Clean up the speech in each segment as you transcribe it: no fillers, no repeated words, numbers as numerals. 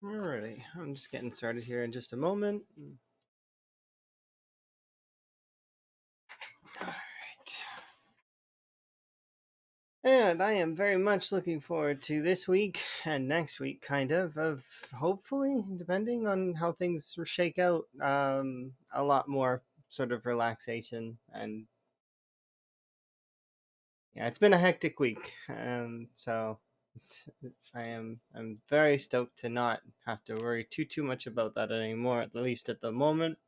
Alrighty, I'm just getting started here in just a moment. Alright. And I am very much looking forward to this week and next week, of hopefully, depending on how things shake out, a lot more sort of relaxation. And yeah, it's been a hectic week. So I'm very stoked to not have to worry too much about that anymore, at least at the moment.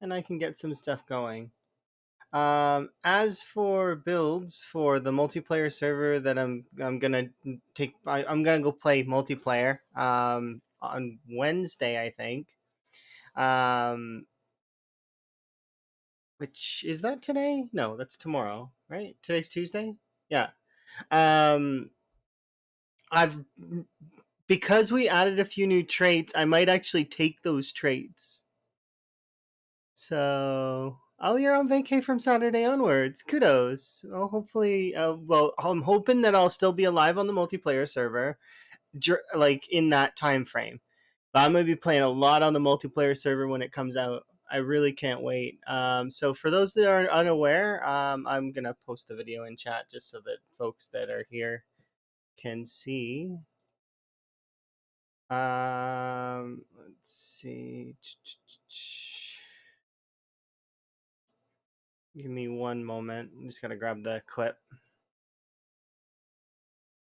And I can get some stuff going. As for builds for the multiplayer server that I'm gonna I'm gonna go play multiplayer on Wednesday, I think. Um, which is that today? No, that's tomorrow, right? Today's Tuesday. Yeah. Um, I've because we added a few new traits. I might actually take those traits. So, oh, you're on vacay from Saturday onwards. Kudos. Well, hopefully, I'm hoping that I'll still be alive on the multiplayer server, like in that time frame. But I'm gonna be playing a lot on the multiplayer server when it comes out. I really can't wait. So for those that are unaware, I'm gonna post the video in chat just so that folks that are here can see. Let's see. Give me one moment. I'm just gonna grab the clip.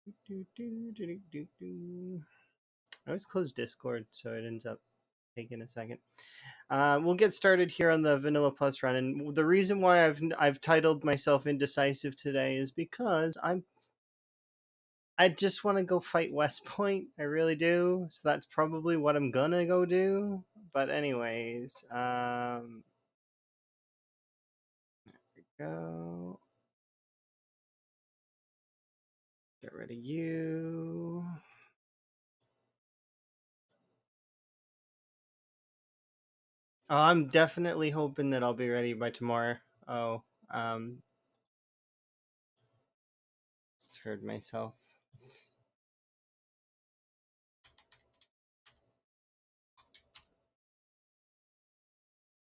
I always close Discord, so it ends up taking a second. We'll get started here on the Vanilla Plus run, and the reason why I've titled myself Indecisive today is because I just want to go fight West Point. I really do. So that's probably what I'm gonna go do. But anyways, go get rid of you. Oh, I'm definitely hoping that I'll be ready by tomorrow. Oh, just heard myself.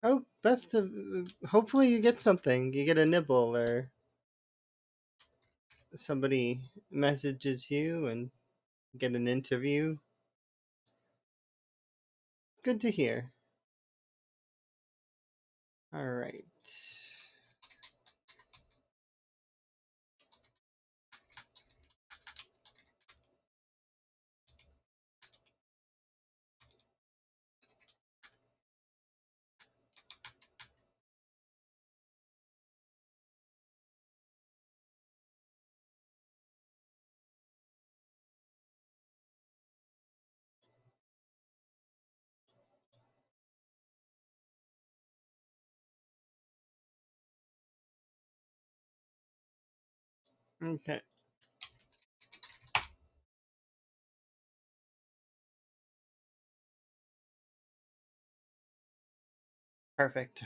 Oh, best of. Hopefully, you get something. You get a nibble, or somebody messages you and get an interview. Good to hear. All right. Okay. Perfect.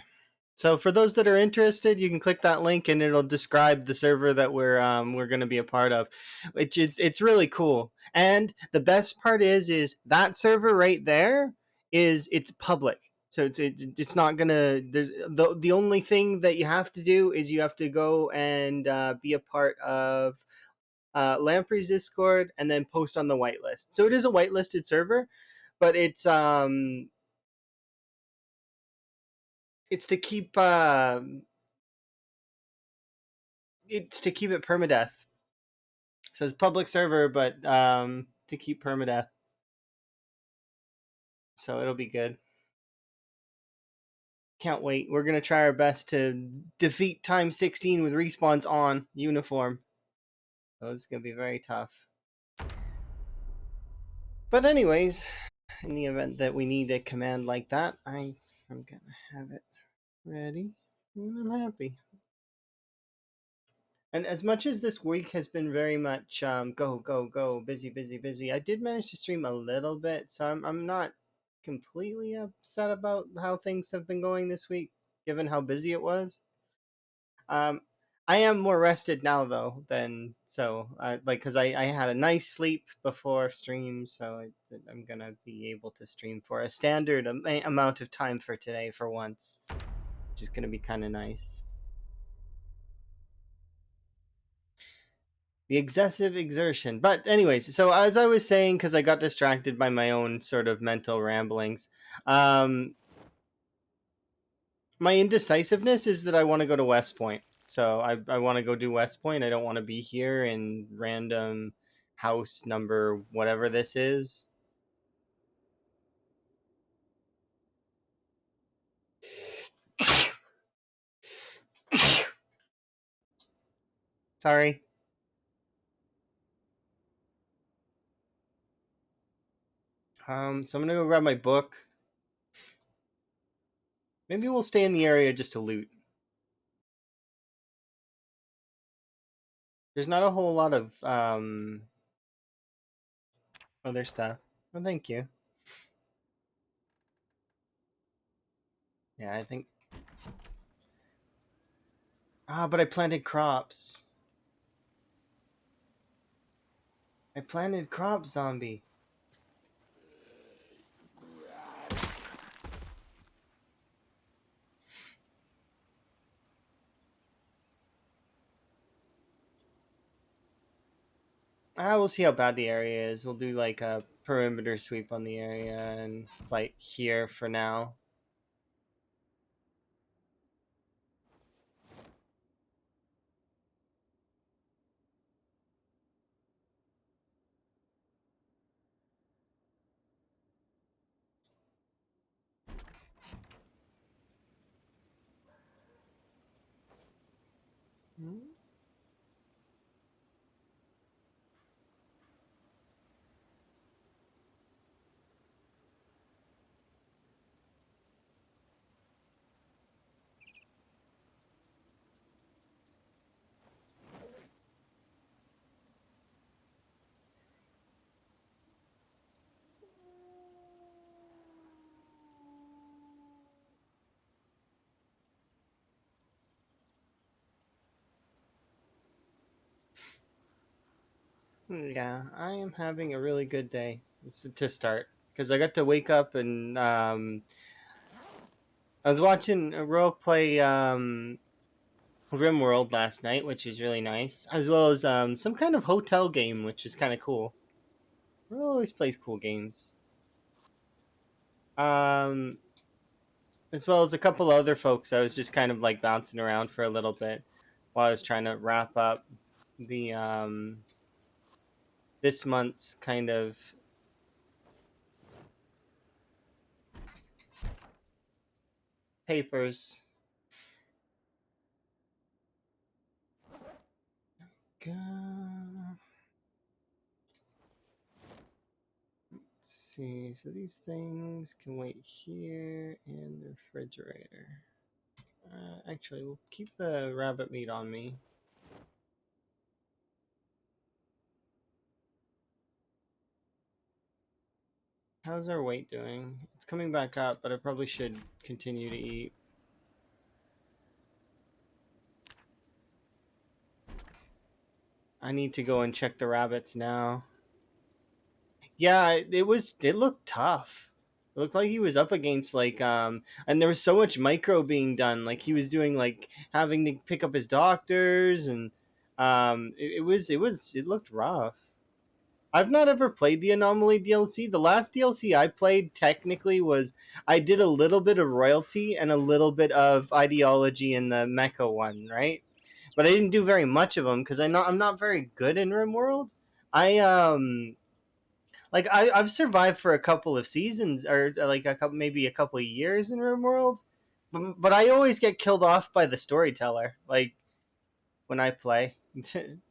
So for those that are interested, you can click that link and it'll describe the server that we're going to be a part of, which is it's really cool. And the best part is that server right there is it's public. So it's not gonna. There's the only thing that you have to do is you have to go and be a part of Lamprey's Discord and then post on the whitelist. So it is a whitelisted server, but it's to keep it's to keep it permadeath. So it's public server, but to keep permadeath. So it'll be good. Can't wait. We're gonna try our best to defeat Time 16 with respawns on uniform. So it's gonna be very tough. But anyways, in the event that we need a command like that, I'm gonna have it ready. And I'm happy. And as much as this week has been very much go, busy, I did manage to stream a little bit, so I'm not completely upset about how things have been going this week, given how busy it was. Um, I am more rested now though than so like because I had a nice sleep before stream, so I'm gonna be able to stream for a standard amount of time for today for once, which is gonna be kind of nice. The excessive exertion, but anyways, so as I was saying, because I got distracted by my own sort of mental ramblings, um, my indecisiveness is that I want to go to West Point. So I want to go do West Point. I don't want to be here in random house number whatever this is. Sorry. So I'm gonna go grab my book. Maybe we'll stay in the area just to loot. There's not a whole lot of other stuff. Well, thank you. Yeah, I think. But I planted crops. I planted crops, zombie. We'll see how bad the area is. We'll do like a perimeter sweep on the area and fight here for now. Yeah, I am having a really good day to start because I got to wake up and I was watching a role play RimWorld last night, which is really nice, as well as some kind of hotel game, which is kind of cool. Ro always plays cool games. Um, as well as a couple other folks. I was just kind of like bouncing around for a little bit while I was trying to wrap up the this month's kind of papers. Let's see. So these things can wait here in the refrigerator. Actually, we'll keep the rabbit meat on me. How's our weight doing? It's coming back up, but I probably should continue to eat. I need to go and check the rabbits now. Yeah, it looked tough. It looked like he was up against like and there was so much micro being done. Like he was doing like having to pick up his doctors and it looked rough. I've not ever played the Anomaly DLC. The last DLC I played technically was I did a little bit of royalty and a little bit of ideology in the mecha one, right? But I didn't do very much of them because I'm not very good in RimWorld. I like I've survived for a couple of seasons or like a couple maybe a couple of years in RimWorld, but I always get killed off by the storyteller. Like when I play,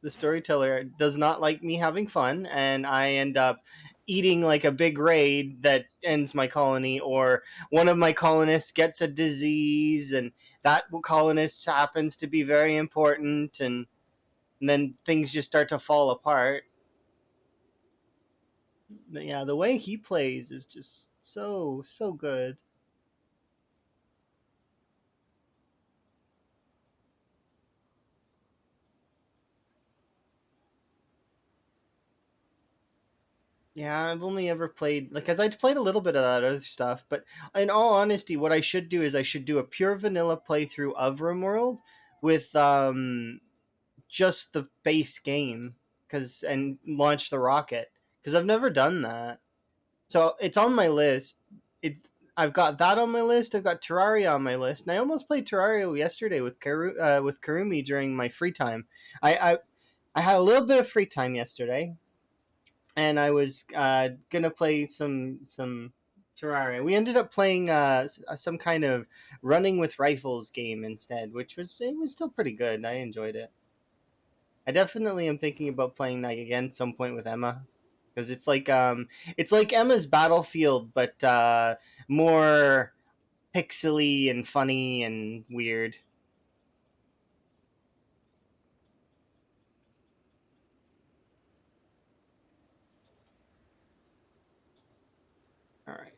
the storyteller does not like me having fun, and I end up eating like a big raid that ends my colony, or one of my colonists gets a disease, and that colonist happens to be very important, and then things just start to fall apart. Yeah, the way he plays is just so good. Yeah, I've only ever played like as I played a little bit of that other stuff, but in all honesty, what I should do is I should do a pure vanilla playthrough of RimWorld with just the base game cuz and launch the rocket cuz I've never done that. So it's on my list. It I've got that on my list. I've got Terraria on my list. And I almost played Terraria yesterday with Karumi during my free time. I I had a little bit of free time yesterday and I was gonna play some Terraria. We ended up playing some kind of running with rifles game instead, which was it was still pretty good. I enjoyed it. I definitely am thinking about playing that again some point with Emma because it's like Emma's Battlefield, but more pixely and funny and weird. All right.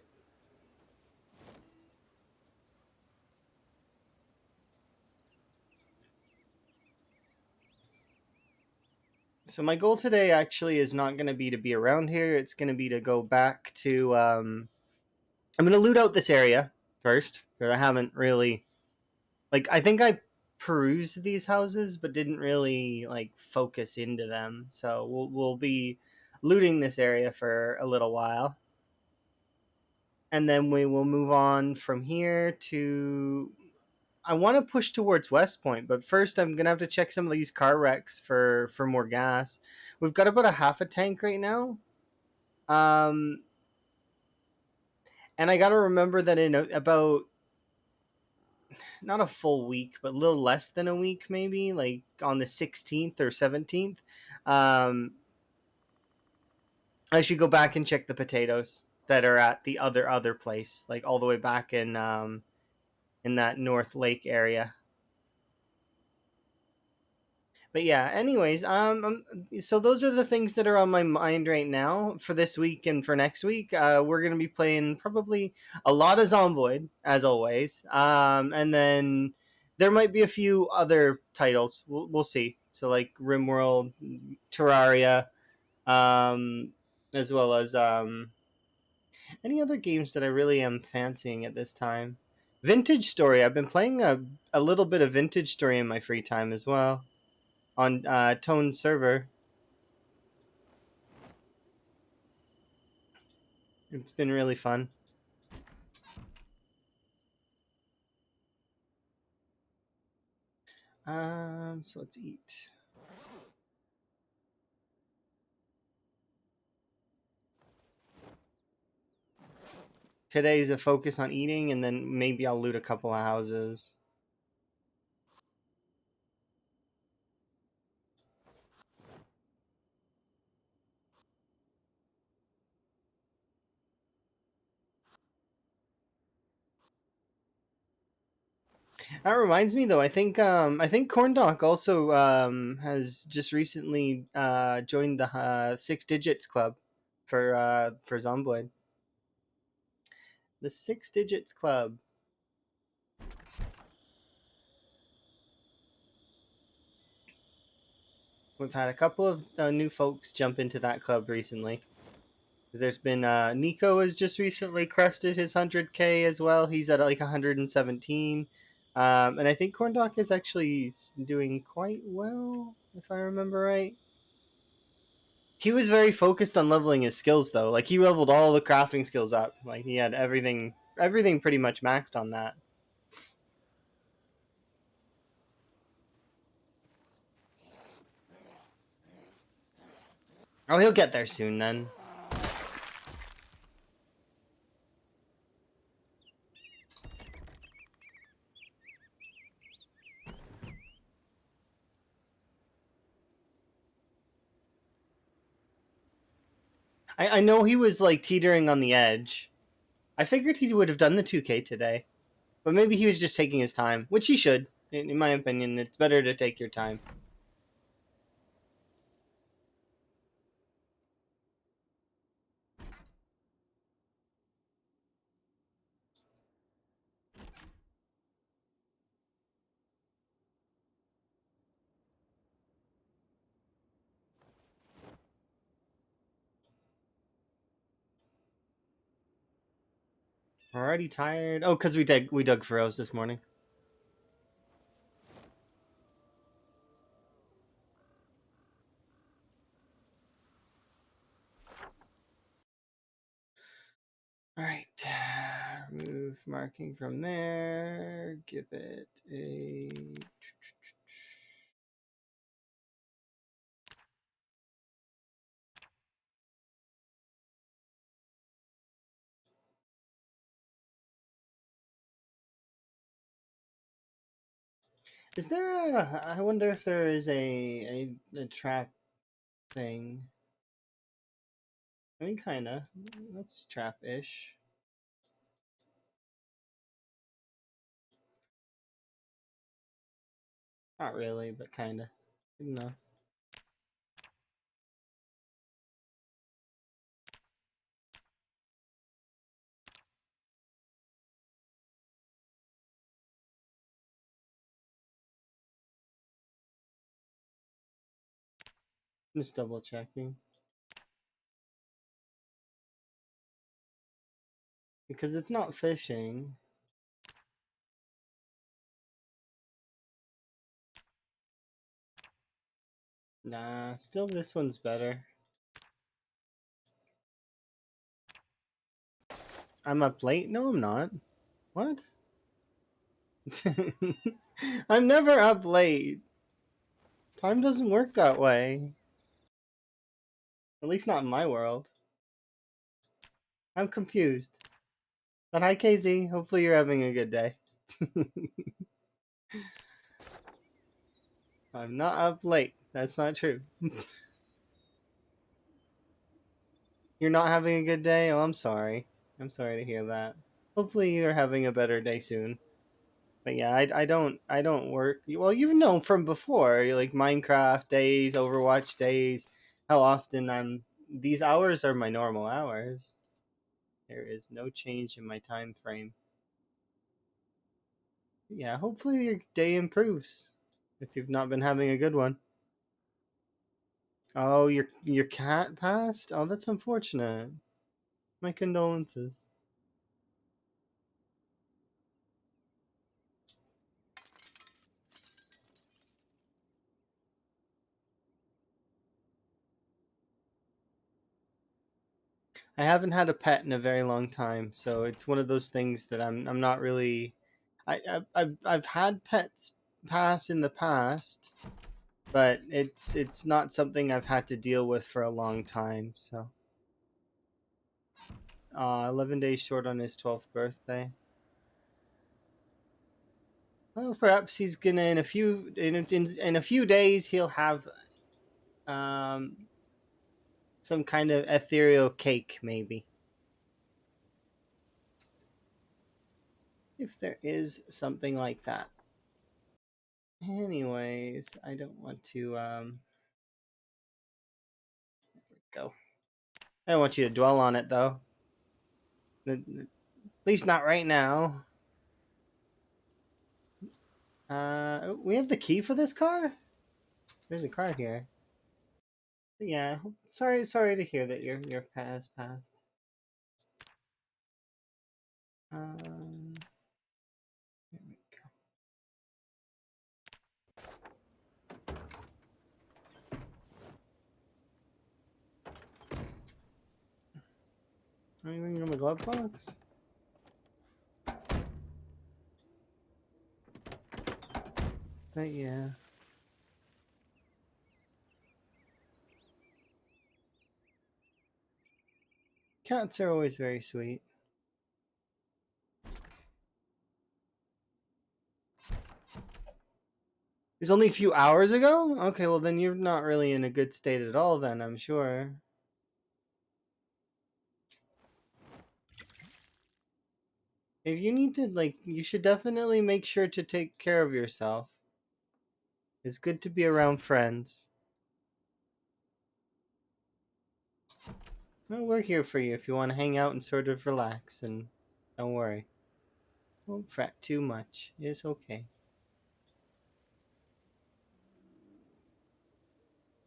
So my goal today actually is not going to be to be around here. It's going to be to go back to. I'm going to loot out this area first because I haven't really like. I think I perused these houses, but didn't really like focus into them. So we'll be looting this area for a little while, and then we will move on from here to. I want to push towards West Point, but first I'm gonna have to check some of these car wrecks for more gas. We've got about a half a tank right now. Um, and I got to remember that in about not a full week, but a little less than a week, maybe like on the 16th or 17th, um, I should go back and check the potatoes that are at the other place, like all the way back in that North Lake area. But yeah, anyways, so those are the things that are on my mind right now for this week and for next week. We're gonna be playing probably a lot of Zomboid as always, and then there might be a few other titles. We'll see. So like RimWorld, Terraria, um, as well as any other games that I really am fancying at this time. Vintage Story. I've been playing a little bit of Vintage Story in my free time as well on Tone's server. It's been really fun. So let's eat. Today's a focus on eating, and then maybe I'll loot a couple of houses. That reminds me, though. I think Corndog also has just recently joined the Six Digits Club for Zomboid. The Six Digits Club. We've had a couple of new folks jump into that club recently. There's been Nico has just recently crested his 100K as well. He's at like 117. And I think Corndog is actually doing quite well, if I remember right. He was very focused on leveling his skills though. Like he leveled all the crafting skills up. Like he had everything pretty much maxed on that. Oh, he'll get there soon then. I know he was like teetering on the edge. I figured he would have done the 2K today, but maybe he was just taking his time, which he should. In my opinion, it's better to take your time. Already tired. Oh, because we dug furrows this morning. All right. Remove marking from there. Give it a. Is there a? I wonder if there is a trap thing. I mean, kinda. That's trap-ish. Not really, but kinda. Good enough. Just double checking. Because it's not fishing. Nah, still this one's better. I'm up late? No, I'm not. What? I'm never up late. Time doesn't work that way. At least not in my world. I'm confused. But hi, KZ. Hopefully you're having a good day. I'm not up late. That's not true. You're not having a good day? Oh, I'm sorry. I'm sorry to hear that. Hopefully you're having a better day soon. But yeah, I don't work. Well, you know from before, like Minecraft days, Overwatch days, how often I'm. These hours are my normal hours. There is no change in my time frame. Yeah, hopefully your day improves. If you've not been having a good one. Oh, your cat passed? Oh, that's unfortunate. My condolences. I haven't had a pet in a very long time, so it's one of those things that I'm not really. I've had pets pass in the past, but it's not something I've had to deal with for a long time. So, 11 days short on his 12th birthday. Well, perhaps he's gonna in a few days he'll have um some kind of ethereal cake, maybe. If there is something like that. Anyways, I don't want to go. I don't want you to dwell on it though. At least not right now. We have the key for this car? There's a car here. But yeah, sorry to hear that your pass passed. There we go. Anything in the glove box? But yeah. Cats are always very sweet. It was only a few hours ago? Okay, well then you're not really in a good state at all then, I'm sure. If you need to, like, you should definitely make sure to take care of yourself. It's good to be around friends. Well, we're here for you if you want to hang out and sort of relax, and don't worry. Don't fret too much. It's okay.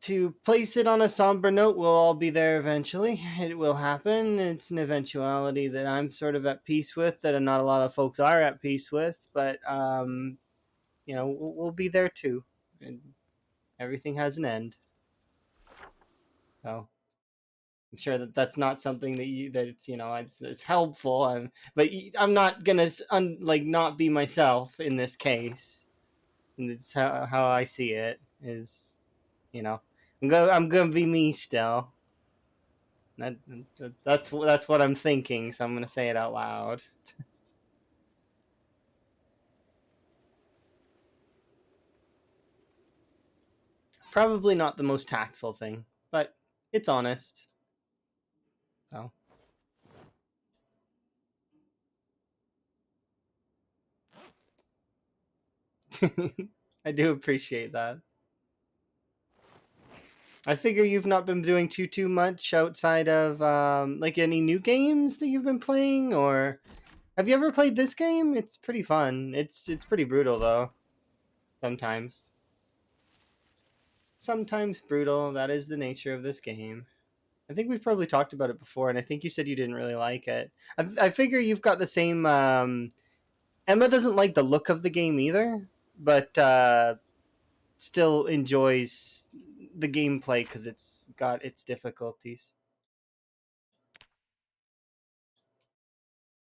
to place it on a somber note, we'll all be there eventually. It will happen. It's an eventuality that I'm sort of at peace with, that not a lot of folks are at peace with, but we'll be there too. And everything has an end. So I'm sure that that's not something it's helpful. But I'm not gonna not be myself in this case. And it's how I see it is, I'm gonna be me still. That's what I'm thinking. So I'm gonna say it out loud. Probably not the most tactful thing, but it's honest. So I do appreciate that. I figure you've not been doing too much outside of any new games that you've been playing, or have you ever played this game? It's pretty fun. It's pretty brutal though. Sometimes. Sometimes brutal. That is the nature of this game. I think we've probably talked about it before, and I think you said you didn't really like it. I figure you've got the same. Emma doesn't like the look of the game either, but still enjoys the gameplay because it's got its difficulties.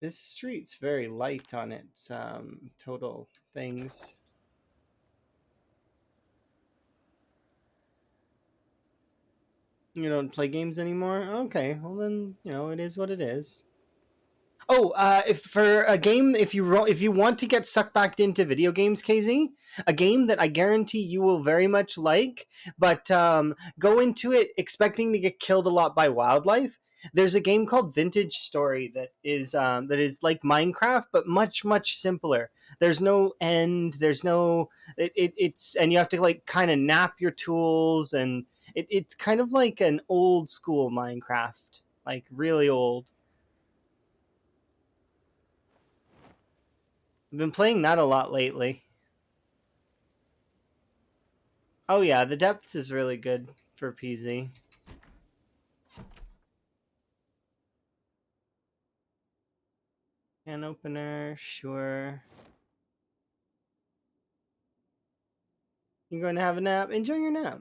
This street's very light on its total things. You don't play games anymore? Okay, well then, it is what it is. Oh, if for a game, if you want to get sucked back into video games, KZ, a game that I guarantee you will very much like, but go into it expecting to get killed a lot by wildlife. There's a game called Vintage Story that is like Minecraft, but much simpler. There's no end. There's no it's and you have to like kind of nap your tools, and it's kind of like an old school Minecraft, like really old. I've been playing that a lot lately. Oh yeah, the depth is really good for PZ. Can opener, sure. You're going to have a nap. Enjoy your nap.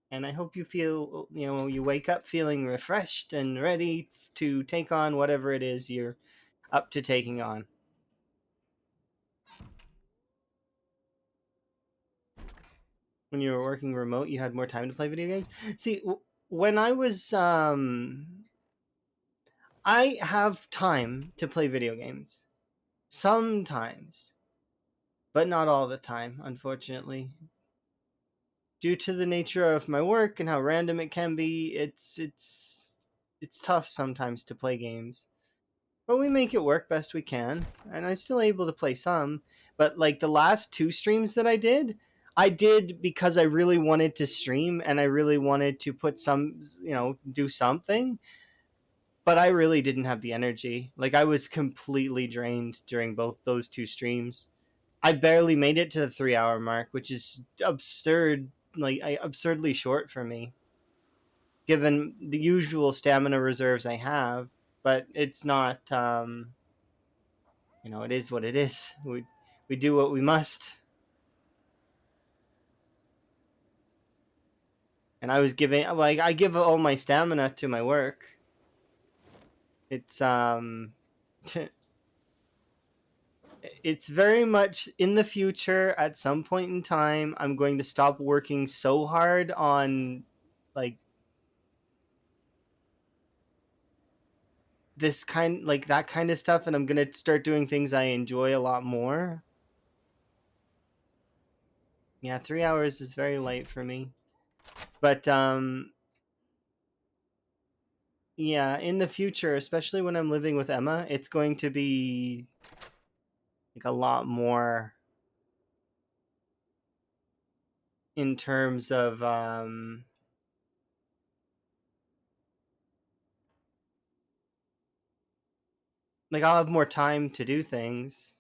And I hope you feel, you wake up feeling refreshed and ready to take on whatever it is you're up to taking on. When you were working remote, you had more time to play video games. See, when I was, I have time to play video games. Sometimes. But not all the time, unfortunately. Due to the nature of my work and how random it can be, it's tough sometimes to play games. But we make it work best we can, and I'm still able to play some. But like the last two streams that I did because I really wanted to stream and I really wanted to put some, do something. But I really didn't have the energy. Like I was completely drained during both those two streams. I barely made it to the 3 hour mark, which is absurd, like absurdly short for me, given the usual stamina reserves I have. But it's not, it is what it is. We do what we must. And I was giving, like, I give all my stamina to my work. It's it's very much in the future. At some point in time, I'm going to stop working so hard on like that kind of stuff, and I'm gonna start doing things I enjoy a lot more. Yeah, 3 hours is very late for me. But yeah, in the future, especially when I'm living with Emma, it's going to be like a lot more in terms of like I'll have more time to do things.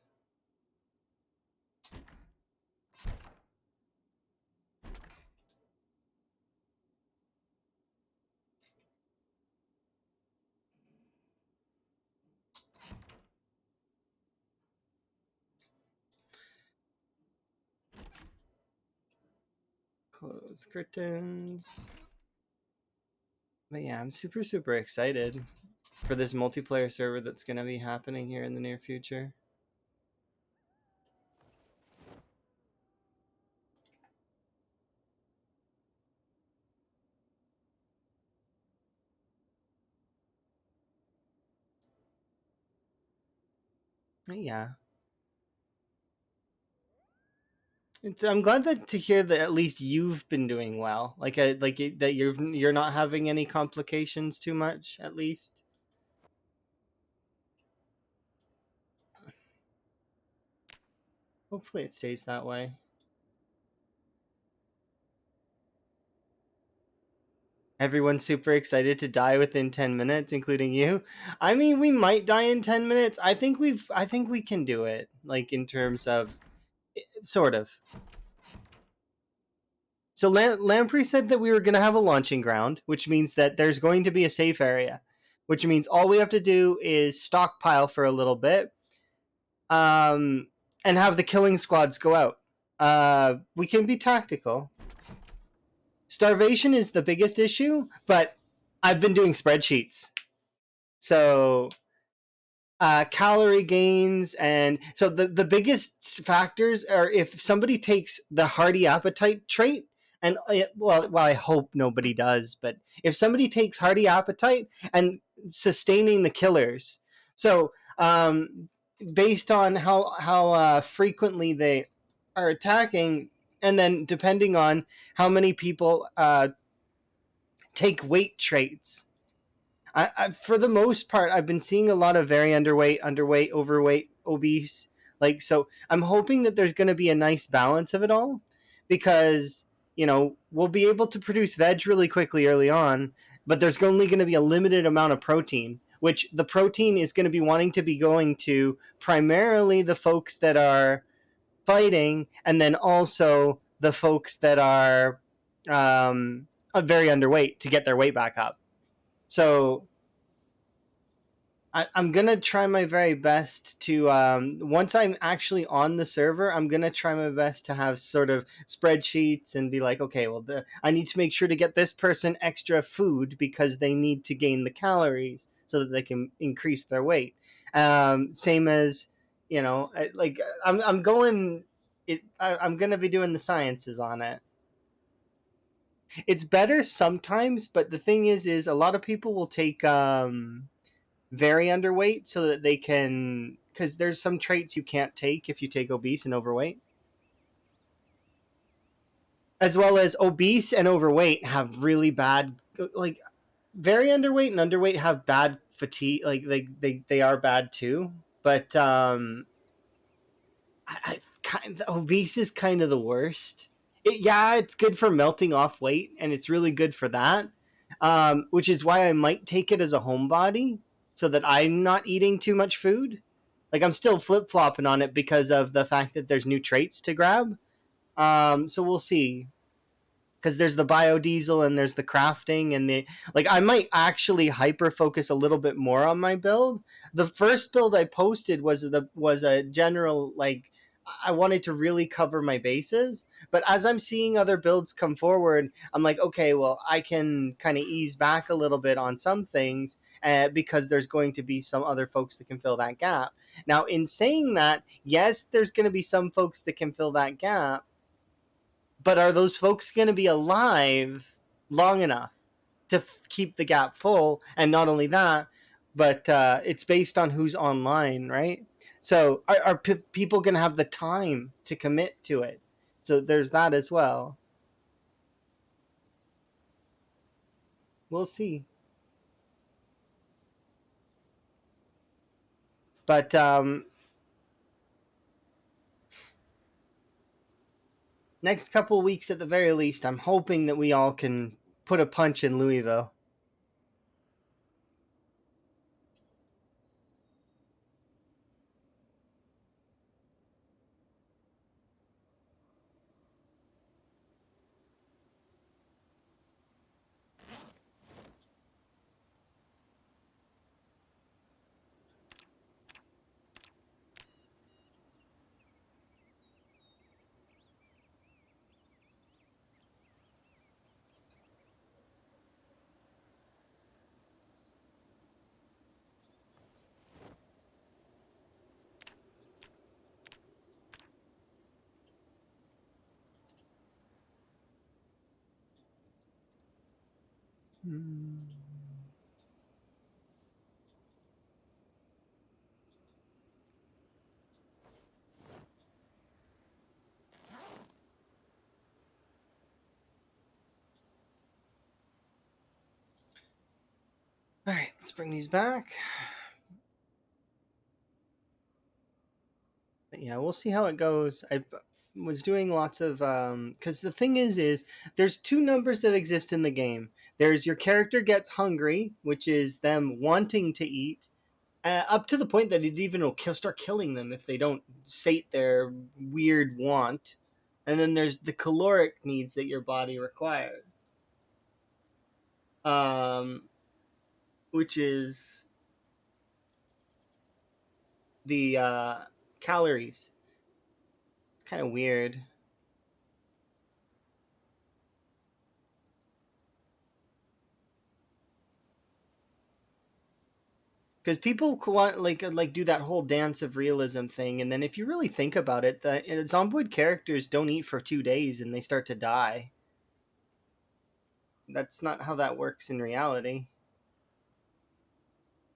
Close curtains. But yeah, I'm super excited for this multiplayer server that's going to be happening here in the near future. But yeah. I'm glad to hear that at least you've been doing well. That you're not having any complications too much, at least. Hopefully it stays that way. Everyone's super excited to die within 10 minutes, including you. I mean, we might die in 10 minutes. I think we can do it, like in terms of sort of. So Lamprey said that we were going to have a launching ground, which means that there's going to be a safe area, which means all we have to do is stockpile for a little bit, and have the killing squads go out. We can be tactical. Starvation is the biggest issue, but I've been doing spreadsheets. So calorie gains, and so the biggest factors are if somebody takes the hearty appetite trait, and well, I hope nobody does, but if somebody takes hearty appetite and sustaining the killers, so based on how frequently they are attacking, and then depending on how many people take weight traits. For the most part, I've been seeing a lot of very underweight, overweight, obese. Like, so I'm hoping that there's going to be a nice balance of it all, because we'll be able to produce veg really quickly early on, but there's only going to be a limited amount of protein, which the protein is going to be wanting to be going to primarily the folks that are fighting, and then also the folks that are very underweight to get their weight back up. So I'm gonna try my very best to once I'm actually on the server, I'm gonna try my best to have sort of spreadsheets and be like, okay, well, I need to make sure to get this person extra food because they need to gain the calories so that they can increase their weight. Same as I'm going. I'm gonna be doing the sciences on it. It's better sometimes, but the thing is a lot of people will take very underweight so that they can, because there's some traits you can't take if you take obese and overweight, as well as obese and overweight have really bad, like very underweight and underweight have bad fatigue, like they are bad too, but I kind of, obese is kind of the worst. Yeah, it's good for melting off weight, and it's really good for that. Which is why I might take it as a homebody, so that I'm not eating too much food. Like, I'm still flip flopping on it because of the fact that there's new traits to grab. So we'll see, because there's the biodiesel and there's the crafting and the, like, I might actually hyper focus a little bit more on my build. The first build I posted was a general, like, I wanted to really cover my bases, but as I'm seeing other builds come forward, I'm like, okay, well, I can kind of ease back a little bit on some things, because there's going to be some other folks that can fill that gap. Now, in saying that, yes, there's going to be some folks that can fill that gap, but are those folks going to be alive long enough to keep the gap full? And not only that, but it's based on who's online, right? So are people going to have the time to commit to it? So there's that as well. We'll see. But next couple weeks at the very least, I'm hoping that we all can put a punch in Louisville. Hmm. All right, let's bring these back. But yeah, we'll see how it goes. I was doing lots of because the thing is there's two numbers that exist in the game. There's your character gets hungry, which is them wanting to eat, up to the point that it even will start killing them if they don't sate their weird want. And then there's the caloric needs that your body requires, um, which is the calories. It's kind of weird because people want like do that whole dance of realism thing, and then if you really think about it, the zomboid characters don't eat for 2 days and they start to die. That's not how that works in reality.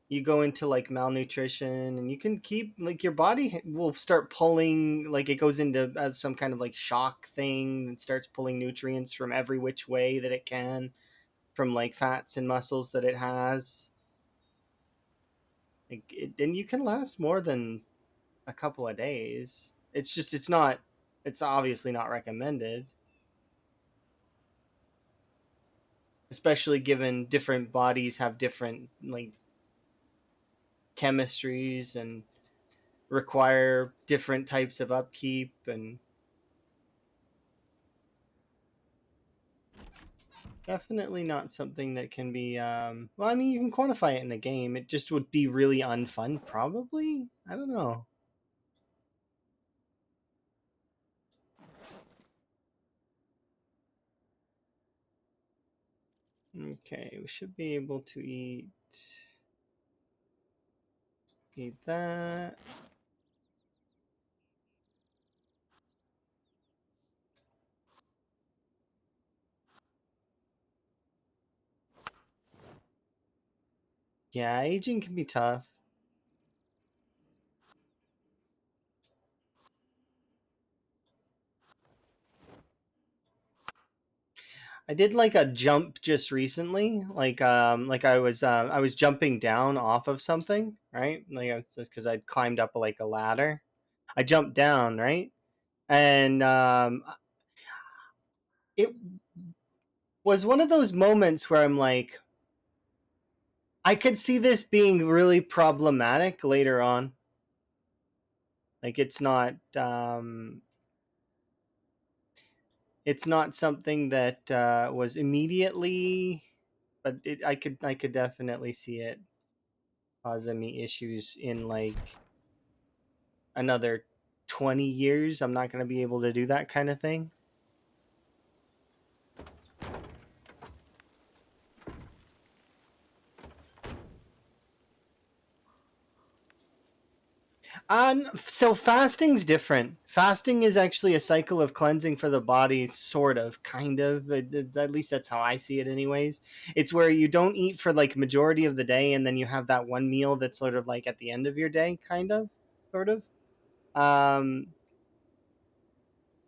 You go into like malnutrition, and you can keep like your body will start pulling, like it goes into some kind of like shock thing and starts pulling nutrients from every which way that it can, from like fats and muscles that it has. Like and you can last more than a couple of days. It's just it's obviously not recommended, especially given different bodies have different like chemistries and require different types of upkeep. And definitely not something that can be well, I mean, you can quantify it in the game. It just would be really unfun probably. I don't know. Okay, we should be able to eat that. Yeah, aging can be tough. I did like a jump just recently, like I was jumping down off of something, right? Like it's because I'd climbed up like a ladder. I jumped down, right? And it was one of those moments where I'm like, I could see this being really problematic later on. Like it's not something that was immediately, but I could definitely see it causing me issues in like another 20 years. I'm not going to be able to do that kind of thing. So fasting's different. Fasting is actually a cycle of cleansing for the body, sort of, kind of. At least that's how I see it, anyways. It's where you don't eat for like majority of the day, and then you have that one meal that's sort of like at the end of your day, kind of, sort of. Um,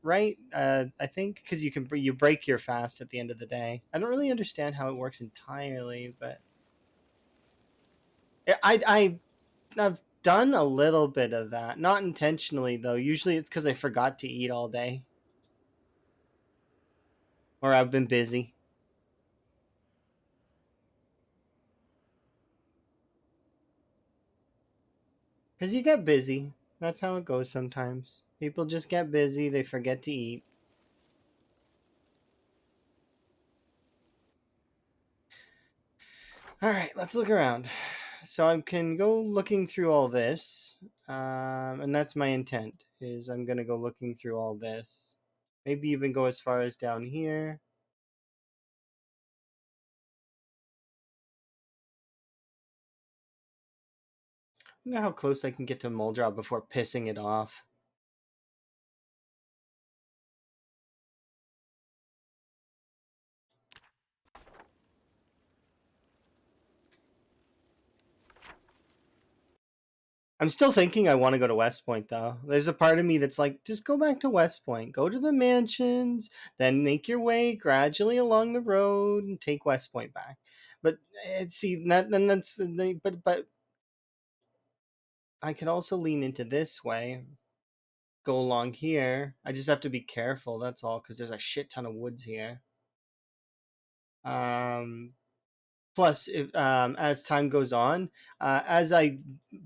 right? I think because you break your fast at the end of the day. I don't really understand how it works entirely, but I've done a little bit of that, not intentionally though. Usually it's because I forgot to eat all day, or I've been busy. Because you get busy. That's how it goes sometimes. People just get busy, they forget to eat. All right, let's look around. So I can go looking through all this, and that's my intent. Is I'm gonna go looking through all this. Maybe even go as far as down here. I wonder how close I can get to Moldrop before pissing it off. I'm still thinking I want to go to West Point though. There's a part of me that's like, just go back to West Point, go to the mansions, then make your way gradually along the road and take West Point back. But see, that then that's but I could also lean into this way, go along here. I just have to be careful. That's all, because there's a shit ton of woods here. Um, Plus, if as time goes on, as I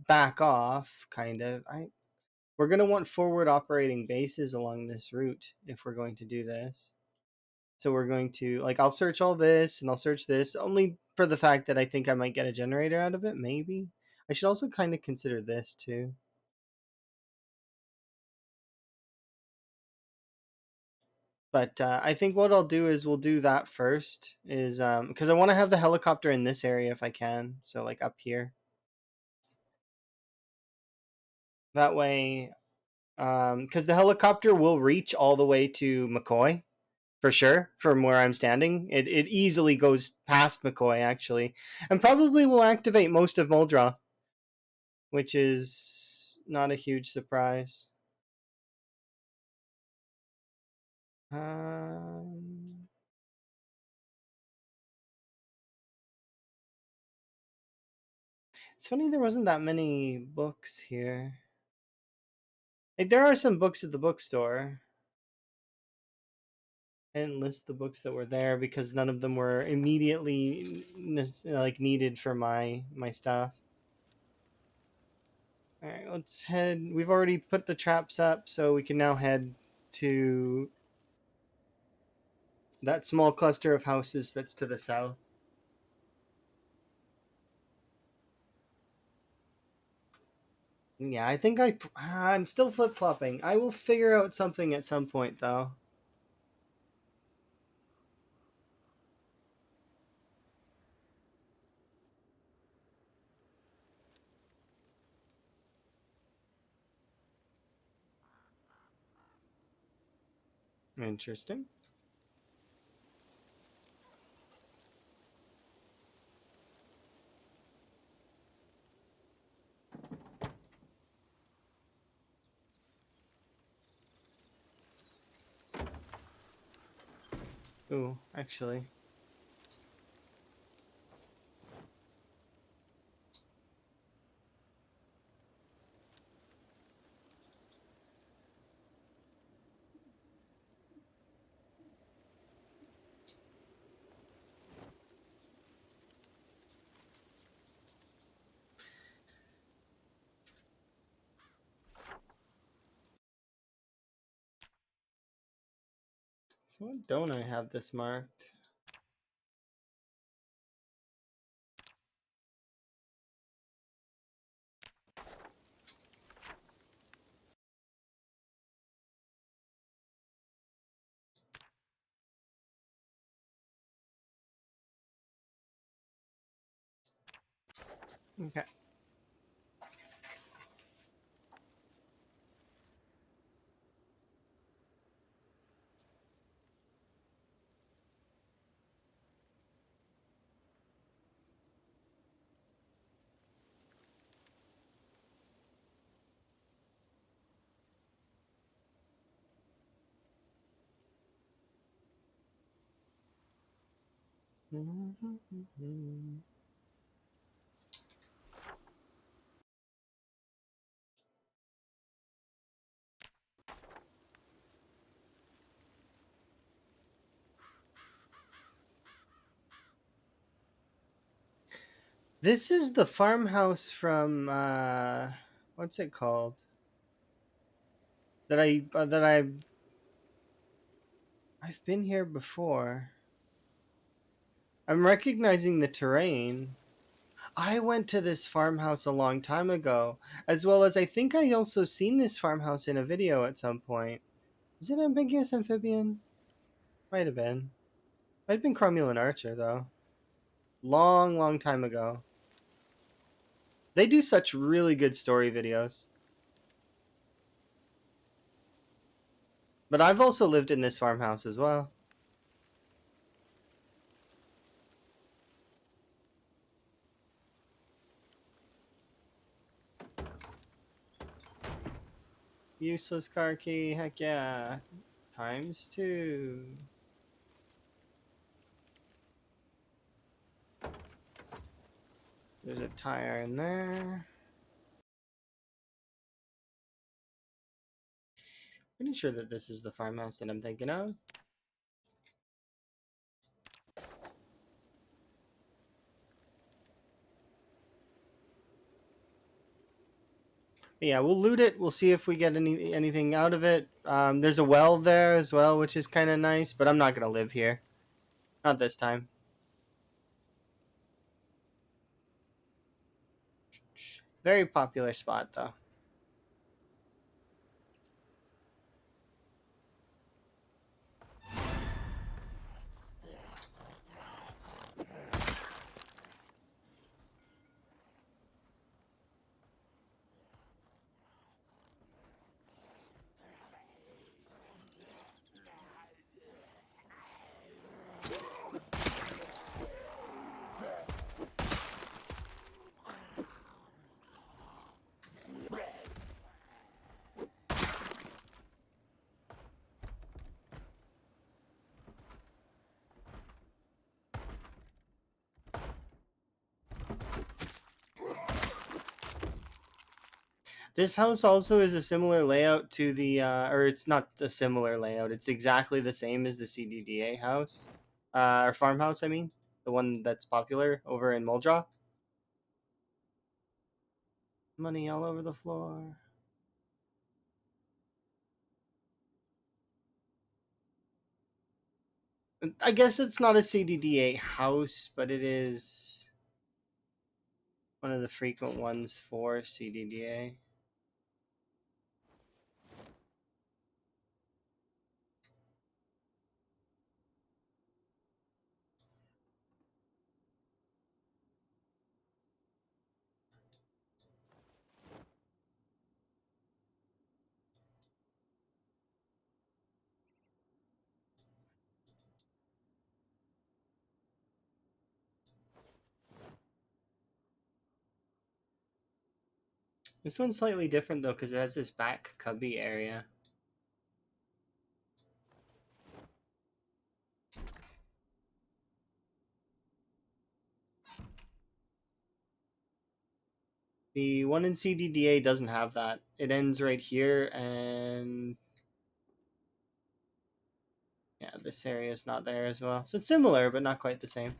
back off, kind of, we're going to want forward operating bases along this route if we're going to do this. So we're going to, like, I'll search all this and I'll search this only for the fact that I think I might get a generator out of it, maybe. I should also kind of consider this too. But I think what I'll do is we'll do that first, is because I want to have the helicopter in this area if I can. So like up here. That way, because the helicopter will reach all the way to McCoy for sure from where I'm standing. It easily goes past McCoy actually, and probably will activate most of Muldra, which is not a huge surprise. Um, it's funny there wasn't that many books here. Like there are some books at the bookstore. I didn't list the books that were there because none of them were immediately like needed for my stuff. All right, let's head. We've already put the traps up, so we can now head to that small cluster of houses that's to the south. Yeah, I think I'm still flip flopping. I will figure out something at some point, though. Interesting. Ooh, actually. So what don't I have this marked? Okay. This is the farmhouse from what's it called? I've been here before. I'm recognizing the terrain. I went to this farmhouse a long time ago, as well as I think I also seen this farmhouse in a video at some point. Is it Ambiguous Amphibian? Might have been. Might have been Cromulent Archer though. Long, long time ago. They do such really good story videos. But I've also lived in this farmhouse as well. Useless car key. Heck yeah. ×2. There's a tire in there. Pretty sure that this is the farmhouse that I'm thinking of. But yeah, we'll loot it. We'll see if we get anything out of it. There's a well there as well, which is kind of nice, but I'm not going to live here. Not this time. Very popular spot, though. This house also is a similar layout to the, or it's not a similar layout. It's exactly the same as the CDDA house, or farmhouse. I mean, the one that's popular over in Muldraw. Money all over the floor. I guess it's not a CDDA house, but it is one of the frequent ones for CDDA. This one's slightly different though, because it has this back cubby area. The one in CDDA doesn't have that. It ends right here, and yeah, this area is not there as well. So it's similar, but not quite the same.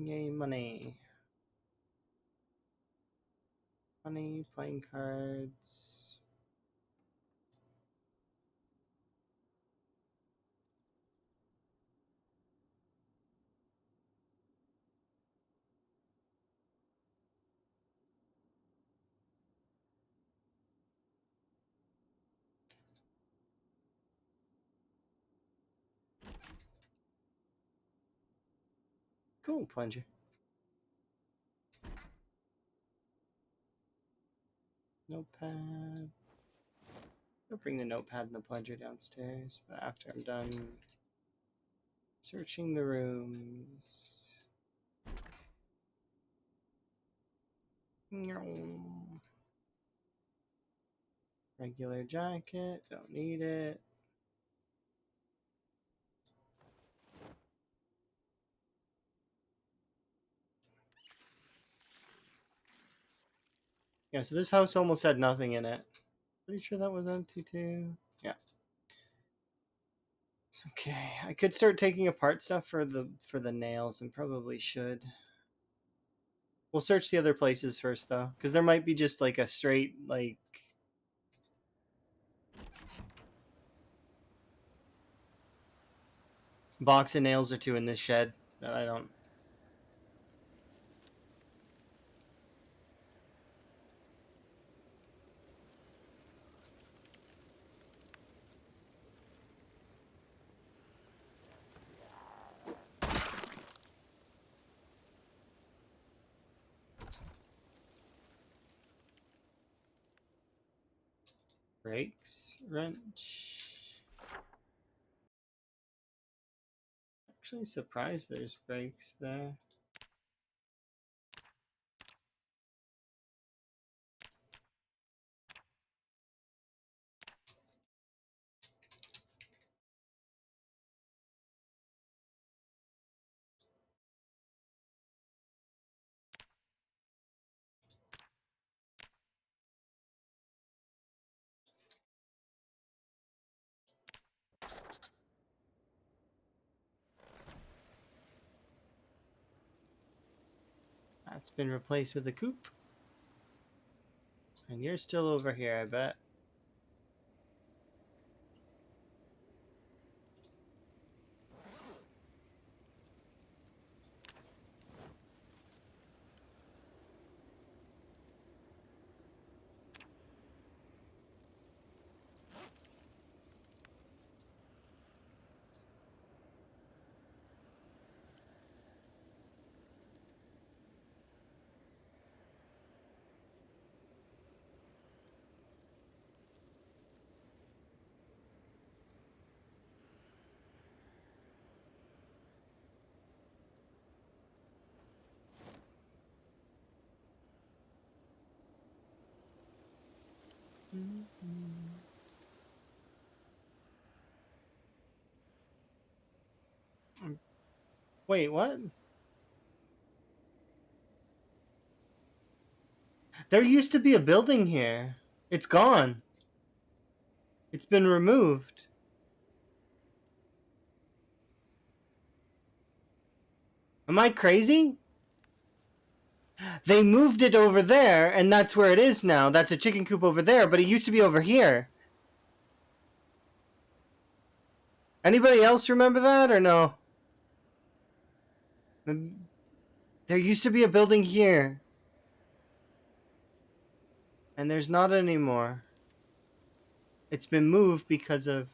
Yay, money. Money, playing cards. Cool, plunger. Notepad. I'll bring the notepad and the plunger downstairs, but after I'm done searching the rooms. Regular jacket, don't need it. Yeah, so this house almost had nothing in it. Pretty sure that was empty too. Yeah. It's okay. I could start taking apart stuff for the nails, and probably should. We'll search the other places first though, because there might be just like a straight like box of nails or two in this shed that I don't. Brakes, wrench. Actually surprised there's brakes there. That's been replaced with a coupe. And you're still over here, I bet. Wait, what? There used to be a building here. It's gone. It's been removed. Am I crazy? They moved it over there, and that's where it is now. That's a chicken coop over there, but it used to be over here. Anybody else remember that, or no? There used to be a building here. And there's not anymore. It's been moved because of...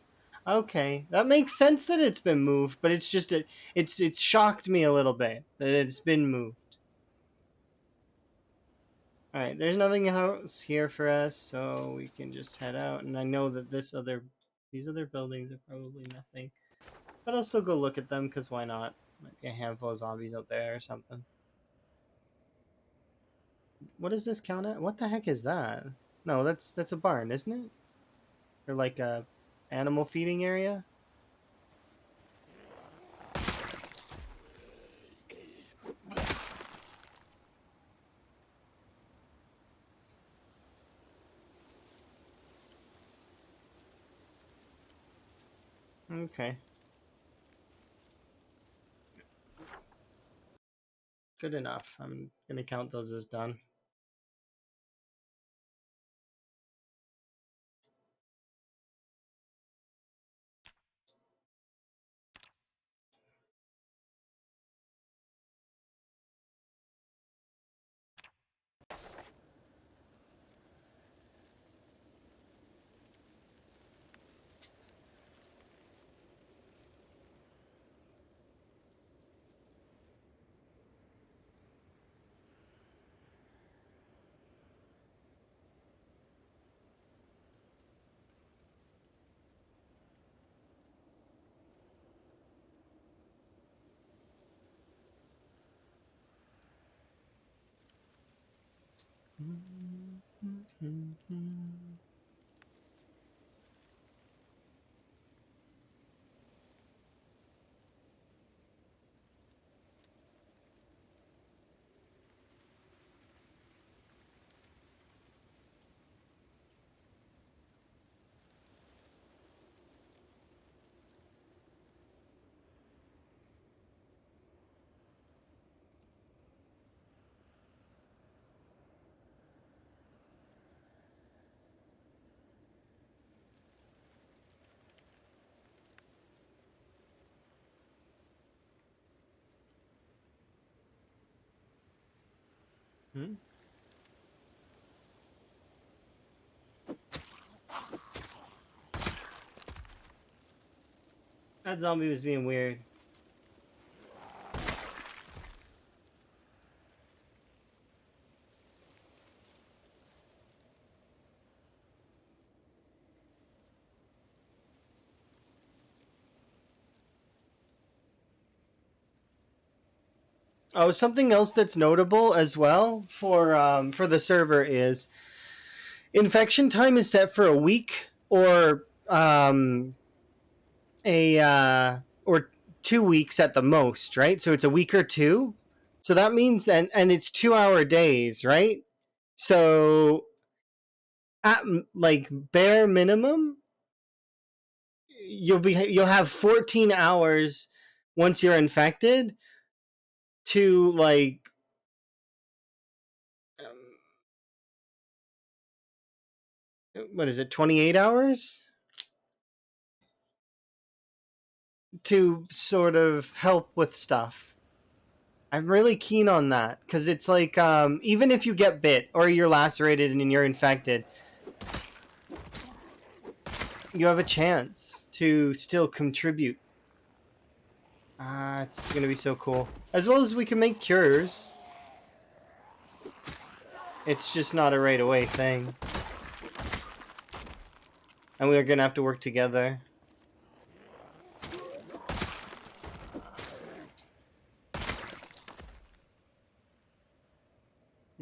Okay, that makes sense that it's been moved, but it's just... It's shocked me a little bit that it's been moved. Alright, there's nothing else here for us, so we can just head out. And I know that these other buildings are probably nothing. But I'll still go look at them, because why not? Might be a handful of zombies out there or something. What does this count at? What the heck is that? No, that's a barn, isn't it? Or like a animal feeding area? Okay. Good enough. I'm gonna count those as done. Hmm? That zombie was being weird. Oh, something else that's notable as well for the server is infection time is set for a week a or 2 weeks at the most, right? So it's a week or two. So that means and it's 2 hour days, right? So at like bare minimum, you'll have 14 hours once you're infected to like what is it, 28 hours to sort of help with stuff. I'm really keen on that because it's like even if you get bit or you're lacerated and you're infected, you have a chance to still contribute. It's gonna be so cool. As well as we can make cures. It's just not a right away thing. And we're gonna have to work together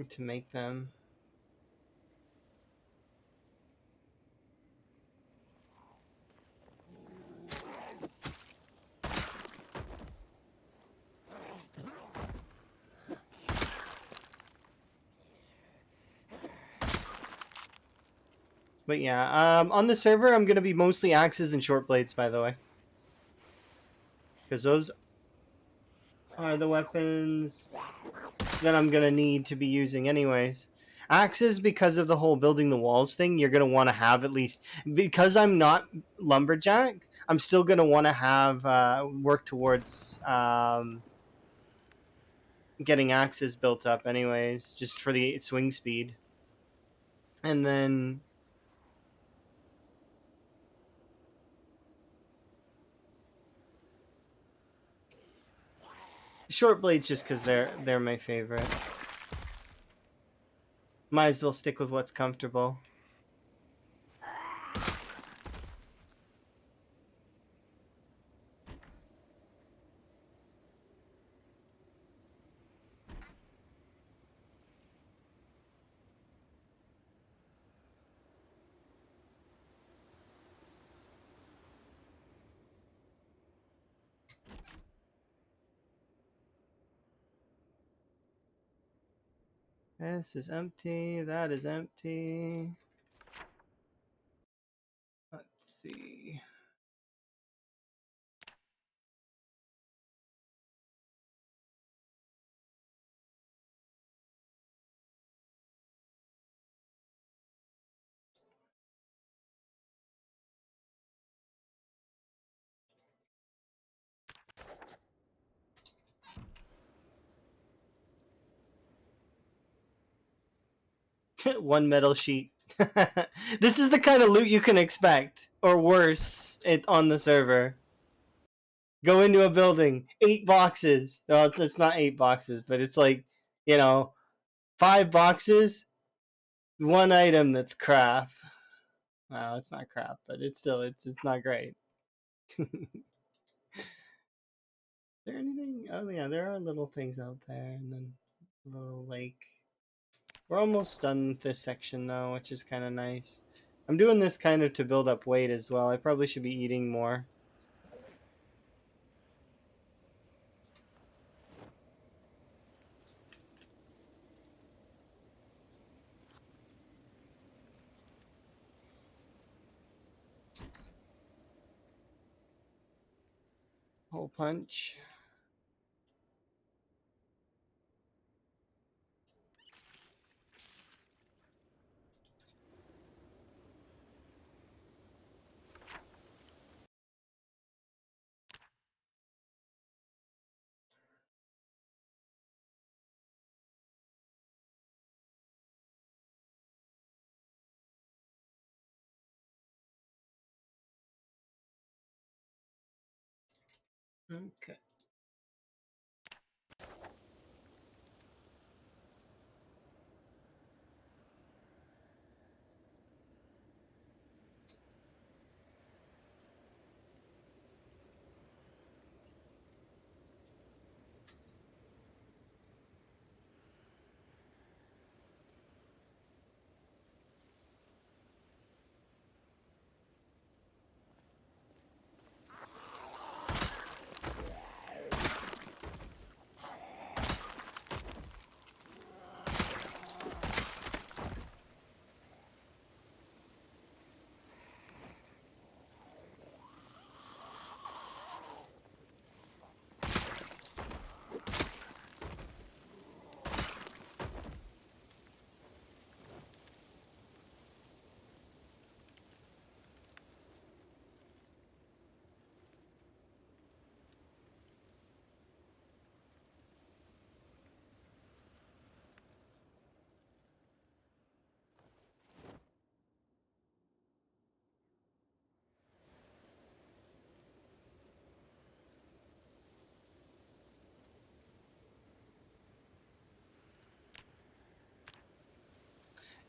to make them. But yeah, on the server, I'm gonna be mostly axes and short blades, by the way, because those are the weapons that I'm gonna need to be using anyways. Axes, because of the whole building the walls thing, you're gonna want to have at least, because I'm not lumberjack. I'm still gonna want to have work towards getting axes built up, anyways, just for the swing speed, and then short blades just because they're my favorite. Might as well stick with what's comfortable. This is empty. That is empty. Let's see. One metal sheet. This is the kind of loot you can expect, or worse, on the server. Go into a building, 8 boxes. Well, it's not 8 boxes, but it's like, you know, 5 boxes, one item that's crap. Well, it's not crap, but it's still it's not great. Is there anything? Oh yeah, there are little things out there, and then a little lake. We're almost done with this section though, which is kind of nice. I'm doing this kind of to build up weight as well. I probably should be eating more. Hole punch. Okay.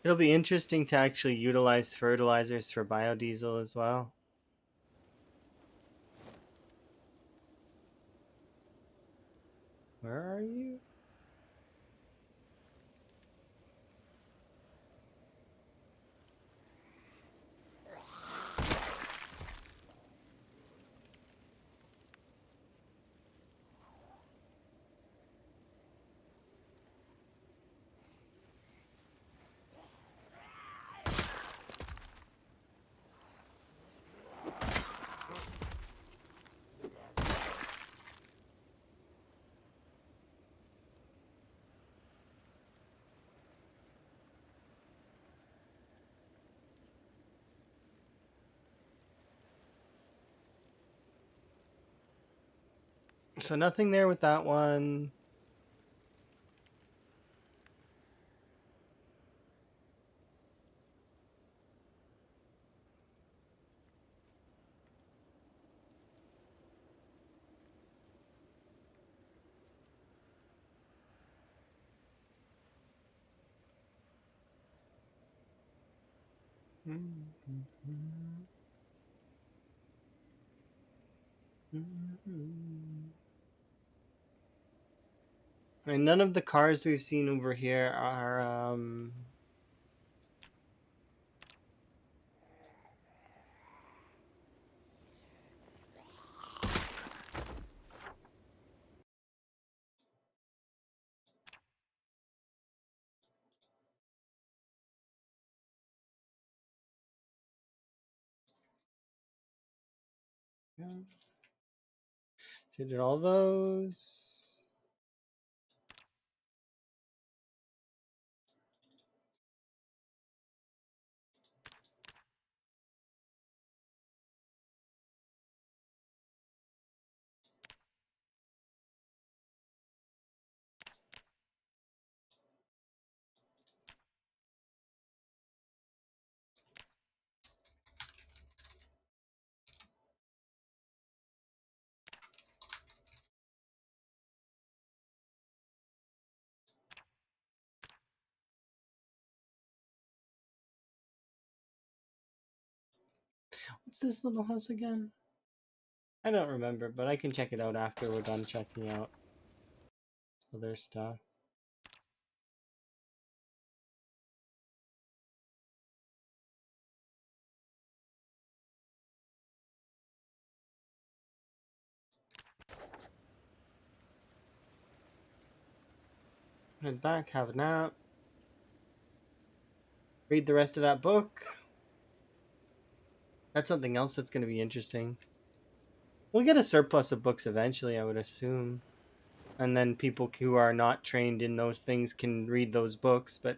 It'll be interesting to actually utilize fertilizers for biodiesel as well. Where are you? So nothing there with that one. And none of the cars we've seen over here are yeah. So did all those. What's this little house again? I don't remember, but I can check it out after we're done checking out other stuff. Head back, have a nap, read the rest of that book. That's something else that's going to be interesting. We'll get a surplus of books eventually, I would assume. And then people who are not trained in those things can read those books. But,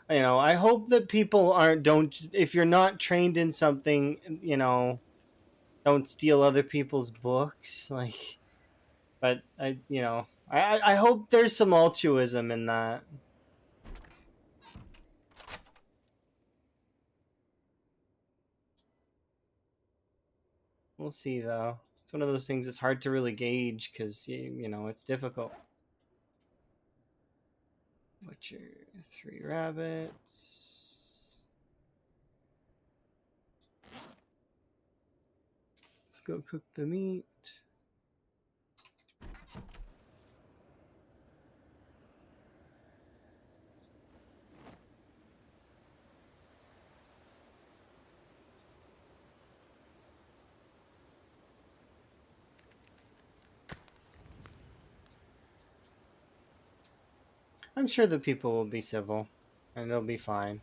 I hope that people if you're not trained in something, don't steal other people's books. But I hope there's some altruism in that. We'll see, though. It's one of those things that's hard to really gauge because, it's difficult. Butcher 3 rabbits. Let's go cook the meat. I'm sure the people will be civil, and they'll be fine.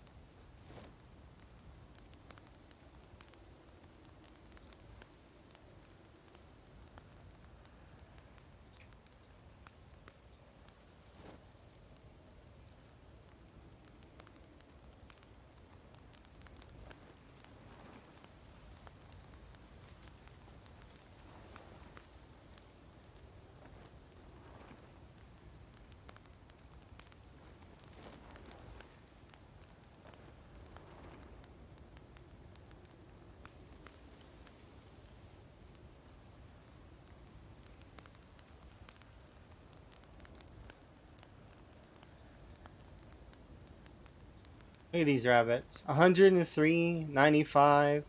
Look at these rabbits. 103, 95.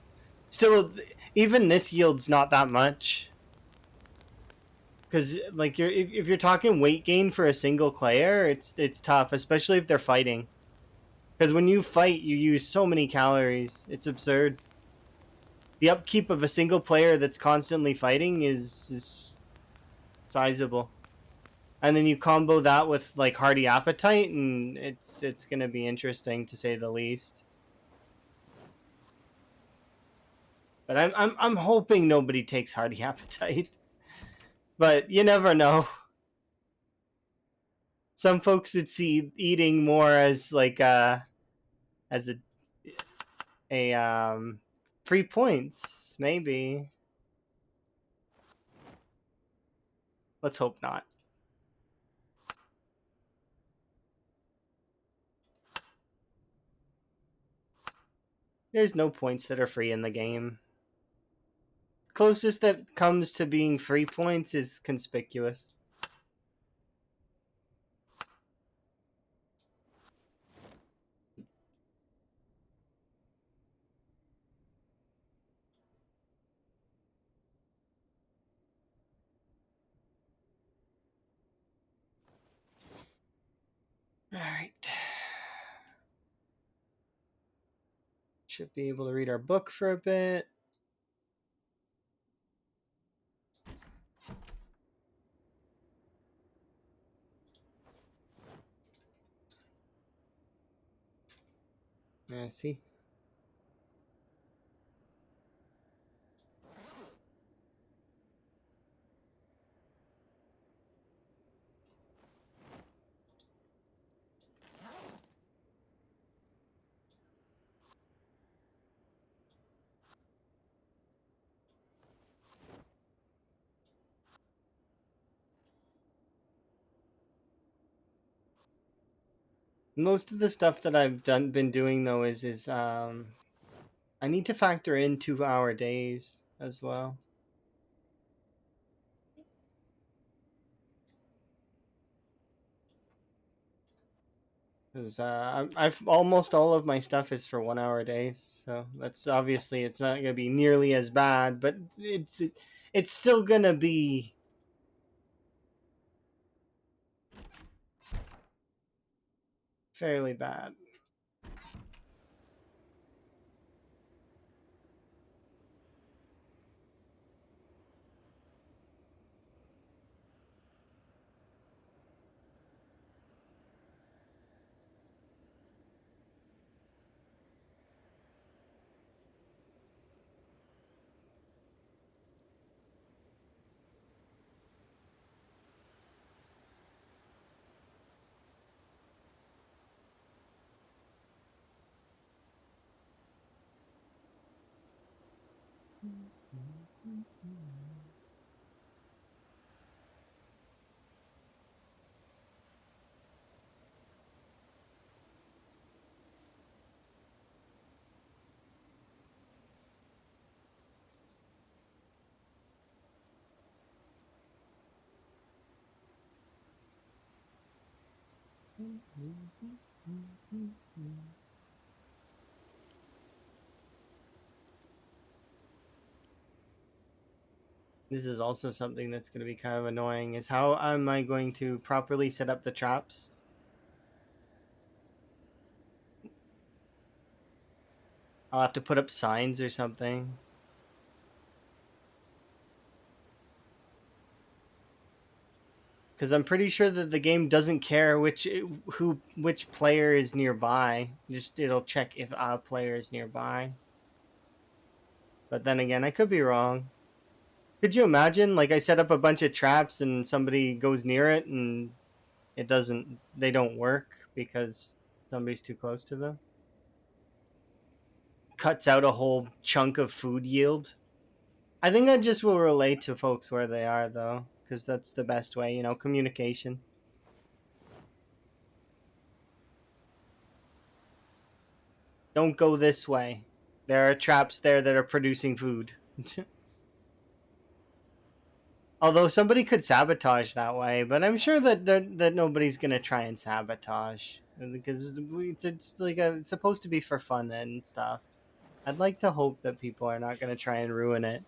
Still, even this yields not that much. Because like if you're talking weight gain for a single player, it's tough, especially if they're fighting. Because when you fight, you use so many calories. It's absurd. The upkeep of a single player that's constantly fighting is sizable. And then you combo that with like Hardy Appetite, and it's gonna be interesting to say the least. But I'm hoping nobody takes Hardy Appetite. But you never know. Some folks would see eating more as like as a free points, maybe. Let's hope not. There's no points that are free in the game. Closest that comes to being free points is conspicuous. All right. Should be able to read our book for a bit. Yeah, see. Most of the stuff that I've been doing though is I need to factor in 2 hour days as well. Because I've almost all of my stuff is for 1 hour days, so that's obviously it's not gonna be nearly as bad, but it's still gonna be fairly bad. This is also something that's going to be kind of annoying, is how am I going to properly set up the traps? I'll have to put up signs or something. Because I'm pretty sure that the game doesn't care which player is nearby. Just it'll check if a player is nearby. But then again, I could be wrong. Could you imagine, like, I set up a bunch of traps and somebody goes near it and they don't work because somebody's too close to them? Cuts out a whole chunk of food yield. I think I just will relay to folks where they are, though, because that's the best way, communication. Don't go this way. There are traps there that are producing food. Although somebody could sabotage that way, but I'm sure that nobody's gonna try and sabotage because it's like it's supposed to be for fun and stuff. I'd like to hope that people are not gonna try and ruin it.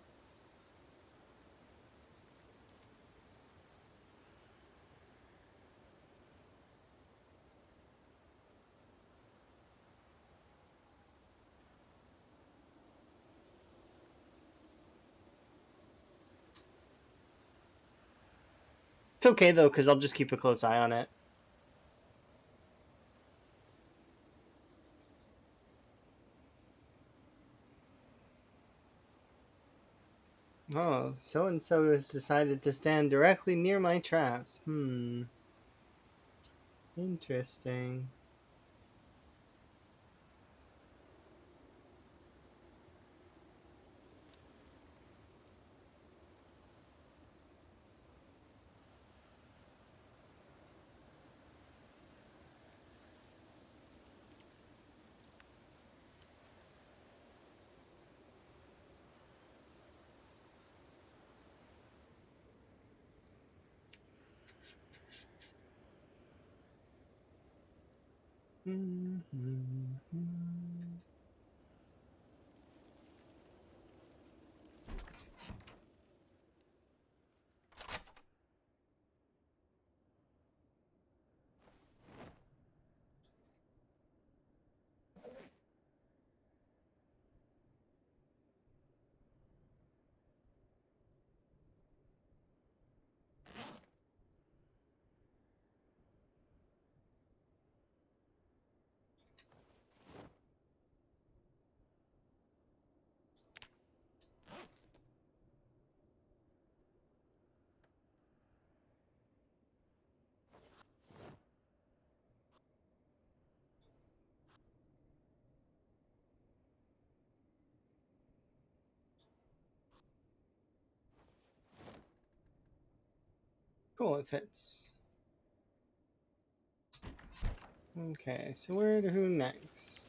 It's okay though, because I'll just keep a close eye on it. Oh, so and so has decided to stand directly near my traps. Interesting. Cool, it fits. Okay, so where to who next?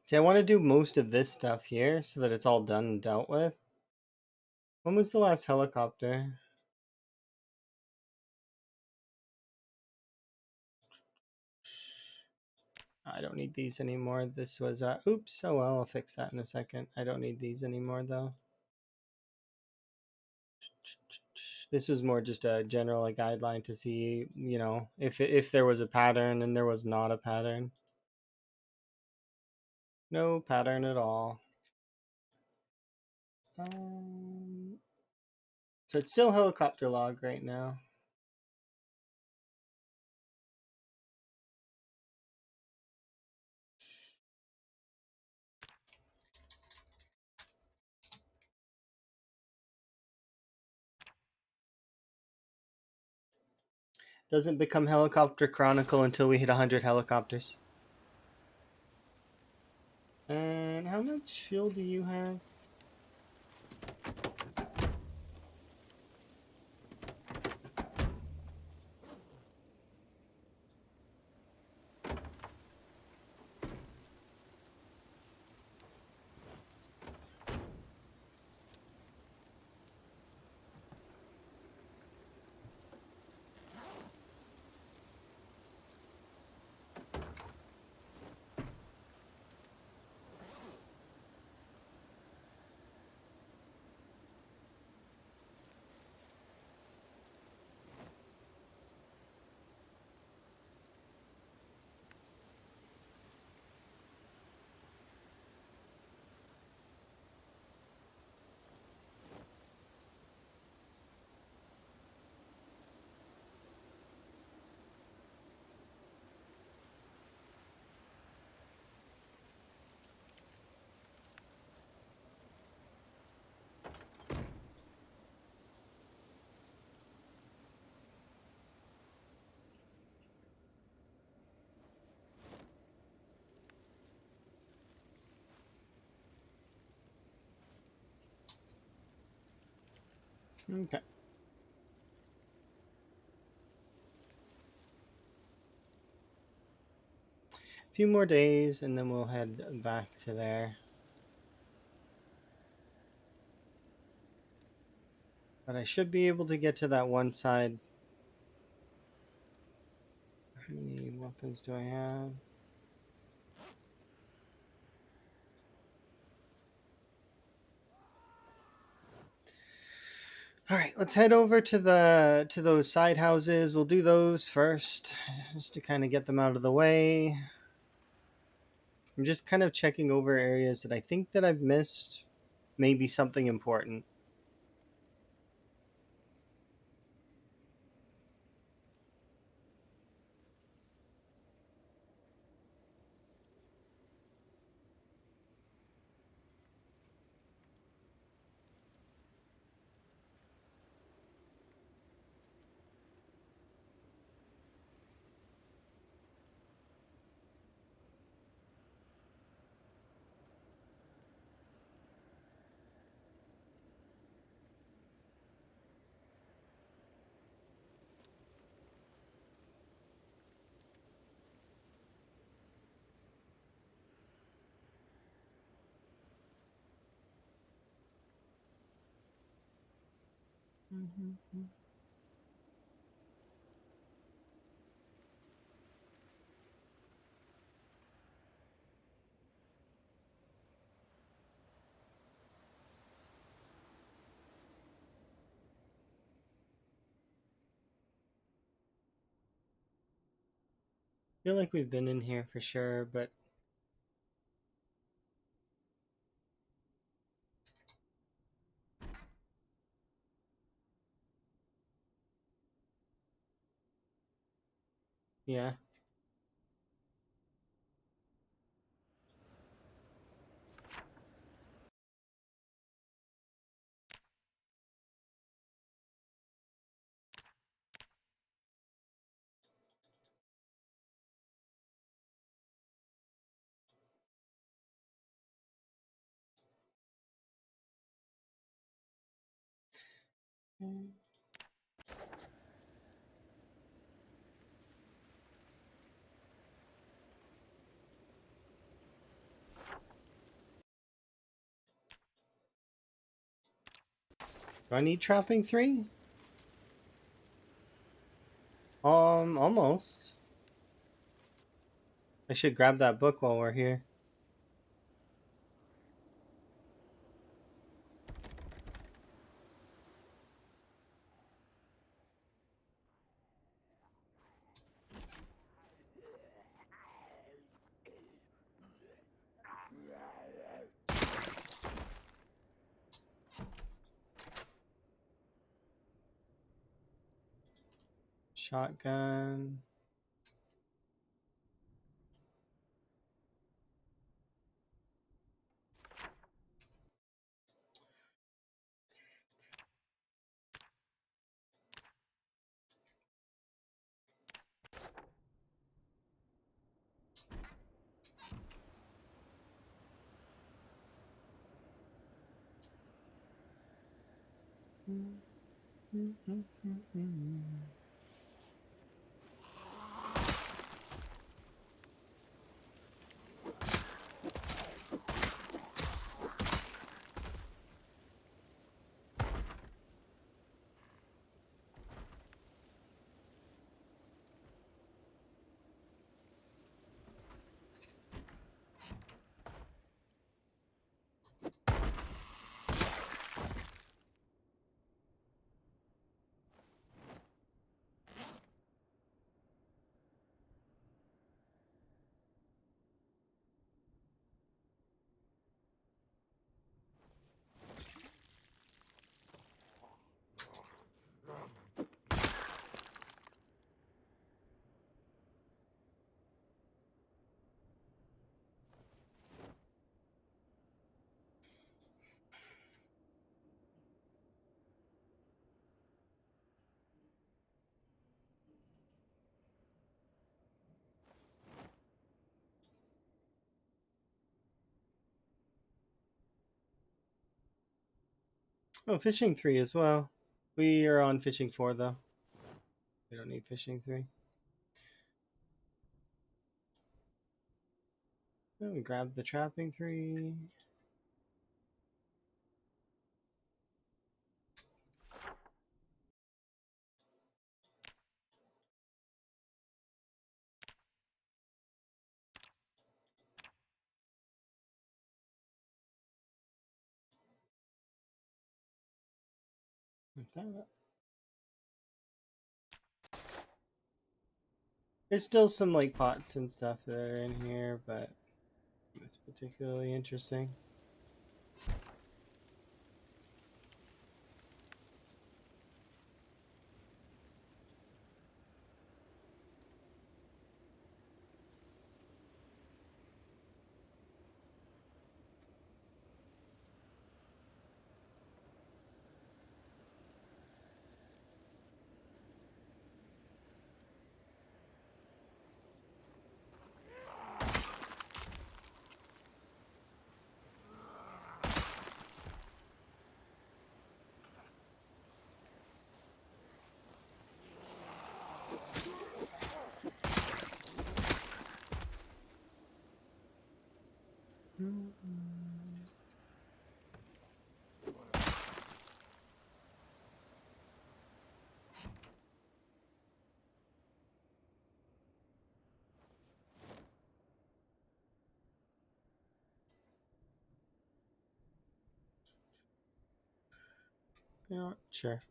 See, I want to do most of this stuff here so that it's all done and dealt with. When was the last helicopter? I don't need these anymore. This was, oops, oh well, I'll fix that in a second. I don't need these anymore though. This was more just a general guideline to see, you know, if there was a pattern and there was not a pattern. No pattern at all. So it's still helicopter log right now. Doesn't become helicopter chronicle until we hit 100 helicopters. And how much fuel do you have? Okay. few more days and then we'll head back to there. But I should be able to get to that one side. How many weapons do I have? All right, let's head over to those side houses. We'll do those first, just to kind of get them out of the way. I'm just kind of checking over areas that I think that I've missed. Maybe something important. Feel like we've been in here for sure, but yeah. Do I need trapping 3? Almost. I should grab that book while we're here. Shotgun. Oh, fishing 3 as well. We are on fishing 4 though. We don't need fishing 3. Then we grab the trapping 3. Like that. There's still some like pots and stuff that are in here, but it's particularly interesting. Yeah, sure.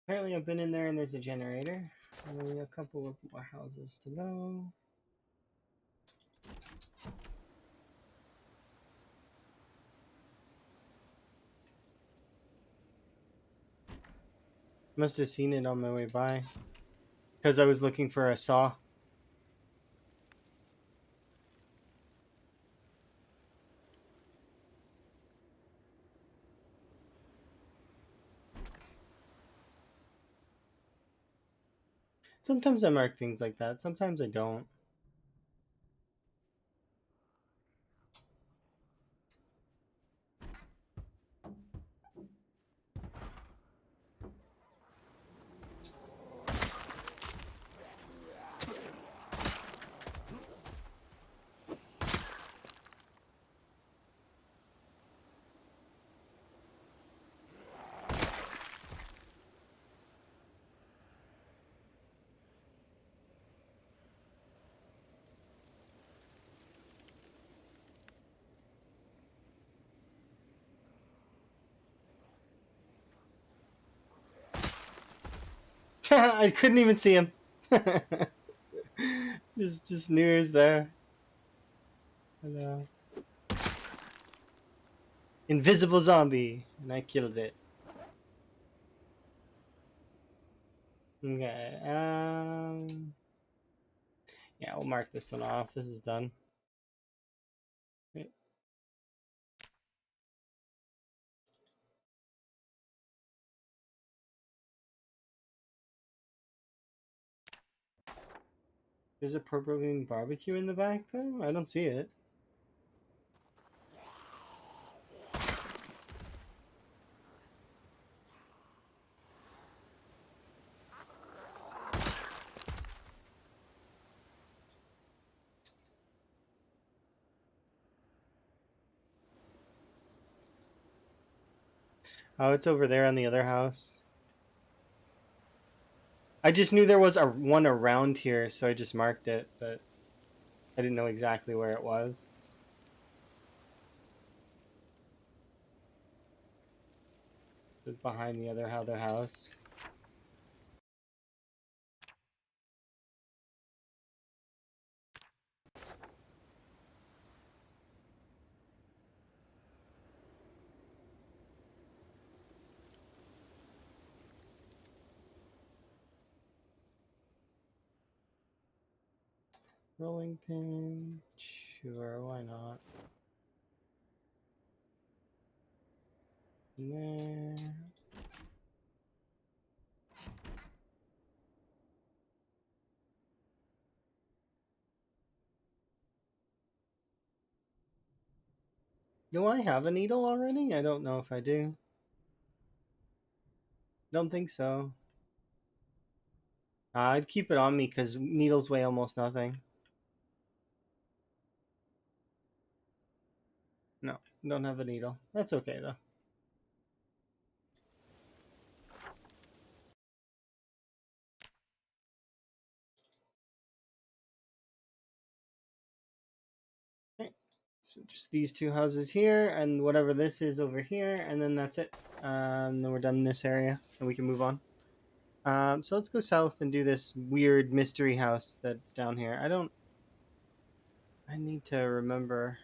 Apparently I've been in there and there's a generator. Only a couple of more houses to go. Must have seen it on my way by. Because I was looking for a saw. Sometimes I mark things like that, sometimes I don't. I couldn't even see him. just knew he was there. And, invisible zombie, and I killed it. Okay. Yeah, we'll mark this one off. This is done. Wait. There's a propane barbecue in the back, though. I don't see it. Oh, it's over there on the other house. I just knew there was one around here, so I just marked it, but I didn't know exactly where it was. It was behind the other house. Rolling pin. Sure, why not? There. Do I have a needle already? I don't know if I do. Don't think so. I'd keep it on me because needles weigh almost nothing. No, don't have a needle. That's okay though. Okay. So just these two houses here and whatever this is over here, and then that's it. Then we're done in this area and we can move on. So let's go south and do this weird mystery house that's down here. I need to remember.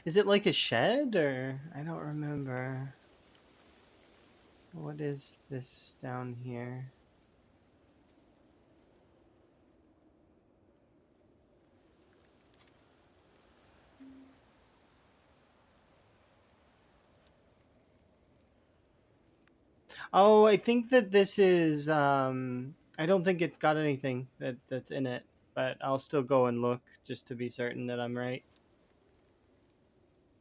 Is it like a shed or I don't remember. What is this down here? Oh, I think that this is I don't think it's got anything that's in it, but I'll still go and look just to be certain that I'm right.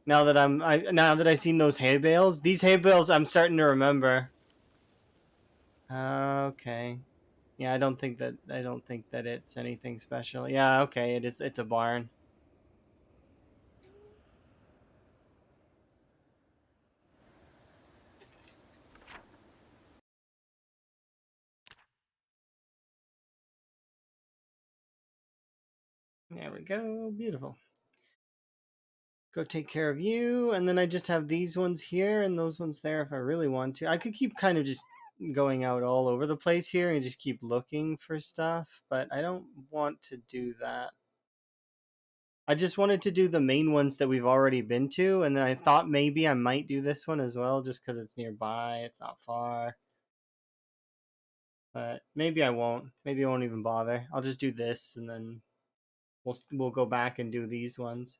Now that I seen those hay bales, these hay bales I'm starting to remember. Okay. Yeah, I don't think that it's anything special. Yeah, okay, it's a barn. There we go. Beautiful. Go take care of you, and then I just have these ones here and those ones there if I really want to. I could keep kind of just going out all over the place here and just keep looking for stuff, but I don't want to do that. I just wanted to do the main ones that we've already been to, and then I thought maybe I might do this one as well just because it's nearby. It's not far. But maybe I won't. Maybe I won't even bother. I'll just do this, and then we'll go back and do these ones,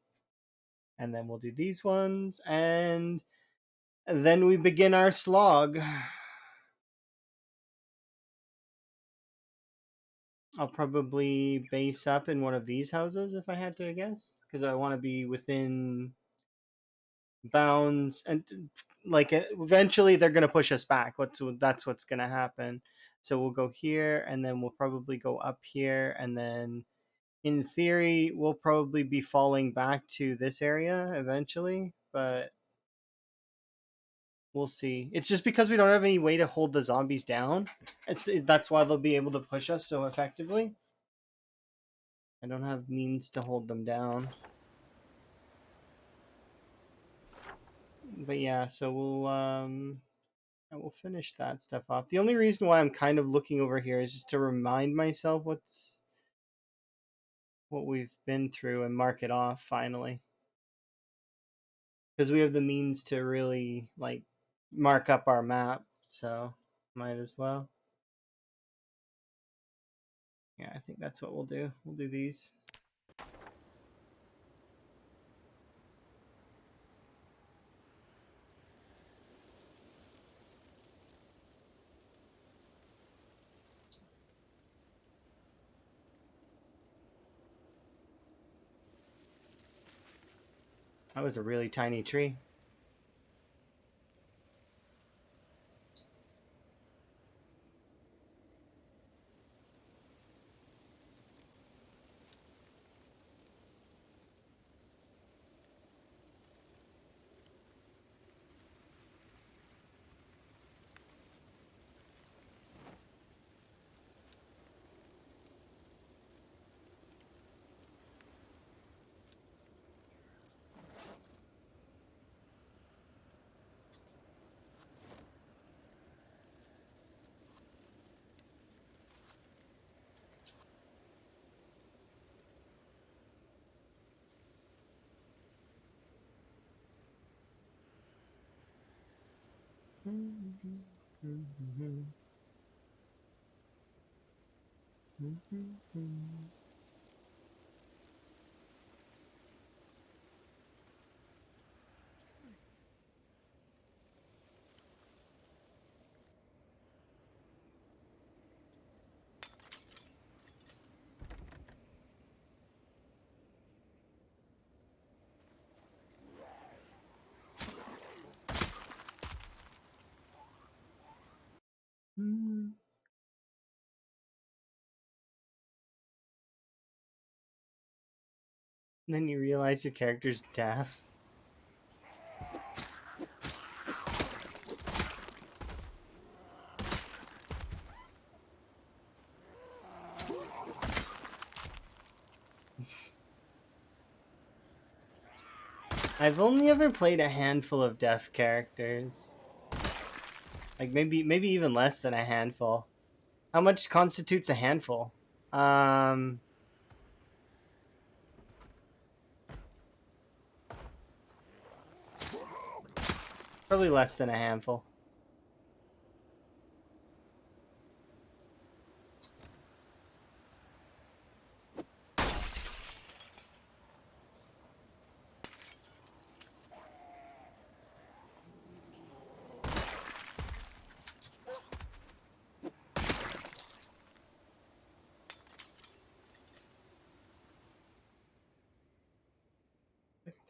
and then we'll do these ones, and then we begin our slog. I'll probably base up in one of these houses if I had to guess, because I want to be within bounds, and like eventually they're gonna push us back. That's what's gonna happen. So we'll go here, and then we'll probably go up here, and then in theory we'll probably be falling back to this area eventually, but we'll see. It's just because we don't have any way to hold the zombies down. That's why they'll be able to push us so effectively. I don't have means to hold them down. But yeah, so we'll finish that stuff off. The only reason why I'm kind of looking over here is just to remind myself what we've been through and mark it off finally. Because we have the means to really like mark up our map, so might as well. Yeah, I think that's what we'll do. We'll do these. That was a really tiny tree. Then you realize your character's deaf. I've only ever played a handful of deaf characters. Like maybe even less than a handful. How much constitutes a handful? Probably less than a handful.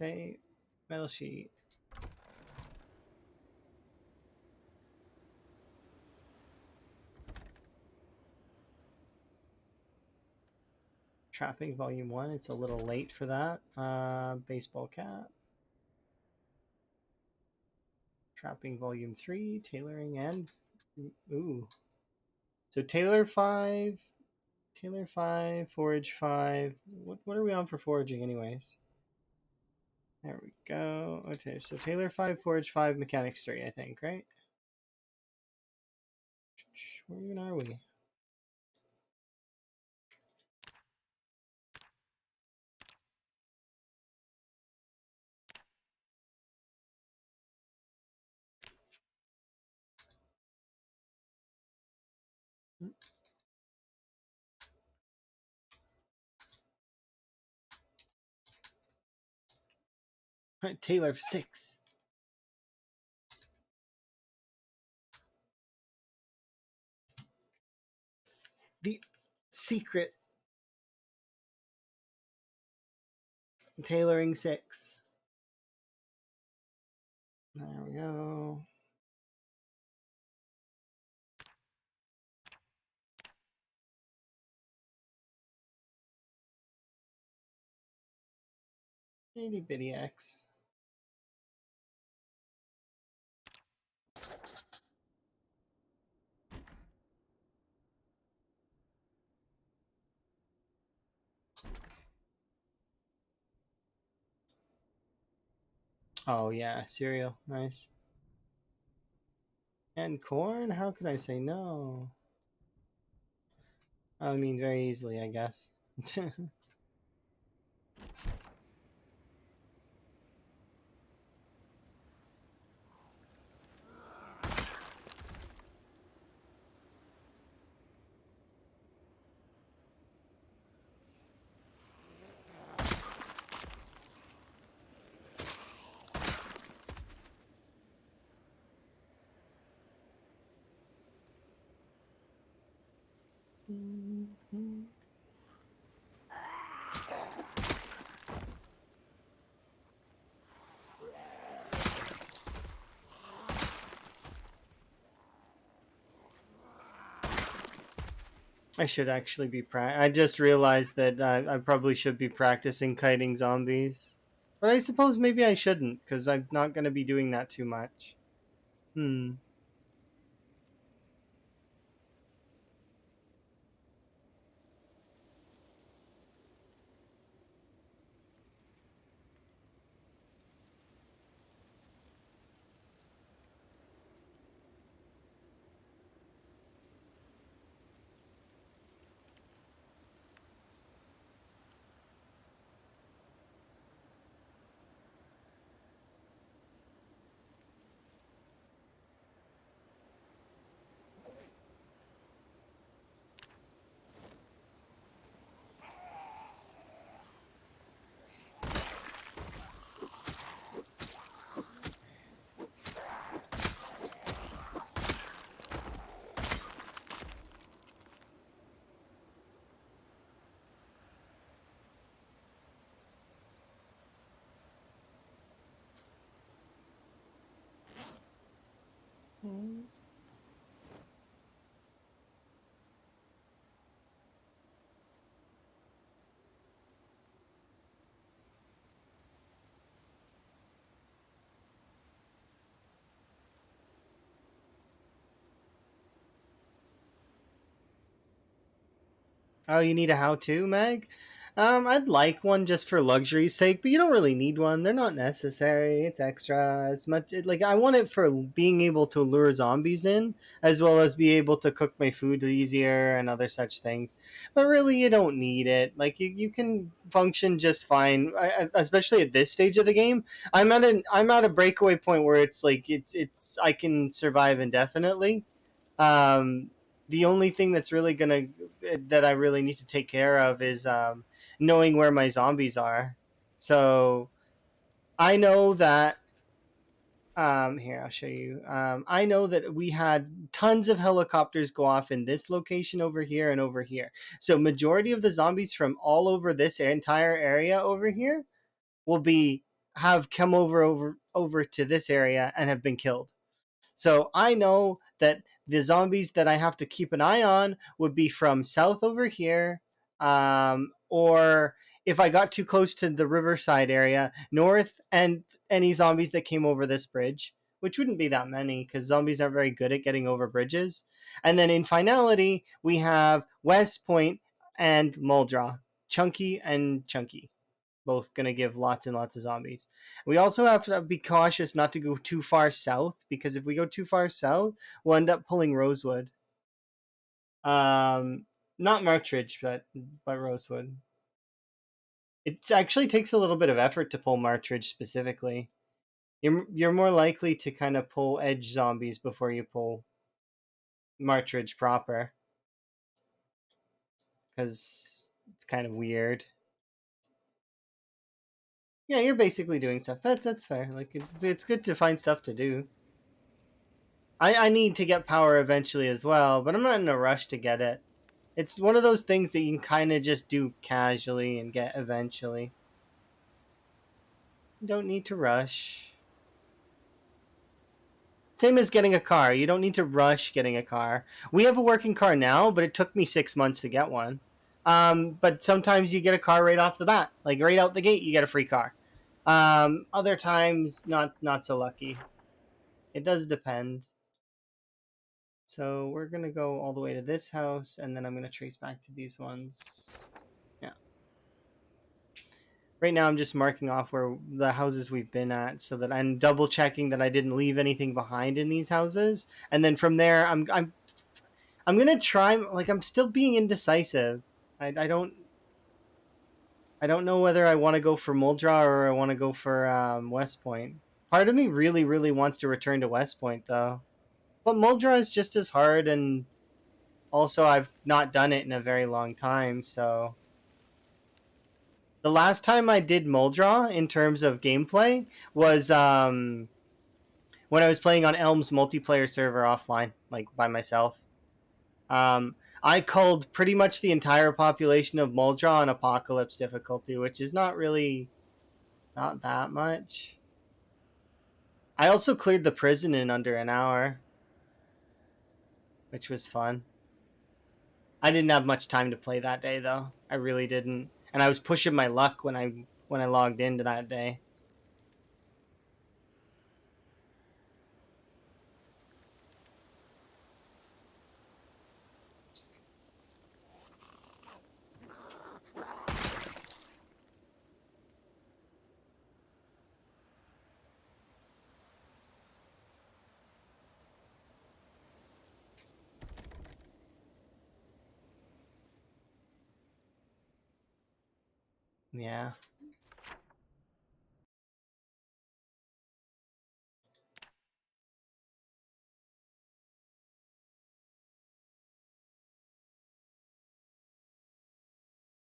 Okay, metal sheet. Trapping Volume 1. It's a little late for that. Baseball cap. Trapping Volume 3. Tailoring and... Ooh. So Tailor 5. Tailor 5. Forage 5. What are we on for foraging anyways? There we go. Okay, so Tailor 5, Forage 5, Mechanics 3, I think, right? Where even are we? Tailor 6. The secret tailoring 6. There we go. Itty bitty X. Oh yeah, cereal. Nice. And corn? How could I say no? I mean, very easily, I guess. I should actually be I just realized that I probably should be practicing kiting zombies. But I suppose maybe I shouldn't, because I'm not going to be doing that too much. Hmm. Mm. Oh, you need a how-to, Meg? I'd like one just for luxury's sake, but you don't really need one. They're not necessary. It's extra. As much like I want it for being able to lure zombies in, as well as be able to cook my food easier and other such things. But really, you don't need it. Like you can function just fine, especially at this stage of the game. I'm at a breakaway point where it's like it's I can survive indefinitely. um, the only thing that's really gonna that I really need to take care of is knowing where my zombies are. So I know that here I'll show you. I know that we had tons of helicopters go off in this location over here and over here. So majority of the zombies from all over this entire area over here will be have come over to this area and have been killed. So I know that the zombies that I have to keep an eye on would be from south over here, or if I got too close to the riverside area, north, and any zombies that came over this bridge, which wouldn't be that many because zombies aren't very good at getting over bridges. And then in finality, we have West Point and Muldra, Chunky and Chunky, both going to give lots and lots of zombies. We also have to be cautious not to go too far south, because if we go too far south, we'll end up pulling Rosewood. Not Martridge, but Rosewood. It actually takes a little bit of effort to pull Martridge specifically. You're more likely to kind of pull edge zombies before you pull Martridge proper, because it's kind of weird. Yeah, you're basically doing stuff. That's fair. Like it's good to find stuff to do. I need to get power eventually as well, but I'm not in a rush to get it. It's one of those things that you can kind of just do casually and get eventually. You don't need to rush. Same as getting a car. You don't need to rush getting a car. We have a working car now, but it took me 6 months to get one. But sometimes you get a car right off the bat, like right out the gate, you get a free car. Other times, not so lucky. It does depend. So we're gonna go all the way to this house, and then I'm gonna trace back to these ones. Yeah. Right now, I'm just marking off where the houses we've been at, so that I'm double checking that I didn't leave anything behind in these houses, and then from there, I'm gonna try. Like I'm still being indecisive. I don't know whether I want to go for Muldra or I want to go for West Point. Part of me really wants to return to West Point though, but Muldra is just as hard, and also I've not done it in a very long time. So the last time I did Muldra in terms of gameplay was when I was playing on Elm's multiplayer server offline, like by myself. I culled pretty much the entire population of Muldra on Apocalypse difficulty, which is not that much. I also cleared the prison in under an hour, which was fun. I didn't have much time to play that day though. I really didn't, and I was pushing my luck when I logged into that day. Yeah.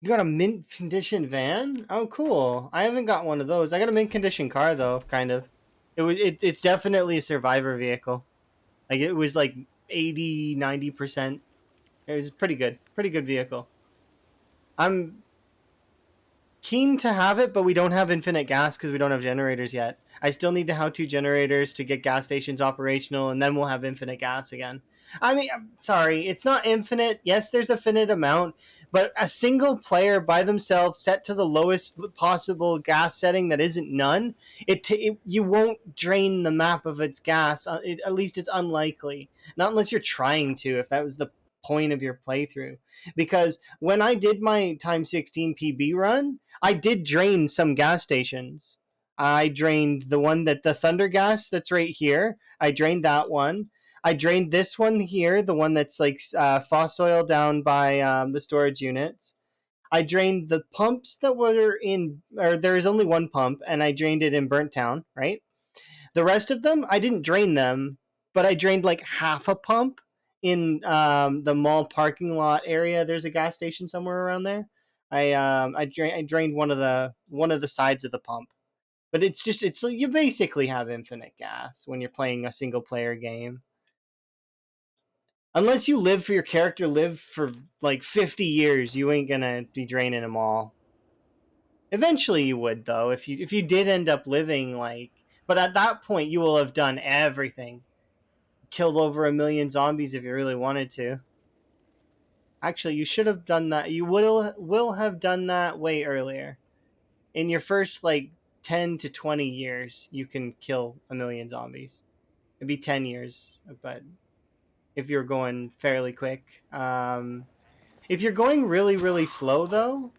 You got a mint condition van? Oh, cool. I haven't got one of those. I got a mint condition car though, kind of. It's definitely a survivor vehicle. Like it was like 80, 90%. It was pretty good. Pretty good vehicle. I'm keen to have it, but we don't have infinite gas because we don't have generators yet. I still need the how-to generators to get gas stations operational, and then we'll have infinite gas again. I mean, I'm sorry, it's not infinite. Yes, there's a finite amount, but a single player by themselves set to the lowest possible gas setting that isn't none, you won't drain the map of its gas. At least it's unlikely. Not unless you're trying to, if that was the point of your playthrough. Because when I did my times 16 PB run, I did drain some gas stations. I drained the one that the Thunder gas that's right here. I drained that one. I drained this one here, the one that's like fossil down by the storage units. I drained the pumps that were in, or there is only one pump, and I drained it in Burnt Town, right? The rest of them, I didn't drain them, but I drained like half a pump in the mall parking lot area. There's a gas station somewhere around there. I drained one of the sides of the pump, but it's you basically have infinite gas when you're playing a single player game. Unless you live for your character, live for like 50 years, you ain't gonna be draining them all. Eventually, you would though if you did end up living like. But at that point, you will have done everything, killed over 1 million zombies if you really wanted to. Actually, you should have done that. You will have done that way earlier. In your first like 10 to 20 years, you can kill 1 million zombies. It'd be 10 years, but if you're going fairly quick, if you're going really slow though,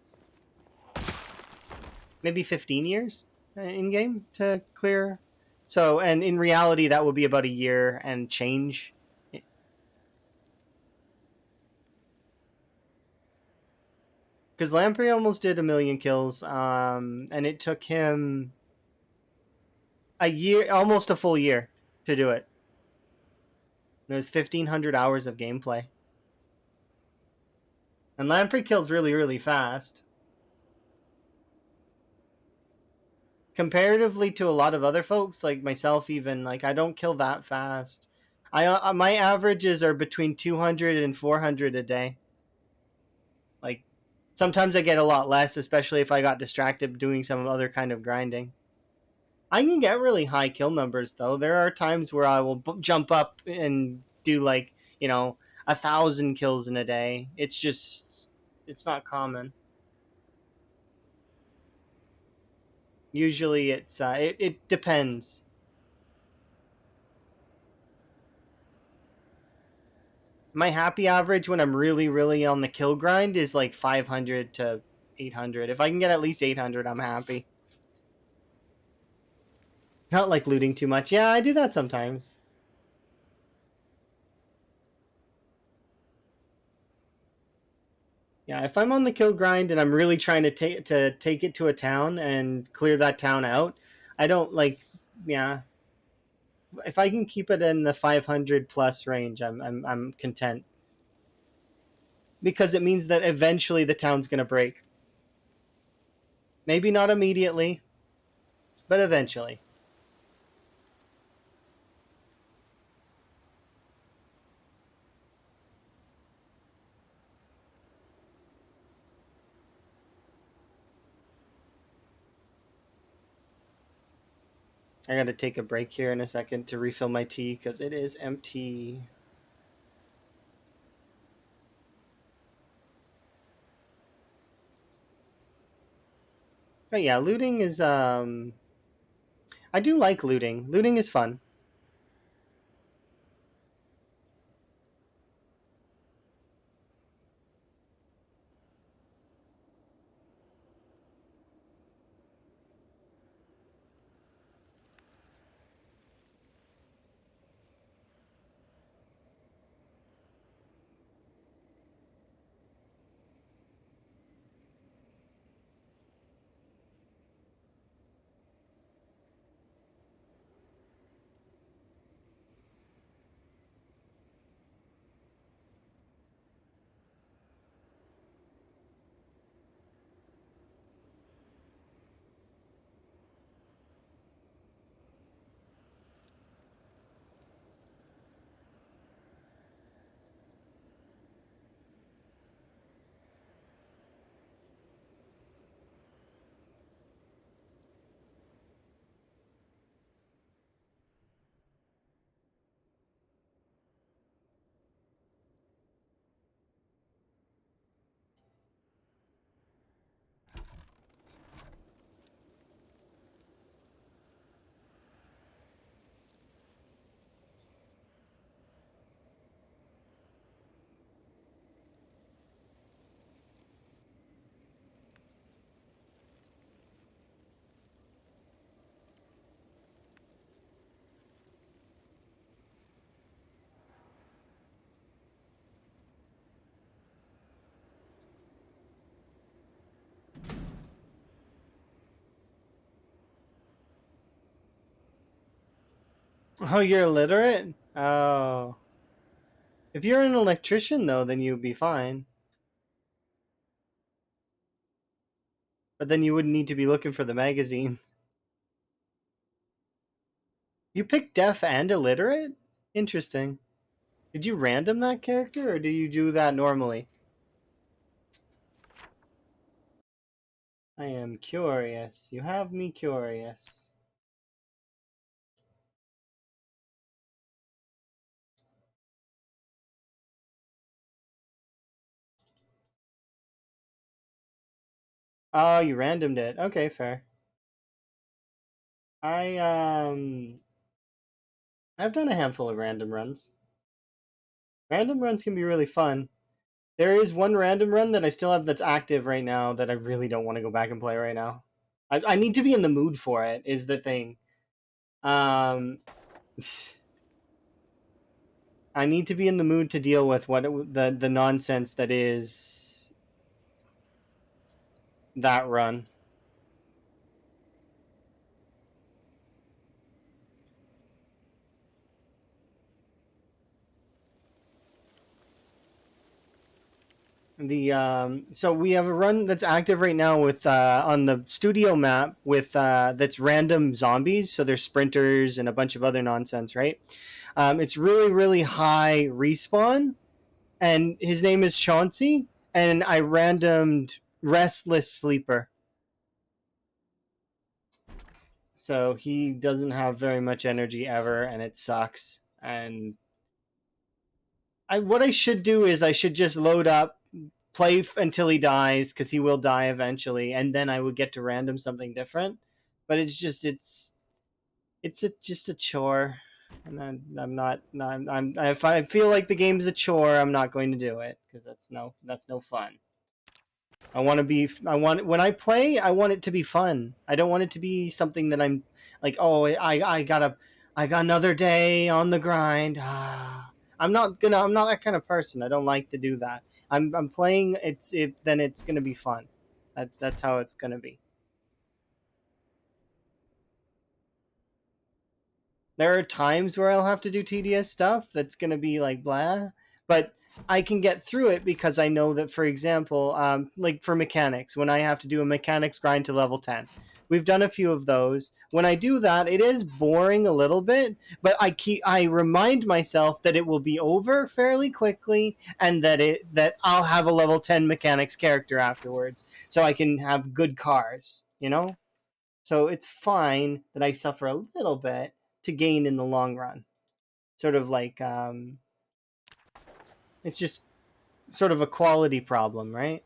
maybe 15 years in game to clear. So, and in reality, that would be about a year and change. Because Lamprey almost did 1 million kills, and it took him a year, almost a full year, to do it. There's 1,500 hours of gameplay, and Lamprey kills really fast. Comparatively to a lot of other folks, like myself, even like I don't kill that fast. My averages are between 200 and 400 a day. Like sometimes I get a lot less, especially if I got distracted doing some other kind of grinding. I can get really high kill numbers though. There are times where I will jump up and do like 1,000 kills in a day. It's not common. Usually it depends. My happy average when I'm really on the kill grind is like 500 to 800. If I can get at least 800, I'm happy. Not like looting too much. Yeah, I do that sometimes. Yeah, if I'm on the kill grind and I'm really trying to take it to a town and clear that town out, I don't like. Yeah, if I can keep it in the 500 plus range, I'm content because it means that eventually the town's gonna break. Maybe not immediately, but eventually. I gotta take a break here in a second to refill my tea because it is empty. But yeah, looting is I do like looting. Looting is fun. Oh, you're illiterate? Oh. If you're an electrician, though, then you'd be fine. But then you wouldn't need to be looking for the magazine. You picked deaf and illiterate? Interesting. Did you random that character, or do you do that normally? I am curious. You have me curious. Oh, you randomed it. Okay, fair. I I've done a handful of random runs. Random runs can be really fun. There is one random run that I still have that's active right now that I really don't want to go back and play right now. I need to be in the mood for it, is the thing. Um, I need to be in the mood to deal with the nonsense that is that run. The So we have a run that's active right now with on the studio map with that's random zombies. So there's sprinters and a bunch of other nonsense, right? It's really high respawn, and his name is Chauncey, and I randomed Restless Sleeper. So he doesn't have very much energy ever, and it sucks. And what I should do is I should just load up, play until he dies, because he will die eventually, and then I would get to random something different. But just a chore, and I'm not. If I feel like the game's a chore, I'm not going to do it because that's no fun. I want when I play, I want it to be fun. I don't want it to be something that I'm like, oh, I got another day on the grind. I'm not that kind of person. I don't like to do that. I'm playing. Then it's gonna be fun. That's how it's gonna be. There are times where I'll have to do tedious stuff that's going to be like blah, but I can get through it because I know that, for example, like for mechanics, when I have to do a mechanics grind to level 10, we've done a few of those. When I do that, it is boring a little bit, but I remind myself that it will be over fairly quickly, and that I'll have a level 10 mechanics character afterwards, so I can have good cars. So it's fine that I suffer a little bit to gain in the long run. Sort of like it's just sort of a quality problem, right?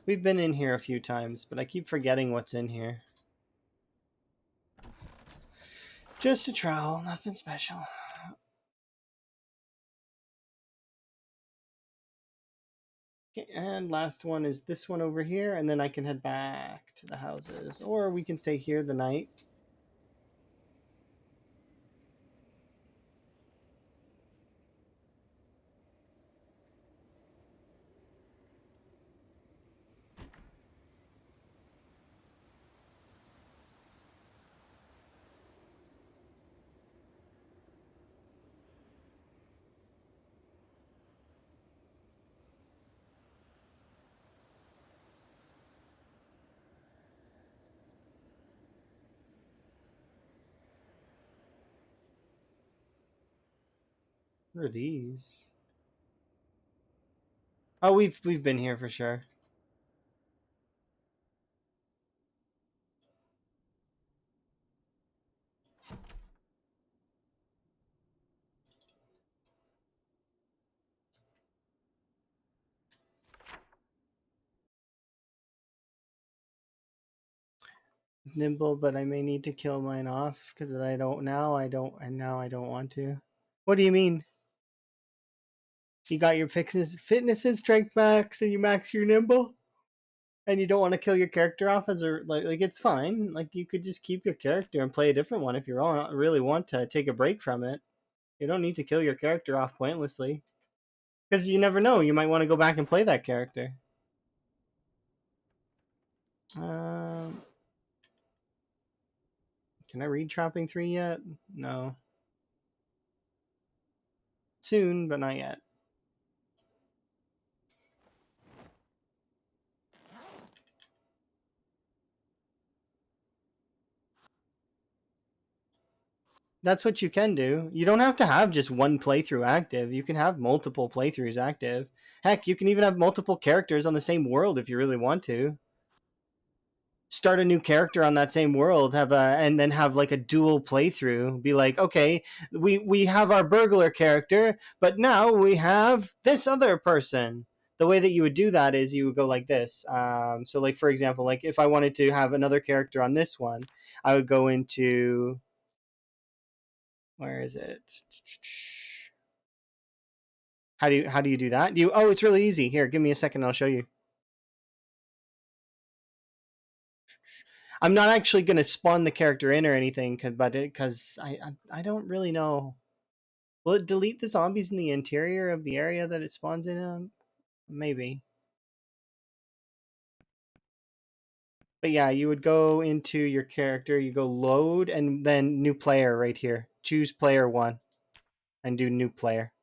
We've been in here a few times, but I keep forgetting what's in here. Just a trowel, nothing special. Okay, and last one is this one over here, and then I can head back to the houses, or we can stay here the night. What are these? Oh, we've been here for sure. Nimble, but I may need to kill mine off because I don't now. I don't, and now I don't want to. What do you mean? You got your fitness and strength max, and you max your nimble, and you don't want to kill your character off as a like it's fine. Like you could just keep your character and play a different one if you really want to take a break from it. You don't need to kill your character off pointlessly because you never know. You might want to go back and play that character. Um, can I read Trapping 3 yet? No. Soon, but not yet. That's what you can do. You don't have to have just one playthrough active. You can have multiple playthroughs active. Heck, you can even have multiple characters on the same world if you really want to. Start a new character on that same world, have a and then have like a dual playthrough. Be like, okay, we have our burglar character, but now we have this other person. The way that you would do that is you would go like this. So, like for example, like if I wanted to have another character on this one, I would go into where is it? How do you do that? You oh, it's really easy. Here, give me a second. I'll show you. I'm not actually going to spawn the character in or anything, because I don't really know. Will it delete the zombies in the interior of the area that it spawns in? Maybe. But yeah, you would go into your character, you go load, and then new player right here. Choose player one, and do new player.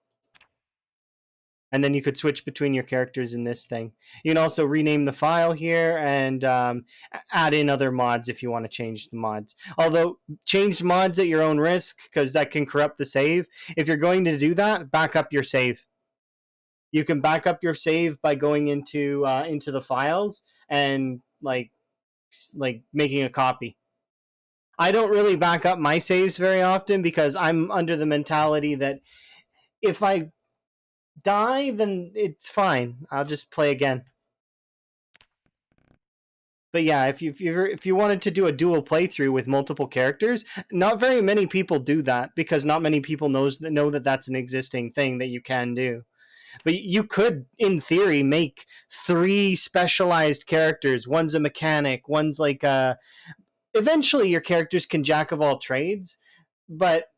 And then you could switch between your characters in this thing. You can also rename the file here and add in other mods if you want to change the mods. Although change mods at your own risk because that can corrupt the save. If you're going to do that, back up your save. You can back up your save by going into the files and like making a copy. I don't really back up my saves very often because I'm under the mentality that if I die, then it's fine. I'll just play again. But yeah, if you wanted to do a dual playthrough with multiple characters, not very many people do that because not many people know that that's an existing thing that you can do. But you could, in theory, make 3 specialized characters. One's a mechanic. One's like a. Eventually, your characters can jack of all trades, but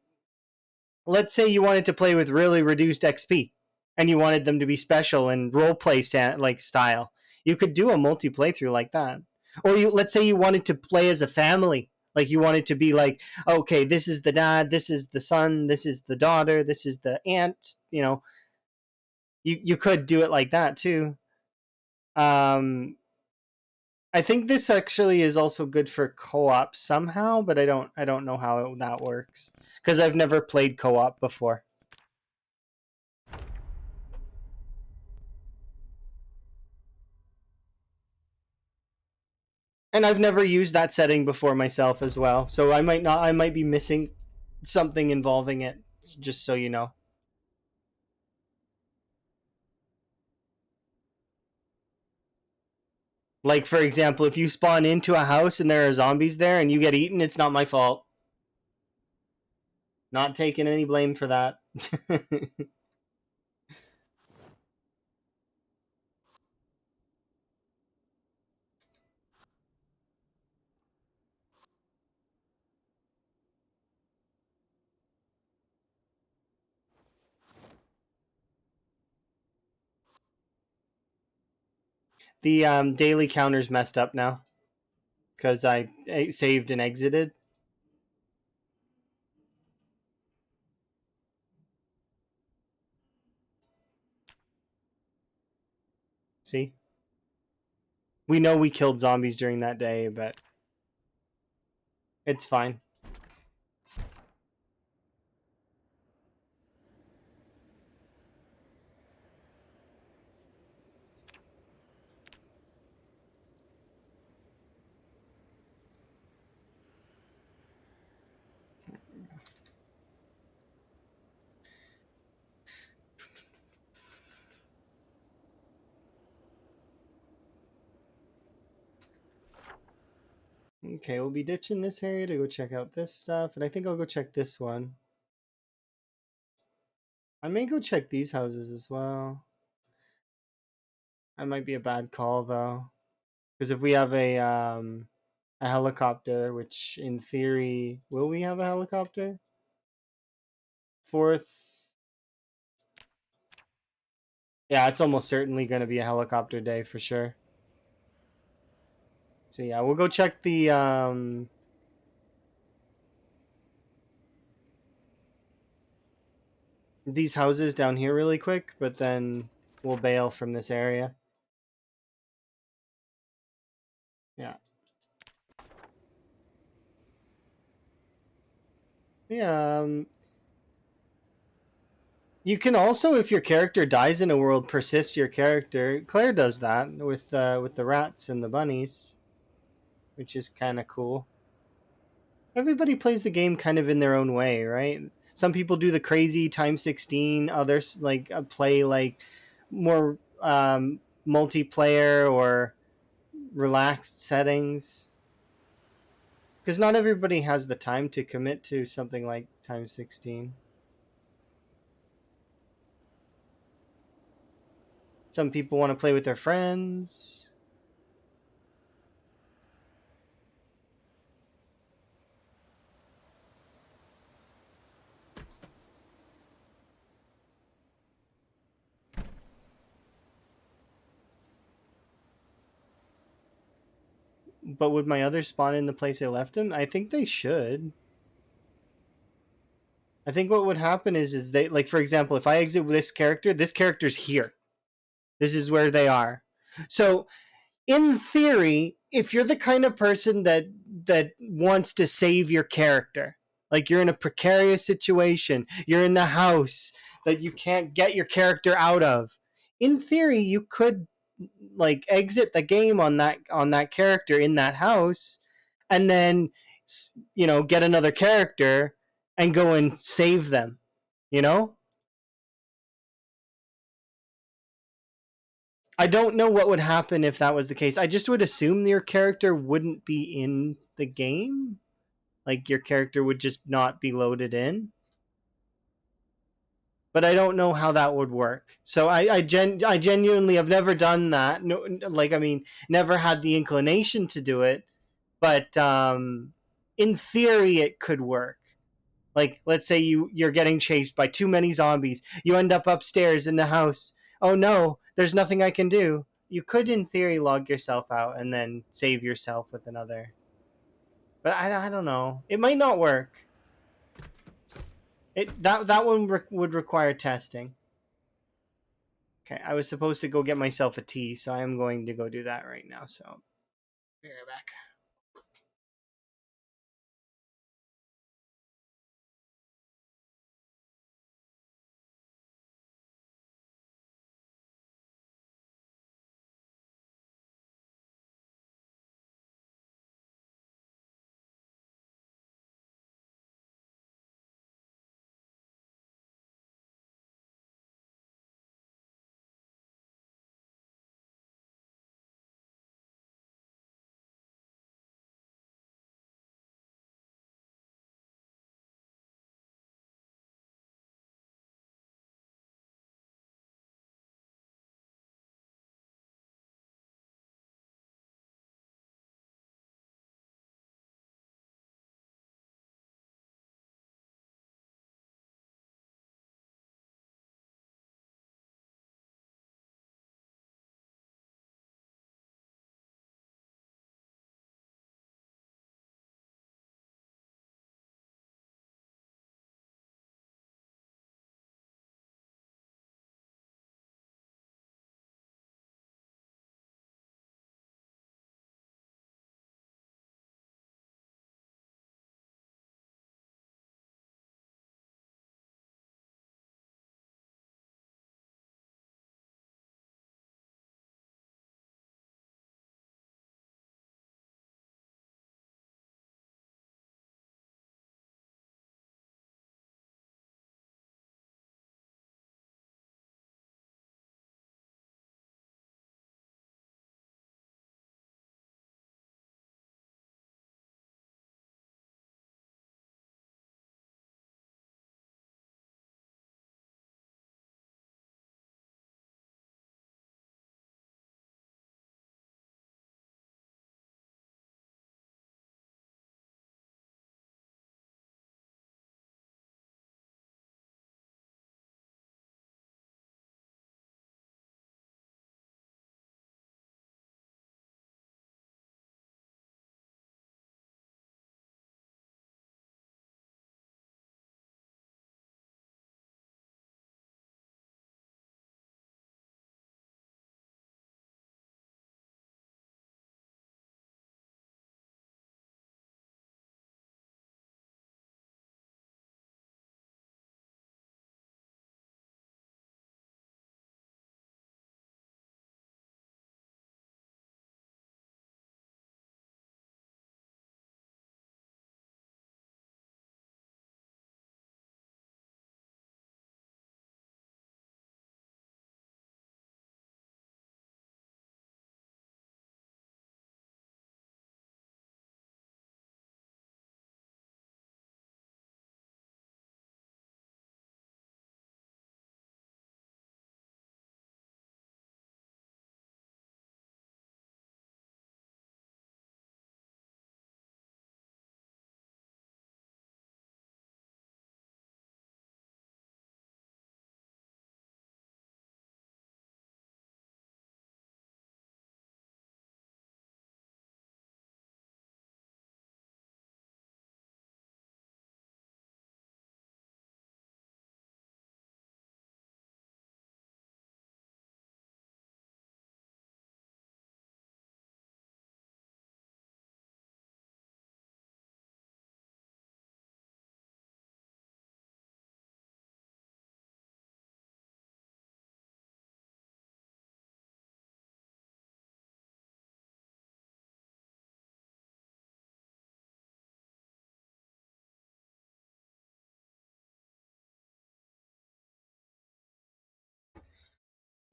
let's say you wanted to play with really reduced XP and you wanted them to be special and role play like style, you could do a multi playthrough like that. Or let's say you wanted to play as a family, like you wanted to be like, okay, this is the dad, this is the son, this is the daughter, this is the aunt. You could do it like that too. Um, I think this actually is also good for co-op somehow, but I don't know how that works because I've never played co-op before. And I've never used that setting before myself as well. So I might be missing something involving it, just so you know. Like for example, if you spawn into a house and there are zombies there and you get eaten, it's not my fault. Not taking any blame for that. The daily counter's messed up now because I saved and exited. See, we know we killed zombies during that day, but it's fine. Okay, we'll be ditching this area to go check out this stuff, and I think I'll go check this one. I may go check these houses as well. That might be a bad call though, because if we have a helicopter, which in theory, will we have a helicopter? Fourth, yeah, it's almost certainly going to be a helicopter day for sure. So yeah, we'll go check the these houses down here really quick, but then we'll bail from this area. Yeah. Yeah. You can also, if your character dies in a world, persist your character. Claire does that with the rats and the bunnies, which is kind of cool. Everybody plays the game kind of in their own way, right? Some people do the crazy times 16. Others like play like more multiplayer or relaxed settings. Because not everybody has the time to commit to something like times 16. Some people want to play with their friends. But would my others spawn in the place I left them? I think they should. I think what would happen is they, like, for example, if I exit this character's here. This is where they are. So in theory, if you're the kind of person that wants to save your character, like you're in a precarious situation, you're in the house that you can't get your character out of, in theory you could like exit the game on that character in that house and then get another character and go and save them, you know? I don't know what would happen if that was the case. I just would assume your character wouldn't be in the game. Like your character would just not be loaded in. But I don't know how that would work. So I genuinely have never done that. No, like I mean, never had the inclination to do it. But in theory, it could work. Like let's say you're getting chased by too many zombies. You end up upstairs in the house. Oh no, there's nothing I can do. You could in theory log yourself out and then save yourself with another. But I don't know. It might not work. That one would require testing. Okay, I was supposed to go get myself a tea, so I am going to go do that right now. So be right back.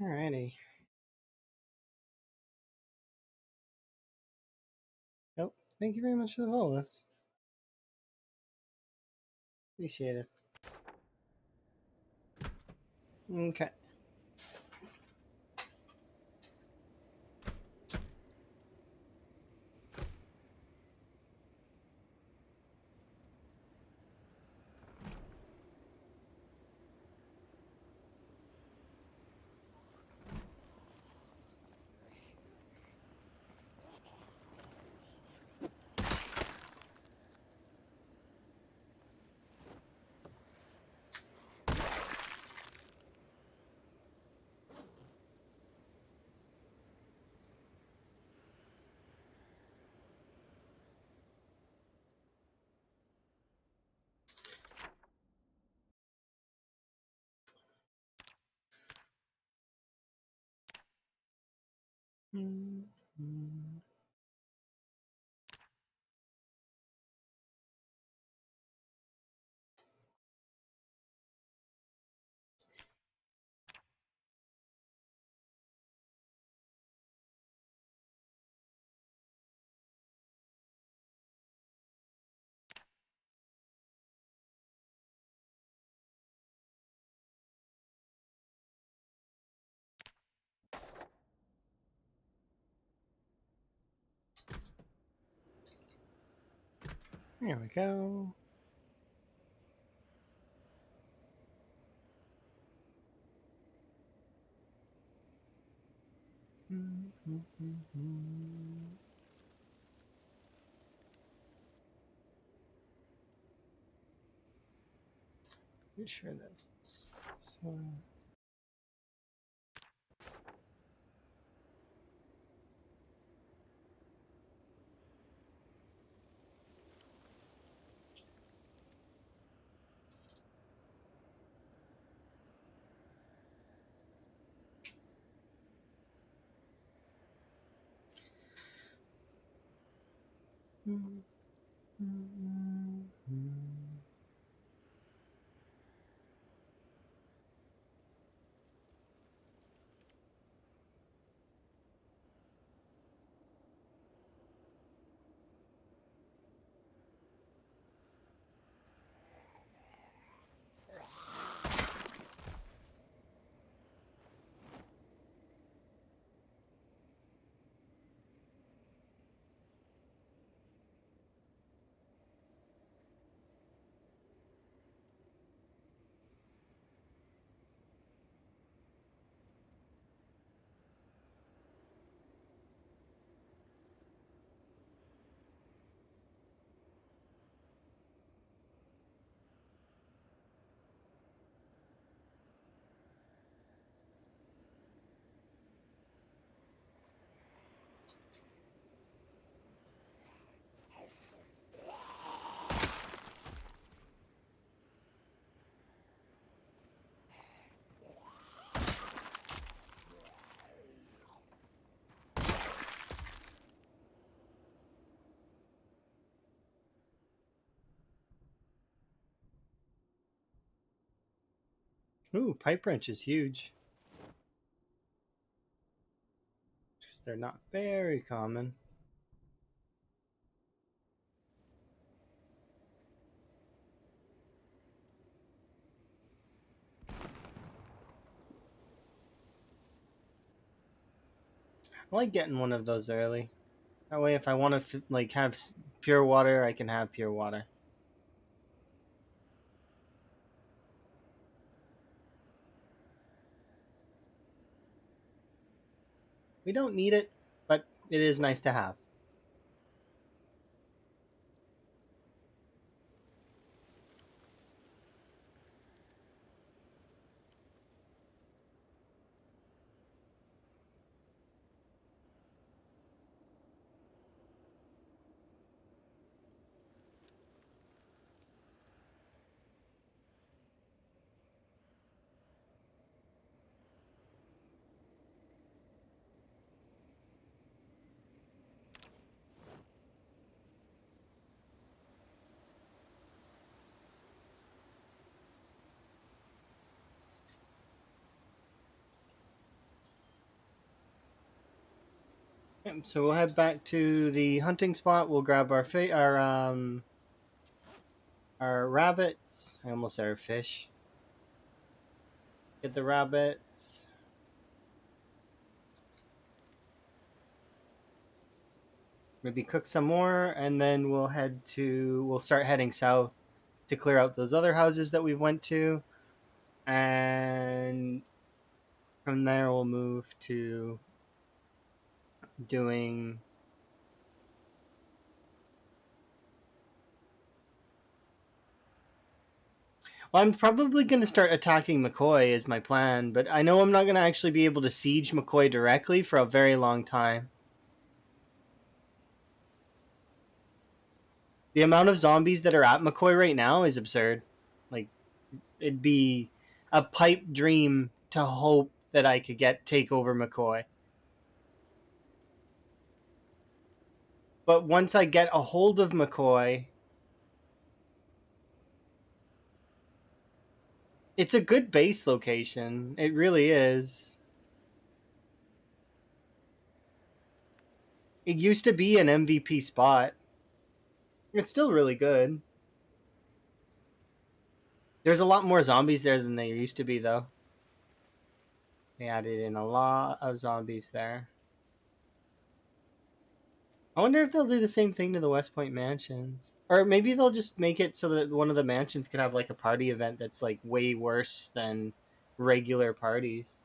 Alrighty. Oh, thank you very much for the follows. Appreciate it. Okay. Mm-hmm. There we go. Pretty sure that's this one. Ooh, pipe wrench is huge. They're not very common. I like getting one of those early. That way, if I want to like have pure water, I can have pure water. We don't need it, but it is nice to have. So we'll head back to the hunting spot. We'll grab our rabbits. I almost said our fish. Get the rabbits. Maybe cook some more, and then we'll start heading south to clear out those other houses that we've went to, and from there we'll move to doing. Well, I'm probably going to start attacking McCoy is my plan, but I know I'm not going to actually be able to siege McCoy directly for a very long time. The amount of zombies that are at McCoy right now is absurd. Like, it'd be a pipe dream to hope that I could take over McCoy. But once I get a hold of McCoy, it's a good base location. It really is. It used to be an MVP spot. It's still really good. There's a lot more zombies there than there used to be, though. They added in a lot of zombies there. I wonder if they'll do the same thing to the West Point mansions. Or maybe they'll just make it so that one of the mansions can have like a party event that's like way worse than regular parties.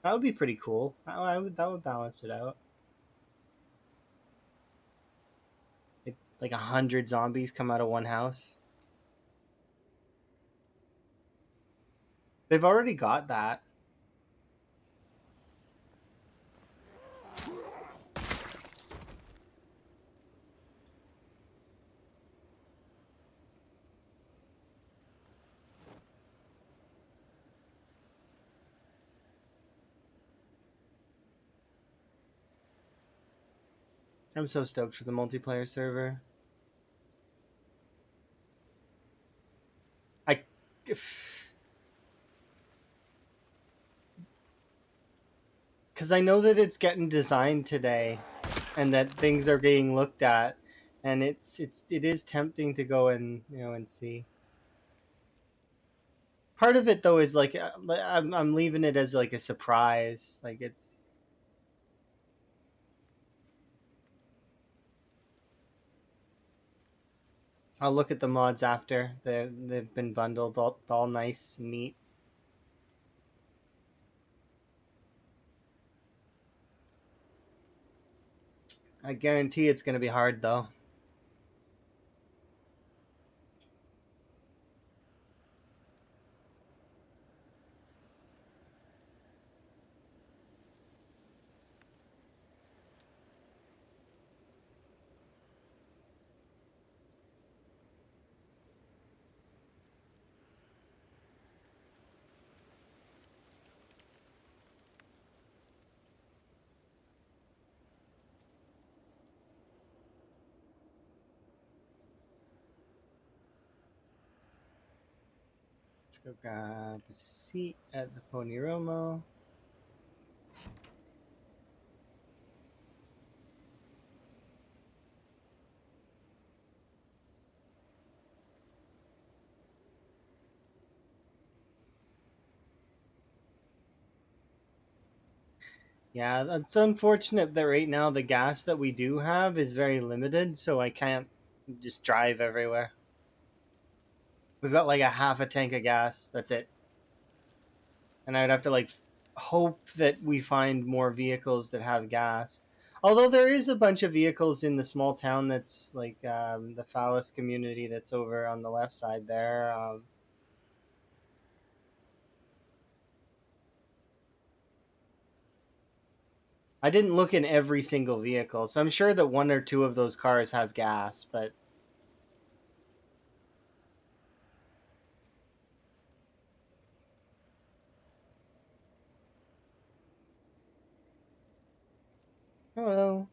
That would be pretty cool. That would balance it out. Like 100 zombies come out of one house. They've already got that. I'm so stoked for the multiplayer server. I because I know that it's getting designed today and that things are being looked at, and it is tempting to go and and see. Part of it though is like I'm leaving it as like a surprise. Like it's I'll look at the mods after they've been bundled all nice and neat. I guarantee it's going to be hard though. Let's go grab a seat at the Pony Romo. Yeah, that's unfortunate that right now the gas that we do have is very limited, so I can't just drive everywhere. We've got like a half a tank of gas. That's it. And I'd have to like hope that we find more vehicles that have gas. Although there is a bunch of vehicles in the small town that's like the Phallus community that's over on the left side there. I didn't look in every single vehicle, so I'm sure that one or two of those cars has gas, but hello.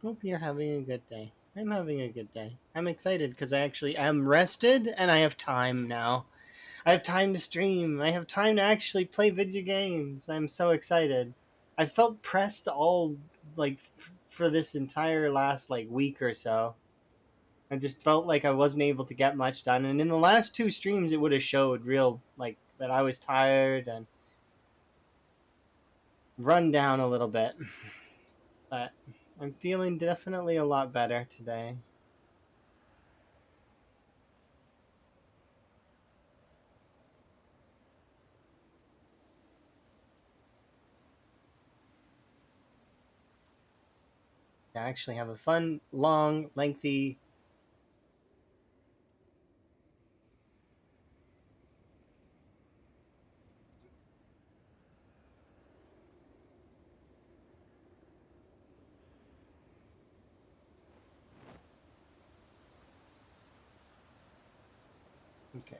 Hope you're having a good day. I'm having a good day. I'm excited because I actually am rested and I have time now. I have time to stream. I have time to actually play video games. I'm so excited. I felt pressed all like for this entire last like week or so. I just felt like I wasn't able to get much done, and in the last two streams, it would have showed real like that I was tired and run down a little bit. But I'm feeling definitely a lot better today. I actually have a fun, long, lengthy. Okay.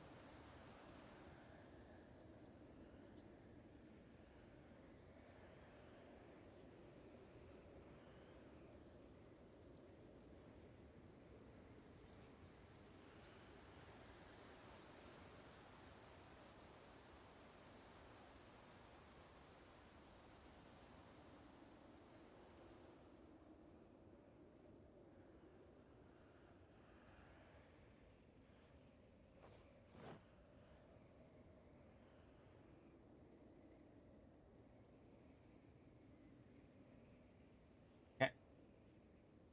Okay.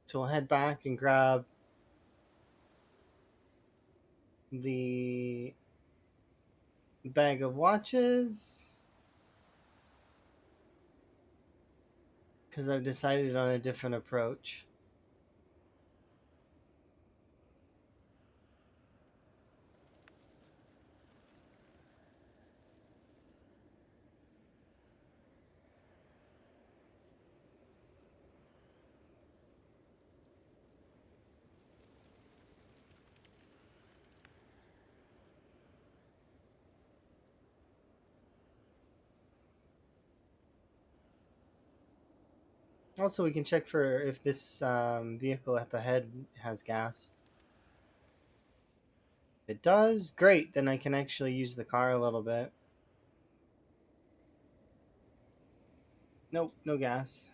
So we'll head back and grab the bag of watches because I've decided on a different approach. Also, we can check for if this vehicle at the head has gas. If it does, great. Then I can actually use the car a little bit. Nope, no gas.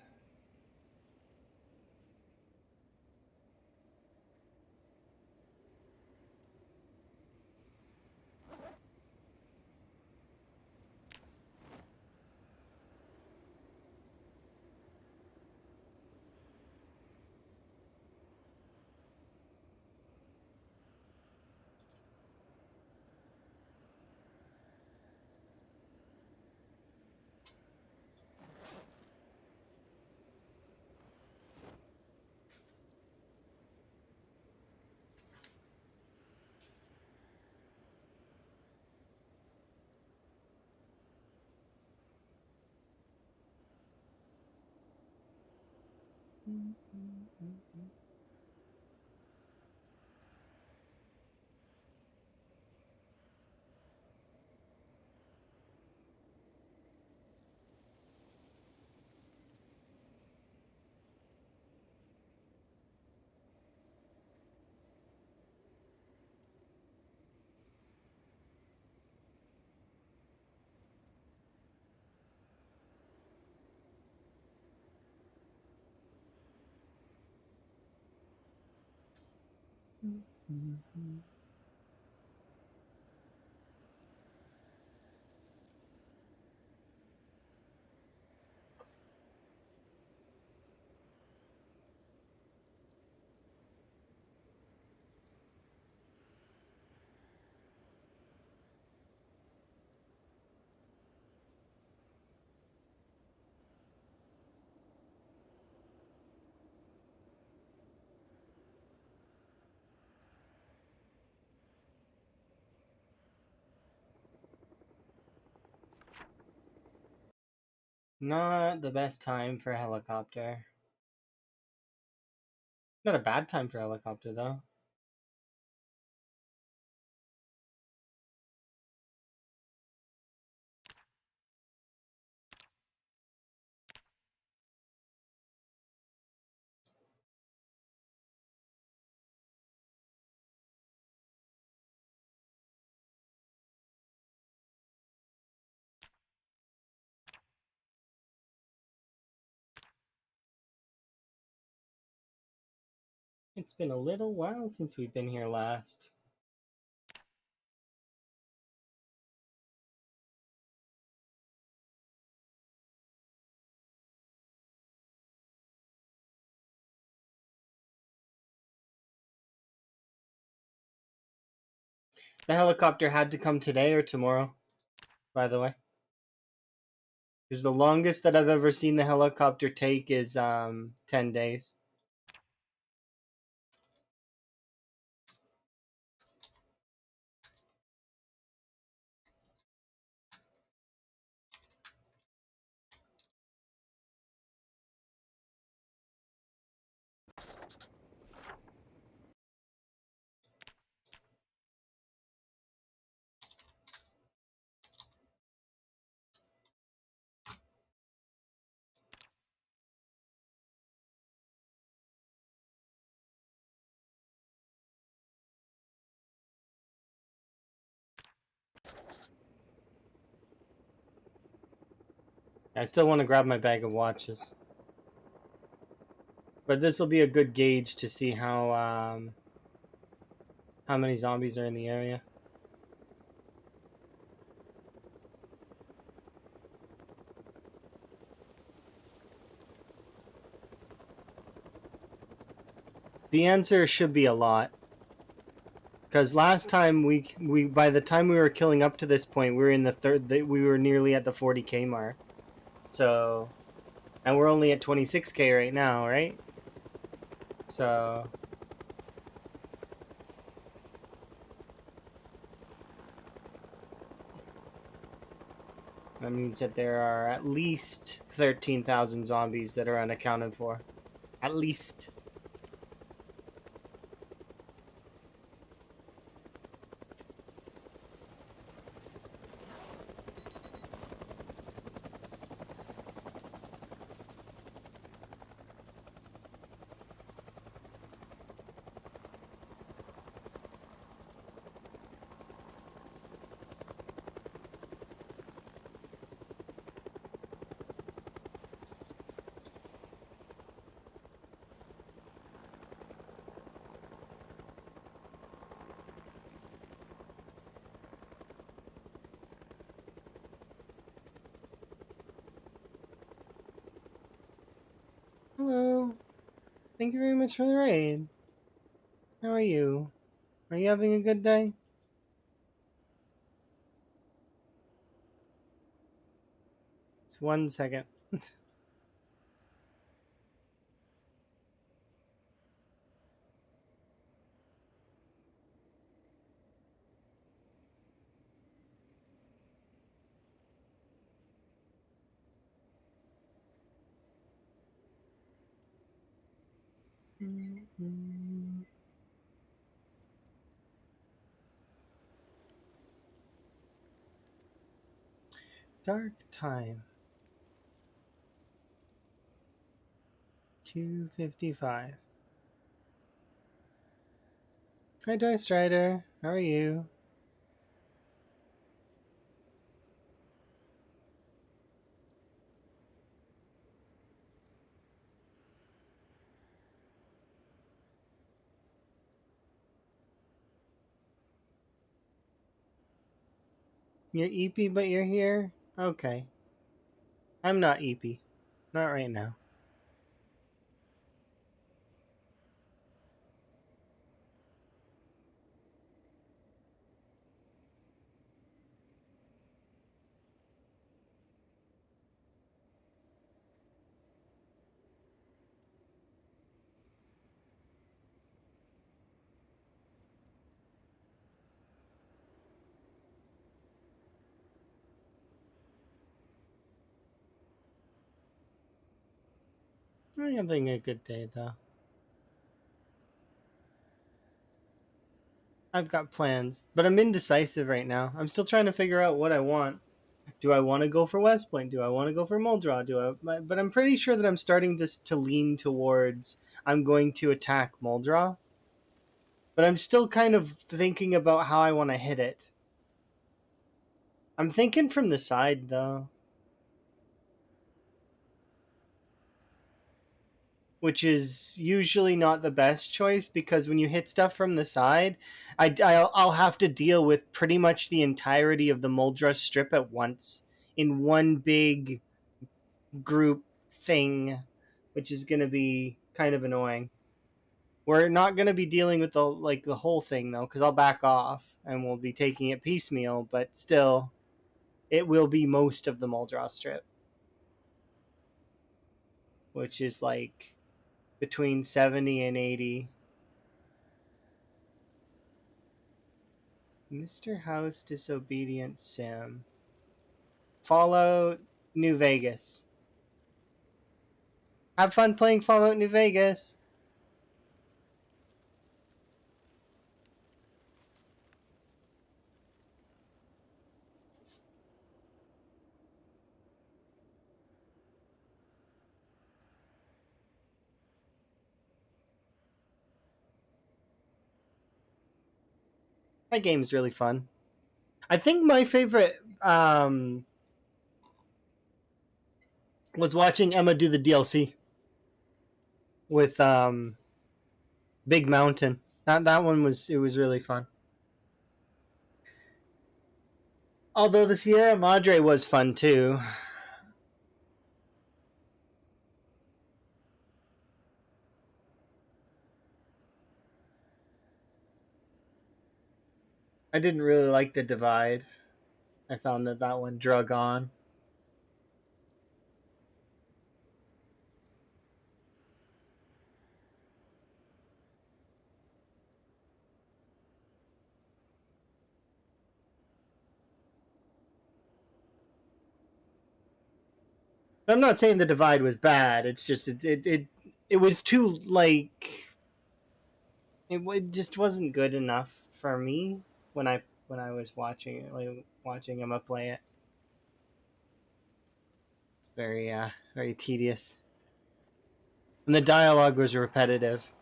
Not the best time for a helicopter. Not a bad time for a helicopter, though. It's been a little while since we've been here last. The helicopter had to come today or tomorrow, by the way. Because the longest that I've ever seen the helicopter take is 10 days. I still want to grab my bag of watches. But this will be a good gauge to see how many zombies are in the area. The answer should be a lot. Because last time we by the time we were killing up to this point, we were in the we were nearly at the 40k mark. So, and we're only at 26k right now, right? So, that means that there are at least 13,000 zombies that are unaccounted for. At least. Hello. Thank you very much for the raid. How are you? Are you having a good day? Just 1 second. Dark time. 2:55. Hi, Dice Strider. How are you? You're EP, but you're here? Okay. I'm not EP. Not right now. I'm having a good day, though. I've got plans, but I'm indecisive right now. I'm still trying to figure out what I want. Do I want to go for West Point? Do I want to go for Muldraw? But I'm pretty sure that I'm starting to lean towards I'm going to attack Muldraw. But I'm still kind of thinking about how I want to hit it. I'm thinking from the side, though. which is usually not the best choice because when you hit stuff from the side, I'll have to deal with pretty much the entirety of the Muldra strip at once in one big group thing, which is going to be kind of annoying. We're not going to be dealing with the whole thing though, because I'll back off and we'll be taking it piecemeal. But still, it will be most of the Muldra strip, which is like between 70 and 80. Mr. House Disobedient Sim. Fallout New Vegas. Have fun playing Fallout New Vegas. That game's really fun. I think my favorite was watching Emma do the DLC with Big Mountain. That one was really fun. Although the Sierra Madre was fun too. I didn't really like the Divide. I found that one drug on. I'm not saying the Divide was bad. It's just it was too like it just wasn't good enough for me when I was watching it, like watching Emma play it. It's very tedious, and the dialogue was repetitive.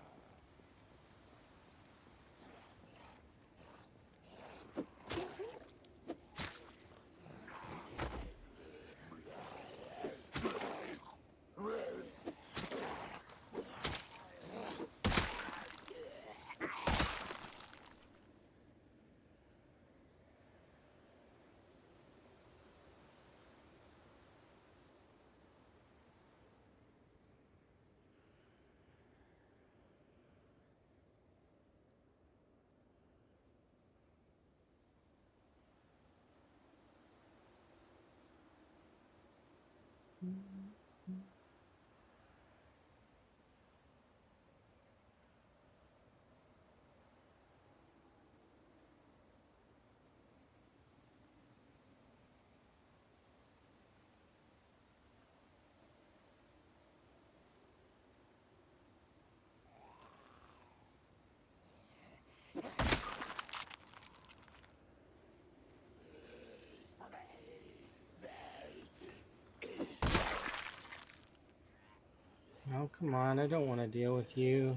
Oh, come on, I don't want to deal with you.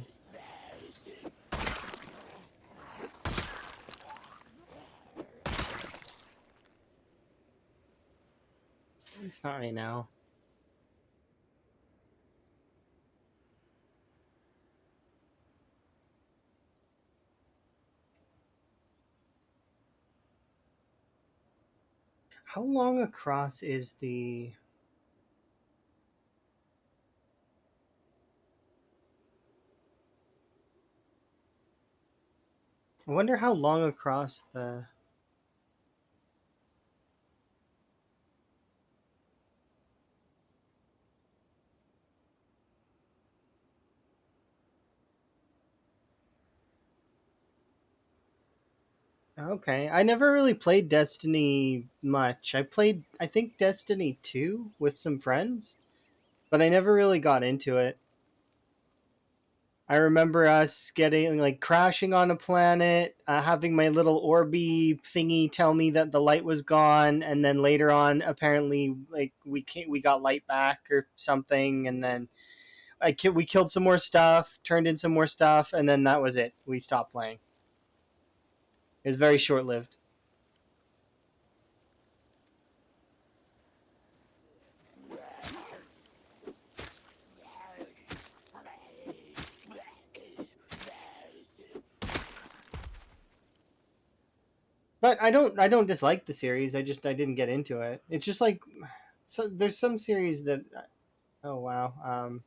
It's not right now. How long across is the... I wonder how long across the... Okay, I never really played Destiny much. I played, I think, Destiny 2 with some friends, but I never really got into it. I remember us getting, like, crashing on a planet, having my little Orby thingy tell me that the light was gone, and then later on, apparently, like, we got light back or something, and then we killed some more stuff, turned in some more stuff, and then that was it. We stopped playing. It was very short lived. But I don't dislike the series. I didn't get into it. It's just like, so there's some series that, oh wow.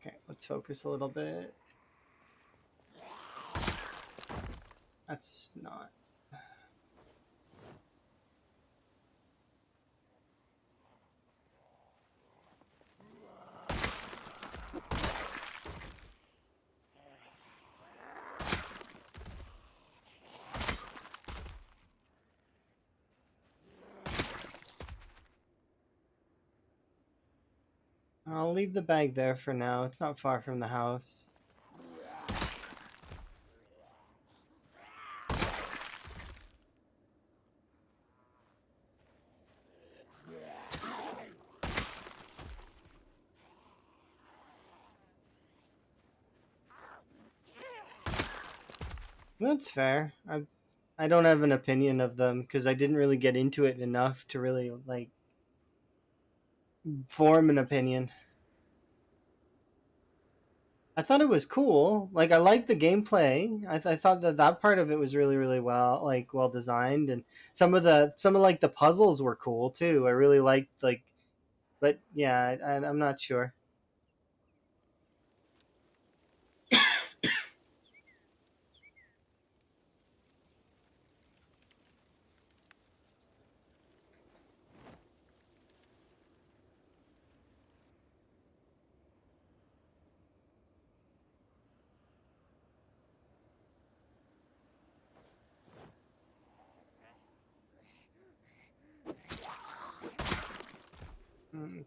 Okay, let's focus a little bit. That's not. I'll leave the bag there for now. It's not far from the house. That's fair. I don't have an opinion of them because I didn't really get into it enough to really like form an opinion. I thought it was cool. Like I liked the gameplay. I thought that that part of it was really really well designed, and some of like the puzzles were cool too. I really liked like, but yeah, I'm not sure.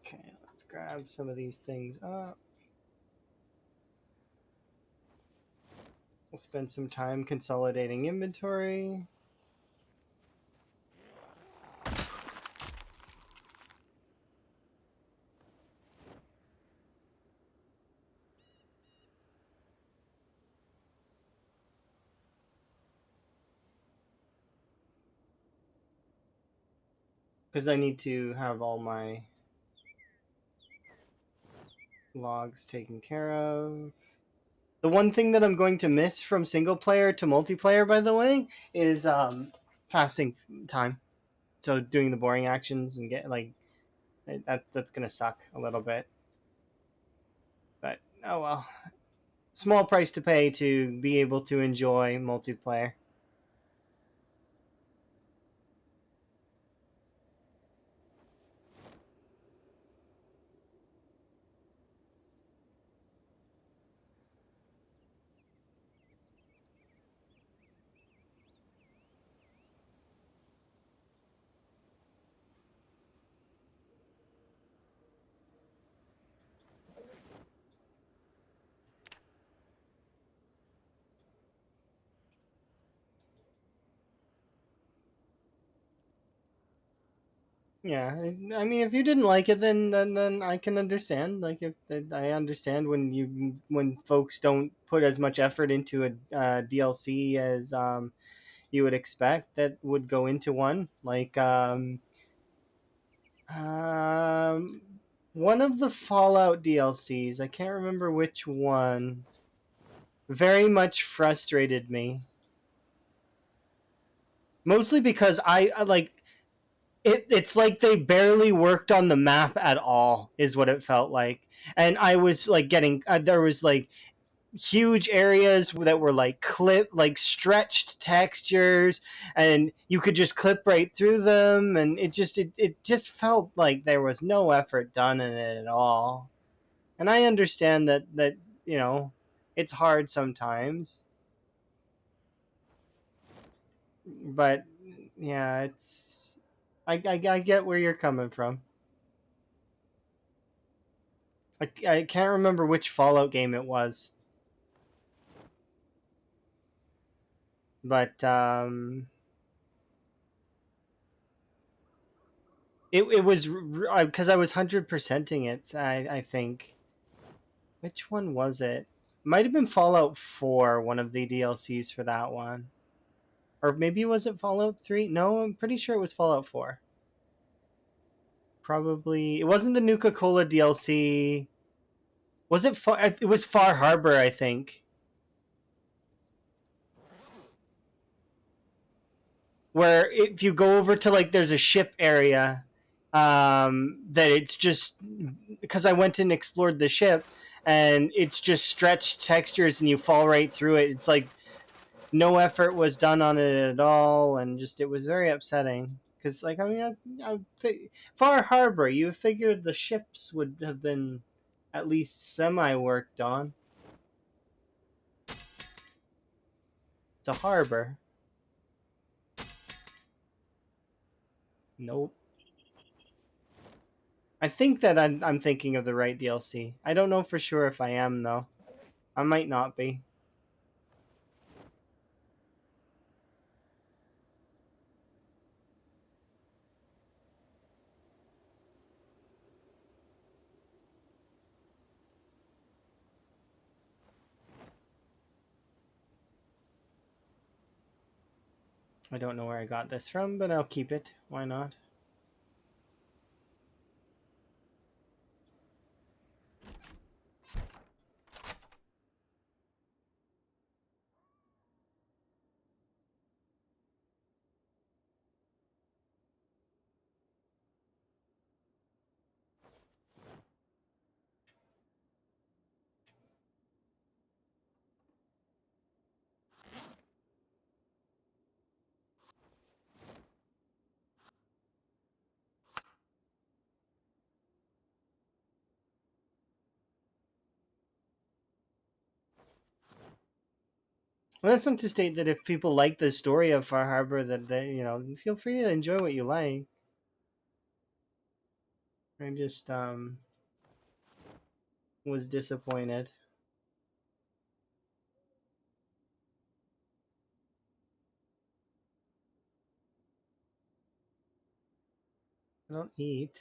Okay, let's grab some of these things up. We'll spend some time consolidating inventory. Because I need to have all my logs taken care of. The one thing that I'm going to miss from single player to multiplayer, by the way, is fasting time. So doing the boring actions and get like that's gonna suck a little bit. But oh well, small price to pay to be able to enjoy multiplayer. Yeah, I mean, if you didn't like it, then I can understand. Like, if I understand when folks don't put as much effort into a DLC as you would expect that would go into one. Like, um, one of the Fallout DLCs, I can't remember which one, very much frustrated me. Mostly because I like it's like they barely worked on the map at all is what it felt like. And I was like getting there was like huge areas that were like stretched textures, and you could just clip right through them, and it just felt like there was no effort done in it at all. And I understand that you know it's hard sometimes, but yeah, it's I get where you're coming from. I can't remember which Fallout game it was, but it was because I was 100%ing it. I think, which one was it? Might have been Fallout 4, one of the DLCs for that one, or maybe was it Fallout 3? No, I'm pretty sure it was Fallout 4. Probably it wasn't the Nuka Cola DLC. Was it? It was Far Harbor, I think. where if you go over to like there's a ship area, that it's just because I went and explored the ship, and it's just stretched textures and you fall right through it. It's like no effort was done on it at all, and just it was very upsetting. Because like I mean, Far Harbor, you figured the ships would have been at least semi worked on. It's a harbor. Nope. I think that I'm thinking of the right DLC. I don't know for sure if I am though. I might not be. I don't know where I got this from, but I'll keep it. Why not? Well, that's not to state that if people like the story of Far Harbor, that they, feel free to enjoy what you like. I just was disappointed. I don't eat.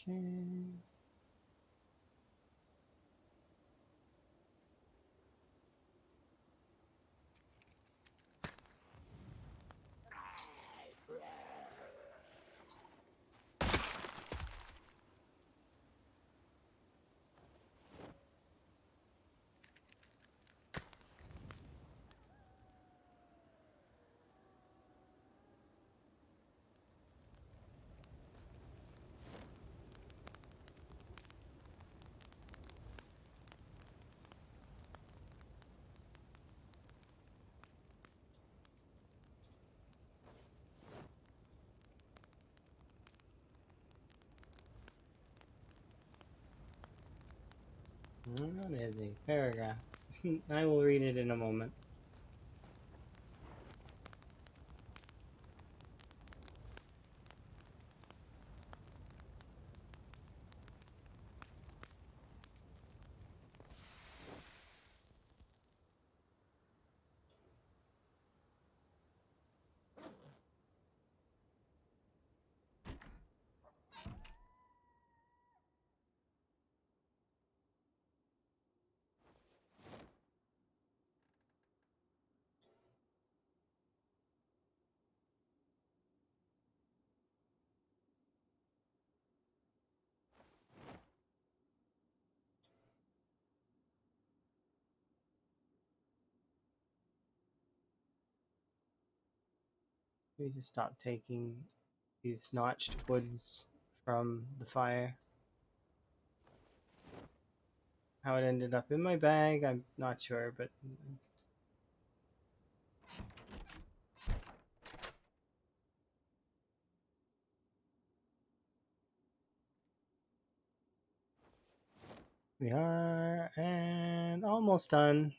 Okay. What is a paragraph? I will read it in a moment. We need to stop taking these notched woods from the fire. How it ended up in my bag, I'm not sure, but we are and almost done.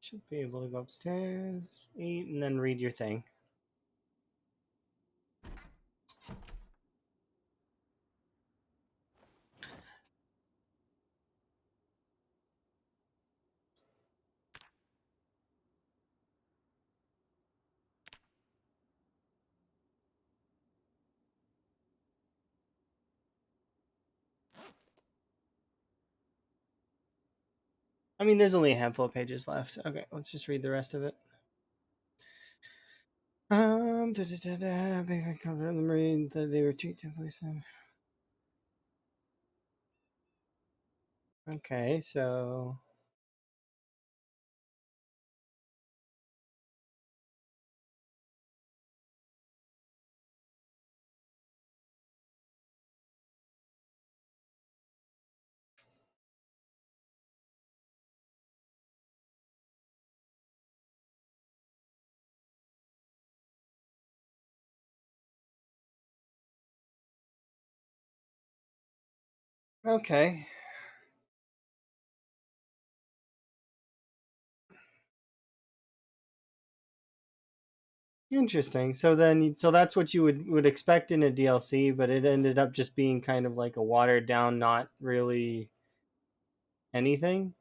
Should be able to go upstairs, eat, and then read your thing. I mean, there's only a handful of pages left. Okay, let's just read the rest of it. Big cover in the marine that they retreat to place them. Okay, so okay. Interesting. So then, so that's what you would expect in a DLC, but it ended up just being kind of like a watered down, not really anything.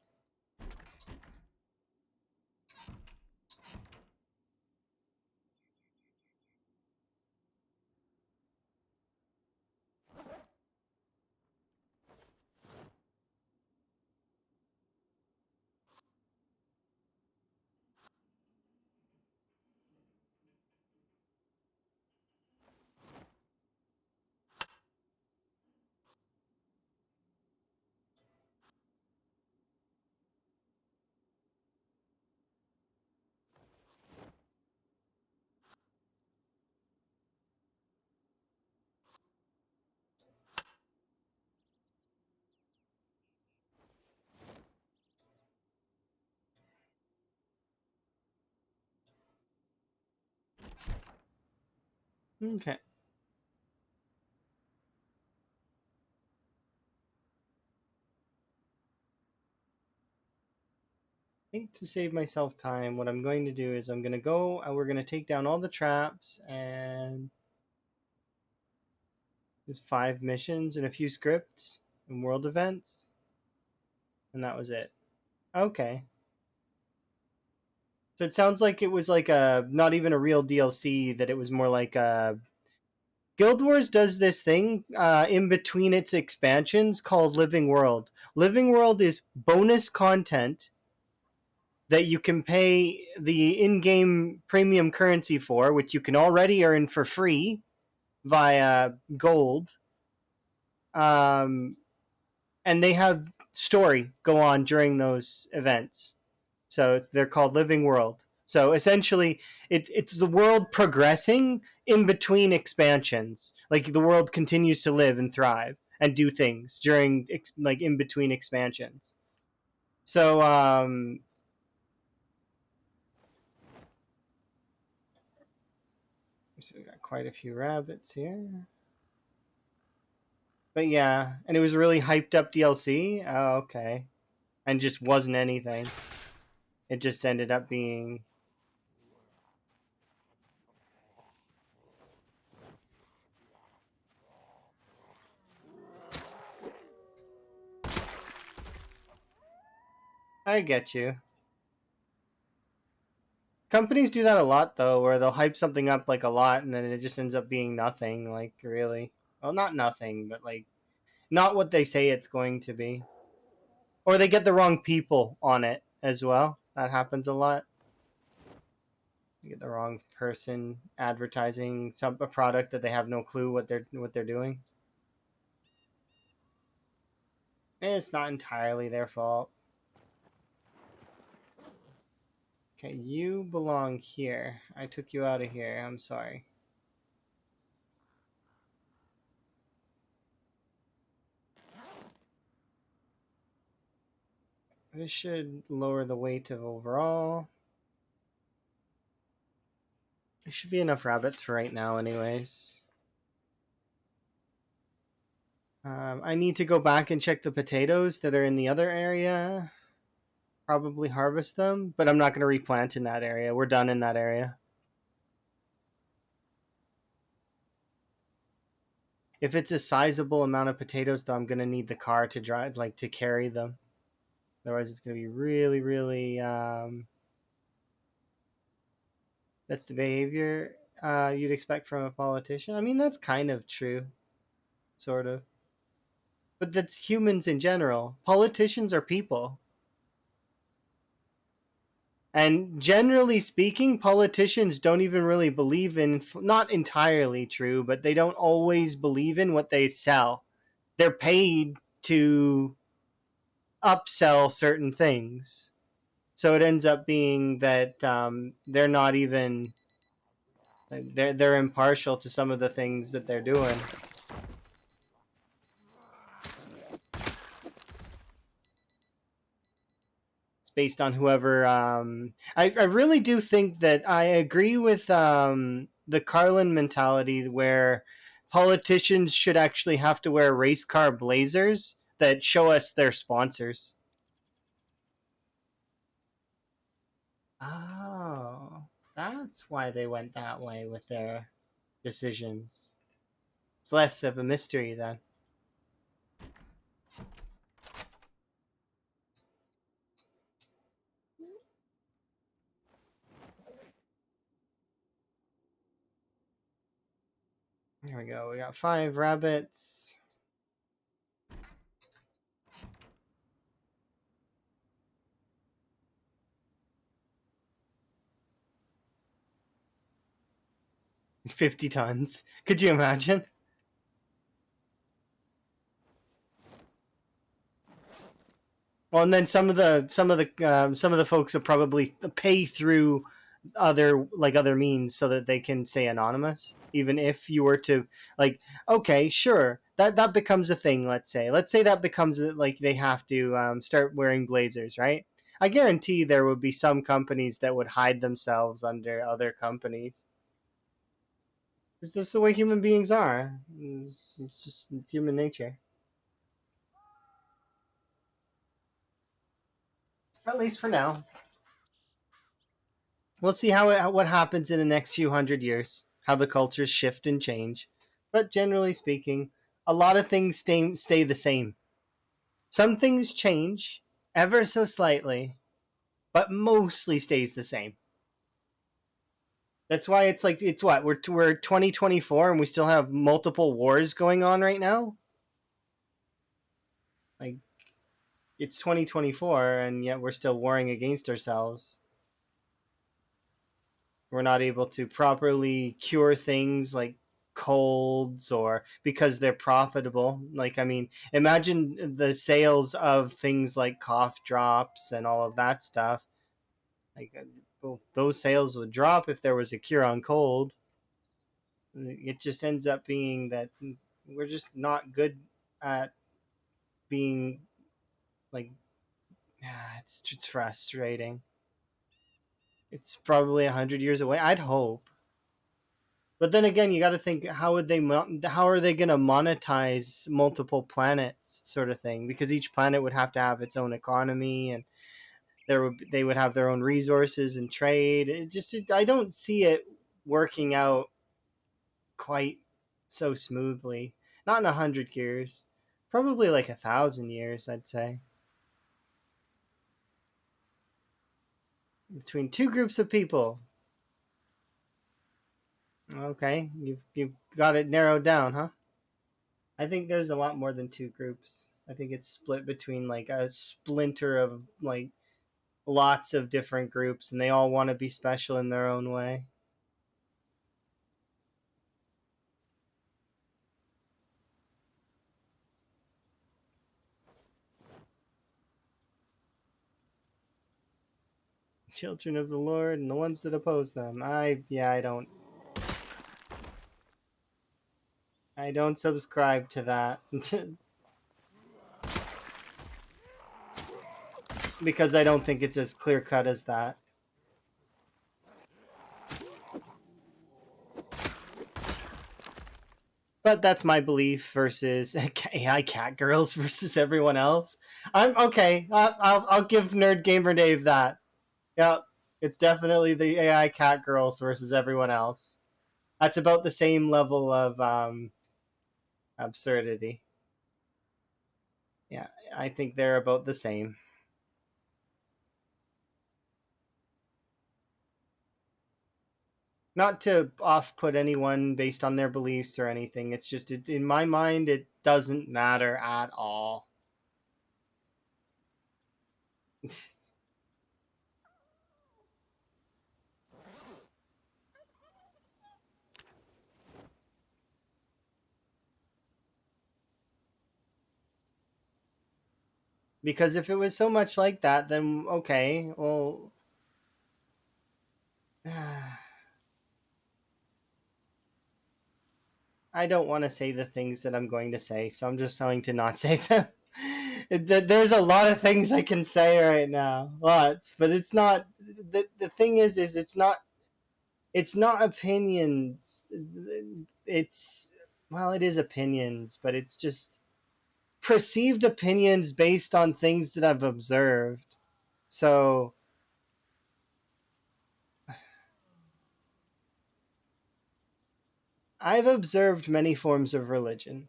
Okay. I think to save myself time, what I'm going to do is I'm going to go and we're going to take down all the traps and there's 5 missions and a few scripts and world events, and that was it. Okay. So it sounds like it was like a not even a real DLC, that it was more like a Guild Wars does this thing in between its expansions called Living World. Living World is bonus content that you can pay the in-game premium currency for, which you can already earn for free via gold. Um, and they have story go on during those events. So they're called Living World. So essentially, it's the world progressing in between expansions. Like the world continues to live and thrive and do things during like in between expansions. So so we got quite a few rabbits here. But yeah, and it was a really hyped up DLC. Oh, okay, and just wasn't anything. It just ended up being. I get you. Companies do that a lot though, where they'll hype something up like a lot, and then it just ends up being nothing. Like really, well, not nothing, but like not what they say it's going to be, or they get the wrong people on it as well. That happens a lot. You get the wrong person advertising some a product that they have no clue what they're doing. And it's not entirely their fault. Okay, you belong here. I took you out of here. I'm sorry. This should lower the weight of overall. There should be enough rabbits for right now, anyways. I need to go back and check the potatoes that are in the other area. Probably harvest them, but I'm not going to replant in that area. We're done in that area. If it's a sizable amount of potatoes, though, I'm going to need the car to drive, like to carry them. Otherwise, it's going to be really, really. That's the behavior you'd expect from a politician. I mean, that's kind of true, sort of. But that's humans in general. Politicians are people. And generally speaking, politicians don't even really believe in, not entirely true, but they don't always believe in what they sell. They're paid to upsell certain things. So it ends up being that they're not even, they're impartial to some of the things that they're doing. Based on whoever. I really do think that I agree with the Carlin mentality where politicians should actually have to wear race car blazers that show us their sponsors. Oh, that's why they went that way with their decisions. It's less of a mystery then. Here we go. We got 5 rabbits. $50. Could you imagine? Well, and then some of the folks will probably pay through other means so that they can stay anonymous. Even if you were to, like, okay, sure, that becomes a thing. Let's say that becomes like they have to start wearing blazers, right? I guarantee there would be some companies that would hide themselves under other companies. Is this the way human beings are? It's just human nature. At least for now. We'll see what happens in the next few hundred years, how the cultures shift and change. But generally speaking, a lot of things stay the same. Some things change ever so slightly, but mostly stays the same. That's why it's like it's what we're 2024 and we still have multiple wars going on right now. Like it's 2024 and yet we're still warring against ourselves. We're not able to properly cure things like colds or because they're profitable. Like, I mean, imagine the sales of things like cough drops and all of that stuff. Like, well, those sales would drop if there was a cure on cold. It just ends up being that we're just not good at being like, it's frustrating. It's probably 100 years away. I'd hope. But then again, you got to think how are they going to monetize multiple planets, sort of thing? Because each planet would have to have its own economy, and they would have their own resources and trade. I don't see it working out quite so smoothly. Not in 100 years, probably like 1,000 years, I'd say. Between two groups of people. Okay, you've got it narrowed down, huh? I think there's a lot more than two groups. I think it's split between like a splinter of like lots of different groups, and they all want to be special in their own way. Children of the Lord and the ones that oppose them. I don't subscribe to that. Because I don't think it's as clear cut as that. But that's my belief versus AI cat girls versus everyone else. I'm okay. I'll give Nerd Gamer Dave that. Yep, it's definitely the AI cat girls versus everyone else. That's about the same level of absurdity. Yeah, I think they're about the same. Not to off put anyone based on their beliefs or anything. It's just in my mind, it doesn't matter at all. Because if it was so much like that, then okay, well, I don't want to say the things that I'm going to say, so I'm just going to not say them. There's a lot of things I can say right now, lots, but it's not. The thing is it's not opinions. It's well, it is opinions, but it's just perceived opinions based on things that I've observed. So I've observed many forms of religion.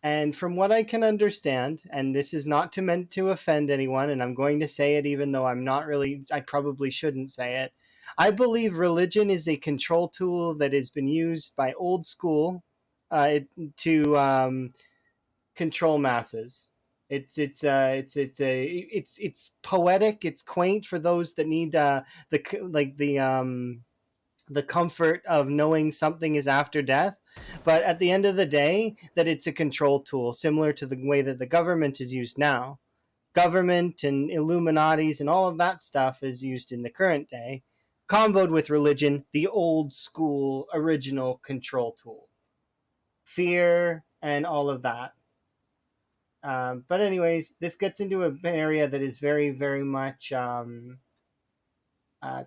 And from what I can understand, and this is not to meant to offend anyone, and I'm going to say it even though I probably shouldn't say it. I believe religion is a control tool that has been used by old school to control masses. It's poetic. It's quaint for those that need the comfort of knowing something is after death. But at the end of the day, that it's a control tool, similar to the way that the government is used now. Government and Illuminatis and all of that stuff is used in the current day, comboed with religion, the old school original control tool. Fear and all of that. But anyways, this gets into an area that is very, very much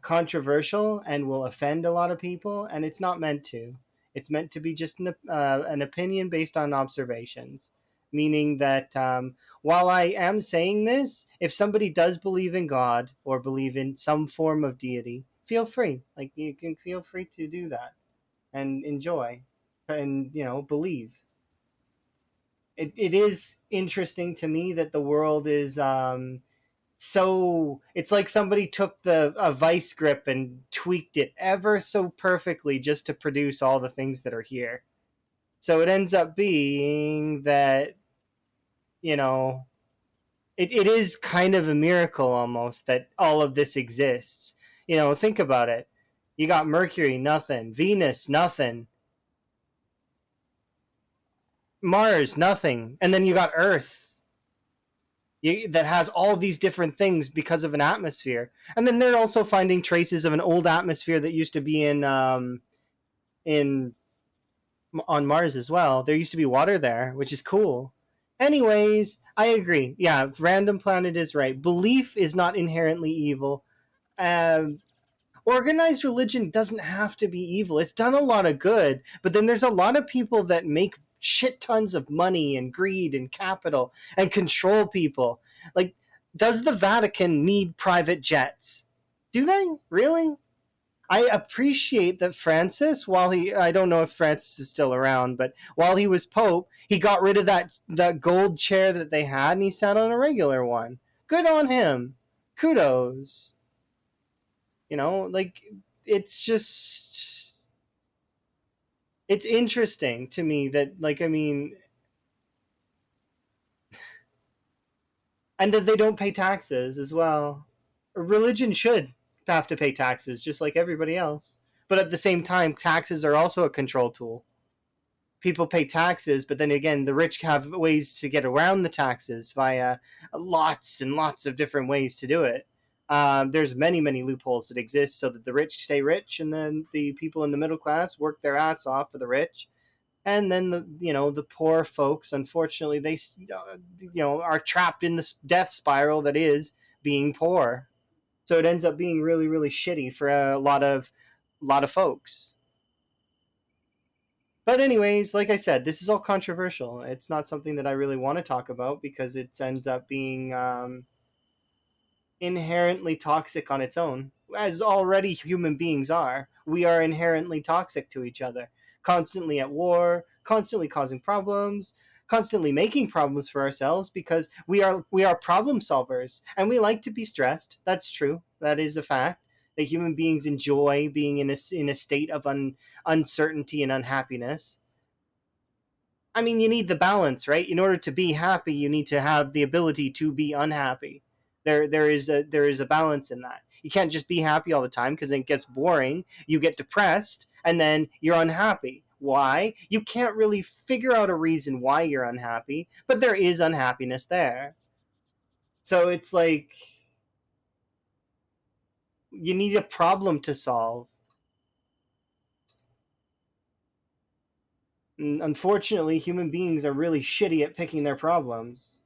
controversial and will offend a lot of people, and it's not meant to. It's meant to be just an opinion based on observations, meaning that while I am saying this, if somebody does believe in God or believe in some form of deity, feel free. Like you can feel free to do that and enjoy and believe. It is interesting to me that the world is so it's like somebody took the a vice grip and tweaked it ever so perfectly just to produce all the things that are here. So it ends up being that you know it is kind of a miracle almost that all of this exists. Think about it. You got Mercury, nothing. Venus, nothing. Mars, nothing. And then you got Earth, that has all these different things because of an atmosphere. And then they're also finding traces of an old atmosphere that used to be in on Mars as well. There used to be water there, which is cool. Anyways, I agree. Yeah, Random Planet is right. Belief is not inherently evil. Organized religion doesn't have to be evil. It's done a lot of good, but then there's a lot of people that make shit tons of money and greed and capital and control people. Like, does the Vatican need private jets? Do they really? I appreciate that Francis, I don't know if Francis is still around, but while he was Pope, he got rid of that gold chair that they had and he sat on a regular one. Good on him. Kudos. Like it's just it's interesting to me that and that they don't pay taxes as well. Religion should have to pay taxes just like everybody else. But at the same time, taxes are also a control tool. People pay taxes, but then again, the rich have ways to get around the taxes via lots and lots of different ways to do it. There's many, many loopholes that exist so that the rich stay rich, and then the people in the middle class work their ass off for the rich, and then the poor folks, unfortunately, they are trapped in this death spiral that is being poor. So it ends up being really, really shitty for a lot of folks. But anyways, like I said, this is all controversial. It's not something that I really want to talk about because it ends up being inherently toxic on its own, as already human beings are. We are inherently toxic to each other, constantly at war, constantly causing problems, constantly making problems for ourselves because we are problem solvers and we like to be stressed. That's true. That is a fact. That human beings enjoy being in a state of uncertainty and unhappiness. I mean, you need the balance, right? In order to be happy, you need to have the ability to be unhappy. There is a balance in that. You can't just be happy all the time because then it gets boring. You get depressed and then you're unhappy. Why? You can't really figure out a reason why you're unhappy, but there is unhappiness there. So it's like you need a problem to solve. And unfortunately, human beings are really shitty at picking their problems.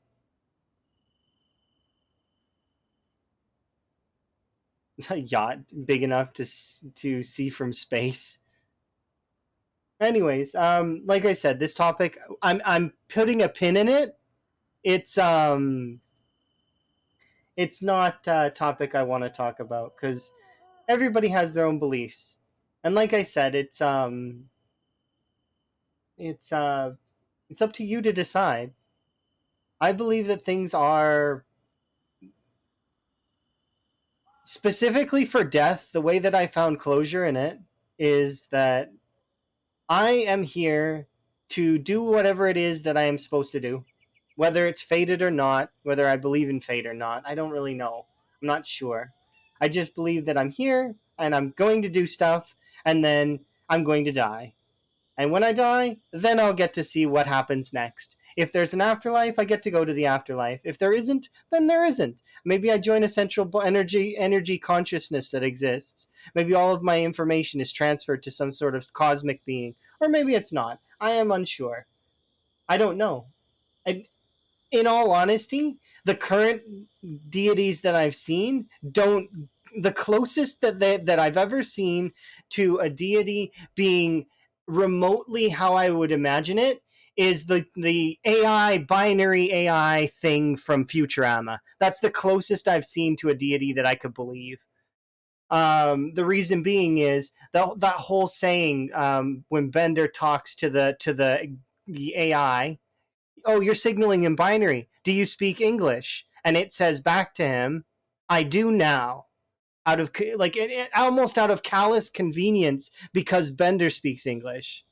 A yacht big enough to see from space. Anyways, like I said, this topic, I'm putting a pin in it. It's it's not a topic I want to talk about because everybody has their own beliefs, and like I said, it's it's up to you to decide. I believe that things are specifically for death. The way that I found closure in it is that I am here to do whatever it is that I am supposed to do. Whether it's fated or not, whether I believe in fate or not, I don't really know. I'm not sure. I just believe that I'm here and I'm going to do stuff and then I'm going to die. And when I die, then I'll get to see what happens next. If there's an afterlife, I get to go to the afterlife. If there isn't, then there isn't. Maybe I join a central energy consciousness that exists. Maybe all of my information is transferred to some sort of cosmic being, or maybe it's not. I am unsure. I don't know. And in all honesty, the current deities that I've seen don't. The closest that I've ever seen to a deity being remotely how I would imagine it is the AI binary AI thing from Futurama. That's the closest I've seen to a deity that I could believe. The reason being is that whole saying when Bender talks to the AI, oh, you're signaling in binary. Do you speak English? And it says back to him, I do now. Out of like almost out of callous convenience because Bender speaks English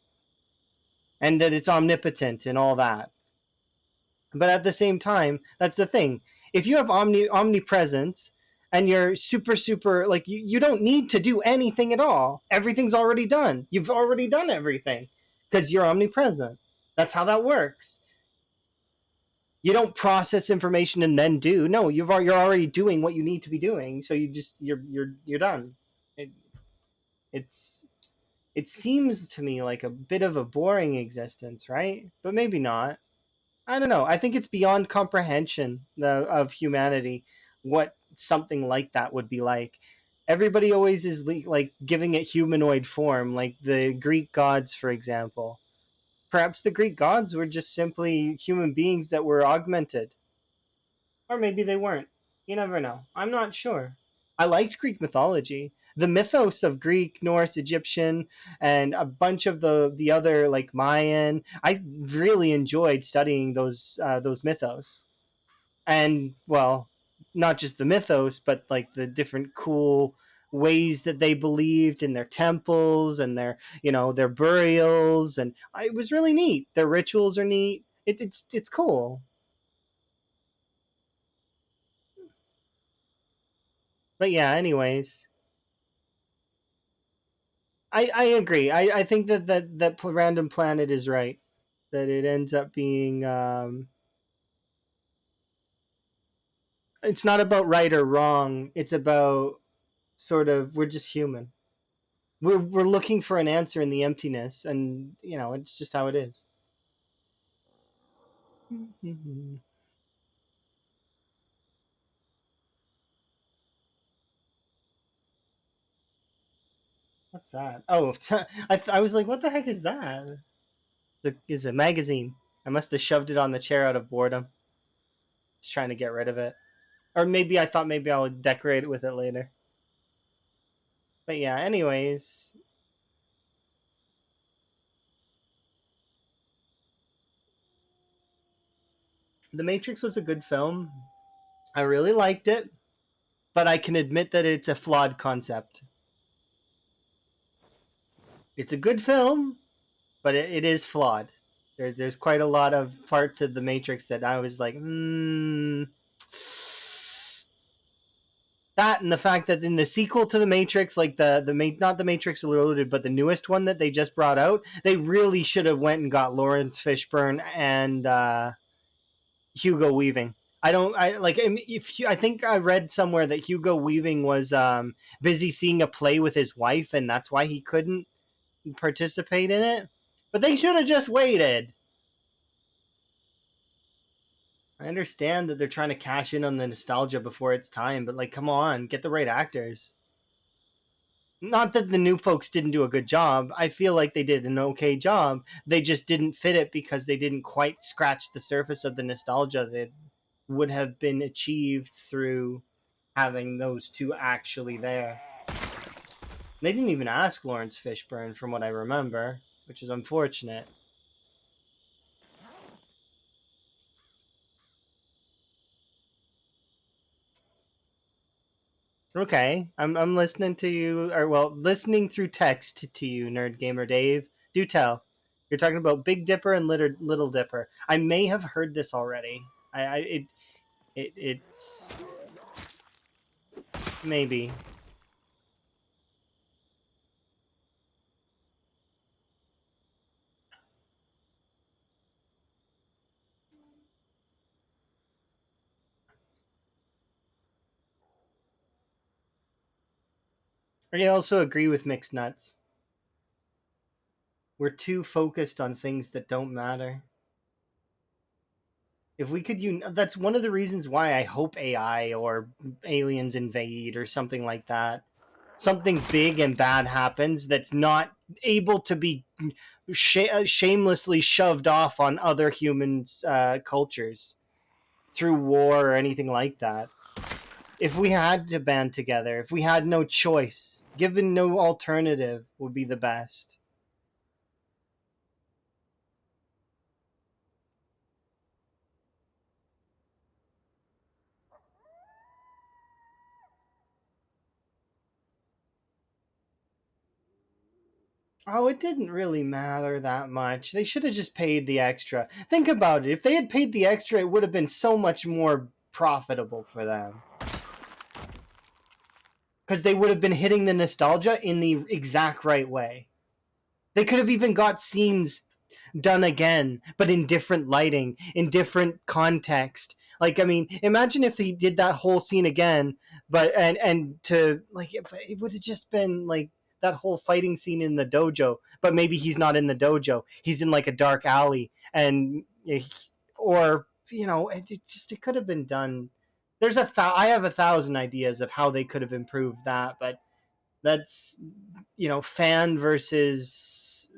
and that it's omnipotent and all that. But at the same time, that's the thing. If you have omnipresence and you're super like you don't need to do anything at all. Everything's already done. You've already done everything because you're omnipresent. That's how that works. You don't process information and then do. No, you're already doing what you need to be doing. So you're done. It, it's it seems to me like a bit of a boring existence, right? But maybe not. I don't know. I think it's beyond comprehension of humanity what something like that would be like. Everybody always is like giving it humanoid form, like the Greek gods, for example. Perhaps the Greek gods were just simply human beings that were augmented. Or maybe they weren't. You never know. I'm not sure. I liked Greek mythology. The mythos of Greek, Norse, Egyptian, and a bunch of the other like Mayan. I really enjoyed studying those mythos. And well, not just the mythos, but like the different cool ways that they believed in their temples and their burials, and it was really neat. Their rituals are neat. It's cool. But yeah, anyways, I agree. I think that Random Planet is right. That it ends up being it's not about right or wrong. It's about sort of we're just human. We're looking for an answer in the emptiness, and it's just how it is. What's that? Oh, I was like, what the heck is that? Is a magazine. I must have shoved it on the chair out of boredom. Just trying to get rid of it. Or maybe I thought maybe I'll decorate it with it later. But yeah, anyways, The Matrix was a good film. I really liked it, but I can admit that it's a flawed concept. It's a good film, but it is flawed. There's quite a lot of parts of The Matrix that I was like, that and the fact that in the sequel to The Matrix, like not The Matrix Reloaded, but the newest one that they just brought out, they really should have went and got Lawrence Fishburne and Hugo Weaving. I don't. I like. If I think I read somewhere that Hugo Weaving was busy seeing a play with his wife, and that's why he couldn't participate in it. But they should have just waited. I understand that they're trying to cash in on the nostalgia before it's time, but like, come on, get the right actors. Not that the new folks didn't do a good job. I feel like they did an okay job. They just didn't fit it because they didn't quite scratch the surface of the nostalgia that would have been achieved through having those two actually there. They didn't even ask Lawrence Fishburne, from what I remember, which is unfortunate. Okay, I'm listening to you, or well, listening through text to you, Nerd Gamer Dave. Do tell. You're talking about Big Dipper and Little Dipper. I may have heard this already. It's maybe. I also agree with Mixed Nuts. We're too focused on things that don't matter. If we could, that's one of the reasons why I hope AI or aliens invade or something like that. Something big and bad happens that's not able to be shamelessly shoved off on other humans' cultures through war or anything like that. If we had to band together, if we had no choice, given no alternative, would be the best. Oh, it didn't really matter that much. They should have just paid the extra. Think about it. If they had paid the extra, it would have been so much more profitable for them. Because they would have been hitting the nostalgia in the exact right way. They could have even got scenes done again, but in different lighting, in different context. Like, I mean, imagine if he did that whole scene again, but and to like, it would have just been like that whole fighting scene in the dojo, but maybe he's not in the dojo. He's in like a dark alley, and or it could have been done. I have 1,000 ideas of how they could have improved that, but that's fan versus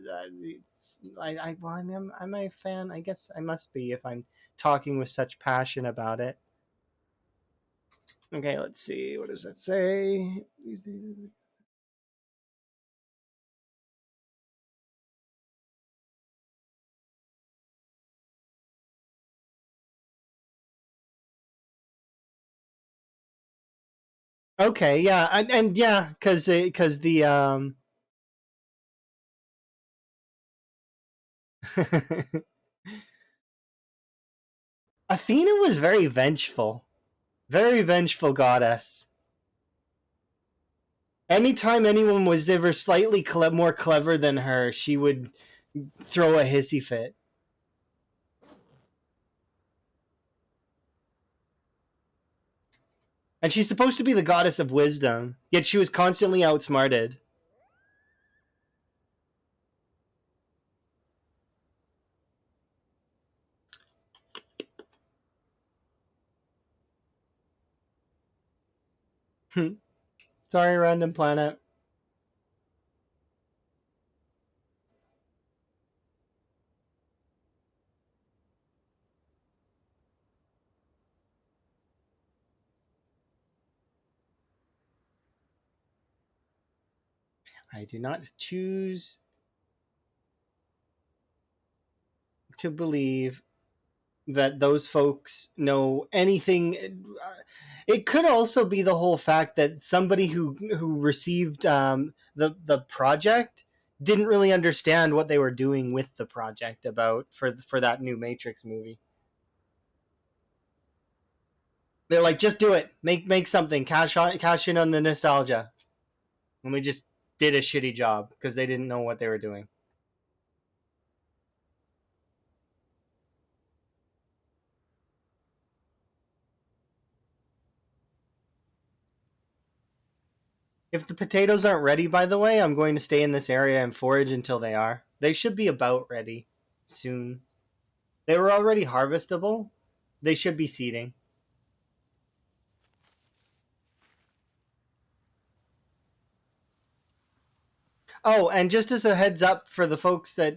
well, I mean, I'm a fan. I guess I must be if I'm talking with such passion about it. Okay, let's see, what does that say? Okay, yeah, and yeah, because the Athena was very vengeful goddess. Anytime anyone was ever slightly more clever than her, she would throw a hissy fit. And she's supposed to be the goddess of wisdom, yet she was constantly outsmarted. Sorry, random planet. I do not choose to believe that those folks know anything. It could also be the whole fact that somebody who received the project didn't really understand what they were doing with the project about for that new Matrix movie. They're like, just do it, make something, cash in on the nostalgia, and we just did a shitty job because they didn't know what they were doing. If the potatoes aren't ready, by the way, I'm going to stay in this area and forage until they are. They should be about ready soon. They were already harvestable. They should be seeding. Oh, and just as a heads up for the folks that,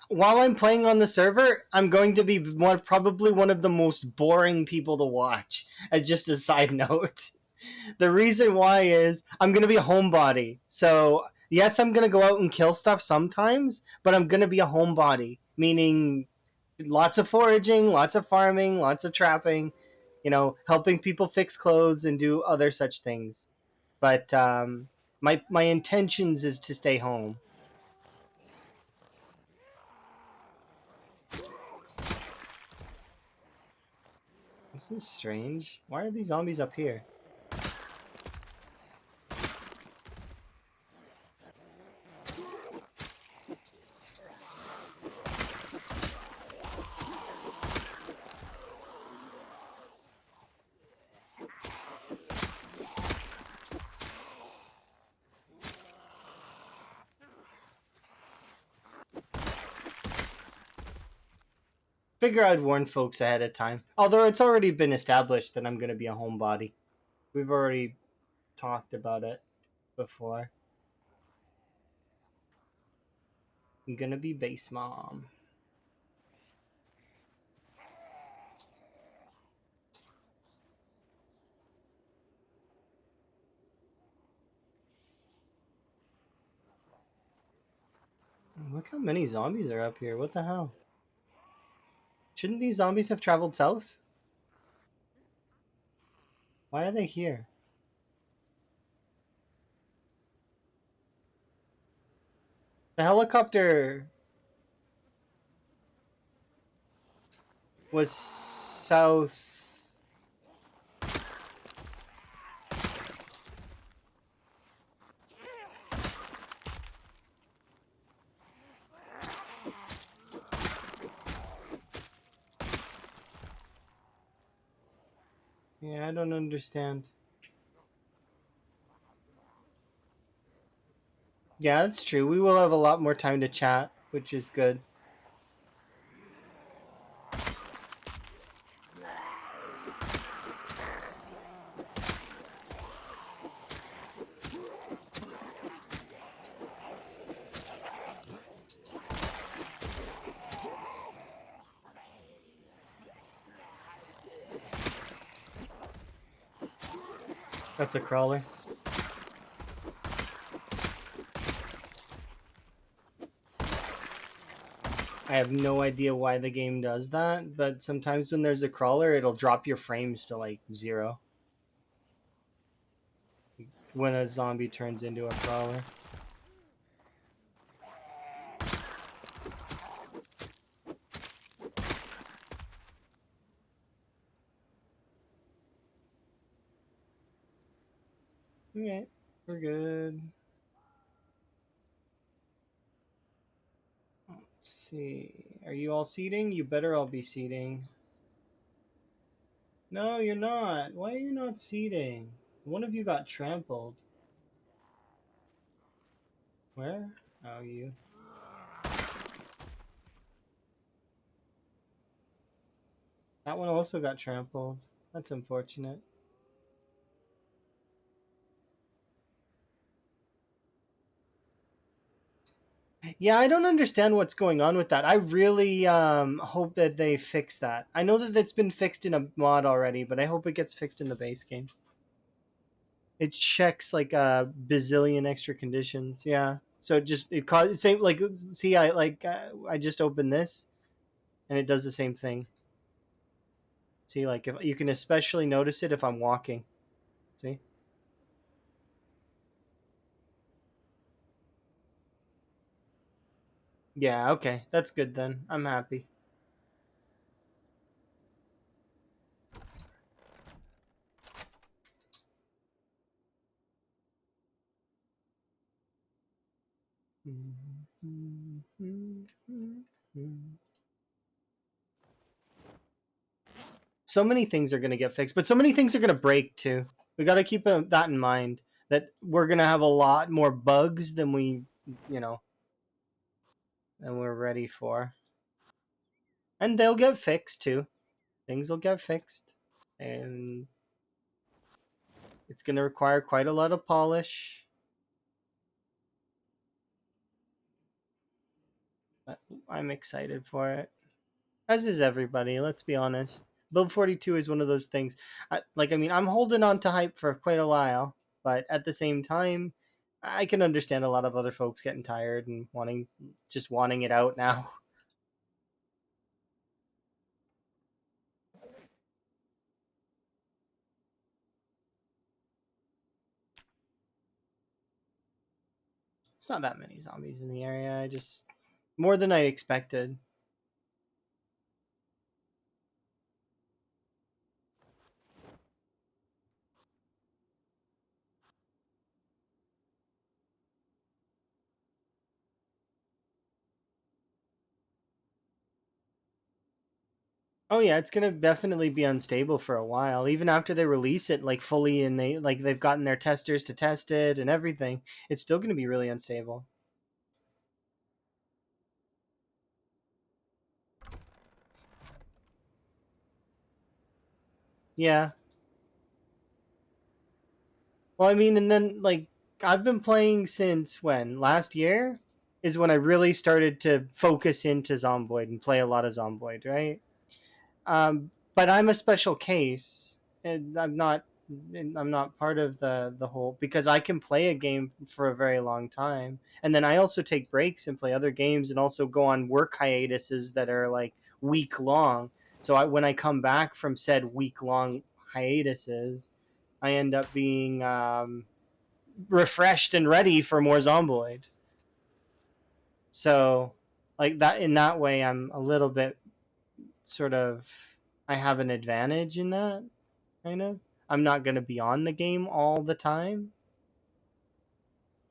while I'm playing on the server, I'm going to be probably one of the most boring people to watch. Just a side note. The reason why is I'm going to be a homebody. So, yes, I'm going to go out and kill stuff sometimes, but I'm going to be a homebody, meaning lots of foraging, lots of farming, lots of trapping, helping people fix clothes and do other such things. But my intentions is to stay home. This is strange. Why are these zombies up here? Figure I'd warn folks ahead of time. Although it's already been established that I'm going to be a homebody. We've already talked about it before. I'm going to be base mom. Look how many zombies are up here. What the hell? Shouldn't these zombies have traveled south? Why are they here? The helicopter was south. Yeah, I don't understand. Yeah, that's true. We will have a lot more time to chat, which is good. That's a crawler. I have no idea why the game does that, but sometimes when there's a crawler, it'll drop your frames to like 0 when a zombie turns into a crawler. Okay, we're good. Let's see. Are you all seating? You better all be seating. No, you're not. Why are you not seating? One of you got trampled. Where? Oh, you. That one also got trampled. That's unfortunate. Yeah, I don't understand what's going on with that. I really hope that they fix that. I know that it's been fixed in a mod already, but I hope it gets fixed in the base game. It checks like a bazillion extra conditions. Yeah. So it causes same like see I just opened this and it does the same thing. See, like if you can especially notice it if I'm walking. See? Yeah, okay. That's good then. I'm happy. So many things are going to get fixed, but so many things are going to break too. We got to keep that in mind. that we're gonna have a lot more bugs than than we're ready for. And they'll get fixed too. Things will get fixed. And it's gonna require quite a lot of polish. But I'm excited for it. As is everybody, let's be honest. Build 42 is one of those things. I'm holding on to hype for quite a while, but at the same time, I can understand a lot of other folks getting tired and wanting it out now. It's not that many zombies in the area. More than I expected. Oh yeah, it's gonna definitely be unstable for a while, even after they release it like fully, and they've gotten their testers to test it and everything. It's still gonna be really unstable. Yeah. Well, I mean, and then I've been playing since when? Last year is when I really started to focus into Zomboid and play a lot of Zomboid, right? But I'm a special case, and I'm not part of the whole, because I can play a game for a very long time, and then I also take breaks and play other games, and also go on work hiatuses that are like week long. So when I come back from said week long hiatuses, I end up being refreshed and ready for more Zomboid. So like that, in that way, I'm a little bit sort of, I have an advantage in that, kind of. I'm not going to be on the game all the time.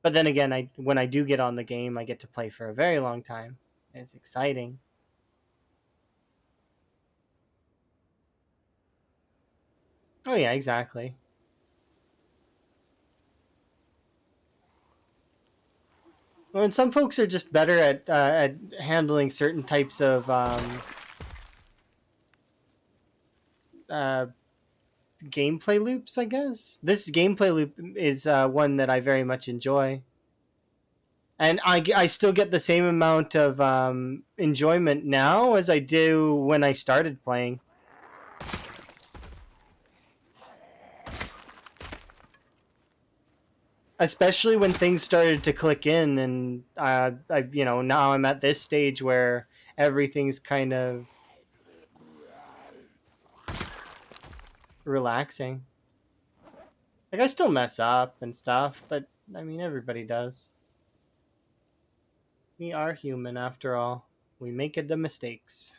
But then again, when I do get on the game, I get to play for a very long time. It's exciting. Oh yeah, exactly. Well, and some folks are just better at handling certain types of uh, gameplay loops, I guess. This gameplay loop is one that I very much enjoy. And I still get the same amount of enjoyment now as I do when I started playing. Especially when things started to click in, and now I'm at this stage where everything's kind of relaxing. Like, I still mess up and stuff, but I mean, everybody does. We are human after all. We make the mistakes.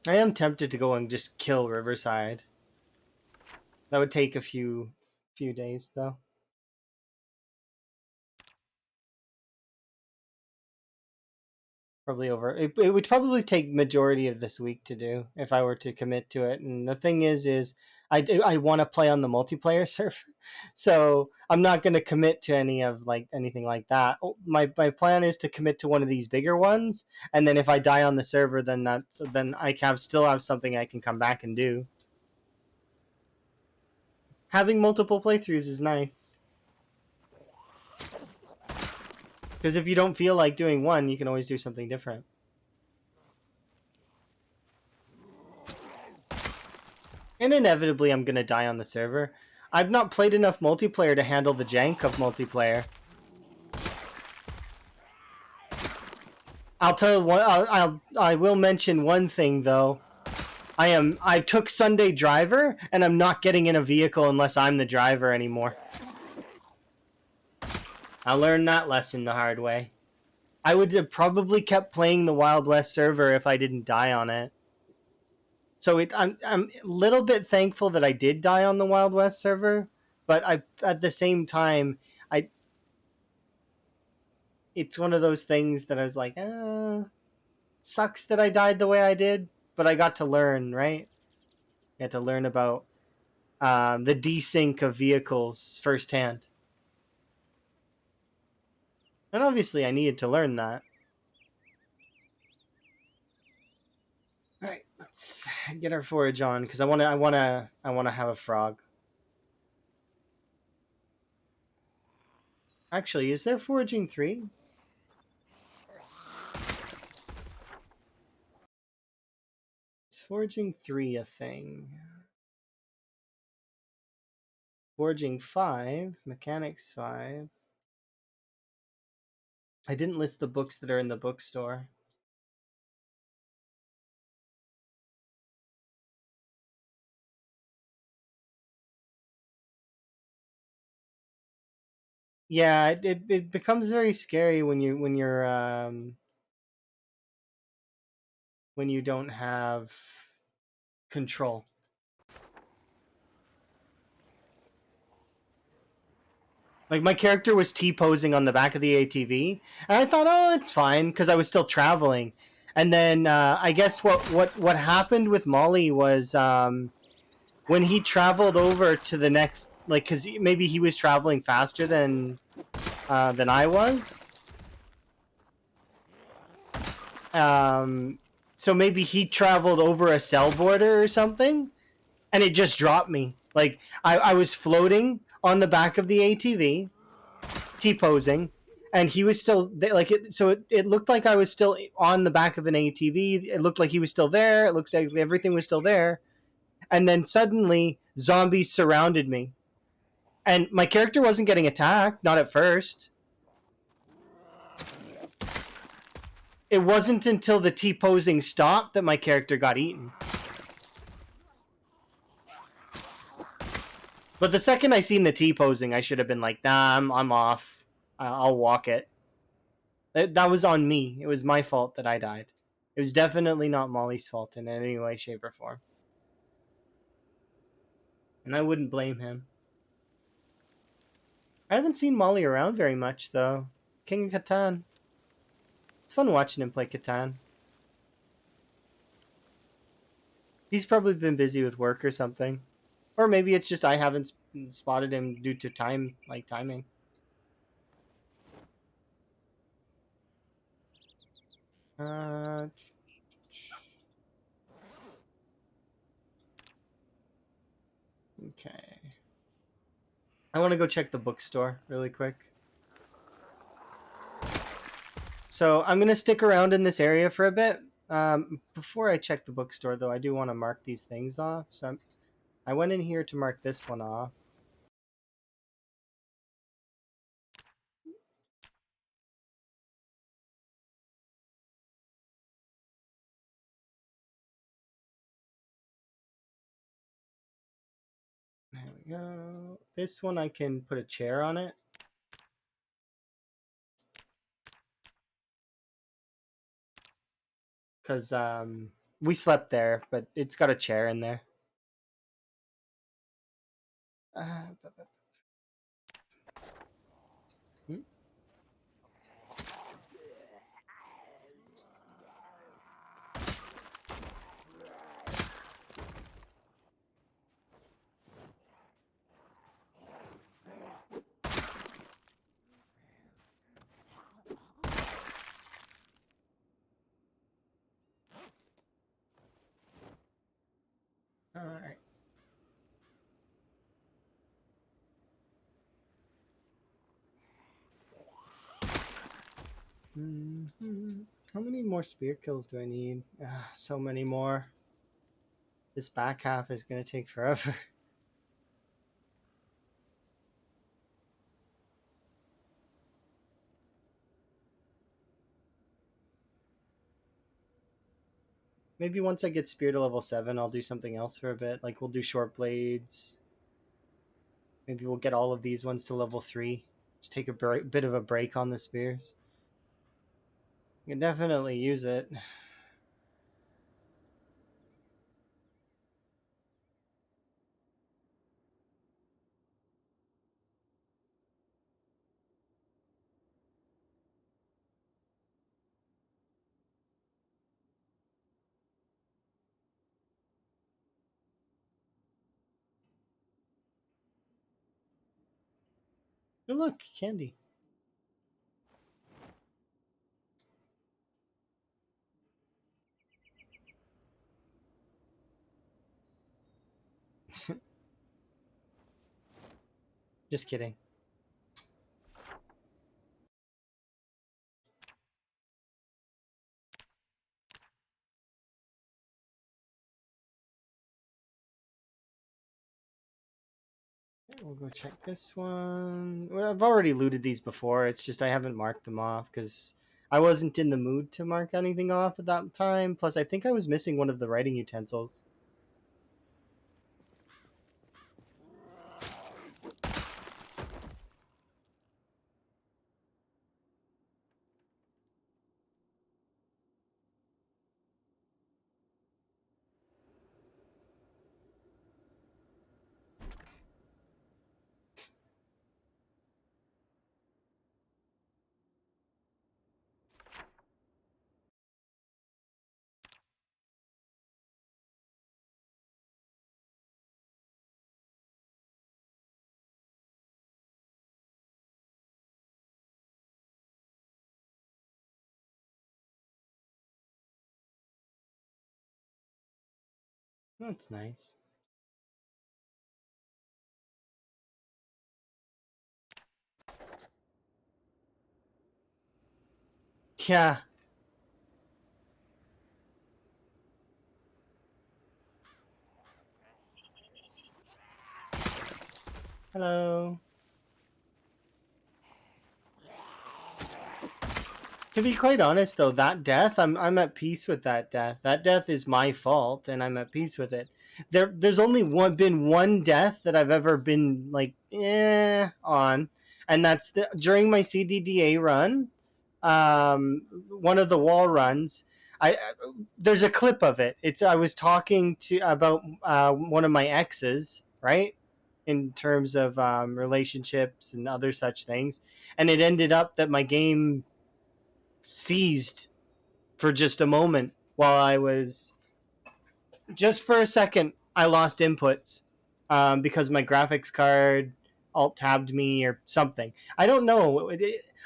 I am tempted to go and just kill Riverside. That would take a few days though. Probably over. It would probably take majority of this week to do if I were to commit to it. And the thing is I want to play on the multiplayer server, so I'm not going to commit to anything like that. My plan is to commit to one of these bigger ones, and then if I die on the server, then I can still have something I can come back and do. Having multiple playthroughs is nice, because if you don't feel like doing one, you can always do something different. And inevitably, I'm going to die on the server. I've not played enough multiplayer to handle the jank of multiplayer. I'll tell one. I will mention one thing though. I took Sunday driver, and I'm not getting in a vehicle unless I'm the driver anymore. I learned that lesson the hard way. I would have probably kept playing the Wild West server if I didn't die on it. So I'm a little bit thankful that I did die on the Wild West server, but I at the same time I it's one of those things that I was like, sucks that I died the way I did, but I got to learn, right? I had to learn about the desync of vehicles firsthand. And obviously I needed to learn that. All right, let's get our forage on because I want to have a frog. Actually, is there foraging 3? Is foraging 3 a thing? Foraging 5, mechanics 5. I didn't list the books that are in the bookstore. Yeah, it becomes very scary when you don't have control. Like my character was T-posing on the back of the ATV, and I thought, oh, it's fine because I was still traveling. And then I guess what happened with Molly was when he traveled over to the next, like, because maybe he was traveling faster than I was. So maybe he traveled over a cell border or something, and it just dropped me. Like I was floating on the back of the ATV, T-posing, and he was still like it. So it looked like I was still on the back of an ATV. It looked like he was still there. It looks like everything was still there, and then suddenly zombies surrounded me, and my character wasn't getting attacked. Not at first. It wasn't until the T-posing stopped that my character got eaten. But the second I seen the T-posing, I should have been like, nah, I'm off. I'll walk it. That was on me. It was my fault that I died. It was definitely not Molly's fault in any way, shape, or form. And I wouldn't blame him. I haven't seen Molly around very much, though. King of Catan. It's fun watching him play Catan. He's probably been busy with work or something. Or maybe it's just I haven't spotted him due to timing. Uh, okay. I want to go check the bookstore really quick. So I'm going to stick around in this area for a bit. Before I check the bookstore, though, I do want to mark these things off. So I went in here to mark this one off. There we go. This one I can put a chair on it. Because we slept there, but it's got a chair in there. Uh, hmm? All right. Mm-hmm. How many more spear kills do I need? So many more. This back half is going to take forever. Maybe once I get spear to level 7, I'll do something else for a bit. Like we'll do short blades. Maybe we'll get all of these ones to level 3. Just take a bit of a break on the spears. You can definitely use it. Oh, look, candy. Just kidding. We'll go check this one. Well, I've already looted these before. It's just I haven't marked them off because I wasn't in the mood to mark anything off at that time. Plus, I think I was missing one of the writing utensils. That's nice. Yeah. Hello. To be quite honest, though, that death, I'm at peace with that death. That death is my fault, and I'm at peace with it. There's only been one death that I've ever been like on, and that's during my CDDA run. One of the wall runs. I There's a clip of it. It's I was talking to about one of my exes, right? In terms of relationships and other such things, and it ended up that my game seized for just a moment while I was just for a second. I lost inputs because my graphics card alt tabbed me or something. I don't know.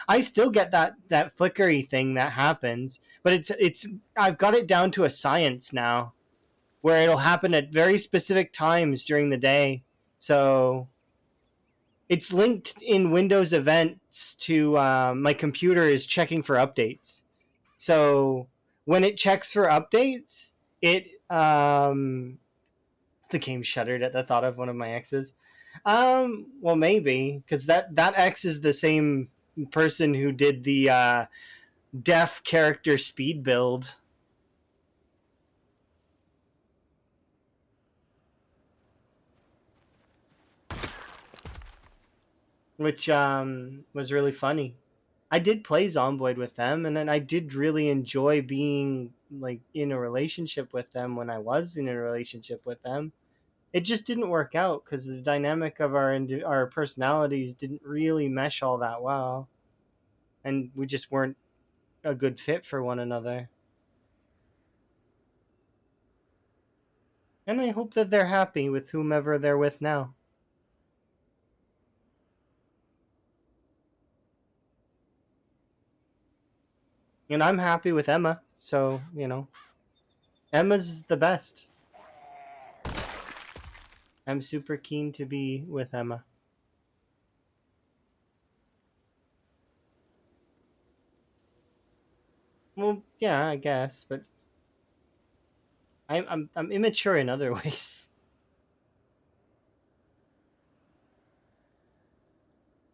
I still get that flickery thing that happens, but it's I've got it down to a science now where it'll happen at very specific times during the day. So it's linked in Windows events to my computer is checking for updates. So when it checks for updates, it the game shuddered at the thought of one of my exes. Well, maybe because that ex is the same person who did the deaf character speed build, which was really funny. I did play Zomboid with them, and then I did really enjoy being like in a relationship with them when I was in a relationship with them. It just didn't work out because the dynamic of our personalities didn't really mesh all that well, and we just weren't a good fit for one another. And I hope that they're happy with whomever they're with now. And I'm happy with Emma, so Emma's the best. I'm super keen to be with Emma. Well, yeah, I guess, but I'm immature in other ways,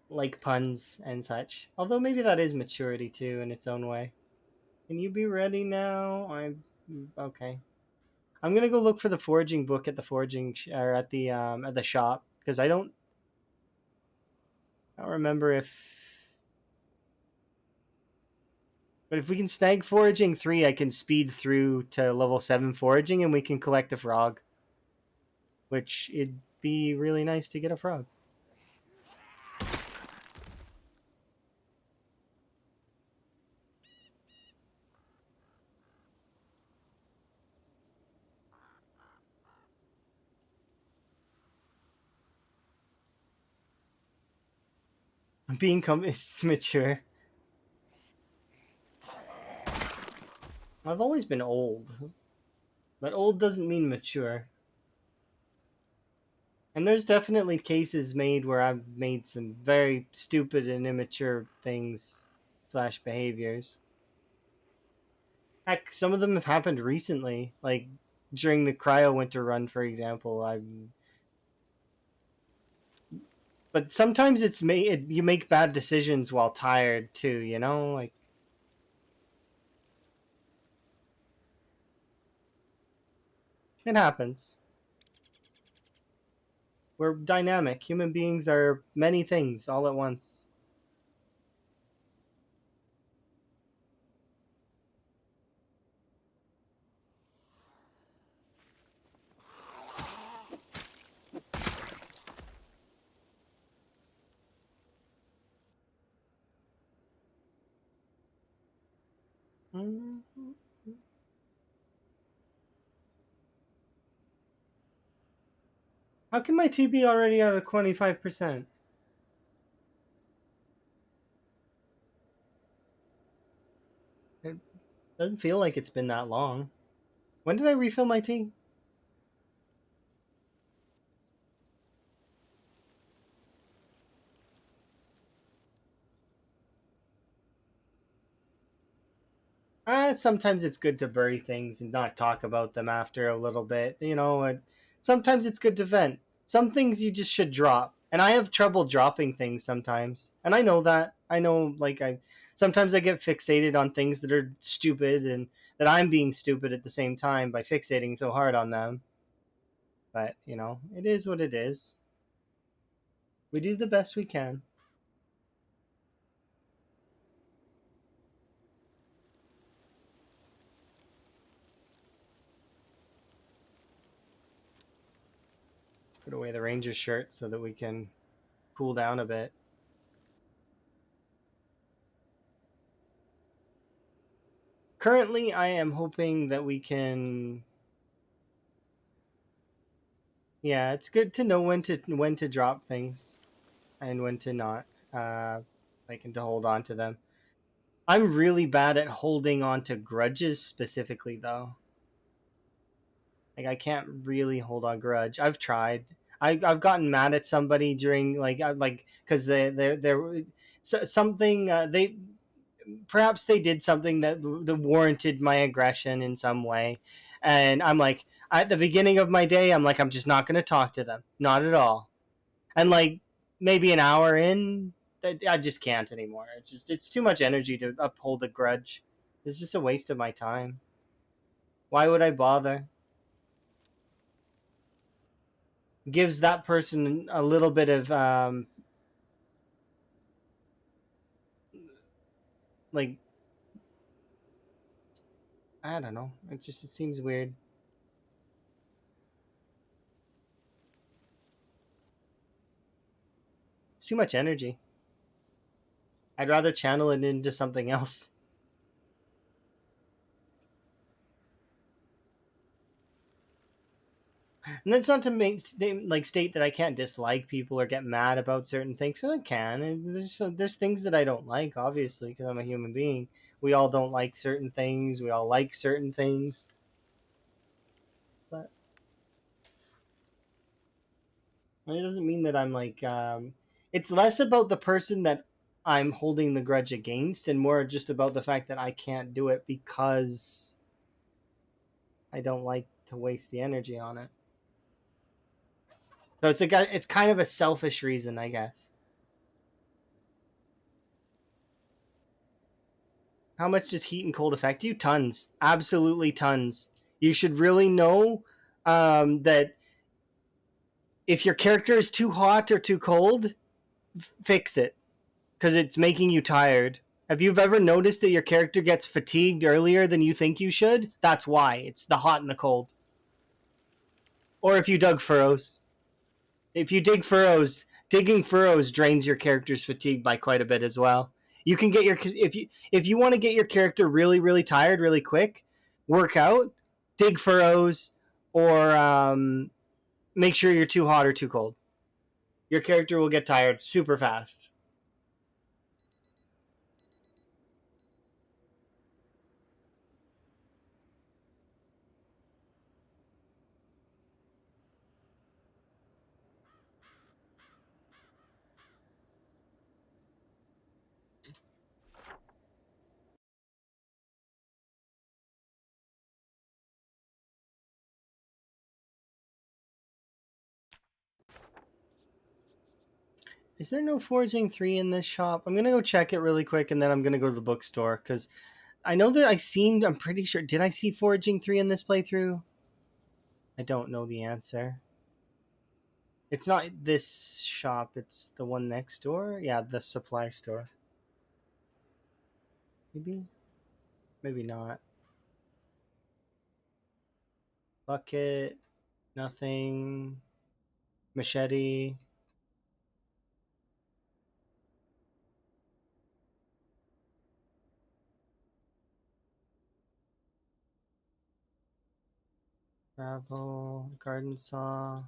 like puns and such. Although maybe that is maturity too in its own way. Can you be ready now? I'm okay. I'm gonna go look for the foraging book at the or at the shop, because I don't remember if. But if we can snag foraging 3, I can speed through to level 7 foraging, and we can collect a frog. Which it'd be really nice to get a frog. Being it's mature. I've always been old, but old doesn't mean mature. And there's definitely cases made where I've made some very stupid and immature things slash behaviors. Heck, some of them have happened recently, like during the cryo winter run, for example. But sometimes you make bad decisions while tired too. You know, like it happens. We're dynamic. Human beings are many things all at once. Mm-hmm. How can my TB already out of 25%? It doesn't feel like it's been that long. When did I refill my tea? Sometimes it's good to bury things and not talk about them after a little bit. Sometimes it's good to vent. Some things you just should drop. And I have trouble dropping things sometimes. And I know that. I know, like, sometimes I get fixated on things that are stupid and that I'm being stupid at the same time by fixating so hard on them. But, it is what it is. We do the best we can. Let's put away the Ranger shirt so that we can cool down a bit. Currently, I am hoping that we can. Yeah, it's good to know when to drop things and when to not. Like, and to hold on to them. I'm really bad at holding on to grudges specifically, though. Like, I can't really hold on grudge. I've tried. I've gotten mad at somebody during like because they something they perhaps they did something that warranted my aggression in some way, and I'm like, at the beginning of my day, I'm like, I'm just not going to talk to them, not at all. And like maybe an hour in, I just can't anymore. It's too much energy to uphold a grudge. It's just a waste of my time. Why would I bother? Gives that person a little bit of like, I don't know. It seems weird. It's too much energy. I'd rather channel it into something else. And that's not to state that I can't dislike people or get mad about certain things. 'Cause I can. And there's things that I don't like, obviously, because I'm a human being. We all don't like certain things. We all like certain things. But it doesn't mean that I'm like. It's less about the person that I'm holding the grudge against, and more just about the fact that I can't do it because I don't like to waste the energy on it. So it's kind of a selfish reason, I guess. How much does heat and cold affect you? Tons. Absolutely tons. You should really know that if your character is too hot or too cold, fix it because it's making you tired. Have you ever noticed that your character gets fatigued earlier than you think you should? That's why. It's the hot and the cold. Or if you dug furrows. If you dig furrows, digging furrows drains your character's fatigue by quite a bit as well. You can get your if you want to get your character really tired really quick, work out, dig furrows, or make sure you're too hot or too cold. Your character will get tired super fast. Is there no Forging 3 in this shop? I'm going to go check it really quick and then I'm going to go to the bookstore because I know that I'm pretty sure. Did I see Forging 3 in this playthrough? I don't know the answer. It's not this shop, it's the one next door. Yeah, the supply store. Maybe? Maybe not. Bucket, nothing. Machete. Gravel, garden saw.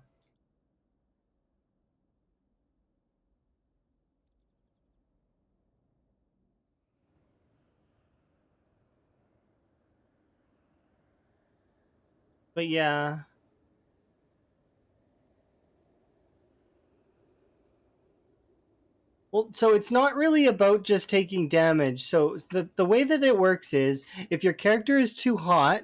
But yeah. Well, so it's not really about just taking damage. So the way that it works is if your character is too hot,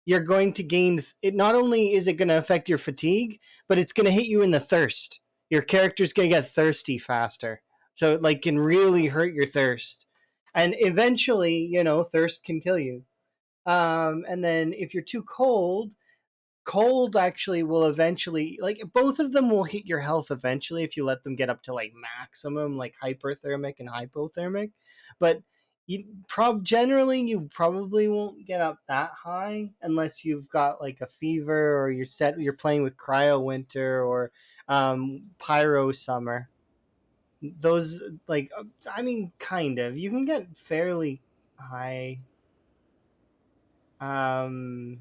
you're going to gain it. Not only is it going to affect your fatigue, but it's going to hit you in the thirst. Your character's going to get thirsty faster. So it like can really hurt your thirst. And eventually, thirst can kill you. And then if you're too cold actually will eventually, like, both of them will hit your health eventually if you let them get up to like maximum, like hyperthermic and hypothermic. But generally you probably won't get up that high unless you've got like a fever or you're playing with cryo winter or pyro summer. Those, like, I mean, kind of, you can get fairly high. um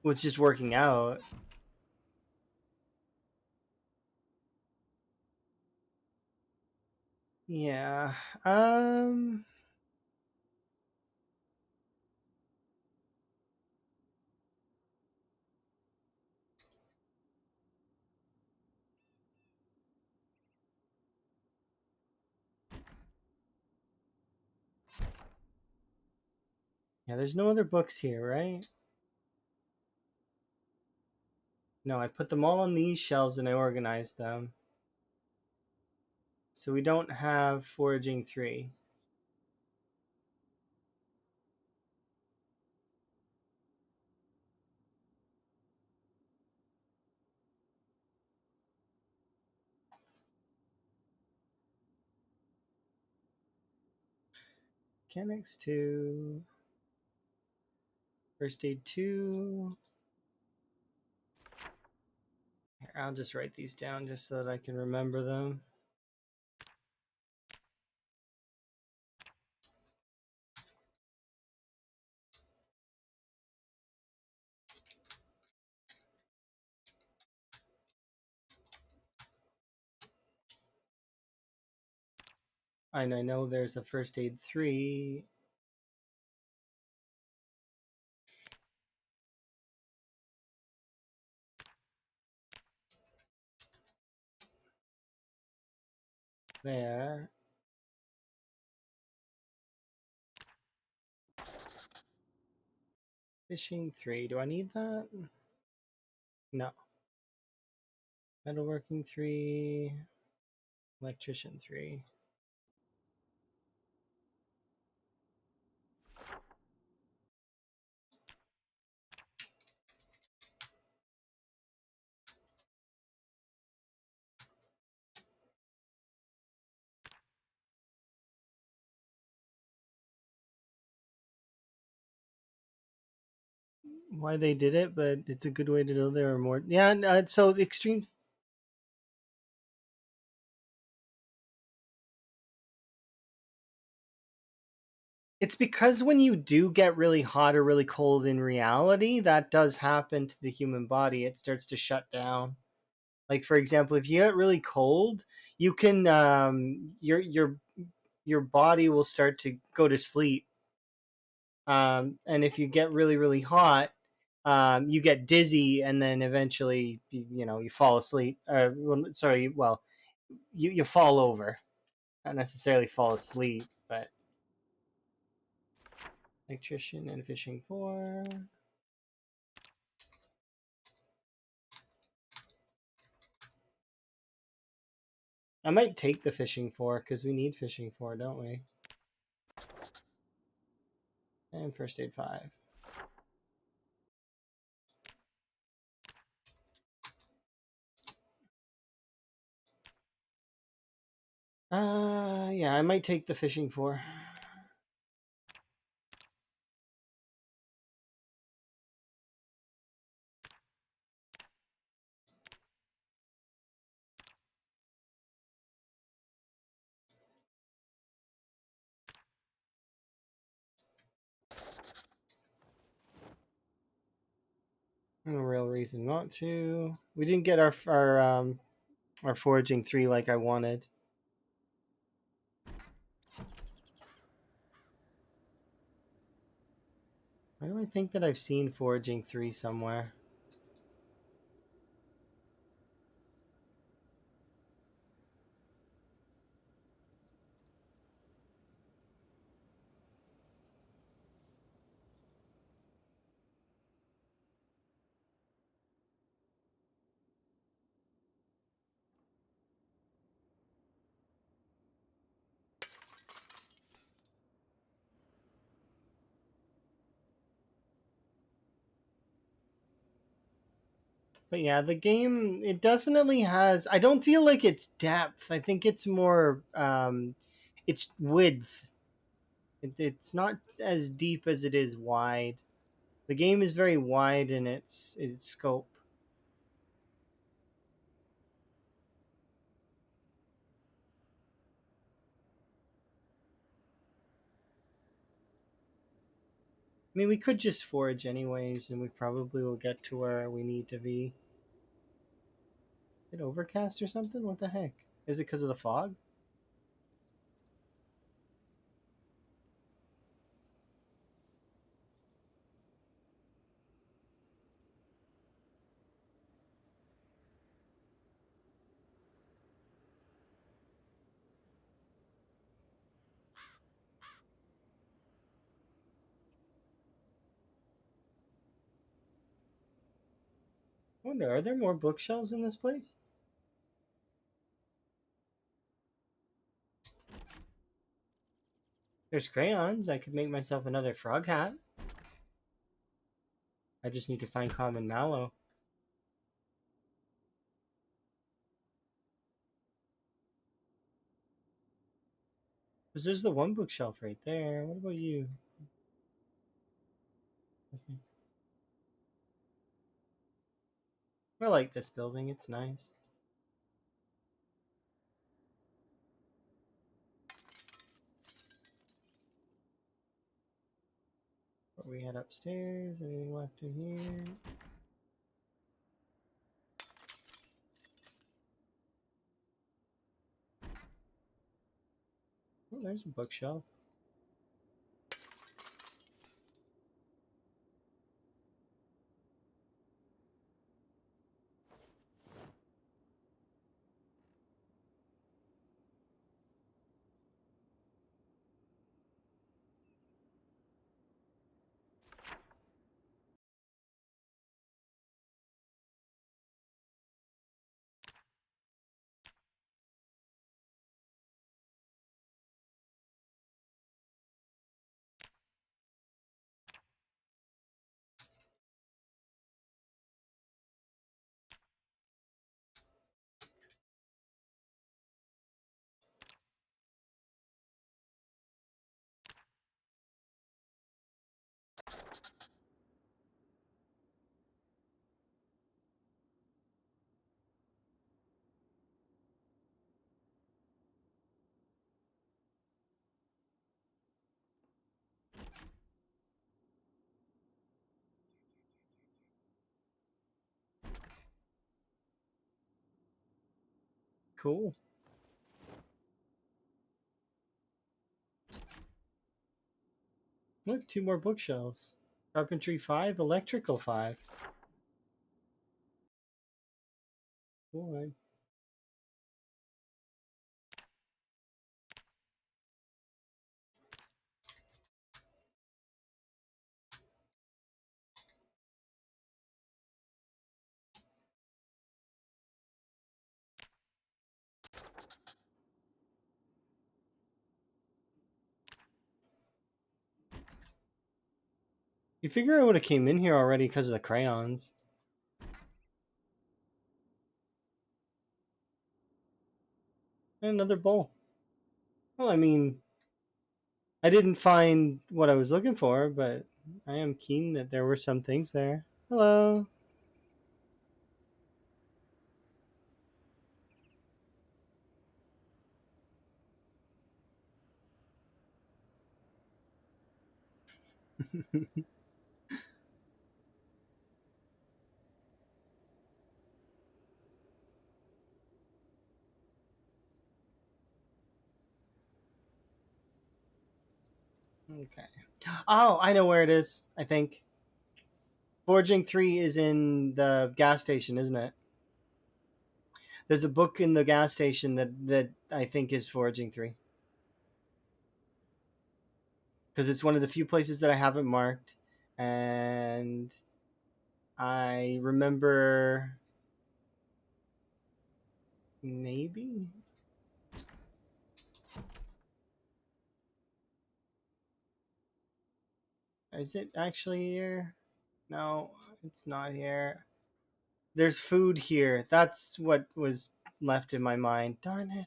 with just working out. Yeah. Um Yeah, there's no other books here, right? No, I put them all on these shelves and I organized them. So we don't have Foraging 3. Mechanics 2. First Aid 2. Here, I'll just write these down just so that I can remember them. And I know there's a First Aid 3. There. Fishing 3. Do I need that? No. Metalworking 3. Electrician 3. why they did it, but it's a good way to know there are more. Yeah, so the extreme. It's because when you do get really hot or really cold in reality, that does happen to the human body. It starts to shut down. Like for example, if you get really cold, you can your body will start to go to sleep. And if you get really really hot, you get dizzy, and then eventually you fall asleep. Well, you fall over, not necessarily fall asleep, but electrician and fishing for. I might take the fishing for because we need fishing for, don't we? And first aid 5. Yeah, I might take the fishing for. No real reason not to. We didn't get our foraging 3 like I wanted. Why do I think that I've seen foraging 3 somewhere? But yeah, the game, it definitely has. I don't feel like it's depth. I think it's more it's width. It's not as deep as it is wide. The game is very wide in its scope. I mean, we could just forage anyways, and we probably will get to where we need to be. Is it overcast or something? What the heck? Is it because of the fog? I wonder, are there more bookshelves in this place? There's crayons. I could make myself another frog hat. I just need to find common mallow. Because there's the one bookshelf right there. What about you? Okay. I like this building. It's nice. What we had upstairs? Anything left in here? Oh, there's a bookshelf. Cool. Look, 2 more bookshelves. Carpentry 5, electrical 5. Cool. You figure I would have came in here already because of the crayons. And another bowl. Well, I mean, I didn't find what I was looking for, but I am keen that there were some things there. Hello. Okay. Oh, I know where it is, I think. Forging 3 is in the gas station, isn't it? There's a book in the gas station that I think is Forging 3. Because it's one of the few places that I haven't marked. And I remember maybe. Is it actually here? No, it's not here. There's food here. That's what was left in my mind. Darn it.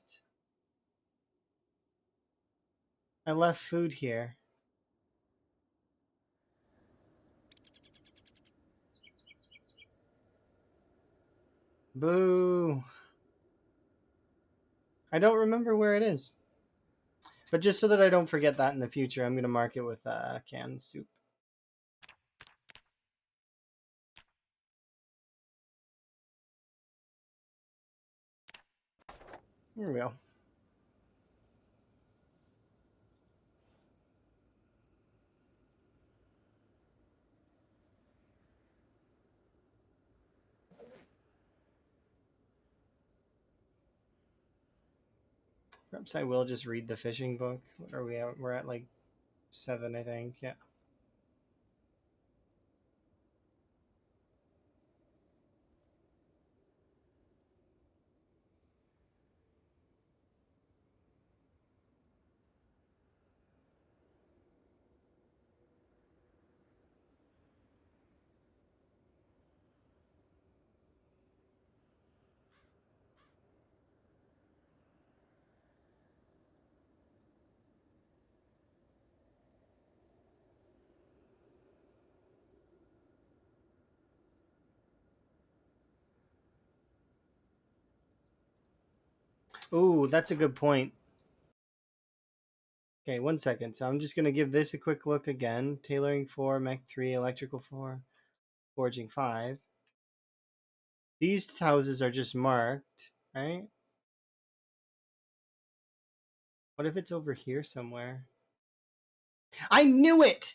I left food here. Boo. I don't remember where it is. But just so that I don't forget that in the future, I'm going to mark it with canned soup. Here we go. Perhaps I will just read the fishing book. What are we at? We're at like 7, I think. Yeah. Ooh, that's a good point. Okay, 1 second. So I'm just going to give this a quick look again. Tailoring 4, mech 3, electrical 4, forging 5. These houses are just marked, right? What if it's over here somewhere? I knew it!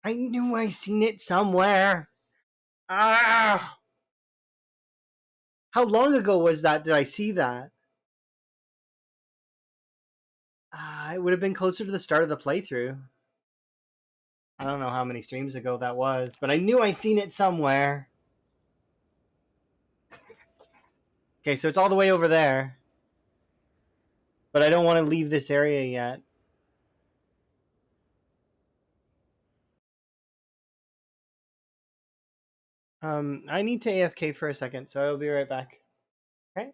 I knew I seen it somewhere. Ah! How long ago was that? Did I see that? It would have been closer to the start of the playthrough. I don't know how many streams ago that was, but I knew I seen it somewhere. Okay, so it's all the way over there. But I don't want to leave this area yet. I need to AFK for a second, so I'll be right back. Okay?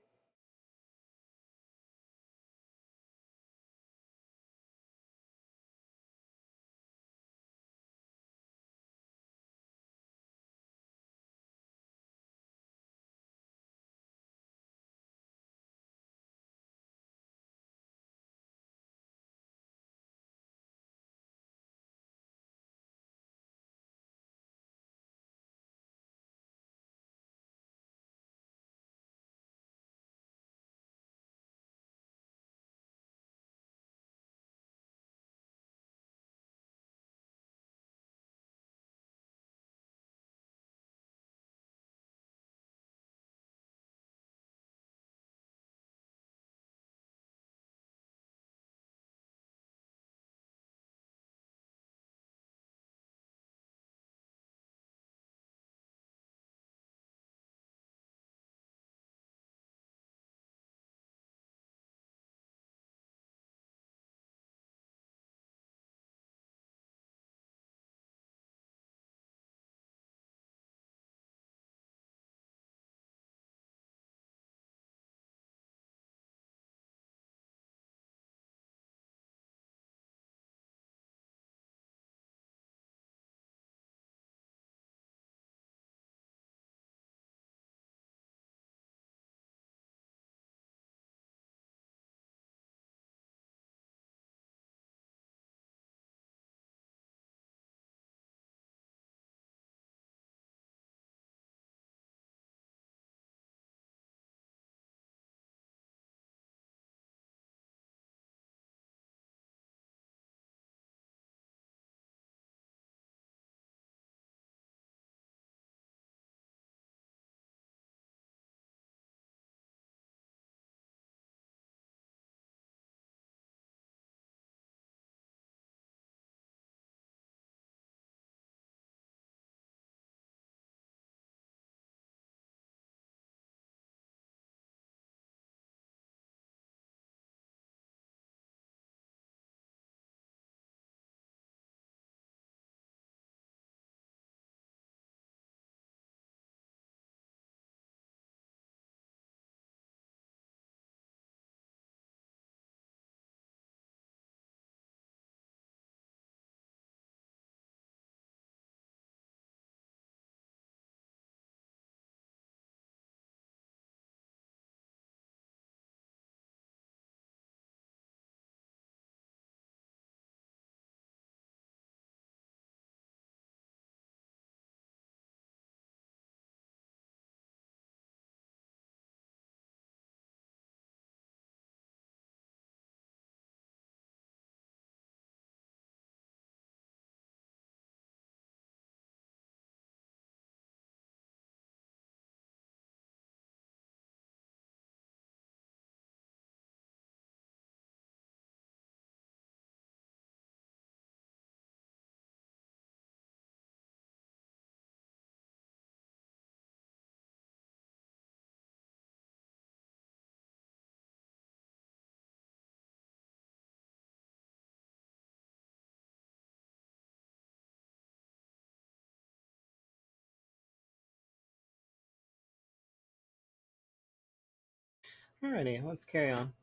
Alrighty, let's carry on.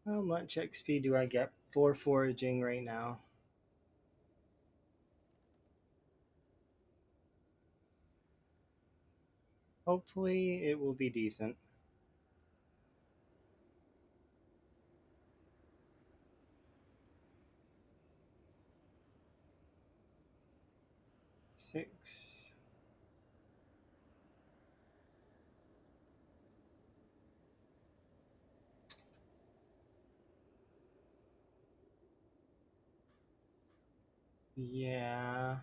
How much XP do I get for foraging right now? Hopefully it will be decent. Six. Yeah.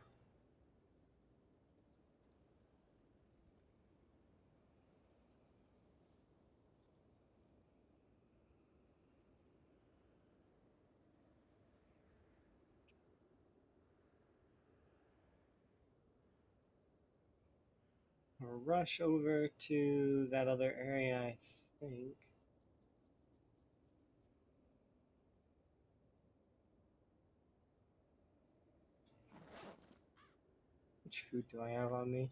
I'll rush over to that other area, I think. Which food do I have on me?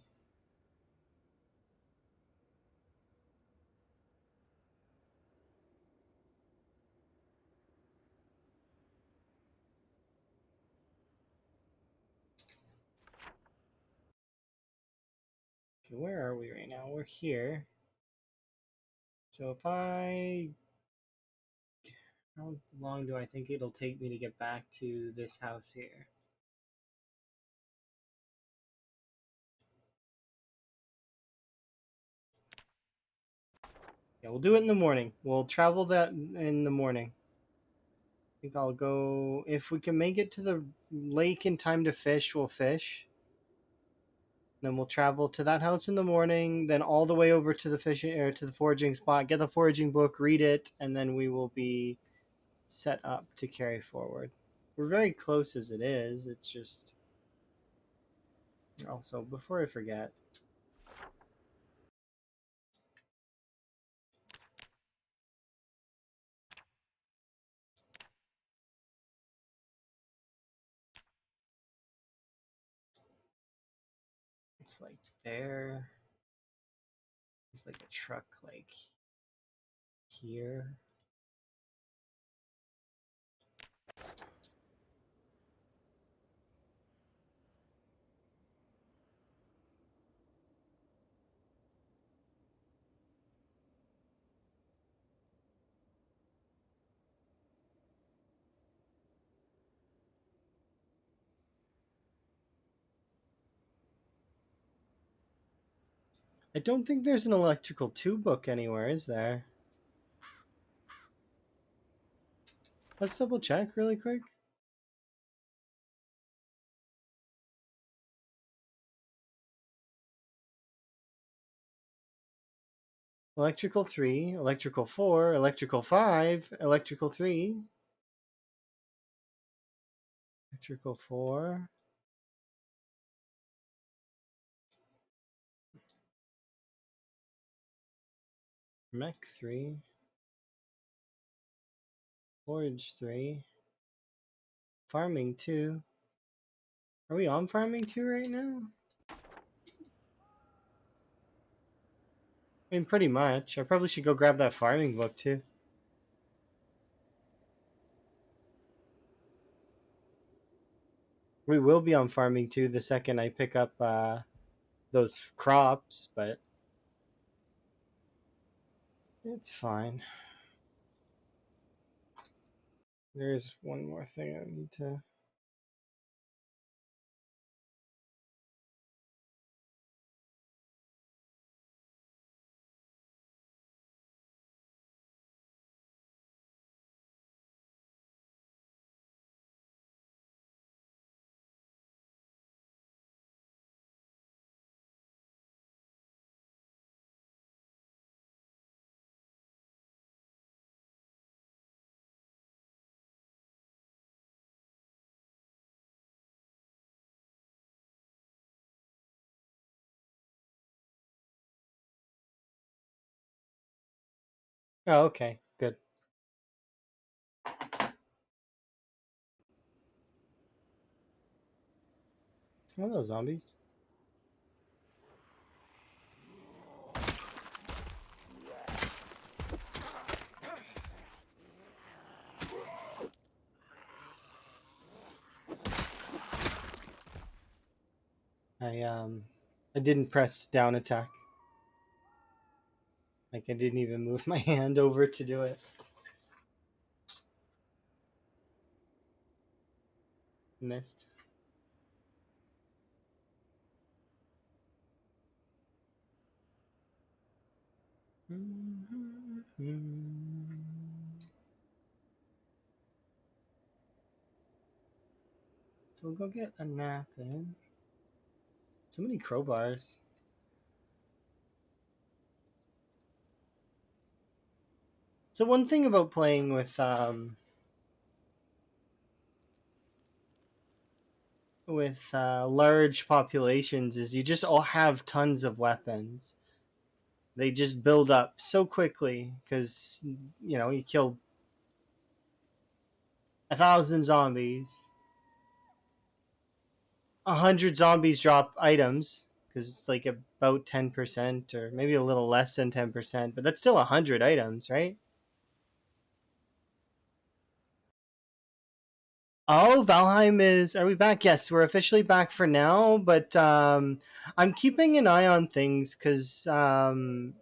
Okay, where are we right now? We're here. So if I... How long do I think it'll take me to get back to this house here? Yeah, we'll do it in the morning. We'll travel that in the morning. I think I'll go... If we can make it to the lake in time to fish, we'll fish. Then we'll travel to that house in the morning, then all the way over to the fishing or to the foraging spot, get the foraging book, read it, and then we will be set up to carry forward. We're very close as it is. It's just also before I forget. It's like there. It's like a truck like here. I don't think there's an electrical 2 book anywhere, is there? Let's double check really quick. Electrical 3, electrical 4, electrical 5, electrical 3, electrical 4. Mech 3, forage 3, farming 2. Are we on farming 2 right now? I mean, pretty much. I probably should go grab that farming book too. We will be on farming 2 the second I pick up those crops, but it's fine. There's one more thing I need to... Oh, okay. Good. Hello, zombies. I didn't press down attack. Like I didn't even move my hand over to do it. Missed. So we'll go get a nap in. So many crowbars. So one thing about playing with large populations is you just all have tons of weapons. They just build up so quickly because you kill 1,000 zombies, 100 zombies drop items because it's like about 10% or maybe a little less than 10%, but that's still 100 items, right? Oh, Valheim is. Are we back? Yes, we're officially back for now, but I'm keeping an eye on things because well,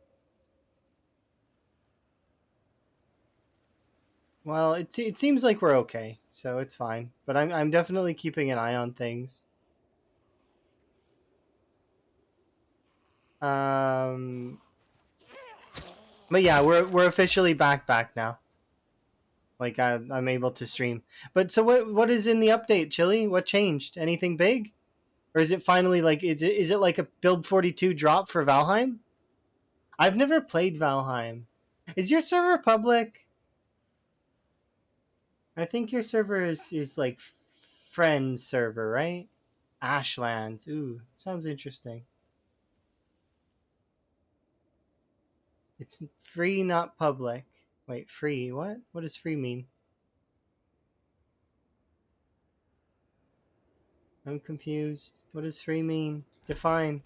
it seems like we're okay, so it's fine. But I'm definitely keeping an eye on things. Um, but yeah, we're officially back now. Like I'm able to stream. But so what is in the update, Chili? What changed? Anything big? Or is it finally like is it like a build 42 drop for Valheim? I've never played Valheim. Is your server public? I think your server is like friends server, right? Ashlands. Ooh, sounds interesting. It's free, not public. Wait, free? What? What does free mean? I'm confused. What does free mean? Define.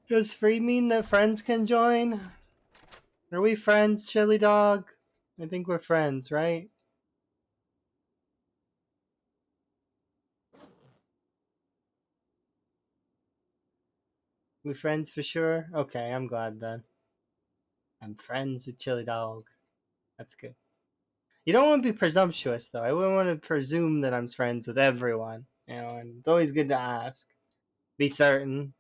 Does free mean that friends can join? Are we friends, Chili Dog? I think we're friends, right? We friends for sure? Okay, I'm glad then. I'm friends with Chili Dog. That's good. You don't want to be presumptuous, though. I wouldn't want to presume that I'm friends with everyone. And it's always good to ask. Be certain.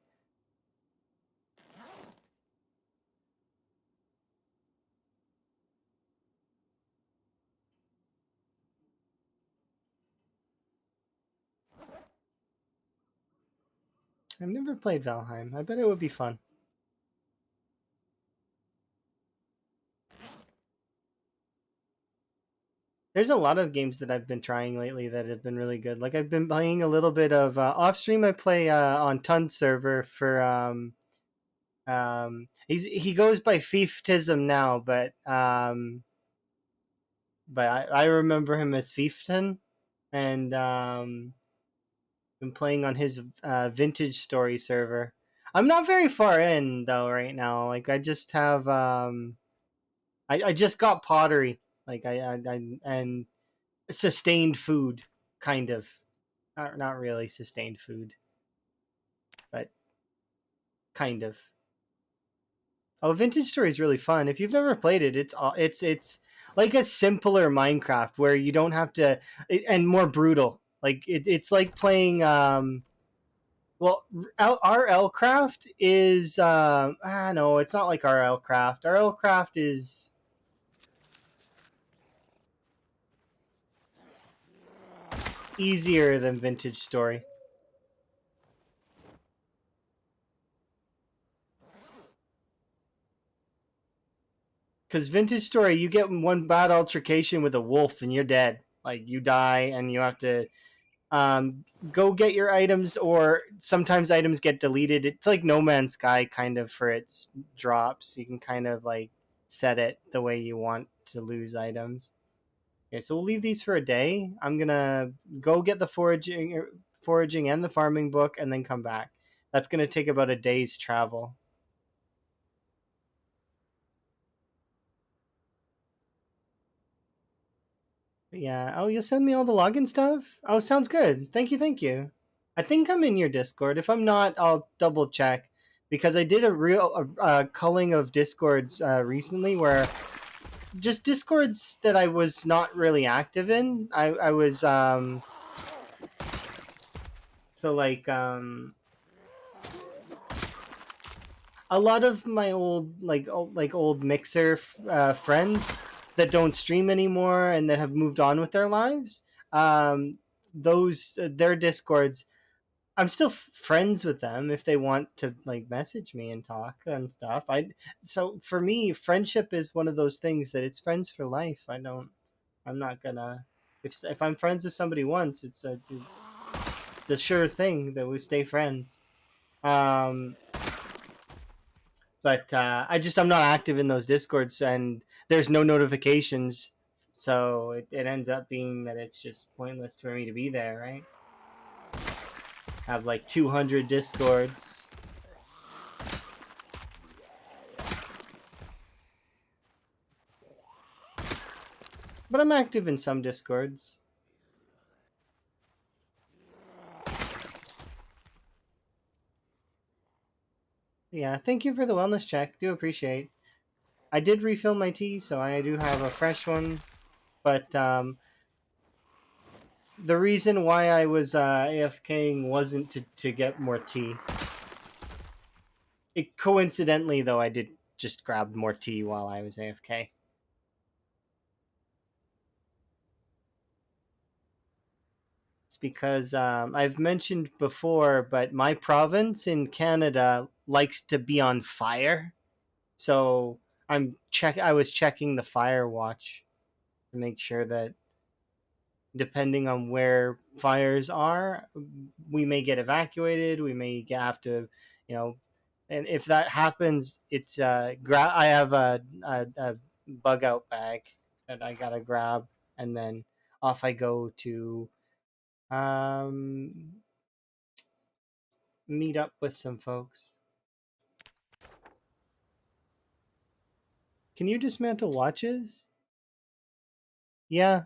I've never played Valheim. I bet it would be fun. There's a lot of games that I've been trying lately that have been really good. Like I've been playing a little bit of off stream. I play on Ton server for he goes by Fieftism now, but I remember him as Fiefton, and been playing on his vintage story server. I'm not very far in though right now. Like I just have I just got pottery. Like I and sustained food, kind of. Not really sustained food, but kind of. Oh, Vintage Story is really fun. If you've never played it, it's like a simpler Minecraft where you don't have to and more brutal. Like it's like playing well, RL Craft is no, it's not like RL Craft. RL Craft is easier than Vintage Story. Because Vintage Story, you get one bad altercation with a wolf and you're dead. Like you die and you have to Go get your items, or sometimes items get deleted. It's like No Man's Sky kind of for its drops. You can kind of like set it the way you want to lose items. Okay, so we'll leave these for a day. I'm gonna go get the foraging and the farming book, and then come back. That's gonna take about a day's travel. Yeah. Oh, you'll send me all the login stuff? Oh, sounds good. Thank you, thank you. I think I'm in your Discord. If I'm not, I'll double check because I did a real culling of Discords recently where just Discords that I was not really active in. I was so like a lot of my old old Mixer friends that don't stream anymore and that have moved on with their lives. Those their Discords, I'm still friends with them if they want to like message me and talk and stuff. I so for me, friendship is one of those things that it's friends for life. I'm not gonna if I'm friends with somebody once, it's a sure thing that we stay friends. Um, but I'm not active in those discords, and there's no notifications, so it ends up being that it's just pointless for me to be there, right? I have like 200 discords. But I'm active in some discords. Yeah, thank you for the wellness check. Do appreciate. I did refill my tea, so I do have a fresh one. But the reason why I was AFKing wasn't to get more tea. Coincidentally, though, I did just grab more tea while I was AFK. It's because I've mentioned before, but my province in Canada likes to be on fire. So I was checking the fire watch to make sure that depending on where fires are, we may get evacuated. We may have to, you know, and if that happens, it's I have a bug out bag that I gotta grab, and then off I go to um, meet up with some folks. Can you dismantle watches? Yeah,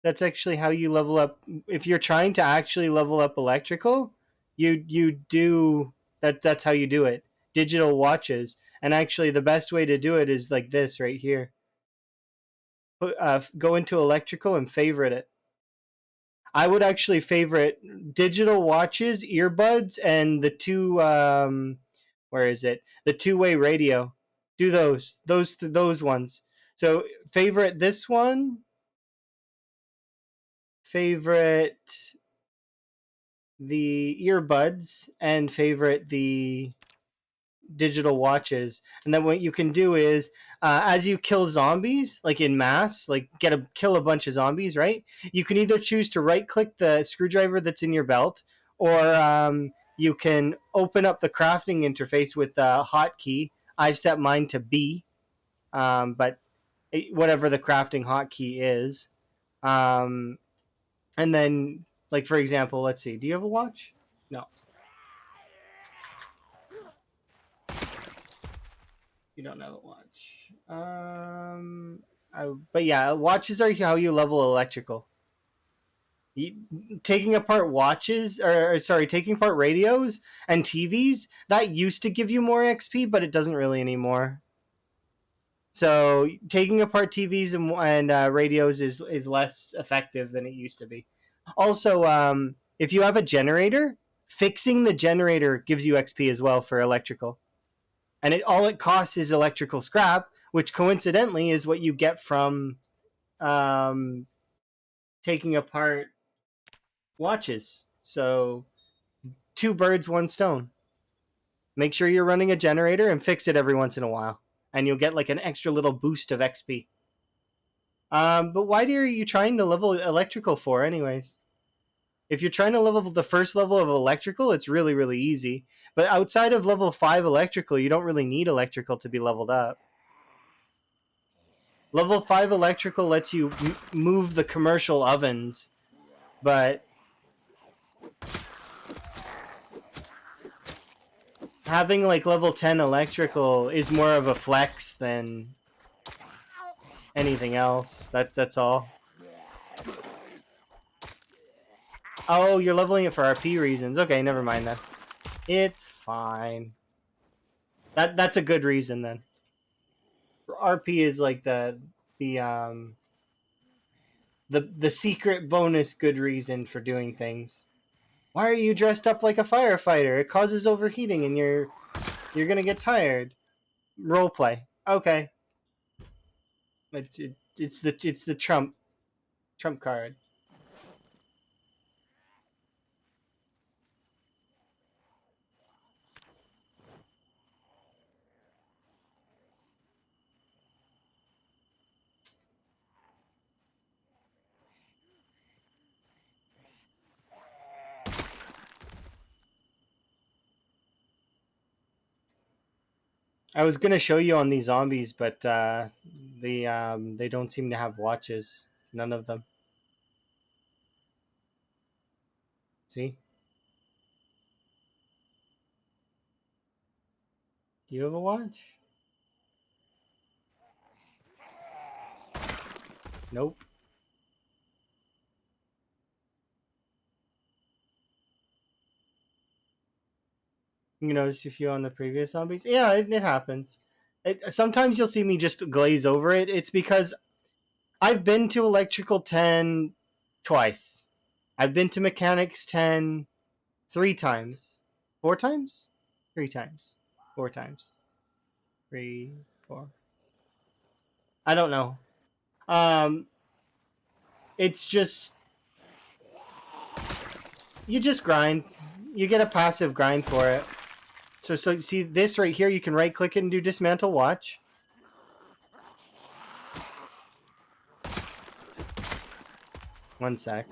that's actually how you level up. If you're trying to actually level up electrical, you do that. That's how you do it. Digital watches, and actually, the best way to do it is like this right here. Go into electrical and favorite it. I would actually favorite digital watches, earbuds, and the two. Where is it? The two-way radio. Do those ones. So favorite this one. Favorite the earbuds and favorite the digital watches. And then what you can do is, as you kill zombies, like in mass, like kill a bunch of zombies, right? You can either choose to right click the screwdriver that's in your belt, or you can open up the crafting interface with a hotkey. I've set mine to B, but whatever the crafting hotkey is. Um, and then, like for example, let's see. Do you have a watch? No. You don't have a watch. But yeah, watches are how you level electrical. You, taking apart watches, or sorry, taking apart radios and TVs, that used to give you more XP, but it doesn't really anymore. So taking apart TVs and radios is less effective than it used to be. Also, if you have a generator, fixing the generator gives you XP as well for electrical. And all it costs is electrical scrap, which coincidentally is what you get from um, taking apart watches. So two birds, one stone. Make sure you're running a generator and fix it every once in a while, and you'll get like an extra little boost of XP. But why are you trying to level electrical for, anyways? If you're trying to level the first level of electrical, it's really, really easy. But outside of level 5 electrical, you don't really need electrical to be leveled up. Level 5 electrical lets you move the commercial ovens, but having like level 10 electrical is more of a flex than anything else. That's all. Oh, you're leveling it for RP reasons. Okay, never mind then. It's fine. That's a good reason then. RP is like the secret bonus good reason for doing things. Why are you dressed up like a firefighter? It causes overheating and you're gonna get tired. Roleplay. Okay. It's the trump card. I was gonna show you on these zombies, but they don't seem to have watches. None of them. See? Do you have a watch? Nope. You notice a few on the previous zombies? Yeah, it happens. Sometimes you'll see me just glaze over it. It's because I've been to Electrical 10 twice. I've been to Mechanics 10 3 times. 4 times? 3 times. 4 times. 3, 4. I don't know. It's just you just grind. You get a passive grind for it. So see this right here, you can right click it and do dismantle watch. One sec.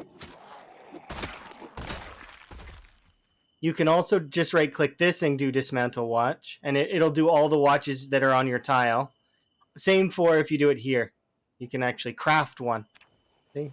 You can also just right click this and do dismantle watch, and it'll do all the watches that are on your tile. Same for if you do it here. You can actually craft one. See?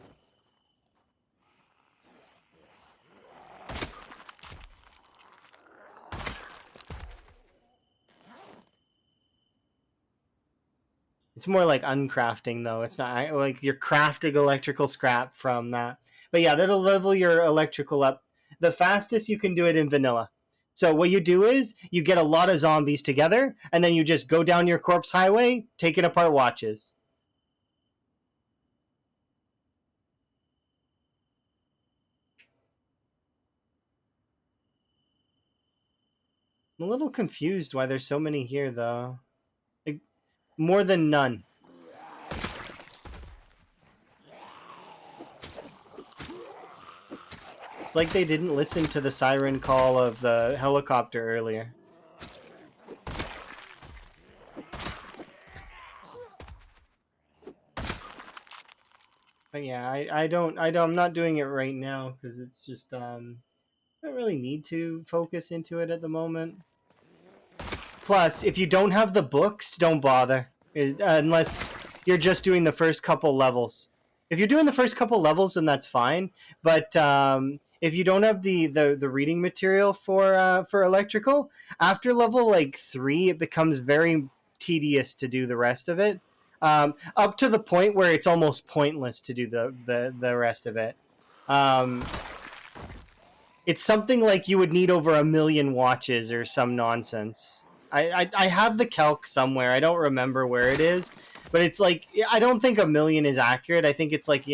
It's more like uncrafting, though. It's not like you're crafting electrical scrap from that. But yeah, that'll level your electrical up. The fastest you can do it in vanilla. So what you do is you get a lot of zombies together, and then you just go down your corpse highway, taking apart watches. I'm a little confused why there's so many here, though. Like, more than none. It's like they didn't listen to the siren call of the helicopter earlier. But yeah, I'm not doing it right now because it's just I don't really need to focus into it at the moment. Plus, if you don't have the books, don't bother unless you're just doing the first couple levels. If you're doing the first couple levels, then that's fine. But if you don't have the reading material for electrical, after level like 3, it becomes very tedious to do the rest of it. Up to the point where it's almost pointless to do the rest of it. It's something like you would need over 1 million watches or some nonsense. I have the calc somewhere. I don't remember where it is, but it's like I don't think 1 million is accurate. I think it's like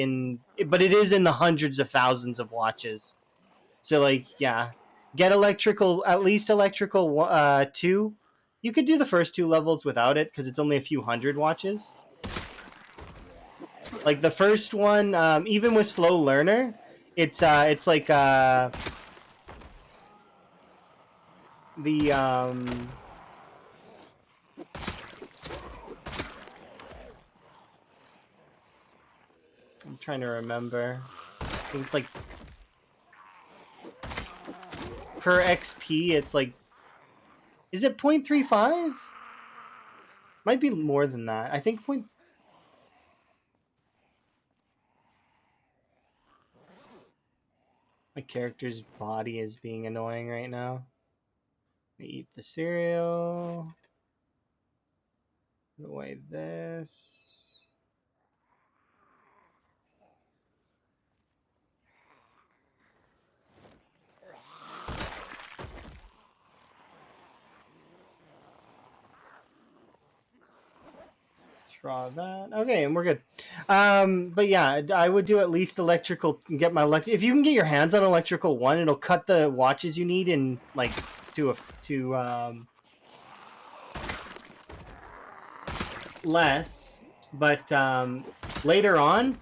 but it is in the hundreds of thousands of watches. So like yeah, get electrical, at least electrical 2. You could do the first 2 levels without it because it's only a few hundred watches. Like the first one, even with slow learner, it's like the I'm trying to remember. I think it's like per XP, it's like, is it 0.35? Might be more than that. I think point. My character's body is being annoying right now. Eat the cereal. Put away this. Draw that. Okay, and we're good. But yeah, I would do at least electrical. Get my if you can get your hands on electrical one, it'll cut the watches you need in like to less. But later on,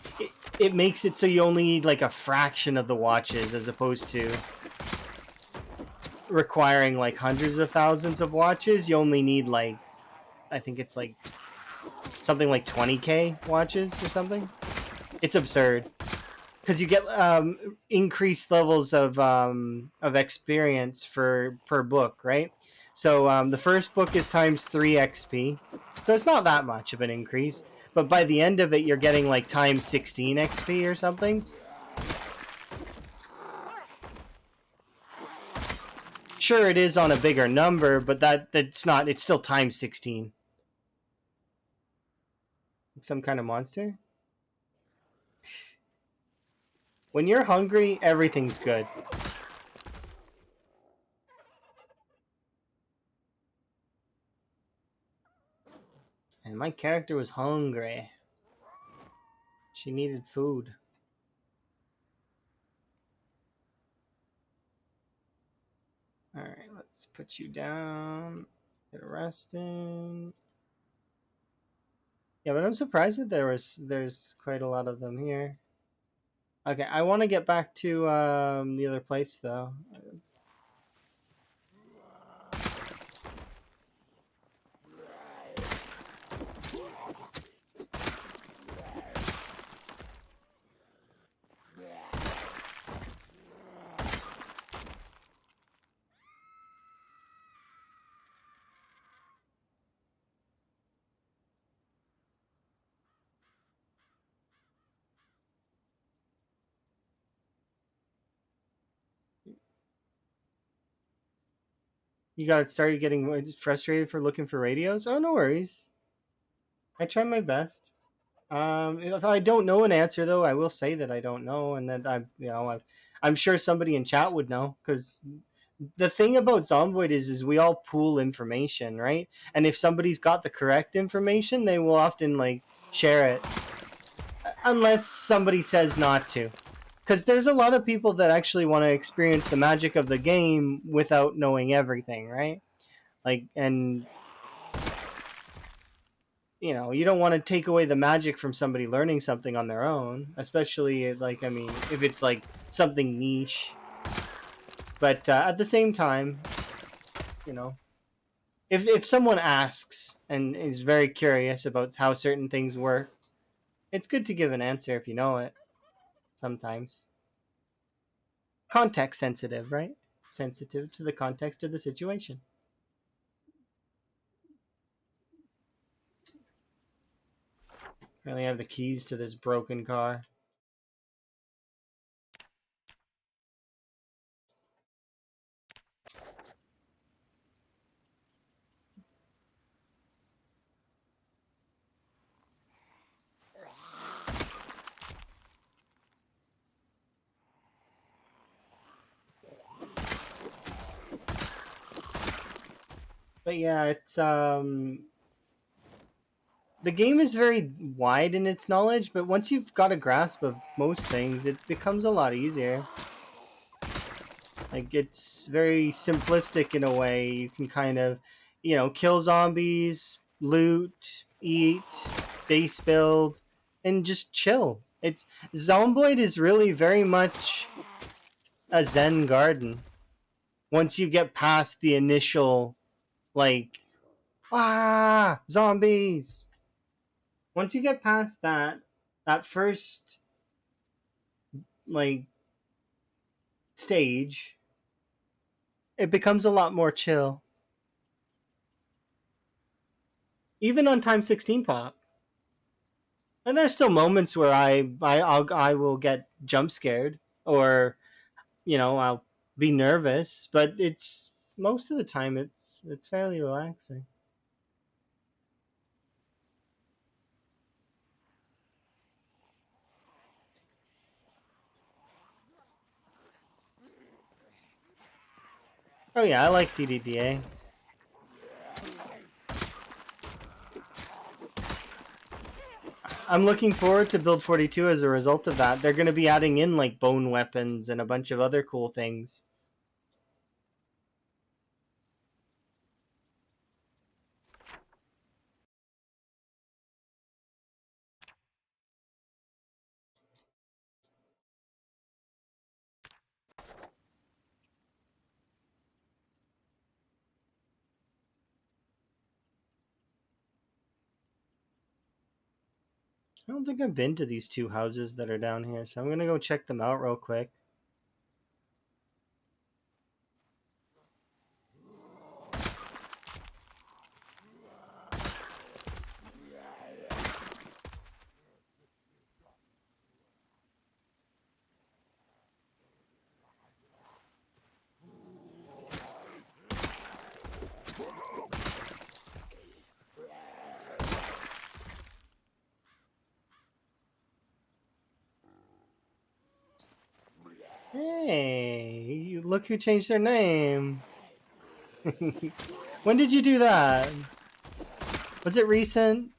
it makes it so you only need like a fraction of the watches as opposed to requiring like hundreds of thousands of watches. You only need like, I think it's like something like 20k watches or something. It's absurd because you get increased levels of experience per book, right? So the first book is times 3 XP, so it's not that much of an increase. But by the end of it, you're getting like times 16 XP or something. Sure, it is on a bigger number, but that's not. It's still times 16. Some kind of monster. When you're hungry, everything's good. And my character was hungry. She needed food. Alright, let's put you down. Get arrested. Yeah, but I'm surprised that there's quite a lot of them here. Okay, I want to get back to the other place though. You got started getting frustrated for looking for radios? Oh, no worries. I try my best. If I don't know an answer though, I will say that I don't know, and that I'm sure somebody in chat would know, because the thing about Zomboid is we all pool information, right? And if somebody's got the correct information, they will often like share it, unless somebody says not to. Because there's a lot of people that actually want to experience the magic of the game without knowing everything, right? Like, and you don't want to take away the magic from somebody learning something on their own, especially like, I mean, if it's like something niche. But at the same time, you know, if someone asks and is very curious about how certain things work, it's good to give an answer if you know it. Sometimes context sensitive, right? Sensitive to the context of the situation. Really have the keys to this broken car. But yeah, it's the game is very wide in its knowledge, but once you've got a grasp of most things, it becomes a lot easier. Like, it's very simplistic in a way. You can kind of, kill zombies, loot, eat, base build, and just chill. It's Zomboid is really very much a Zen garden. Once you get past the initial, like, zombies. Once you get past that first, like, stage, it becomes a lot more chill. Even on Time 16 pop. And there's still moments where I will get jump scared, or I'll be nervous, but it's most of the time it's fairly relaxing. Oh yeah, I like CDDA. I'm looking forward to Build 42 as a result of that. They're going to be adding in like bone weapons and a bunch of other cool things. I don't think I've been to these two houses that are down here, so I'm going to go check them out real quick. Hey, look who changed their name. When did you do that? Was it recent?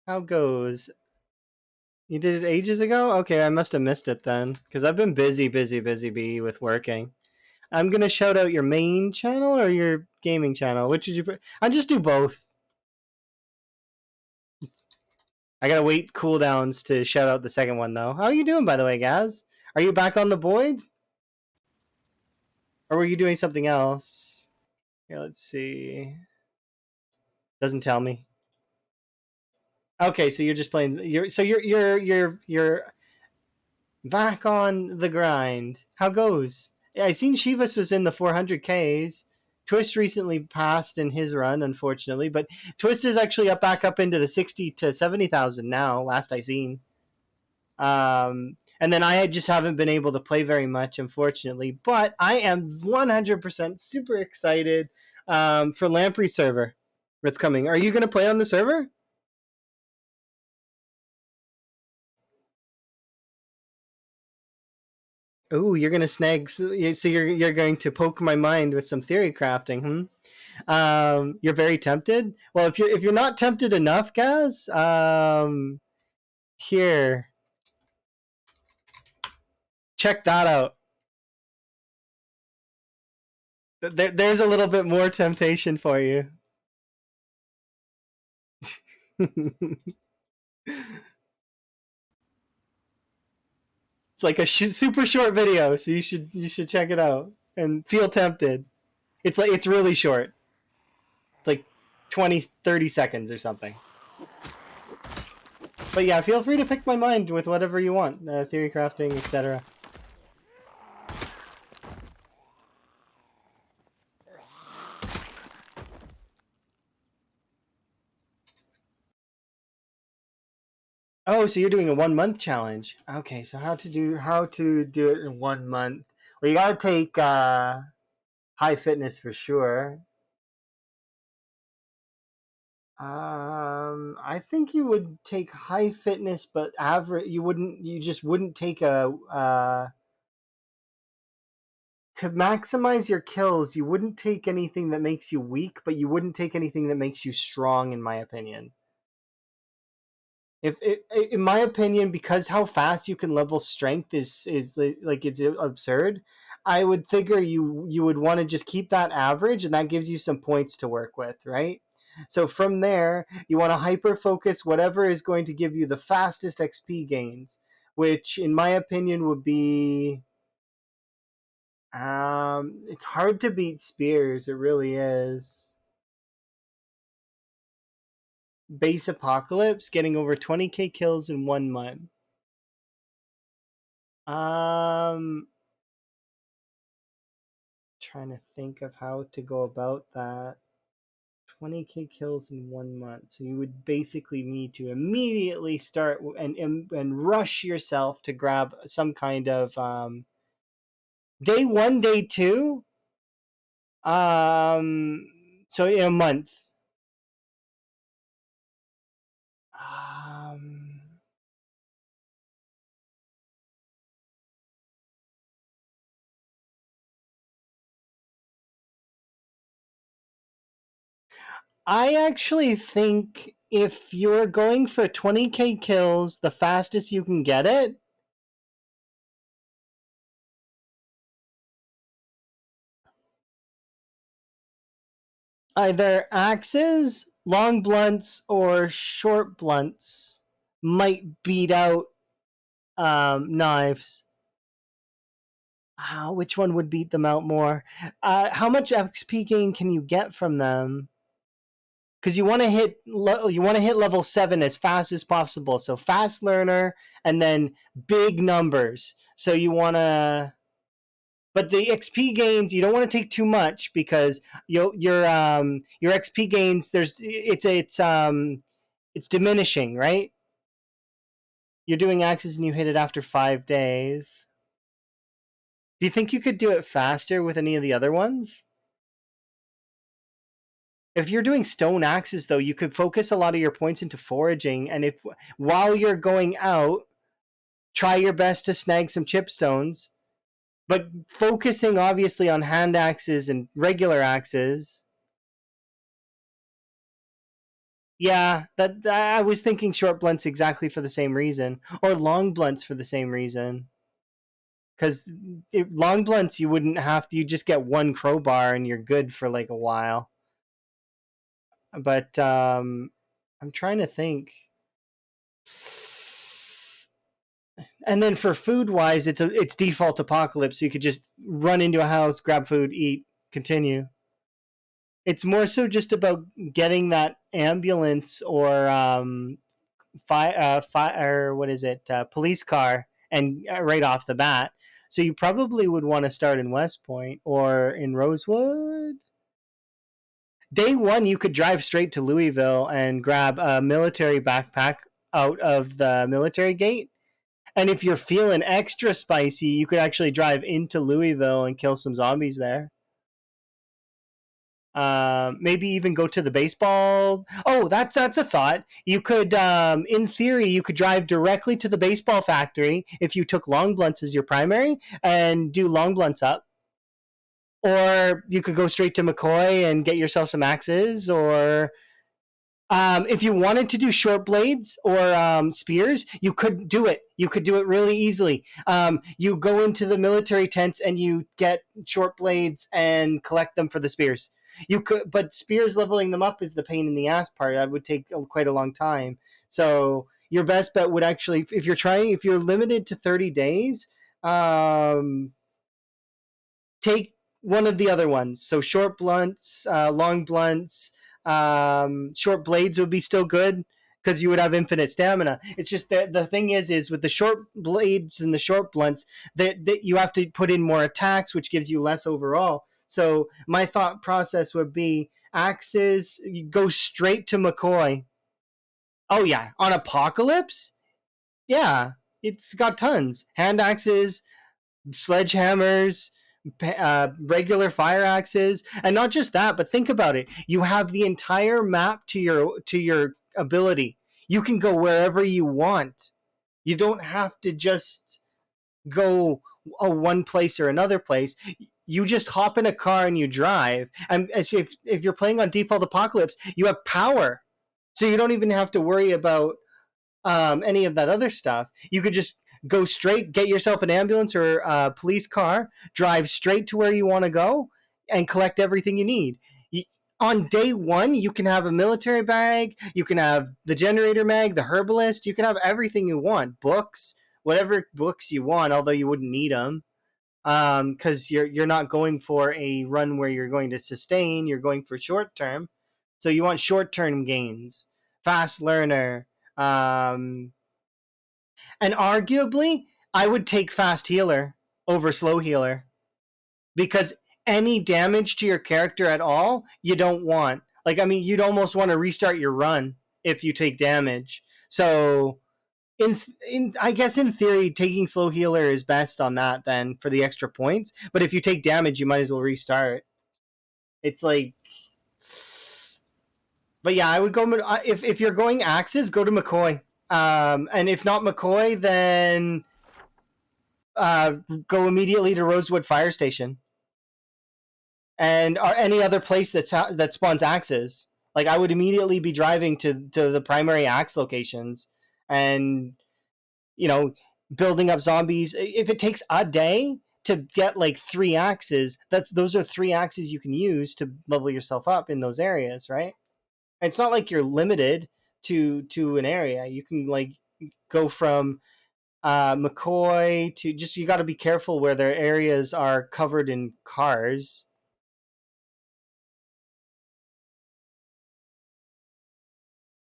How goes? You did it ages ago? Okay, I must have missed it then, because I've been busy bee with working. I'm gonna shout out your main channel or your gaming channel. Which would you? I'll just do both. I gotta wait cooldowns to shout out the second one though. How are you doing, by the way, Gaz? Are you back on the Boyd, or were you doing something else? Yeah, let's see. Doesn't tell me. Okay, so you're just playing. You're back on the grind. How goes? Yeah, I seen Shivas was in the 400Ks. Twist recently passed in his run, unfortunately, but Twist is actually back up into the 60 to 70,000 now. Last I seen. And then I just haven't been able to play very much, unfortunately. But I am 100% super excited for Lamprey server that's coming. Are you going to play on the server? Oh, you're gonna snag. So you're going to poke my mind with some theory crafting, you're very tempted. Well, if you're not tempted enough, guys, here, check that out. There's a little bit more temptation for you. It's like a super short video, so you should check it out and feel tempted. It's really short. It's like 20-30 seconds or something. But yeah, feel free to pick my mind with whatever you want, theory crafting, etc. Oh, so you're doing a 1 month challenge. Okay, so how to do it in 1 month? Well, you gotta take high fitness for sure. I think you would take high fitness, but average. You wouldn't. You just wouldn't take a to maximize your kills. You wouldn't take anything that makes you weak, but you wouldn't take anything that makes you strong, in my opinion. In my opinion, because how fast you can level strength is like it's absurd. I would figure you would want to just keep that average, and that gives you some points to work with, right? So from there, you want to hyper focus whatever is going to give you the fastest XP gains, which in my opinion would be it's hard to beat spears, it really is. Base Apocalypse getting over 20k kills in 1 month. Um, trying to think of how to go about that. 20k kills in 1 month. So you would basically need to immediately start and rush yourself to grab some kind of day one, day two. So in a month. Um, I actually think if you're going for 20k kills, the fastest you can get it, either axes, long blunts, or short blunts might beat out knives. Which one would beat them out more? How much XP gain can you get from them? Because you want to hit level 7 as fast as possible. So fast learner and then big numbers. So you want to, but the XP gains you don't want to take too much because your XP gains it's diminishing, right? You're doing axes and you hit it after 5 days. Do you think you could do it faster with any of the other ones? If you're doing stone axes, though, you could focus a lot of your points into foraging, and if while you're going out, try your best to snag some chipstones, but focusing obviously on hand axes and regular axes. Yeah, that I was thinking short blunts exactly for the same reason, or long blunts for the same reason. Because long blunts, you wouldn't have to. You just get one crowbar and you're good for like a while. But I'm trying to think. And then for food wise, it's default apocalypse. So you could just run into a house, grab food, eat, continue. It's more so just about getting that ambulance or fire, or what is it, police car, and right off the bat. So you probably would want to start in West Point or in Rosewood. Day one, you could drive straight to Louisville and grab a military backpack out of the military gate. And if you're feeling extra spicy, you could actually drive into Louisville and kill some zombies there. Maybe even go to the baseball. Oh, that's a thought. You could, in theory, you could drive directly to the baseball factory if you took long blunts as your primary and do long blunts up. Or you could go straight to McCoy and get yourself some axes, or if you wanted to do short blades or spears, you could do it. You could do it really easily. You go into the military tents and you get short blades and collect them for the spears. You could, but spears leveling them up is the pain in the ass part. That would take quite a long time. So your best bet would actually, if you're limited to 30 days, um, take one of the other ones. So short blunts, long blunts, short blades would be still good because you would have infinite stamina. It's just that the thing is with the short blades and the short blunts that you have to put in more attacks, which gives you less overall. So my thought process would be axes, you go straight to McCoy. Oh yeah, on Apocalypse, yeah, it's got tons hand axes, sledgehammers, regular fire axes, and not just that, but think about it. You have the entire map to your ability. You can go wherever you want. You don't have to just go one place or another place. You just hop in a car and you drive. And if you're playing on default apocalypse, you have power, so you don't even have to worry about any of that other stuff. You could just go straight, get yourself an ambulance or a police car, drive straight to where you want to go, and collect everything you need. On day one, you can have a military bag, you can have the generator mag, the herbalist, you can have everything you want, books, whatever books you want, although you wouldn't need them because you're not going for a run where you're going to sustain. You're going for short term, so you want short term gains, fast learner, and arguably I would take fast healer over slow healer, because any damage to your character at all, you don't want. Like, I mean, you'd almost want to restart your run if you take damage. So, in I guess in theory, taking slow healer is best on that then for the extra points. But if you take damage, you might as well restart. It's like, but yeah, I would go if you're going axes, go to McCoy. And if not McCoy, then uh, go immediately to Rosewood Fire Station, and or any other place that spawns axes. Like, I would immediately be driving to the primary axe locations, and you know, building up zombies. If it takes a day to get like 3 axes, those are 3 axes you can use to level yourself up in those areas, right? And it's not like you're limited to an area. You can like go from McCoy to just, you got to be careful where their areas are covered in cars.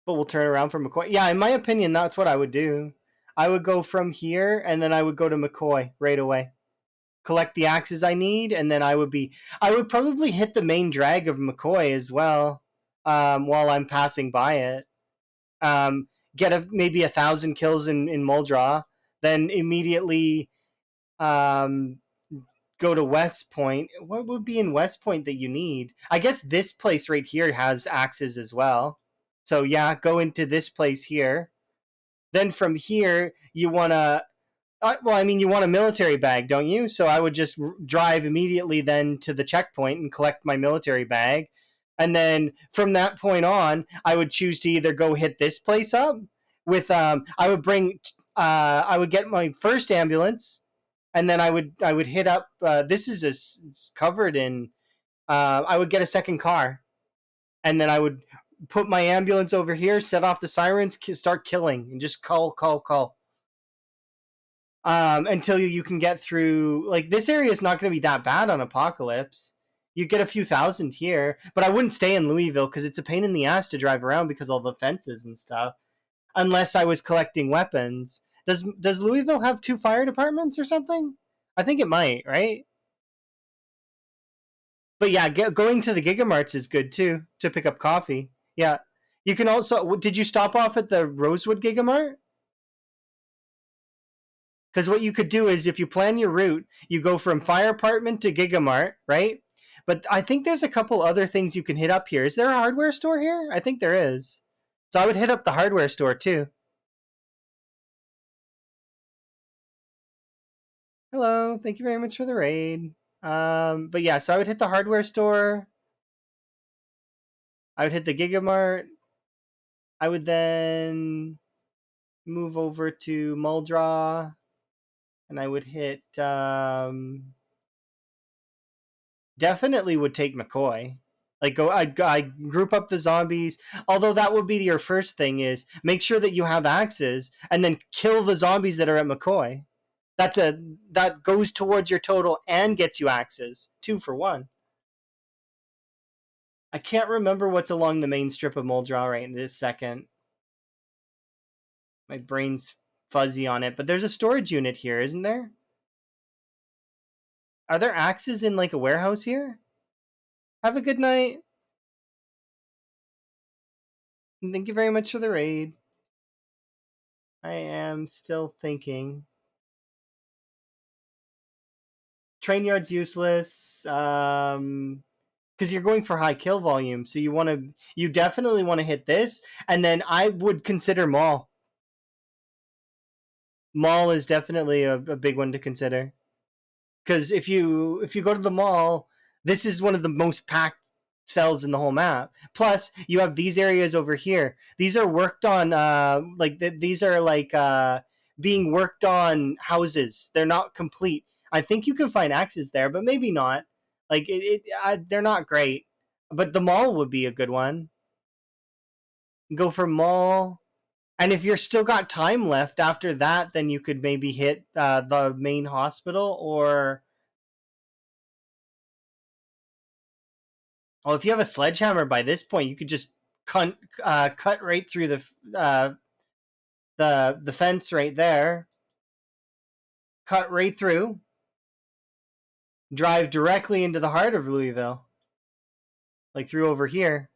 But we'll turn around from McCoy. Yeah, in my opinion, that's what I would do. I would go from here and then I would go to McCoy right away. Collect the axes I need, and then I would probably hit the main drag of McCoy as well, while I'm passing by it. Get maybe 1,000 kills in Muldra, then immediately um, go to West Point. What would be in West Point that you need? I guess this place right here has axes as well. So yeah, go into this place here. Then from here, you want to well, I mean, you want a military bag, don't you? So I would just drive immediately then to the checkpoint and collect my military bag. And then from that point on, I would choose to either go hit this place up with, I would get my first ambulance, and then I would hit up, this is covered in, I would get a second car, and then I would put my ambulance over here, set off the sirens, start killing, and just call. Until you can get through. Like, this area is not going to be that bad on Apocalypse. You get a few thousand here, but I wouldn't stay in Louisville because it's a pain in the ass to drive around because all the fences and stuff. Unless I was collecting weapons. Does Louisville have 2 fire departments or something? I think it might, right? But yeah, going to the Gigamarts is good too to pick up coffee. Yeah, you can also. Did you stop off at the Rosewood Gigamart? Because what you could do is, if you plan your route, you go from Fire Apartment to Gigamart, right? But I think there's a couple other things you can hit up here. Is there a hardware store here? I think there is. So I would hit up the hardware store too. Hello, thank you very much for the raid. But yeah, so I would hit the hardware store. I would hit the Gigamart. I would then move over to Muldra, and I would hit. Definitely would take McCoy. Like, I group up the zombies. Although that would be your first thing, is make sure that you have axes and then kill the zombies that are at McCoy. That goes towards your total and gets you axes. 2 for 1. I can't remember what's along the main strip of Muldra right in this second. My brain's fuzzy on it, but there's a storage unit here, isn't there? Are there axes in like a warehouse here? Have a good night. And thank you very much for the raid. I am still thinking. Train yard's useless. Because you're going for high kill volume, so you definitely want to hit this, and then I would consider mall. Mall is definitely a big one to consider, because if you go to the mall, this is one of the most packed cells in the whole map. Plus, you have these areas over here. These are worked on, these are like being worked on houses. They're not complete. I think you can find axes there, but maybe not. Like, they're not great. But the mall would be a good one. Go for mall. And if you're still got time left after that, then you could maybe hit the main hospital, or well, if you have a sledgehammer by this point, you could just cut right through the fence right there. cut right through, drive directly into the heart of Louisville, like through over here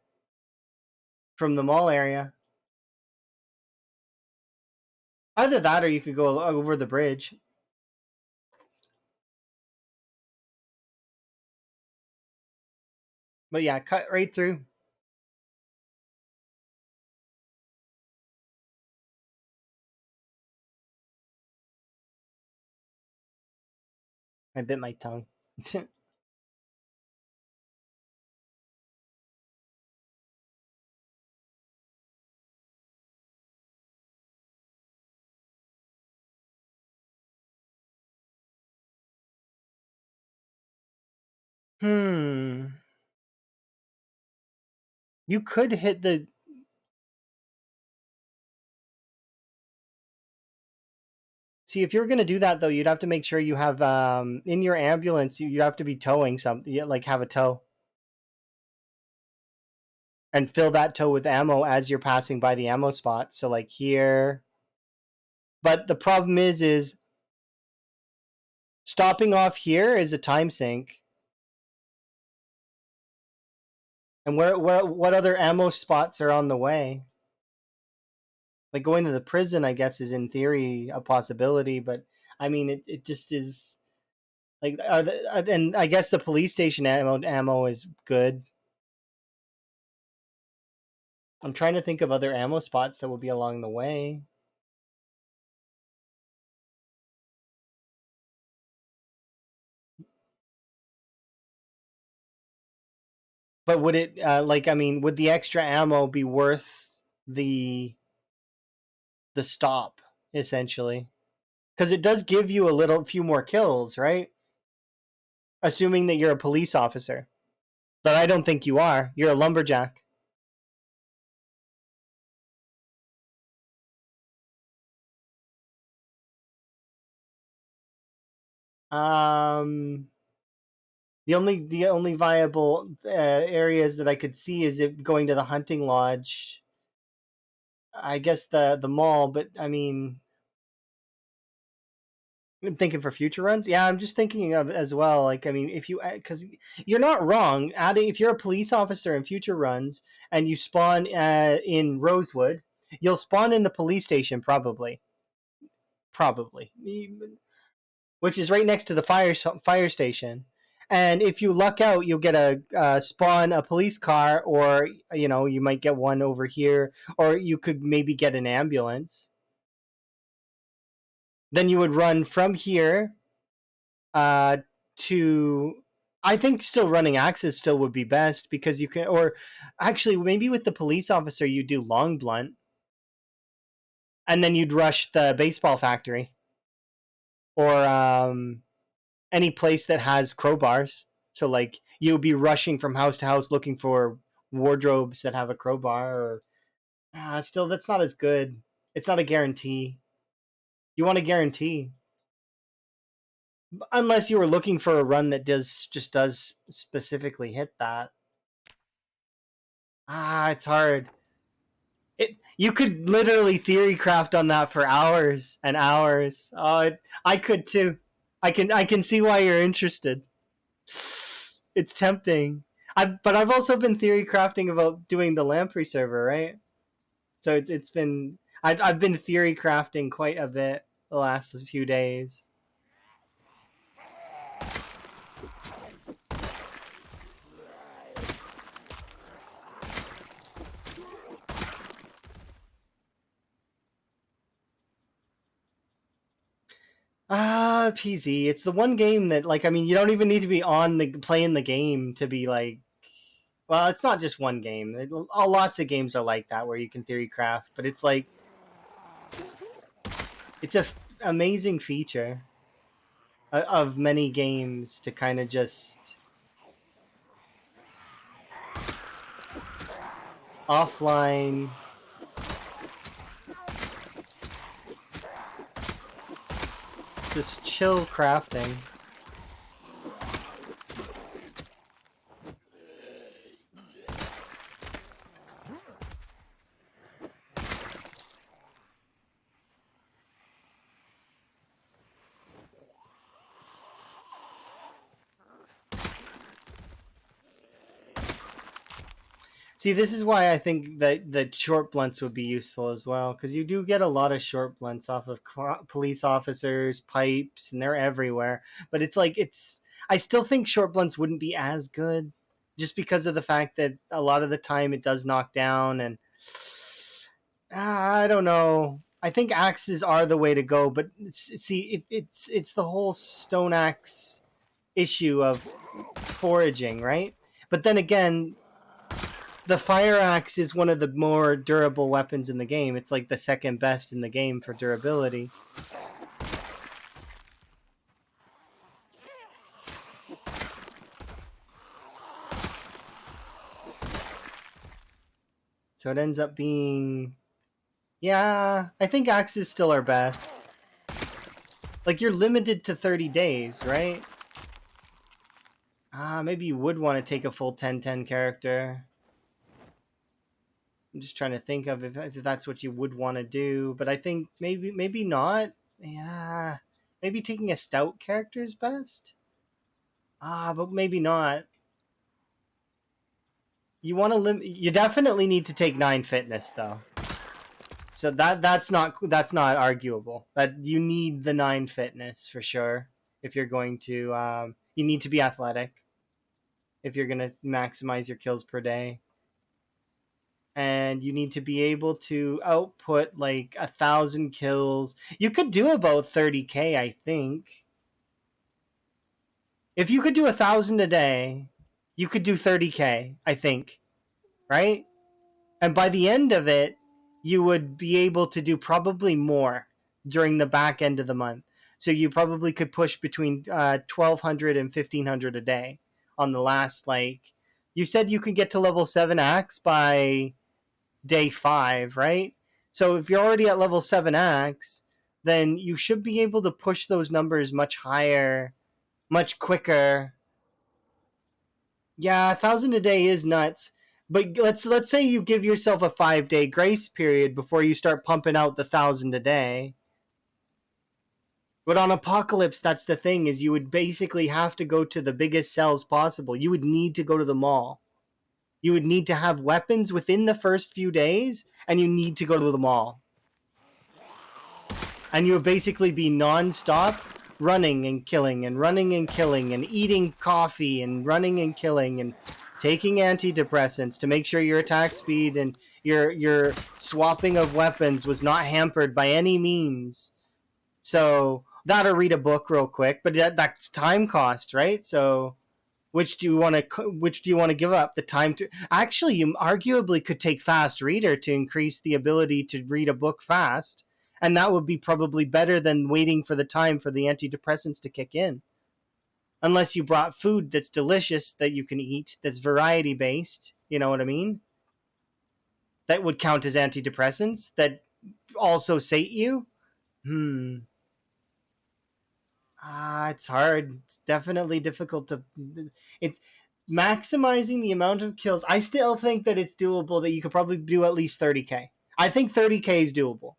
from the mall area. Either that or you could go over the bridge. But yeah, cut right through. I bit my tongue. Hmm. You could hit the. See, if you were going to do that, though, you'd have to make sure you have in your ambulance. You have to be towing something, like have a tow, and fill that tow with ammo as you're passing by the ammo spot. So like here. But the problem is stopping off here is a time sink. And where what other ammo spots are on the way? Like going to the prison, I guess, is in theory a possibility, but I mean, it just is like, and I guess the police station ammo is good. I'm trying to think of other ammo spots that would be along the way. But would it like I mean, would the extra ammo be worth the the stop essentially? Because it does give you a little few more kills, right? Assuming that you're a police officer. But I don't think you are. You're a lumberjack. Um, the only viable areas that I could see is it going to the hunting lodge. I guess the mall, but I mean, I'm thinking for future runs. Yeah, I'm just thinking of as well. Like, I mean, if you because you're not wrong. Adding if you're a police officer in future runs and you spawn in Rosewood, you'll spawn in the police station probably, which is right next to the fire station. And if you luck out, you'll get a spawn a police car, or you might get one over here, or you could maybe get an ambulance. Then you would run from here uh, to. I think still running axes still would be best because you can, or actually maybe with the police officer you do long blunt, and then you'd rush the baseball factory or any place that has crowbars. So like you would be rushing from house to house looking for wardrobes that have a crowbar. Or still, that's not as good. It's not a guarantee. You want a guarantee, unless you were looking for a run that does specifically hit that. It's hard. You could literally theory craft on that for hours and hours. I could too. I can see why you're interested. It's tempting. But I've also been theory crafting about doing the Lamprey server, right? So it's been I've been theory crafting quite a bit the last few days. PZ. It's the one game that, like, I mean, you don't even need to be on the playing the game to be like. Well, it's not just one game. Lots of games are like that where you can theory craft, but it's like it's a amazing feature of many games to kind of just offline. Just chill crafting. See, this is why I think that short blunts would be useful as well, because you do get a lot of short blunts off of police officers, pipes, and they're everywhere. But it's like I still think short blunts wouldn't be as good, just because of the fact that a lot of the time it does knock down, and I don't know. I think axes are the way to go, but it's the whole stone axe issue of foraging, right? But then again, the fire axe is one of the more durable weapons in the game. It's like the second best in the game for durability. So it ends up being, yeah, I think axes still are best. Like, you're limited to 30 days, right? Maybe you would want to take a full 10-10 character. I'm just trying to think of if that's what you would want to do, but I think maybe not. Yeah, maybe taking a stout character is best. But maybe not. You want to limit. You definitely need to take 9 fitness though. So that's not arguable. That you need the 9 fitness for sure if you're going to. You need to be athletic if you're going to maximize your kills per day. And you need to be able to output like 1,000 kills. You could do about 30k, I think. If you could do 1,000 a day, you could do 30k, I think, right? And by the end of it, you would be able to do probably more during the back end of the month. So you probably could push between 1,200 and 1,500 a day on the last, like, you said you could get to level 7 axe by day 5, right? So if you're already at level 7 axe, then you should be able to push those numbers much higher, much quicker. Yeah, 1,000 a day is nuts. But let's say you give yourself a 5-day grace period before you start pumping out the 1,000 a day. But on Apocalypse, that's the thing, is you would basically have to go to the biggest cells possible. You would need to go to the mall. You would need to have weapons within the first few days, and you need to go to the mall. And you would basically be non-stop running and killing and running and killing and eating coffee and running and killing and taking antidepressants to make sure your attack speed and your swapping of weapons was not hampered by any means. So that, or read a book real quick, but that's time cost, right? So which do you want to give up? The time to actually, you arguably could take fast reader to increase the ability to read a book fast, and that would be probably better than waiting for the time for the antidepressants to kick in. Unless you brought food that's delicious that you can eat, that's variety based, you know what I mean? That would count as antidepressants that also sate you. It's hard. It's definitely difficult to. It's maximizing the amount of kills. I still think that it's doable. That you could probably do at least 30k. I think 30k is doable.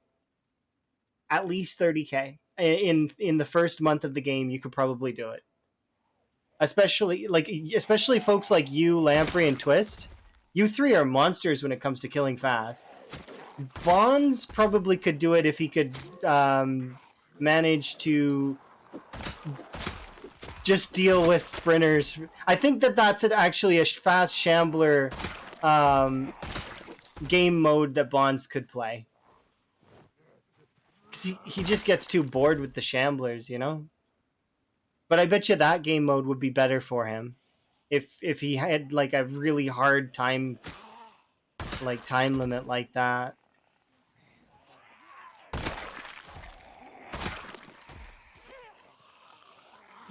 At least 30k in the first month of the game, you could probably do it. Especially folks like you, Lamprey, and Twist. You three are monsters when it comes to killing fast. Bonds probably could do it if he could manage to just deal with sprinters. I think that's actually a fast shambler game mode that Bonds could play. He just gets too bored with the shamblers, you know? But I bet you that game mode would be better for him if he had like a really hard time limit like that.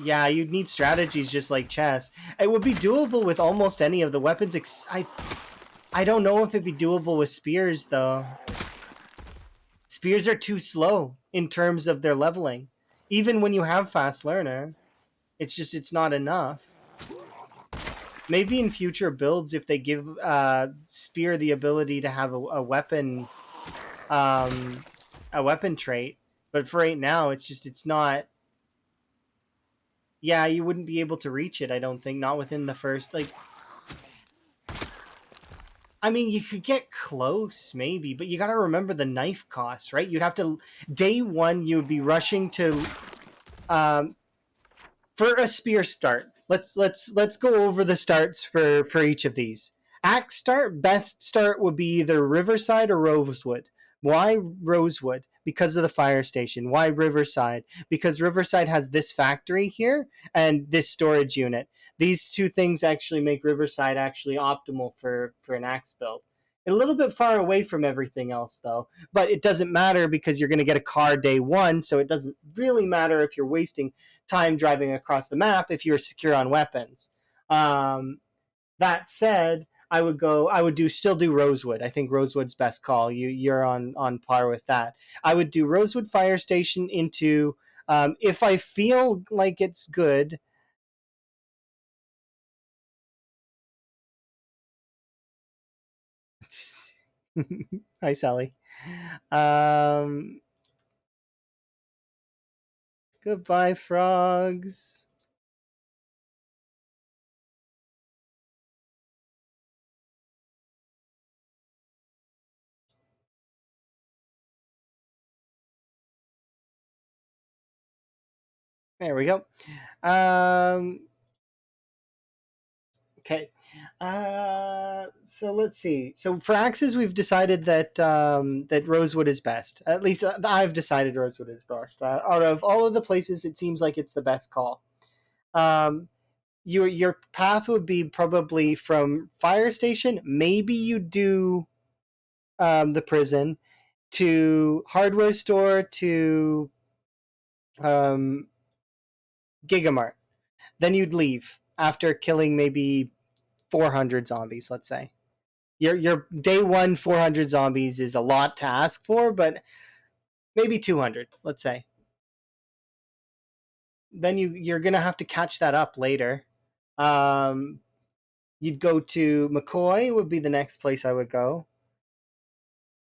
Yeah, you'd need strategies just like chess. It would be doable with almost any of the weapons. I don't know if it'd be doable with spears though. Spears are too slow in terms of their leveling. Even when you have fast learner, it's not enough. Maybe in future builds, if they give spear the ability to have a weapon trait, but for right now, it's not. Yeah, you wouldn't be able to reach it, I don't think, not within the first, like... I mean, you could get close, maybe, but you got to remember the knife costs, right? You'd have to day one. You would be rushing to um, for a spear start. Let's go over the starts for each of these. Axe start, best start would be either Riverside or Rosewood. Why Rosewood? Because of the fire station. Why Riverside? Because Riverside has this factory here and this storage unit. These two things actually make Riverside actually optimal for an axe build. A little bit far away from everything else though, but it doesn't matter because you're going to get a car day one, so it doesn't really matter if you're wasting time driving across the map if you're secure on weapons. That said, I would still do Rosewood. I think Rosewood's best call. You're on par with that. I would do Rosewood Fire Station into if I feel like it's good. Hi Sally. Um, Goodbye frogs. There we go. Um, Okay. So let's see. So for axes, we've decided that that Rosewood is best. At least I've decided Rosewood is best. Out of all of the places, it seems like it's the best call. Um, your path would be probably from fire station. Maybe you do the prison to hardware store to um, Gigamart. Then you'd leave after killing maybe 400 zombies. Let's say. Your day one 400 zombies is a lot to ask for, but maybe 200, let's say. Then you're gonna have to catch that up later. Um, you'd go to McCoy would be the next place I would go,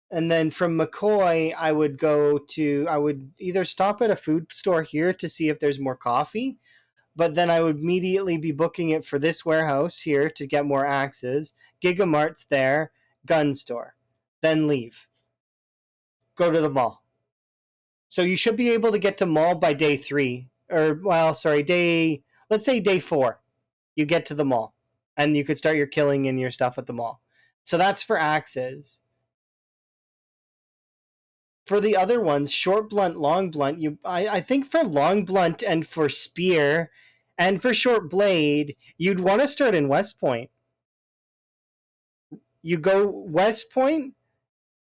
and then from McCoy I would either stop at a food store here to see if there's more coffee, but then I would immediately be booking it for this warehouse here to get more axes. Gigamart's there, gun store, then leave. Go to the mall. So you should be able to get to mall by day three, or well, sorry, let's say day four. You get to the mall, and you could start your killing and your stuff at the mall. So that's for axes. For the other ones, short blunt, long blunt, I think for long blunt and for spear, and for short blade, you'd want to start in West Point. You go West Point.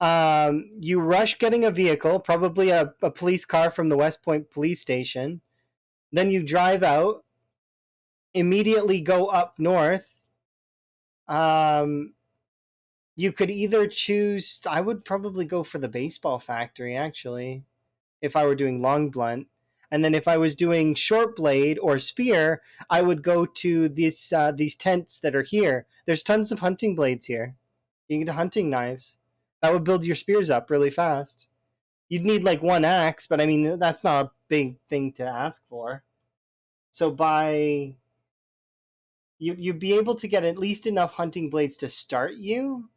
You rush getting a vehicle, probably a police car from the West Point police station. Then you drive out, immediately go up north. Um, you could either choose. I would probably go for the baseball factory actually, if I were doing long blunt, and then if I was doing short blade or spear, I would go to these tents that are here. There's tons of hunting blades here. You can get hunting knives. That would build your spears up really fast. You'd need like one axe, but I mean that's not a big thing to ask for. So by you'd be able to get at least enough hunting blades to start you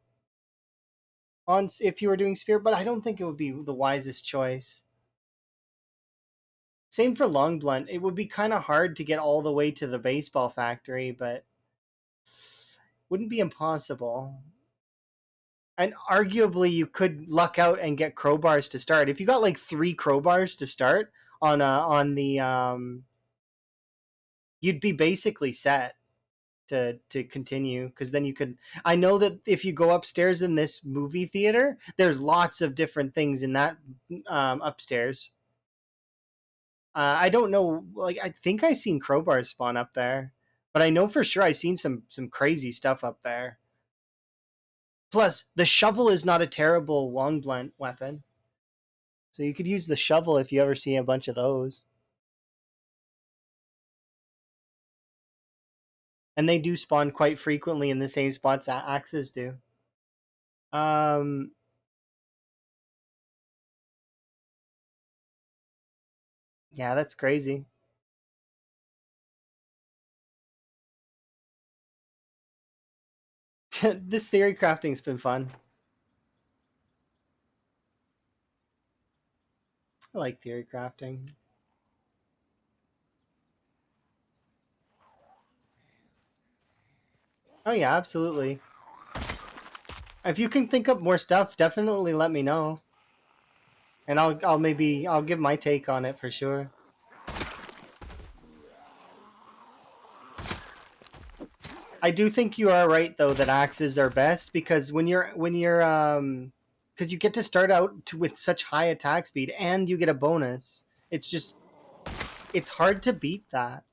on if you were doing spear, but I don't think it would be the wisest choice. Same for long blunt. It would be kind of hard to get all the way to the baseball factory, but wouldn't be impossible. And arguably, you could luck out and get crowbars to start. If you got like 3 crowbars to start on the you'd be basically set to continue because then you could. I know that if you go upstairs in this movie theater, there's lots of different things in that upstairs. I don't know, like I think I seen crowbars spawn up there, but I know for sure I seen some crazy stuff up there. Plus, the shovel is not a terrible long blunt weapon, so you could use the shovel if you ever see a bunch of those. And they do spawn quite frequently in the same spots that axes do. Um, yeah, that's crazy. This theory crafting's been fun. I like theory crafting. Oh yeah, absolutely. If you can think up more stuff, definitely let me know, and I'll give my take on it for sure. I do think you are right though that axes are best because because you get to start out with such high attack speed and you get a bonus. It's just it's hard to beat that.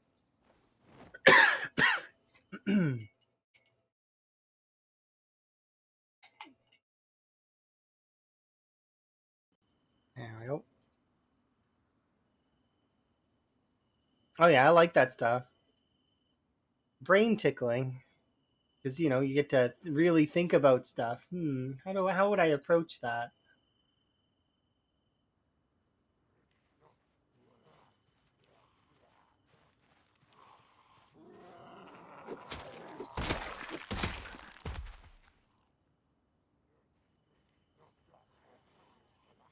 There we go. Oh yeah, I like that stuff. Brain tickling because you get to really think about stuff. How would I approach that?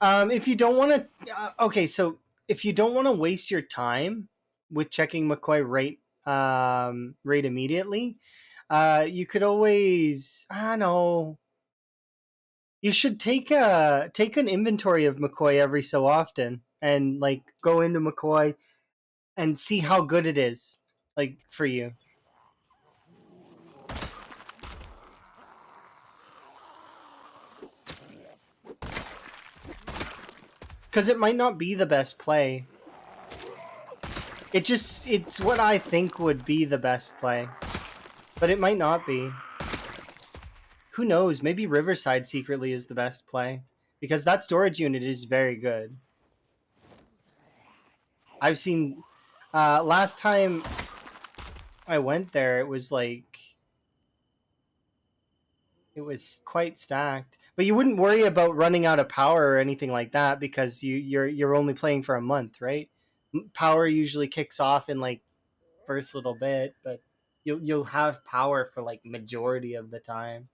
If you don't want to, okay, so if you don't want to waste your time with checking McCoy rate immediately, you could always, I don't know, you should take an inventory of McCoy every so often and like go into McCoy and see how good it is, like for you, because it might not be the best play. It's what I think would be the best play, but it might not be. Who knows? Maybe Riverside secretly is the best play because that storage unit is very good. I've seen last time I went there, it was quite stacked. But you wouldn't worry about running out of power or anything like that because you're only playing for a month, right? Power usually kicks off in like first little bit, but you'll have power for like majority of the time.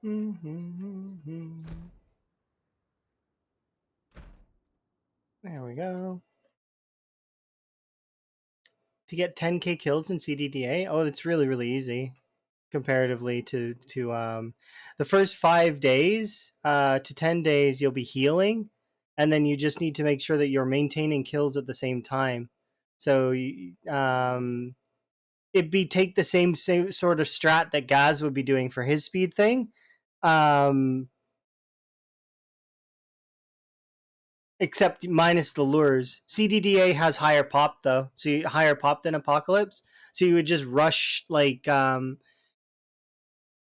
There we go. To get 10k kills in CDDA, oh, it's really easy comparatively to the first 5 days to 10 days. You'll be healing, and then you just need to make sure that you're maintaining kills at the same time. So it'd be take the same sort of strat that Gaz would be doing for his speed thing. Um, Except minus the lures. CDDA has higher pop though, higher pop than Apocalypse. So you would just rush like oh,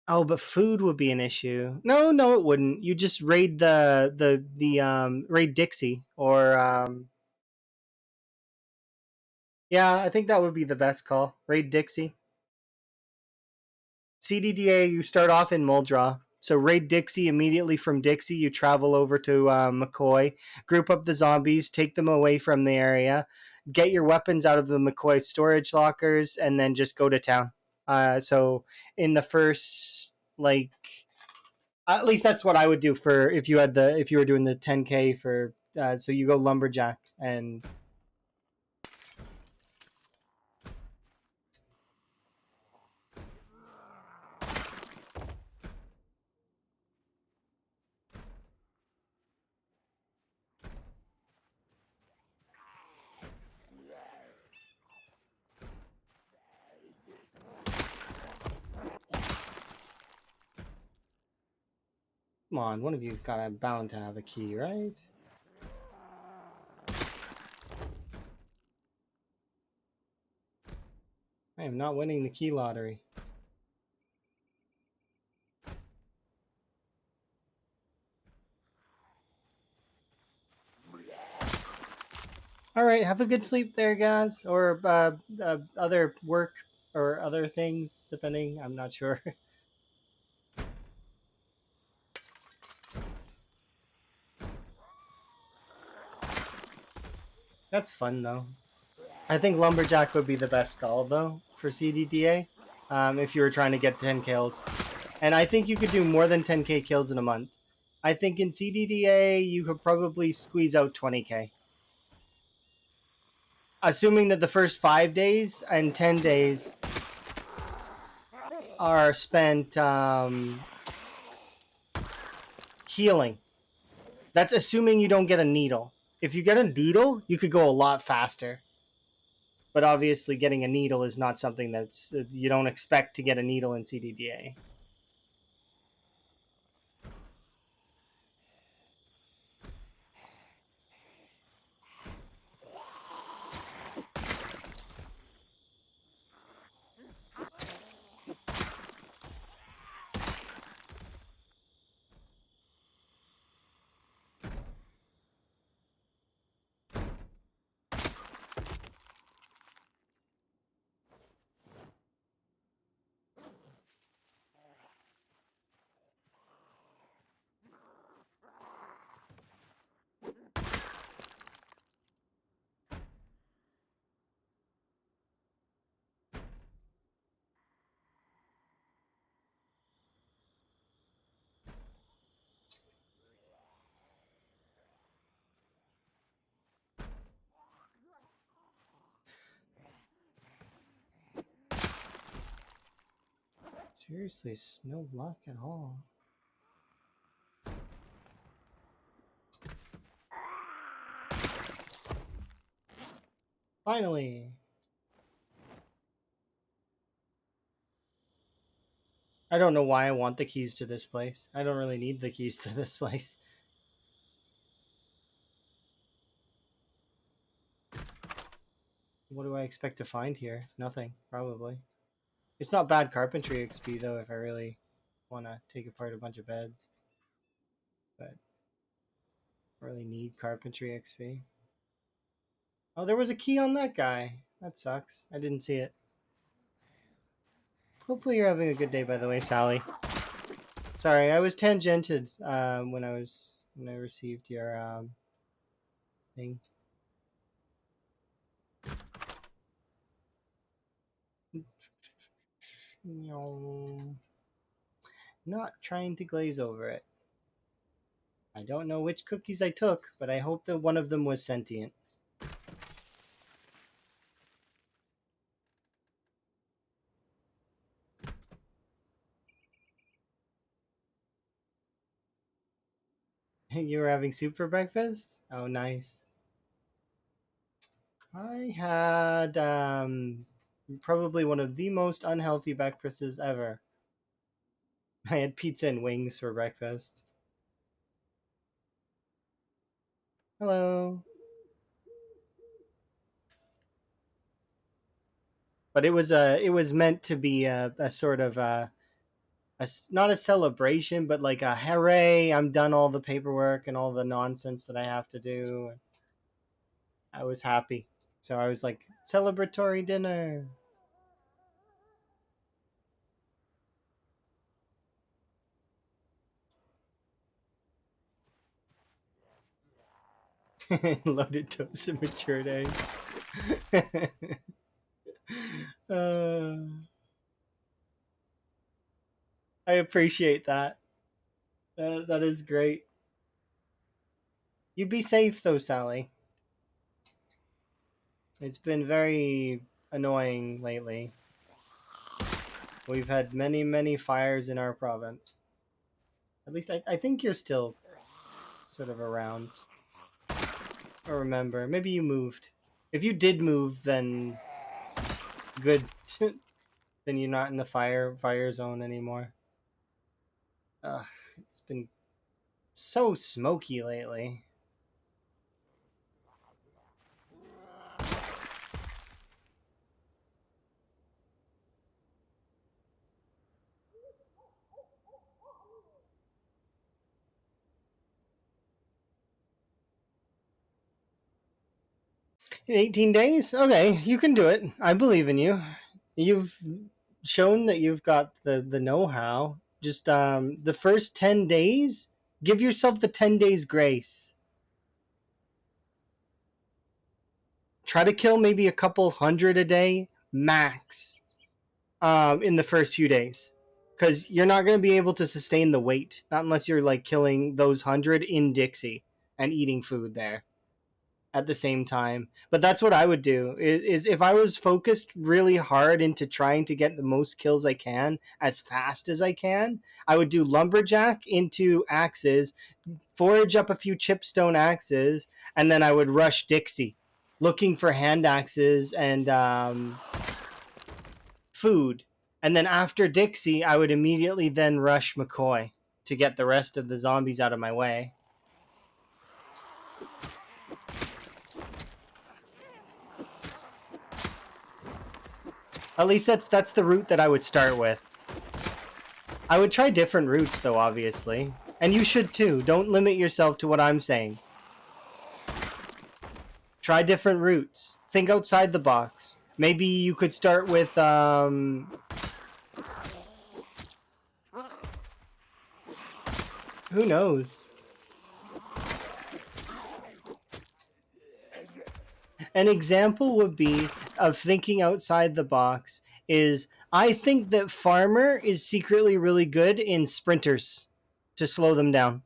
but food would be an issue. No, it wouldn't. You just raid the raid Dixie or yeah, I think that would be the best call. Raid Dixie. CDDA, you start off in Muldra. So raid Dixie immediately. From Dixie, you travel over to McCoy, group up the zombies, take them away from the area, get your weapons out of the McCoy storage lockers, and then just go to town. So in the first, like, at least that's what I would do for if you had the if you were doing the 10K for. So you go lumberjack and. Come on, one of you's got bound to have a key, right? I am not winning the key lottery. All right, have a good sleep there, guys, or other work or other things, depending. I'm not sure. That's fun though. I think lumberjack would be the best call though for CDDA, if you were trying to get 10 kills. And I think you could do more than 10K kills in a month. I think in CDDA you could probably squeeze out 20K. Assuming that the first 5 days and 10 days are spent healing. That's assuming you don't get a needle. If you get a needle, you could go a lot faster. But obviously, getting a needle is not something that's you don't expect to get a needle in CDDA. Seriously, no luck at all. Finally. I don't know why I want the keys to this place. I don't really need the keys to this place. What do I expect to find here? Nothing, probably. It's not bad carpentry XP, though, if I really want to take apart a bunch of beds. But I really need carpentry XP. Oh, there was a key on that guy. That sucks. I didn't see it. Hopefully you're having a good day, by the way, Sally. Sorry, I was tangented when I received your thing. No, not trying to glaze over it. I don't know which cookies I took, but I hope that one of them was sentient. You were having soup for breakfast? Oh, nice. I had probably one of the most unhealthy breakfasts ever. I had pizza and wings for breakfast. Hello. But it was meant to be a sort of not a celebration, but like a hooray! I'm done all the paperwork and all the nonsense that I have to do. I was happy, so I was like celebratory dinner. Loaded dose of matured eggs. uh, I appreciate that. That is great. You be safe though, Sally. It's been very annoying lately. We've had many, many fires in our province. At least I think you're still sort of around. Or remember, maybe you moved. If you did move, then good. Then you're not in the fire zone anymore. Ugh, it's been so smoky lately. In 18 days? Okay, you can do it. I believe in you. You've shown that you've got the know-how. Just the first 10 days, give yourself the 10 days grace. Try to kill maybe a couple hundred a day max in the first few days. Because you're not going to be able to sustain the weight, not unless you're like killing those 100 in Dixie and eating food there at the same time. But that's what I would do is if I was focused really hard into trying to get the most kills I can as fast as I can, I would do lumberjack into axes, forage up a few chipstone axes, and then I would rush Dixie looking for hand axes and food. And then after Dixie, I would immediately then rush McCoy to get the rest of the zombies out of my way. At least that's the route that I would start with. I would try different routes though, obviously. And you should too. Don't limit yourself to what I'm saying. Try different routes. Think outside the box. Maybe you could start with who knows? An example would be of thinking outside the box is I think that Farmer is secretly really good in sprinters to slow them down.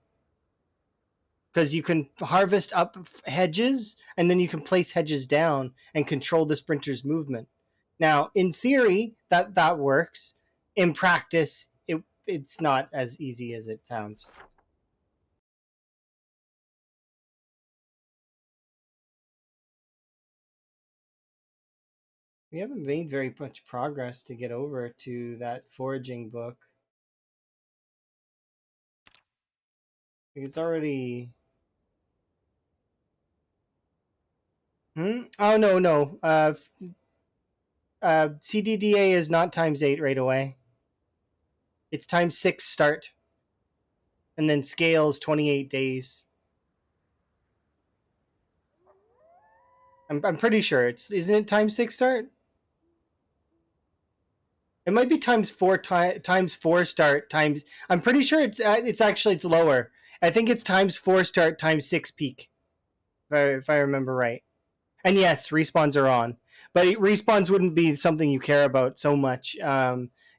Because you can harvest up hedges and then you can place hedges down and control the sprinter's movement. Now, in theory, that works. In practice, it's not as easy as it sounds. We haven't made very much progress to get over to that foraging book. It's already. Oh no no. CDDA is not times 8 right away. It's times 6 start, and then scales 28 days. I'm pretty sure it's isn't it times 6 start? It might be times 4 start times. I'm pretty sure it's actually it's lower. I think it's times 4 start times 6 peak, if I remember right. And yes, respawns are on, but respawns wouldn't be something you care about so much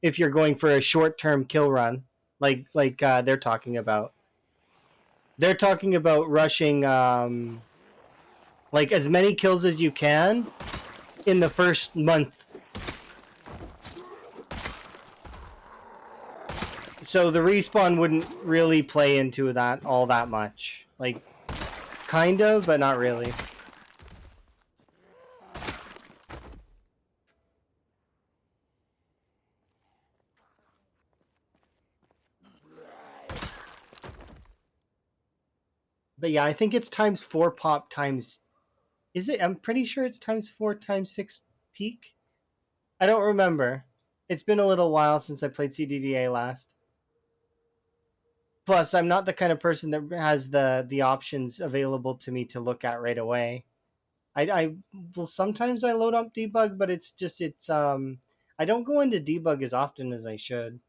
if you're going for a short term kill run, like they're talking about. They're talking about rushing like as many kills as you can in the first month. So the respawn wouldn't really play into that all that much. Like, kind of, but not really. But yeah, I think it's times 4 pop times. Is it? I'm pretty sure it's times 4 times 6 peak. I don't remember. It's been a little while since I played CDDA last. Plus, I'm not the kind of person that has the options available to me to look at right away. I well sometimes I load up debug, but it's I don't go into debug as often as I should,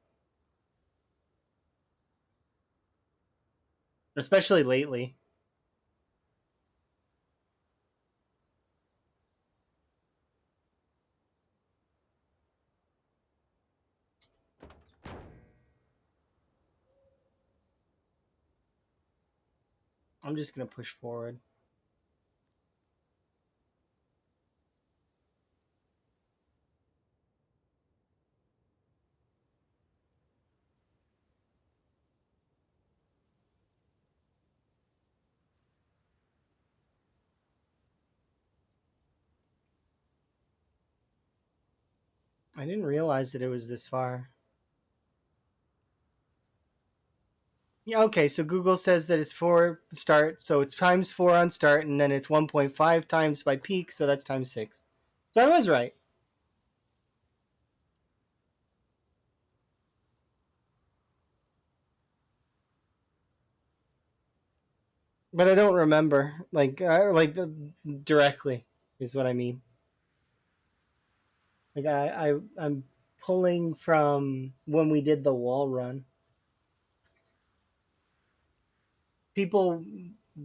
especially lately. I'm just gonna push forward. I didn't realize that it was this far. Yeah, okay, so Google says that it's 4 start, so it's times 4 on start, and then it's 1.5 times by peak, so that's times 6. So I was right. But I don't remember, directly, is what I mean. Like I'm pulling from when we did the wall run. People,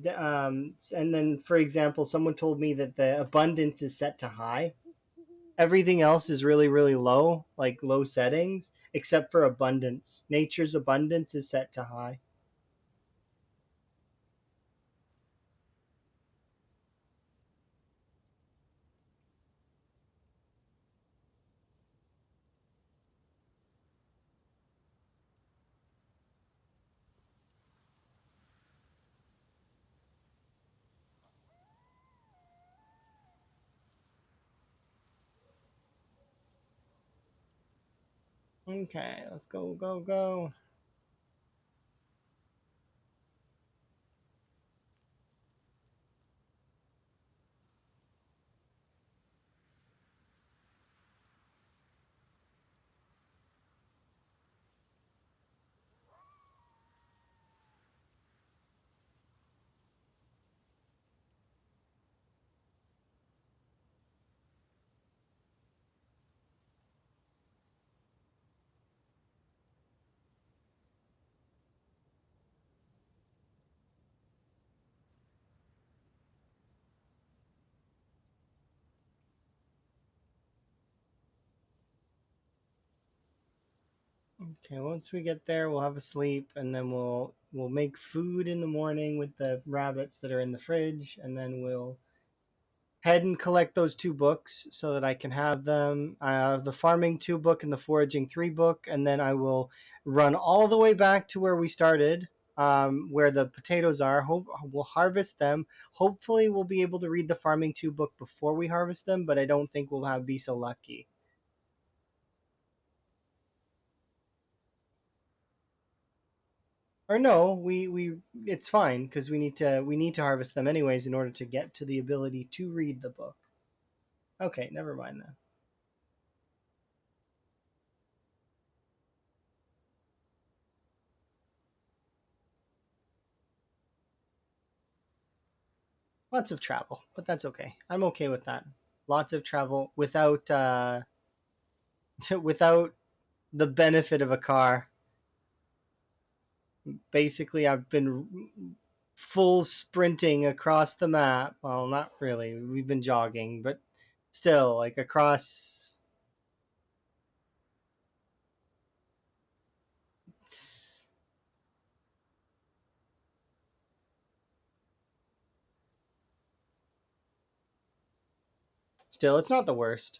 and then for example, someone told me that the abundance is set to high. Everything else is really really low, like low settings, except for abundance. Nature's abundance is set to high. Okay, let's go go go. Okay, once we get there, we'll have a sleep, and then we'll make food in the morning with the rabbits that are in the fridge, and then we'll head and collect those 2 books so that I can have them. I have the farming 2 book and the foraging 3 book, and then I will run all the way back to where we started, where the potatoes are. We'll harvest them. Hopefully, we'll be able to read the farming 2 book before we harvest them, but I don't think we'll be so lucky. Or no, we it's fine because we need to harvest them anyways in order to get to the ability to read the book. Okay, never mind then. Lots of travel, but that's okay. I'm okay with that. Lots of travel without without the benefit of a car. Basically, I've been full sprinting across the map. Well, not really. We've been jogging, but still, like across. Still, it's not the worst.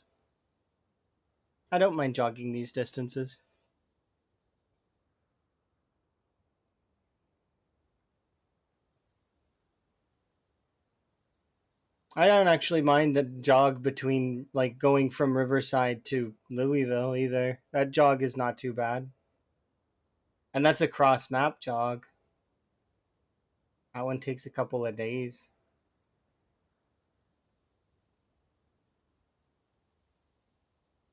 I don't mind jogging these distances. I don't actually mind the jog between like going from Riverside to Louisville either. That jog is not too bad. And that's a cross map jog. That one takes a couple of days.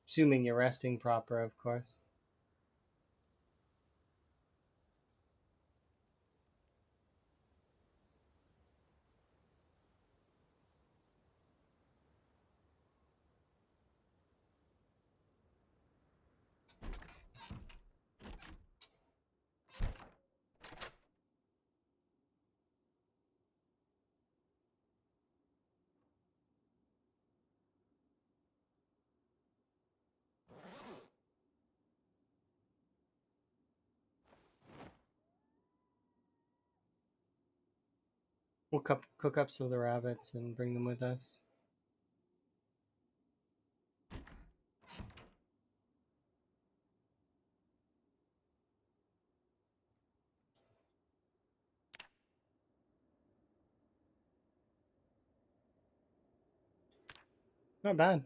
Assuming you're resting proper, of course. We'll cook up some of the rabbits and bring them with us. Not bad.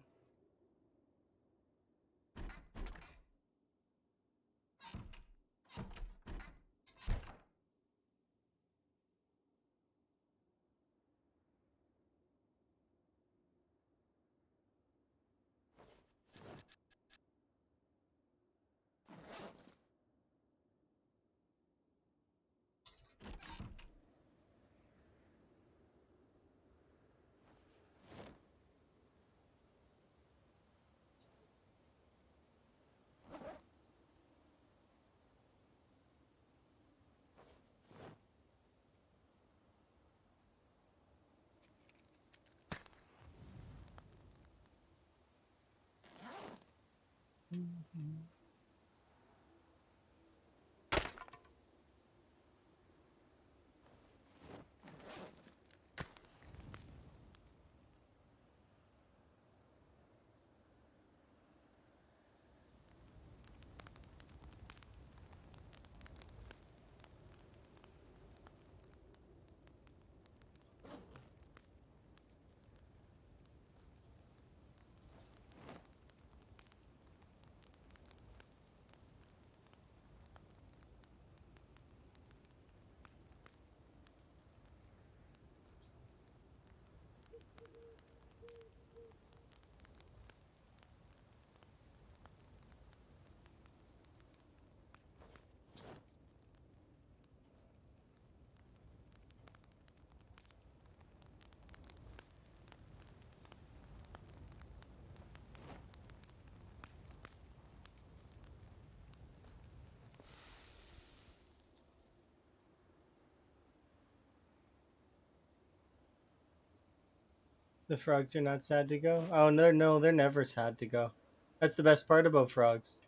The frogs are not sad to go. Oh no, they're never sad to go. That's the best part about frogs.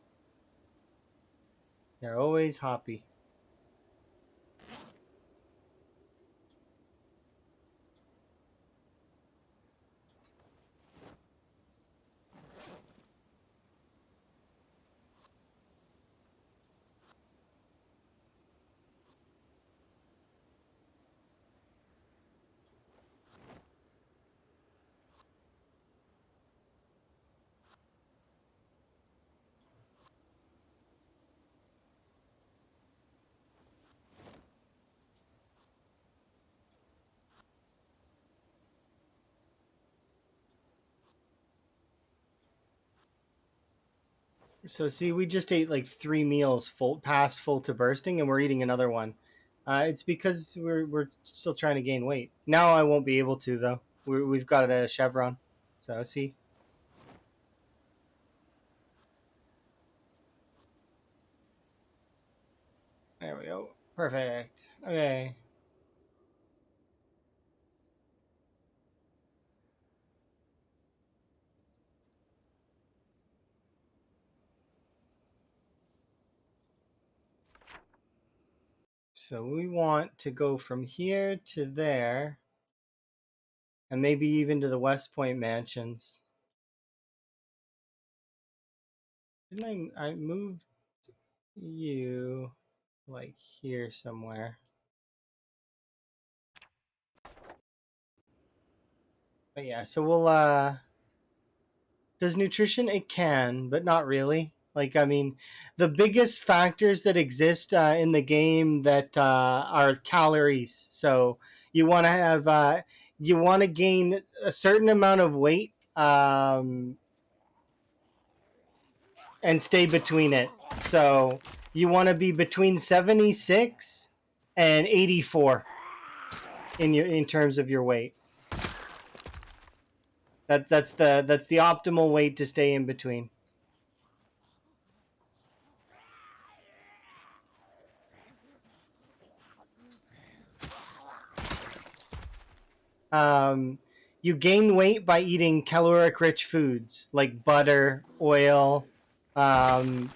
They're always happy. So see, we just ate like 3 meals full past full to bursting, and we're eating another one. It's because we're still trying to gain weight. Now I won't be able to though. We've got a chevron. So see, there we go. Perfect. Okay. So we want to go from here to there, and maybe even to the West Point mansions. Didn't I moved you like here somewhere? But yeah, so we'll does nutrition? It can, but not really. Like, I mean, the biggest factors that exist in the game that are calories. So you want to have, you want to gain a certain amount of weight and stay between it. So you want to be between 76 and 84 in terms of your weight. That's the optimal weight to stay in between. Um, you gain weight by eating caloric rich foods like butter, oil, um,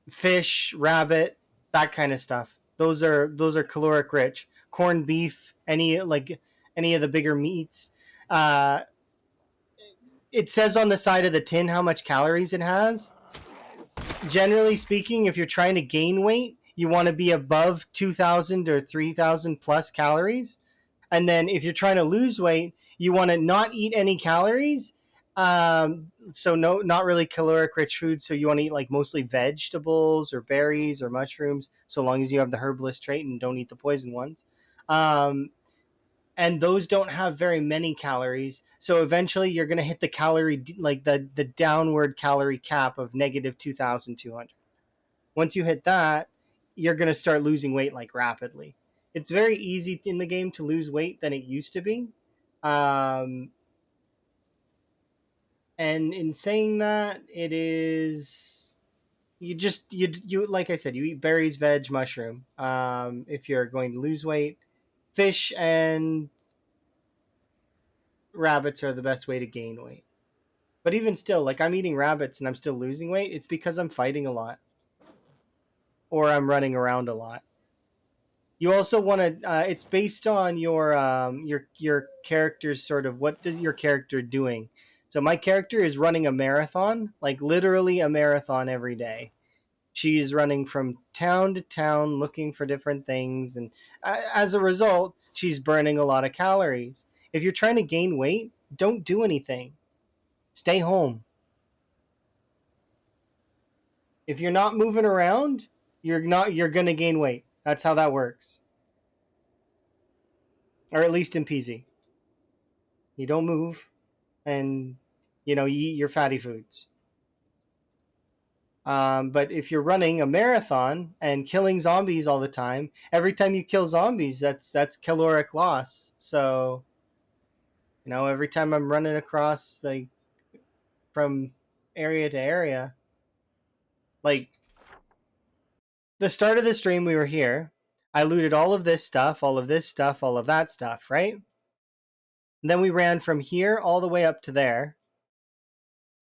fish, rabbit, that kind of stuff. Those are caloric rich. Corned beef, any of the bigger meats. Uh, it says on the side of the tin how much calories it has. Generally speaking, if you're trying to gain weight, you want to be above 2,000 or 3,000 plus calories. And then if you're trying to lose weight, you want to not eat any calories. So no, not really caloric rich food. So you want to eat like mostly vegetables or berries or mushrooms, so long as you have the herbalist trait and don't eat the poison ones. Um, and those don't have very many calories. So eventually you're going to hit the like the downward calorie cap of negative 2,200. Once you hit that, you're going to start losing weight like rapidly. It's very easy in the game to lose weight than it used to be. Um, and in saying that, it is you like I said, you eat berries, veg, mushroom. If you're going to lose weight, fish and rabbits are the best way to gain weight. But even still, like I'm eating rabbits and I'm still losing weight, it's because I'm fighting a lot or I'm running around a lot. You also want to. It's based on your character's sort of what is your character doing. So my character is running a marathon, like literally a marathon every day. She is running from town to town looking for different things, and as a result, she's burning a lot of calories. If you're trying to gain weight, don't do anything. Stay home. If you're not moving around, you're gonna gain weight. That's how that works. Or at least in PZ. You don't move and you eat your fatty foods. But if you're running a marathon and killing zombies all the time, every time you kill zombies, that's caloric loss. So every time I'm running across like from area to area, like the start of the stream, we were here. I looted all of this stuff, all of this stuff, all of that stuff, right? And then we ran from here all the way up to there,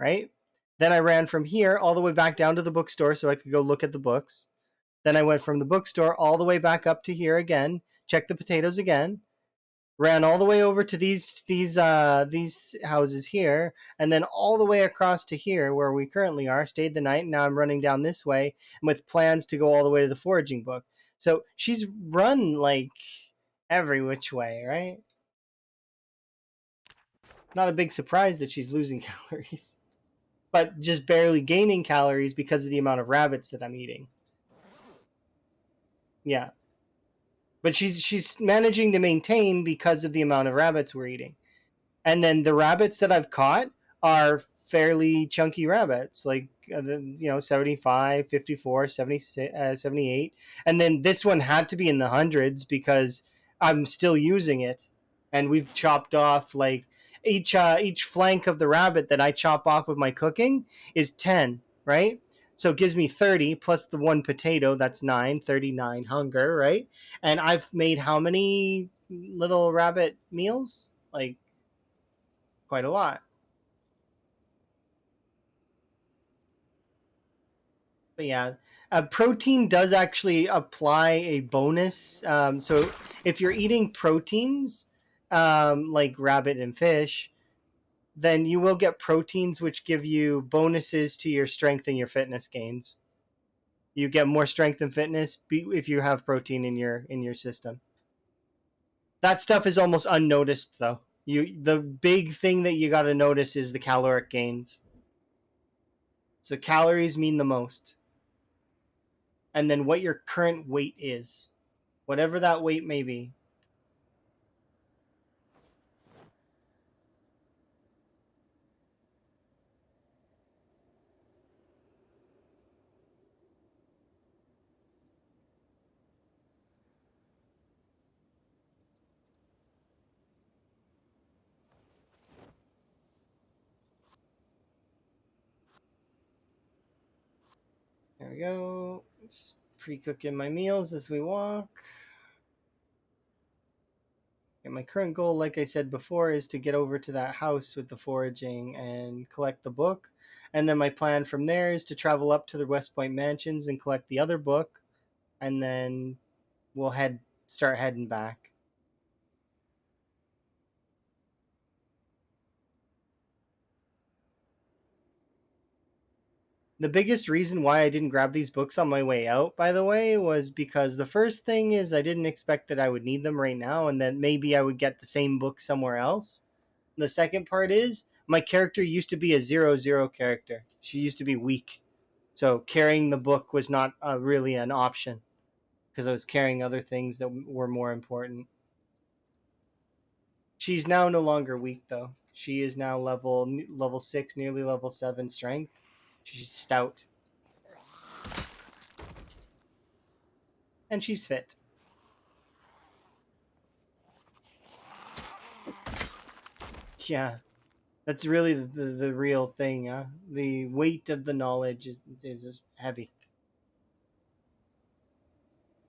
right? Then I ran from here all the way back down to the bookstore so I could go look at the books. Then I went from the bookstore all the way back up to here again, checked the potatoes again, ran all the way over to these houses here, and then all the way across to here where we currently are, stayed the night, and now I'm running down this way with plans to go all the way to the foraging book. So she's run like every which way, right? Not a big surprise that she's losing calories, but just barely gaining calories because of the amount of rabbits that I'm eating. Yeah. But she's managing to maintain because of the amount of rabbits we're eating. And then the rabbits that I've caught are fairly chunky rabbits, like 75, 54, 70, 78. And then this one had to be in the hundreds because I'm still using it. And we've chopped off like each flank of the rabbit that I chop off with my cooking is 10, right? So it gives me 30 plus the one potato, that's 9, 39 hunger, right? And I've made how many little rabbit meals? Like quite a lot. But yeah, protein does actually apply a bonus. So if you're eating proteins, like rabbit and fish, then you will get proteins which give you bonuses to your strength and your fitness gains. You get more strength and fitness if you have protein in your system. That stuff is almost unnoticed though. The big thing that you got to notice is the caloric gains. So calories mean the most. And then what your current weight is, whatever that weight may be. There we go. Just pre-cooking my meals as we walk. And my current goal, like I said before, is to get over to that house with the foraging and collect the book. And then my plan from there is to travel up to the West Point Mansions and collect the other book. And then we'll start heading back. The biggest reason why I didn't grab these books on my way out, by the way, was because the first thing is I didn't expect that I would need them right now and that maybe I would get the same book somewhere else. The second part is my character used to be a 0-0 character. She used to be weak. So carrying the book was not really an option because I was carrying other things that were more important. She's now no longer weak though. She is now level 6, nearly level 7 strength. She's stout. And she's fit. Yeah, that's really the real thing. The weight of the knowledge is heavy.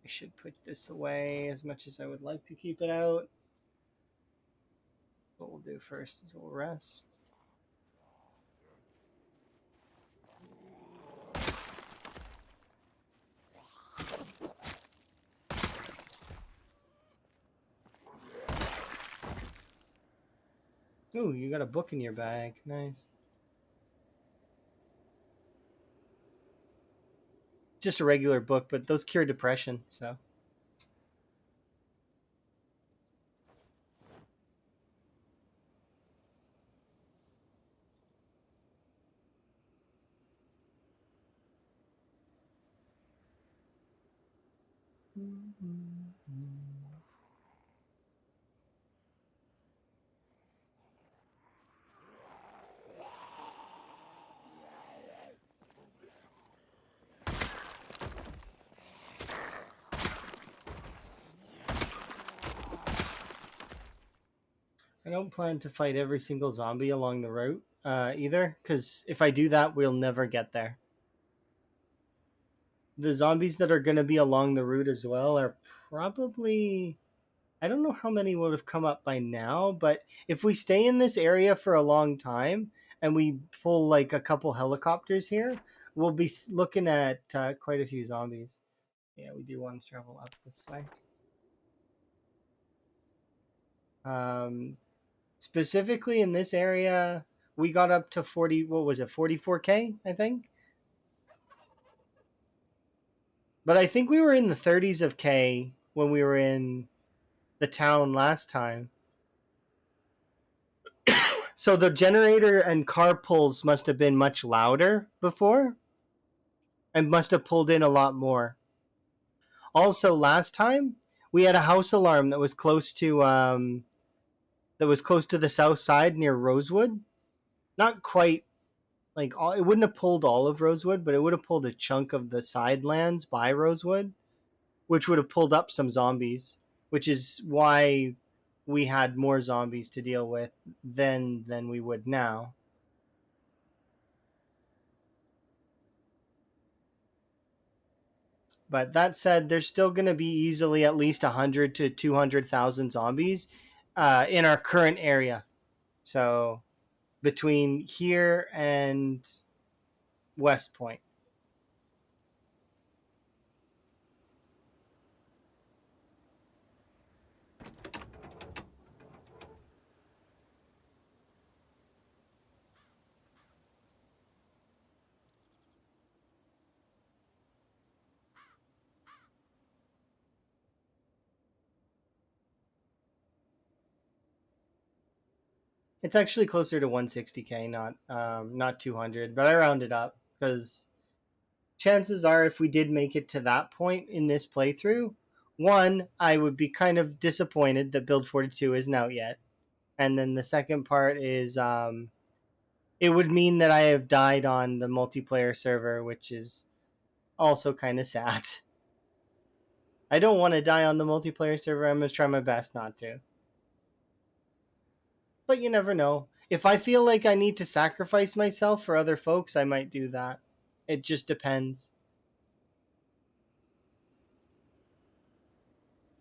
I should put this away as much as I would like to keep it out. What we'll do first is we'll rest. Ooh, you got a book in your bag. Nice. Just a regular book, but those cure depression, so. I don't plan to fight every single zombie along the route either, because if I do that, we'll never get there. The zombies that are going to be along the route as well are probably. I don't know how many would have come up by now, but if we stay in this area for a long time and we pull like a couple helicopters here, we'll be looking at quite a few zombies. Yeah, we do want to travel up this way. Um, Specifically in this area, we got up to 40. What was it? 44K, I think. But I think we were in the 30s of K when we were in the town last time. So the generator and car pulls must have been much louder before and must have pulled in a lot more. Also, last time we had a house alarm that was close to the south side near Rosewood. Not quite like it wouldn't have pulled all of Rosewood, but it would have pulled a chunk of the sidelands by Rosewood, which would have pulled up some zombies, which is why we had more zombies to deal with than we would now. But that said, there's still going to be easily at least 100 to 200,000 zombies in our current area. So between here and West Point. It's actually closer to 160K, not 200, but I rounded up because chances are if we did make it to that point in this playthrough, one, I would be kind of disappointed that Build 42 isn't out yet. And then the second part is it would mean that I have died on the multiplayer server, which is also kind of sad. I don't want to die on the multiplayer server. I'm going to try my best not to. But you never know. If I feel like I need to sacrifice myself for other folks, I might do that. It just depends.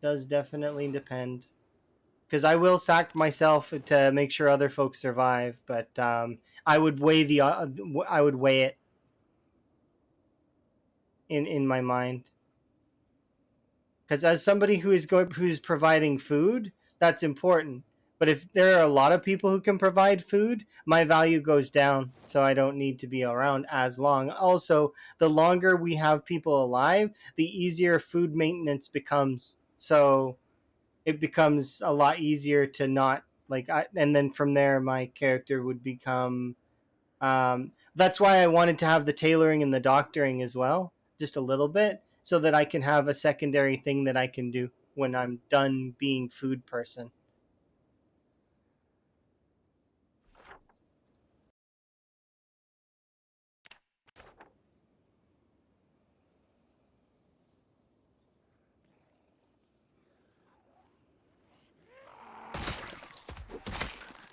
Does definitely depend. Because I will sack myself to make sure other folks survive, but I would weigh it in my mind. Because as somebody who's providing food, that's important. But if there are a lot of people who can provide food, my value goes down, so I don't need to be around as long. Also, the longer we have people alive, the easier food maintenance becomes. So it becomes a lot easier to not and then from there my character would become that's why I wanted to have the tailoring and the doctoring as well, just a little bit, so that I can have a secondary thing that I can do when I'm done being food person.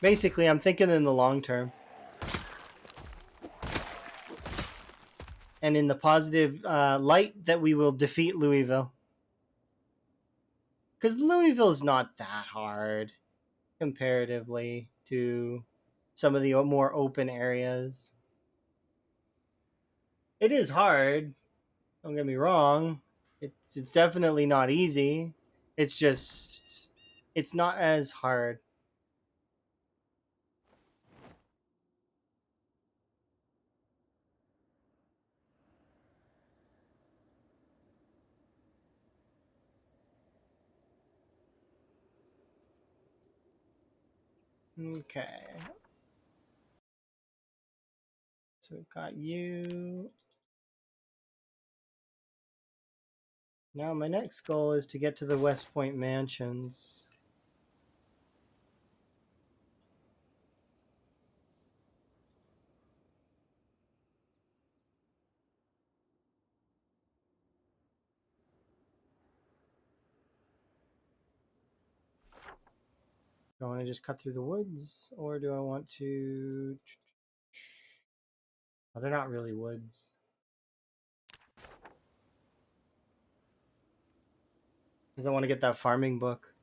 Basically, I'm thinking in the long term and in the positive light that we will defeat Louisville. Because Louisville is not that hard comparatively to some of the more open areas. It is hard, don't get me wrong. It's definitely not easy. It's just it's not as hard. Okay. So we've got you. Now my next goal is to get to the West Point mansions. Do I want to just cut through the woods, or do I want to? Oh, they're not really woods. Because I want to get that farming book.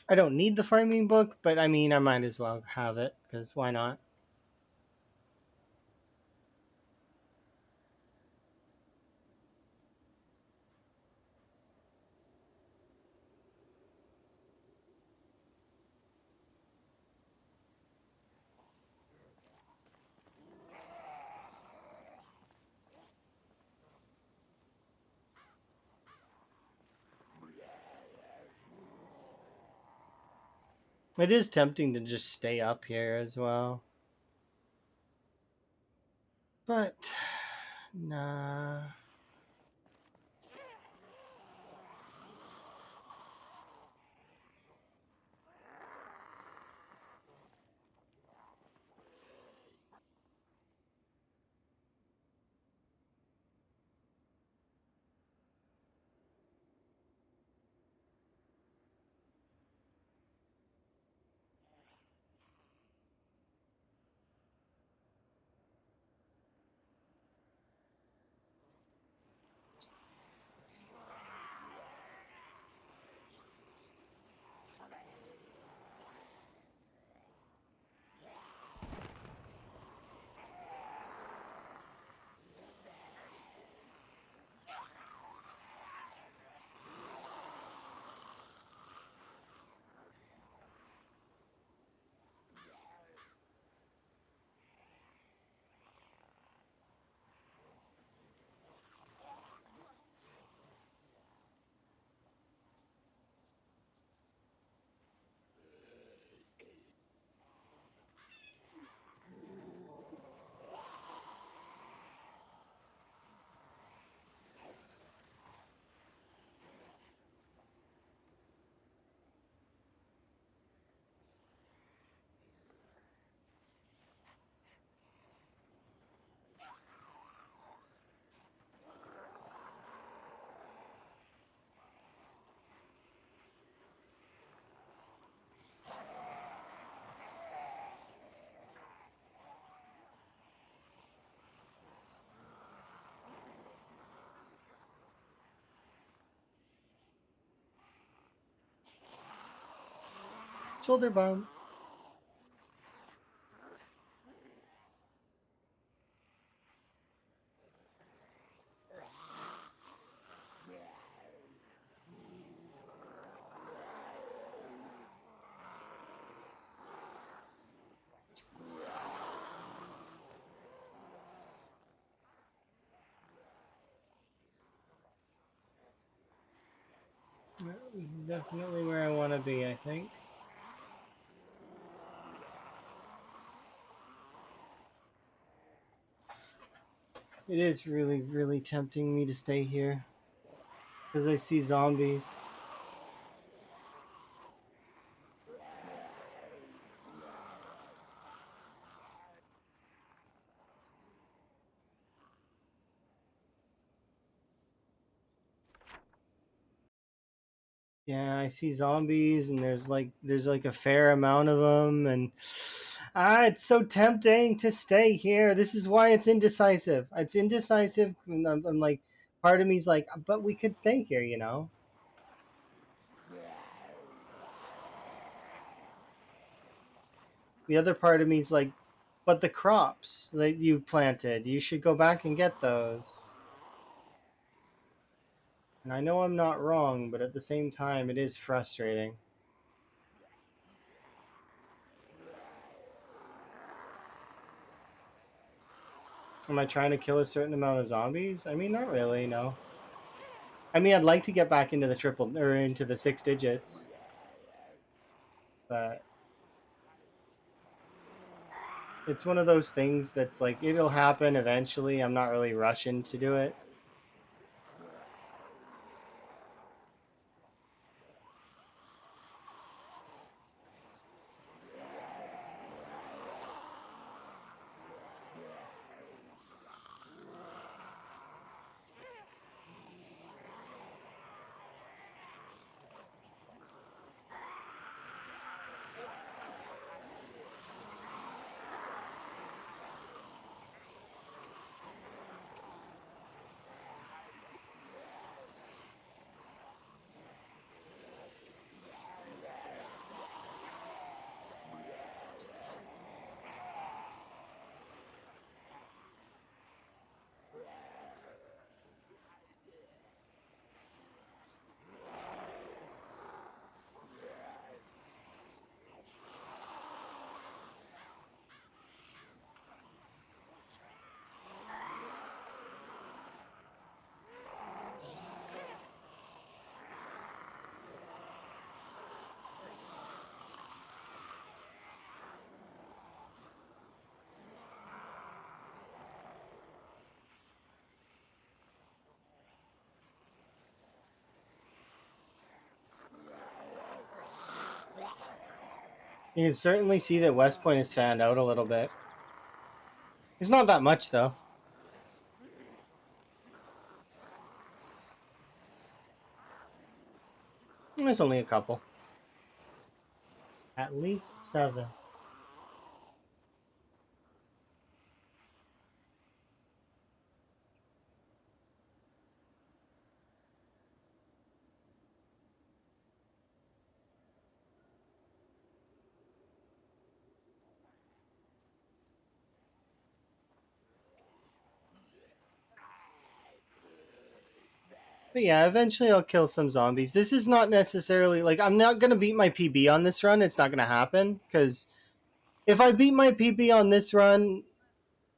I don't need the farming book, but I mean, I might as well have it, because why not? It is tempting to just stay up here as well. But, nah. Shoulder bump. This is definitely where I want to be, I think. It is really, really tempting me to stay here. Because I see zombies. Yeah, I see zombies, and there's like a fair amount of them, and it's so tempting to stay here. This is why it's indecisive. It's indecisive. And I'm like, part of me's like, but we could stay here, you know. The other part of me's like, but the crops that you planted, you should go back and get those. And I know I'm not wrong, but at the same time, it is frustrating. Am I trying to kill a certain amount of zombies? I mean, not really, no. I mean, I'd like to get back into the triple or into the six digits, but it's one of those things that's like it'll happen eventually. I'm not really rushing to do it. You can certainly see that West Point has fanned out a little bit. It's not that much though. There's only a couple. At least 7. But yeah, eventually I'll kill some zombies. This is not necessarily like I'm not gonna beat my PB on this run. It's not gonna happen because if I beat my PB on this run,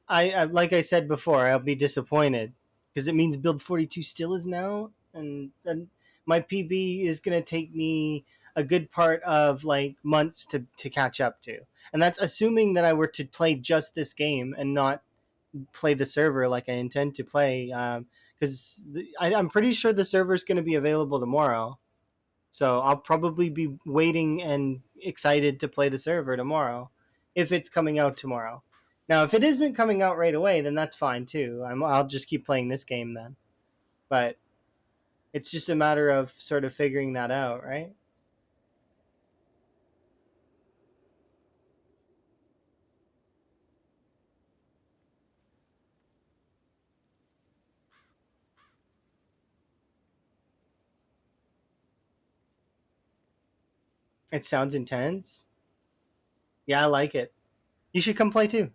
I like I said before, I'll be disappointed because it means build 42 still is now, and then my PB is gonna take me a good part of like months to catch up to, and that's assuming that I were to play just this game and not play the server like I intend to play. Because I'm pretty sure the server is going to be available tomorrow, so I'll probably be waiting and excited to play the server tomorrow if it's coming out tomorrow. Now, if it isn't coming out right away, then that's fine too. I'll just keep playing this game then. But it's just a matter of sort of figuring that out, right? It sounds intense. Yeah, I like it. You should come play too.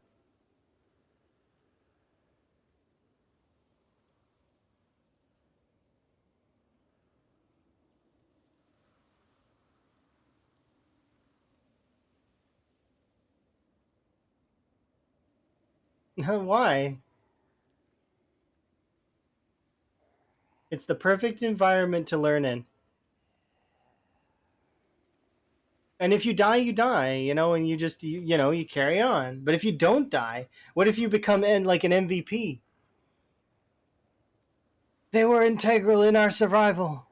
Why? It's the perfect environment to learn in. And if you die, you die, and you just you carry on. But if you don't die, what if you become like an MVP? They were integral in our survival.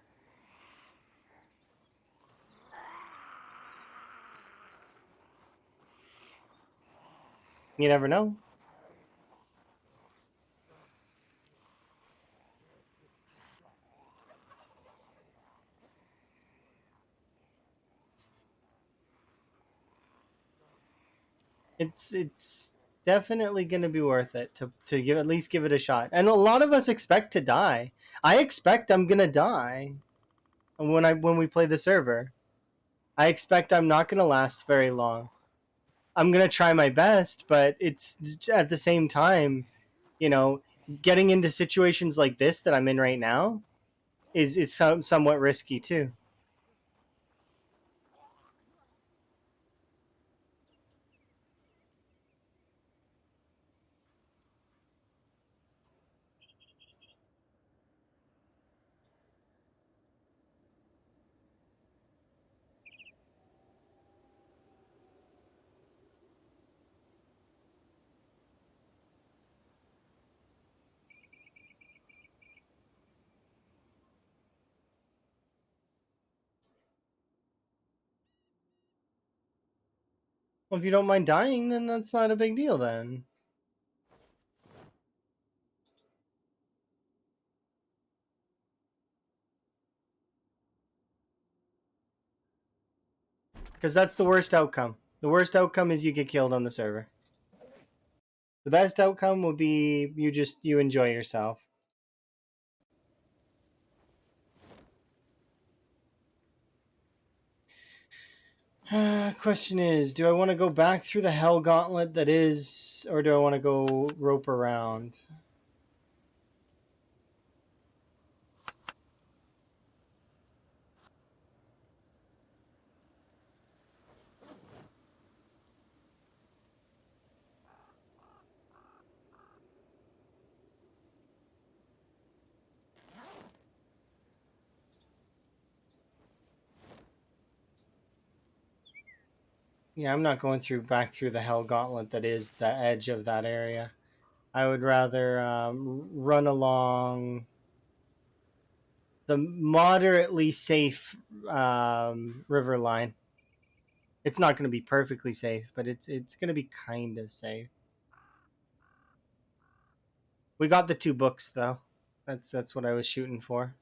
You never know. It's definitely going to be worth it to give at least give it a shot. And a lot of us expect to die. I expect I'm going to die when we play the server. I expect I'm not going to last very long. I'm going to try my best, but it's at the same time, you know, getting into situations like this that I'm in right now is somewhat risky too. Well, if you don't mind dying, then that's not a big deal then. Because that's the worst outcome. The worst outcome is you get killed on the server. The best outcome would be you enjoy yourself. Question is, do I want to go back through the hell gauntlet that is, or do I want to go rope around? Yeah, I'm not going back through the hell gauntlet that is the edge of that area. I would rather run along the moderately safe river line. It's not going to be perfectly safe, but it's going to be kind of safe. We got the 2 books though. That's what I was shooting for.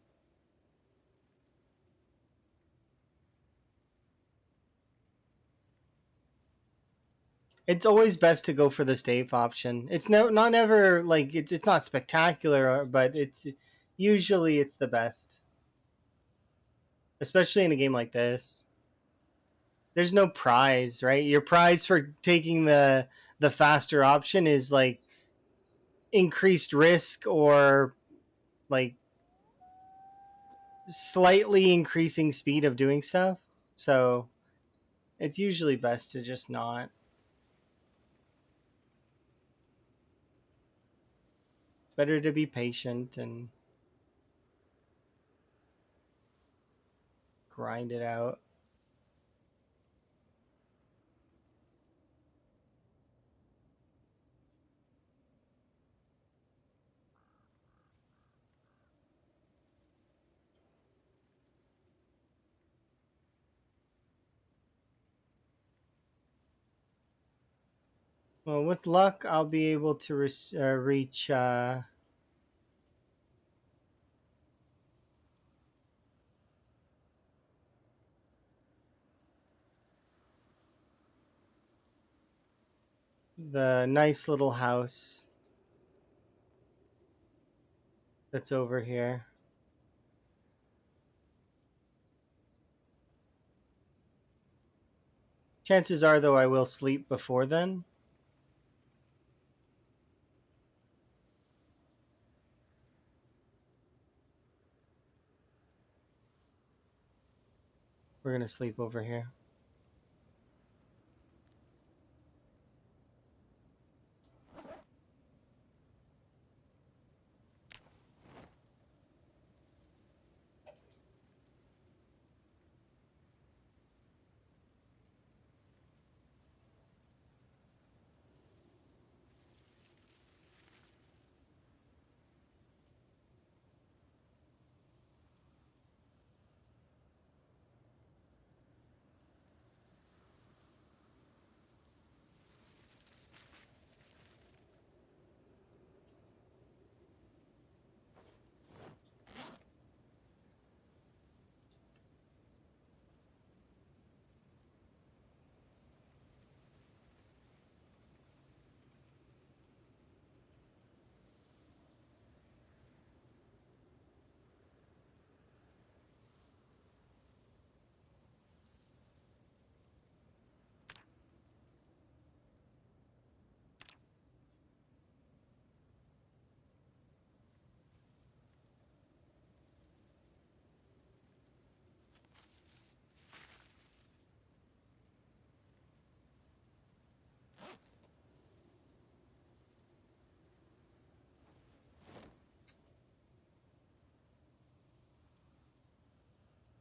It's always best to go for the safe option. It's not ever like it's not spectacular, but usually it's the best, especially in a game like this. There's no prize, right? Your prize for taking the faster option is like increased risk or like slightly increasing speed of doing stuff. So it's usually best to just not. It's better to be patient and grind it out. Well, with luck, I'll be able to reach the nice little house that's over here. Chances are, though, I will sleep before then. We're gonna sleep over here.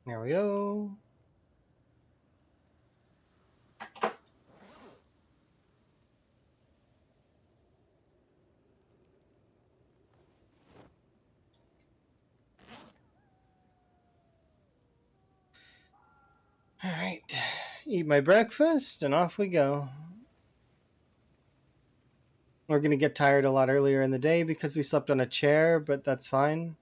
There we go. All right. Eat my breakfast and off we go. We're gonna get tired a lot earlier in the day because we slept on a chair, but that's fine.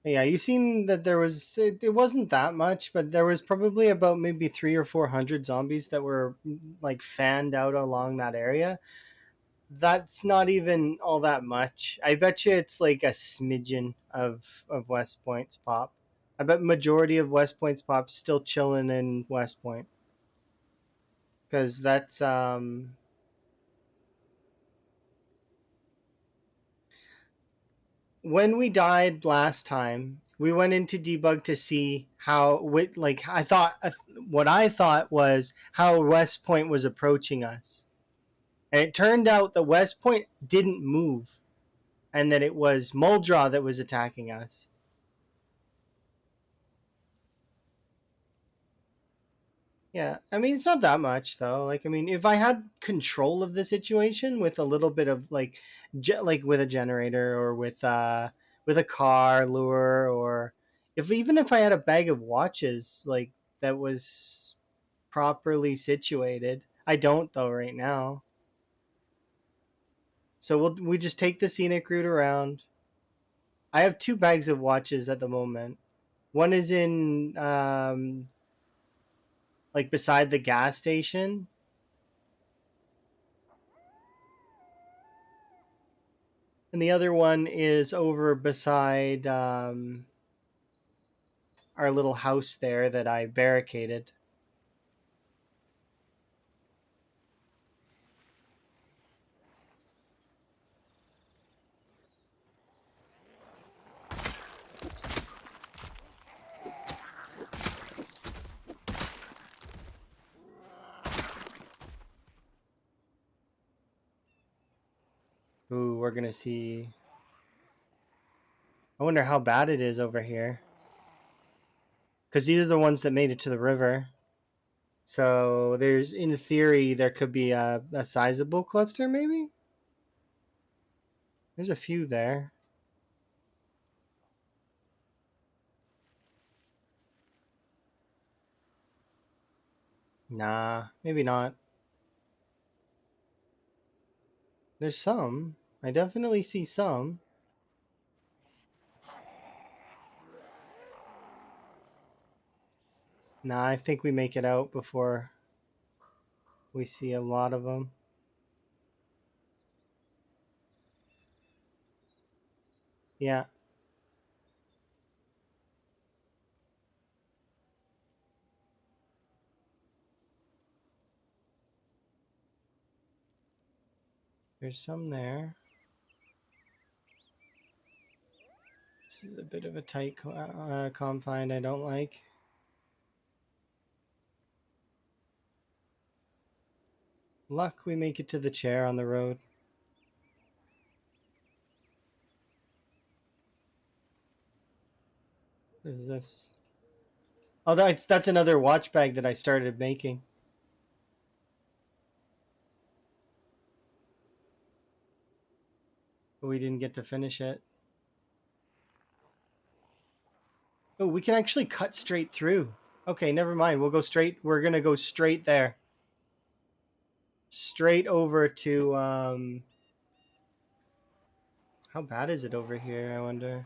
Yeah, you seen that there was it wasn't that much, but there was probably about maybe 300 or 400 zombies that were like fanned out along that area. That's not even all that much. I bet you it's like a smidgen of West Point's pop. I bet majority of West Point's pop still chilling in West Point because that's when we died last time. We went into debug to see how like I thought what I thought was how West Point was approaching us, and it turned out that West Point didn't move, and that it was Muldra that was attacking us. Yeah, I mean it's not that much though. Like I mean, if I had control of the situation with a little bit of like, like with a generator or with a car lure, or if even if I had a bag of watches like that was properly situated. I don't though right now. So we just take the scenic route around. I have two bags of watches at the moment. One is in like beside the gas station, and the other one is over beside our little house there that I barricaded. Ooh, we're gonna see. I wonder how bad it is over here. Because these are the ones that made it to the river. So there's, in theory, there could be a sizable cluster, maybe? There's a few there. Nah, maybe not. There's some. I definitely see some. Nah, I think we make it out before we see a lot of them. Yeah. There's some there. This is a bit of a tight confine I don't like. Luck we make it to the chair on the road. What is this? Oh, that's another watch bag that I started making. But we didn't get to finish it. Oh, we can actually cut straight through. Okay, never mind. We'll go straight. We're gonna go straight there. Straight over to how bad is it over here, I wonder?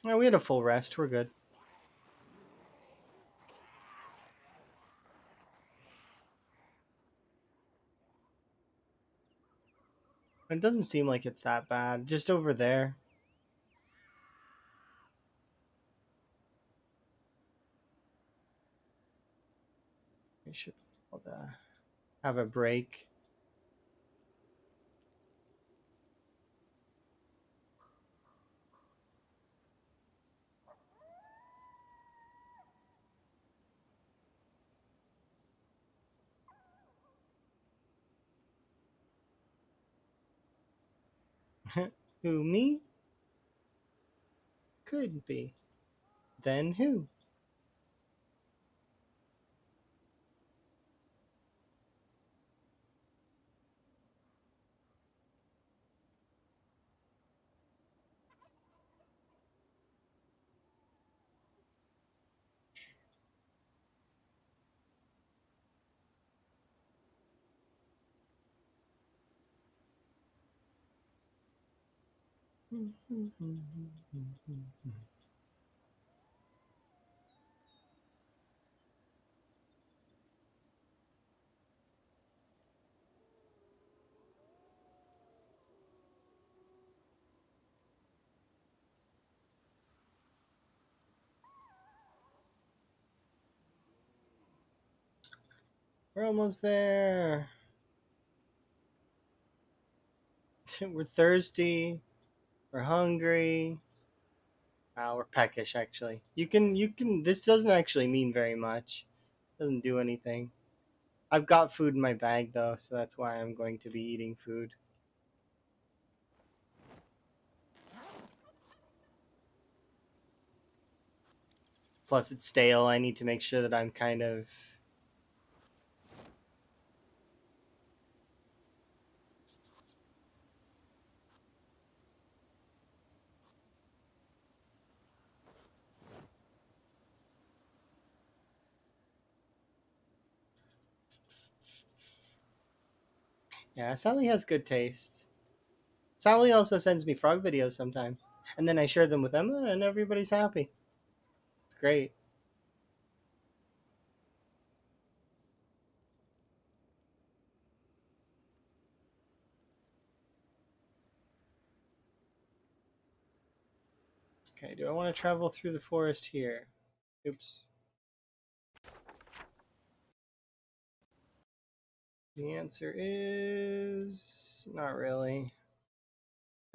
Oh, we had a full rest. We're good. It doesn't seem like it's that bad. Just over there. We should have a break. Who, me? Could be. Then who? We're almost there. We're thirsty. We're hungry. We're peckish, actually. You can. This doesn't actually mean very much. Doesn't do anything. I've got food in my bag though, so that's why I'm going to be eating food. Plus, it's stale. I need to make sure that I'm kind of. Yeah, Sally has good taste. Sally also sends me frog videos sometimes, and then I share them with Emma, and everybody's happy. It's great. Okay, do I want to travel through the forest here? Oops. The answer is not really.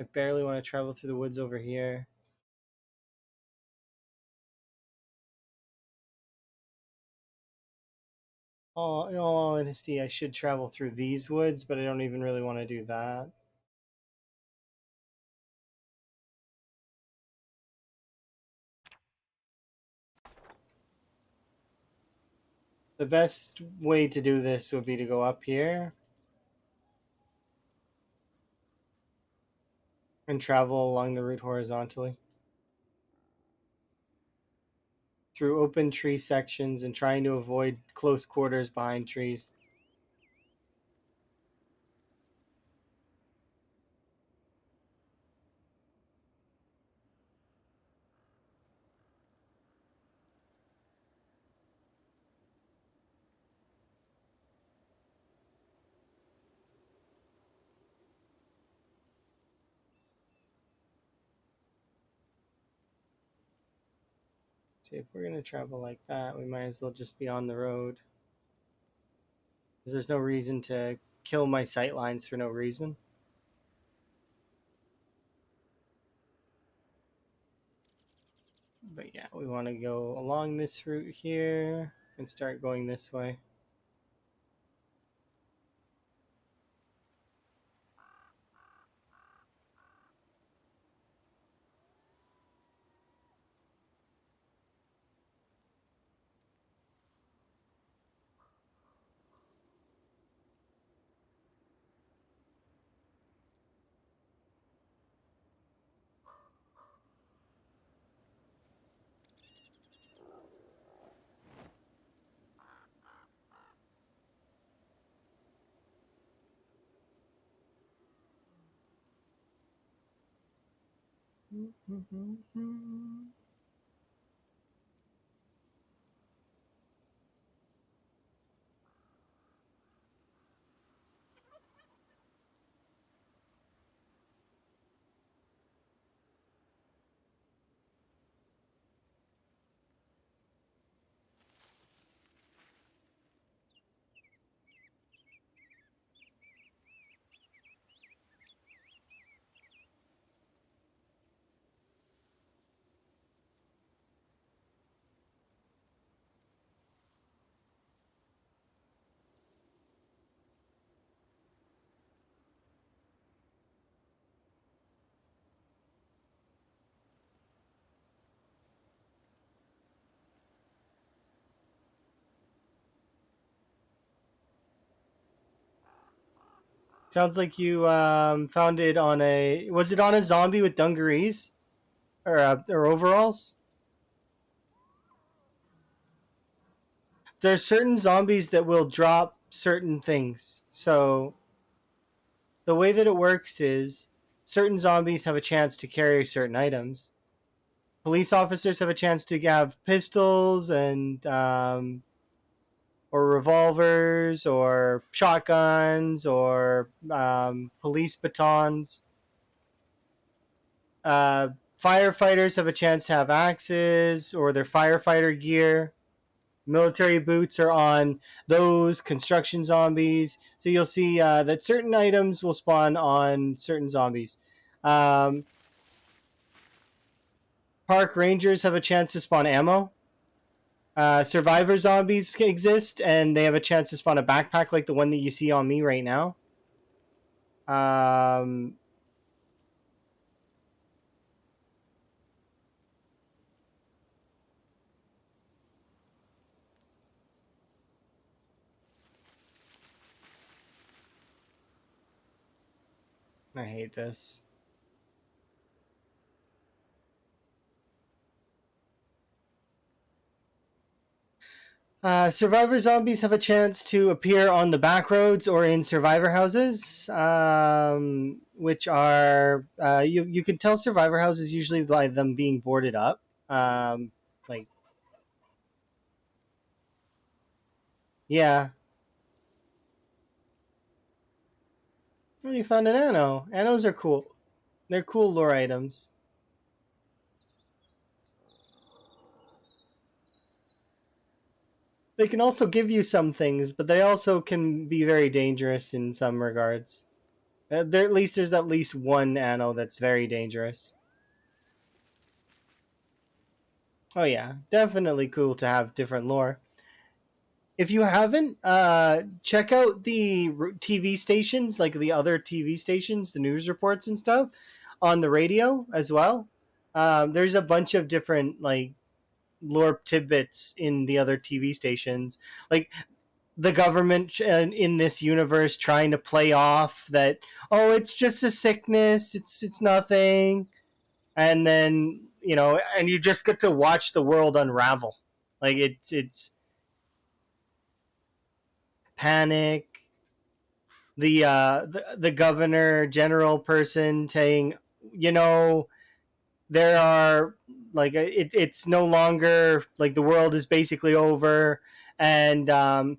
I barely want to travel through the woods over here. Oh, in all honesty, I should travel through these woods, but I don't even really want to do that. The best way to do this would be to go up here and travel along the route horizontally through open tree sections and trying to avoid close quarters behind trees. See, if we're going to travel like that, we might as well just be on the road. Because there's no reason to kill my sight lines for no reason. But yeah, we want to go along this route here and start going this way. Sounds like you found it on a. Was it on a zombie with dungarees or overalls? There's certain zombies that will drop certain things. So the way that it works is certain zombies have a chance to carry certain items. Police officers have a chance to have pistols and or revolvers or shotguns or police batons. Uh, Firefighters have a chance to have axes or their firefighter gear. Military boots are on those construction zombies. So you'll see that certain items will spawn on certain zombies. Um, Park rangers have a chance to spawn ammo. Survivor zombies exist, and they have a chance to spawn a backpack like the one that you see on me right now. Um, I hate this. Survivor zombies have a chance to appear on the back roads or in survivor houses, which are you can tell survivor houses usually by them being boarded up. Like yeah, oh, you found an anno. Annos are cool. They're cool lore items. They can also give you some things, but they also can be very dangerous in some regards. There at least there's at least one anno that's very dangerous. Oh yeah, definitely cool to have different lore. If you haven't, check out the TV stations, like the other TV stations, the news reports and stuff, on the radio as well. There's a bunch of different like lore tidbits in the other TV stations, like the government in this universe trying to play off that it's just a sickness, it's nothing, and then and you just get to watch the world unravel. Like it's panic. The governor general person saying, you know, there are like it's no longer like the world is basically over, and to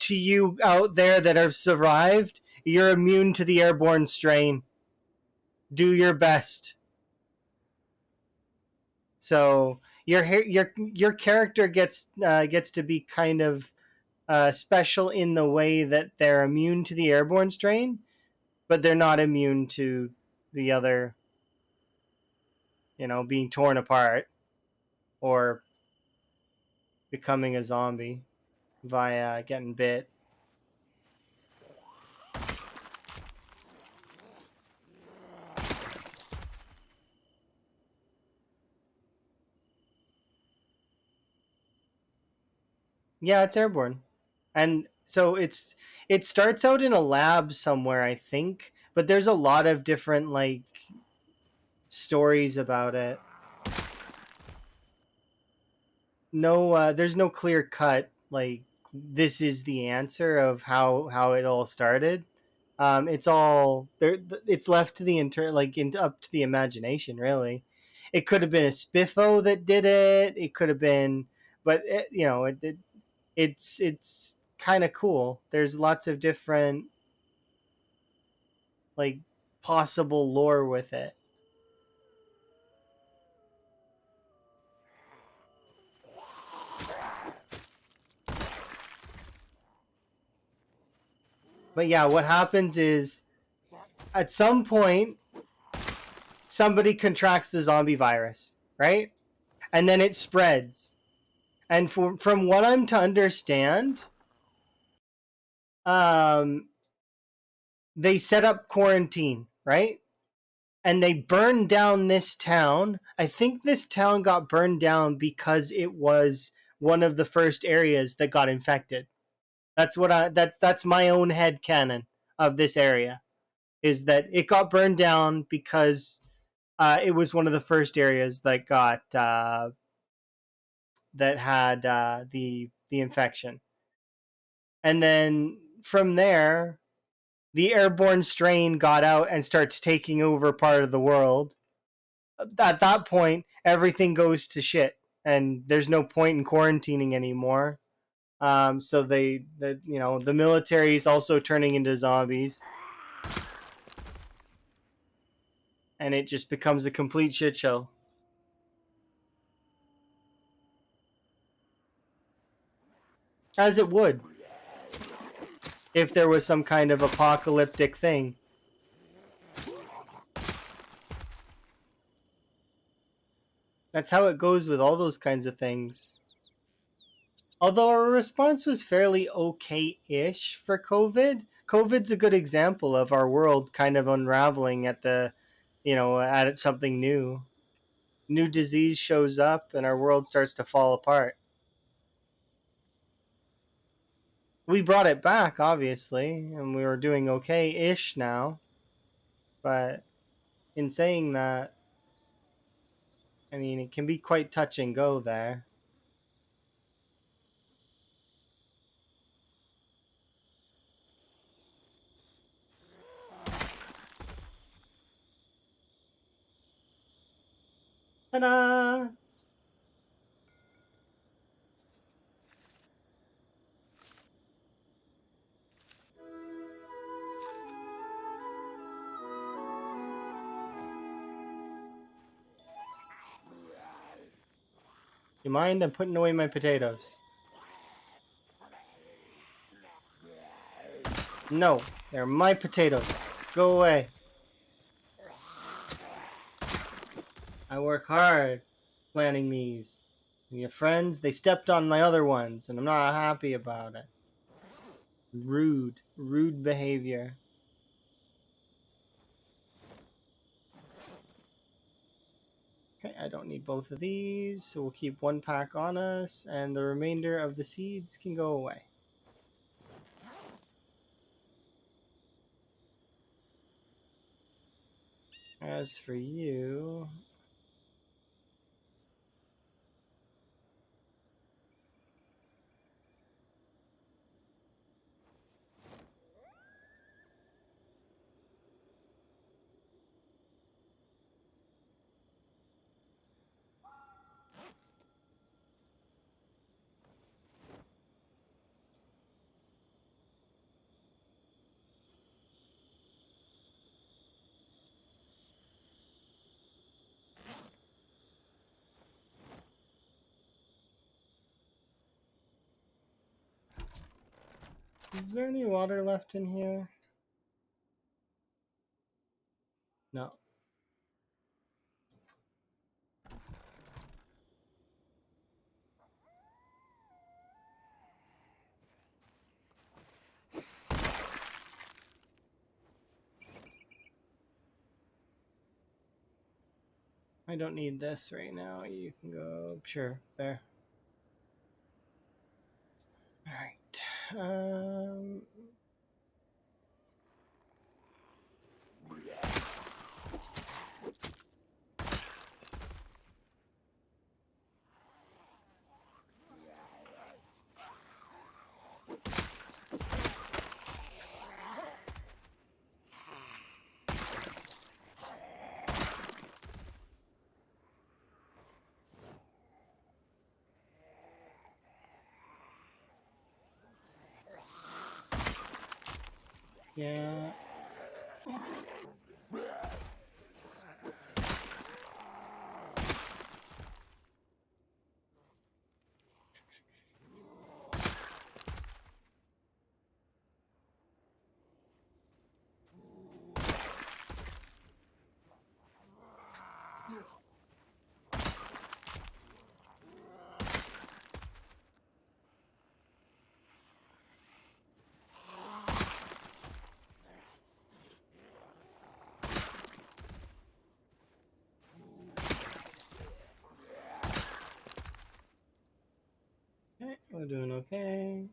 you out there that have survived, you're immune to the airborne strain. Do your best. So your character gets to be kind of special in the way that they're immune to the airborne strain, but they're not immune to the other, being torn apart or becoming a zombie via getting bit. Yeah, it's airborne. And so it starts out in a lab somewhere, I think, but there's a lot of different like stories about it. No, there's no clear cut like this is the answer of how it all started. It's all there. It's left to the up to the imagination. Really, it could have been a spiffo that did it. It could have been, but it's kind of cool. There's lots of different like possible lore with it. But yeah, what happens is at some point somebody contracts the zombie virus, right? And then it spreads. And from what I'm to understand, um, they set up quarantine, right? And they burned down this town. I think this town got burned down because it was one of the first areas that got infected. That's my own head canon of this area, is that it got burned down because it was one of the first areas that got that had the infection, and then from there, the airborne strain got out and starts taking over part of the world. At that point, everything goes to shit, and there's no point in quarantining anymore. So the military is also turning into zombies, and it just becomes a complete shit show. As it would if there was some kind of apocalyptic thing. That's how it goes with all those kinds of things. Although our response was fairly okay-ish for COVID, COVID's a good example of our world kind of unraveling at something new. New disease shows up and our world starts to fall apart. We brought it back, obviously, and we were doing okay-ish now. But in saying that, I mean, it can be quite touch and go there. Ta-da! You mind? I'm putting away my potatoes. No, they're my potatoes. Go away. I work hard planting these. And your friends, they stepped on my other ones, and I'm not happy about it. Rude. Rude behavior. Okay, I don't need both of these, so we'll keep one pack on us, and the remainder of the seeds can go away. As for you... Is there any water left in here? No. I don't need this right now. You can go, sure, there. All right. Yeah. Okay, we're doing okay.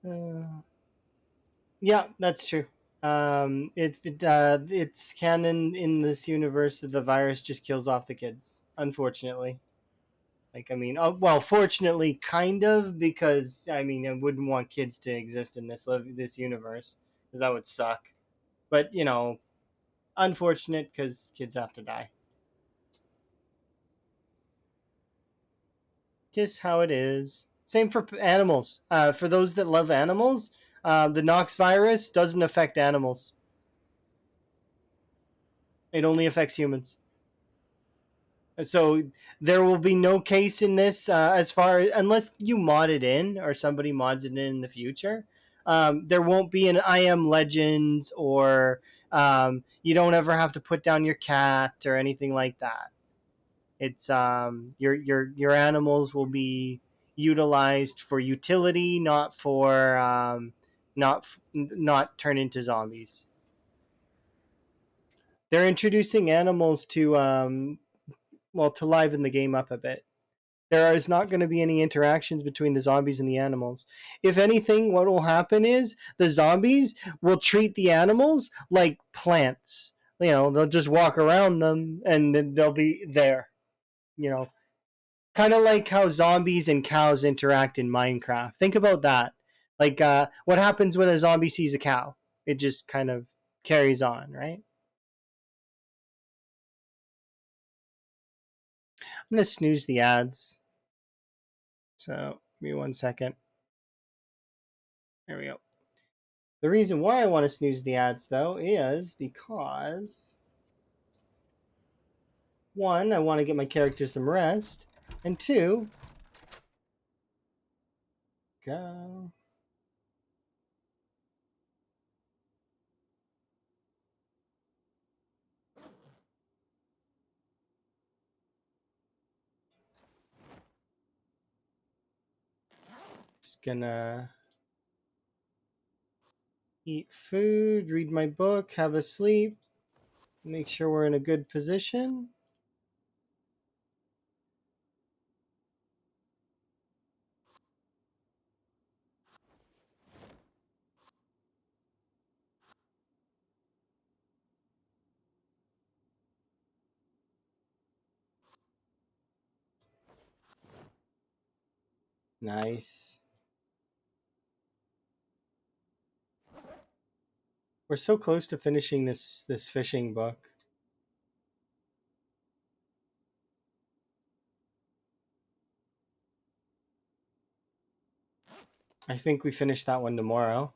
uh, yeah, that's true. It's canon in this universe that the virus just kills off the kids. Unfortunately, like I mean, oh, well, fortunately, kind of because I mean, I wouldn't want kids to exist in this universe because that would suck. But you know, unfortunate because kids have to die. Just how it is. Same for animals. For those that love animals, the Nox virus doesn't affect animals. It only affects humans. So there will be no case in this as far unless you mod it in or somebody mods it in the future. There won't be an I am Legends or you don't ever have to put down your cat or anything like that. It's your animals will be utilized for utility, not for not turn into zombies. They're introducing animals to well to liven the game up a bit. There is not going to be any interactions between the zombies and the animals. If anything, what will happen is the zombies will treat the animals like plants. You know, they'll just walk around them and then they'll be there. You know, kind of like how zombies and cows interact in Minecraft. Think about that. Like, what happens when a zombie sees a cow? It just kind of carries on, right? I'm gonna snooze the ads. So give me 1 second. There we go. The reason why I want to snooze the ads though is because one, I want to get my character some rest, and two, go. Just gonna eat food, read my book, have a sleep, make sure we're in a good position. Nice. We're so close to finishing this fishing book. I think we finish that one tomorrow.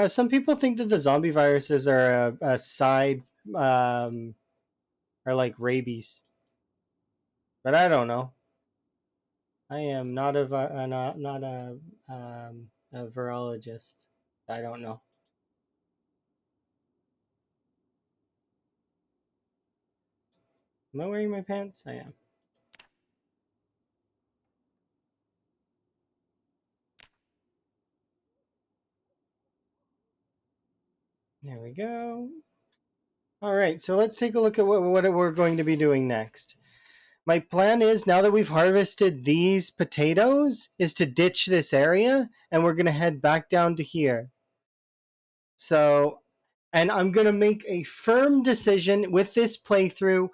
Some people think that the zombie viruses are a side, um, are like rabies, but I don't know. I am not a virologist. I don't know. Am I wearing my pants? I am. There we go. All right, so let's take a look at what we're going to be doing next. My plan is, now that we've harvested these potatoes, is to ditch this area and we're going to head back down to here. So, and I'm going to make a firm decision with this playthrough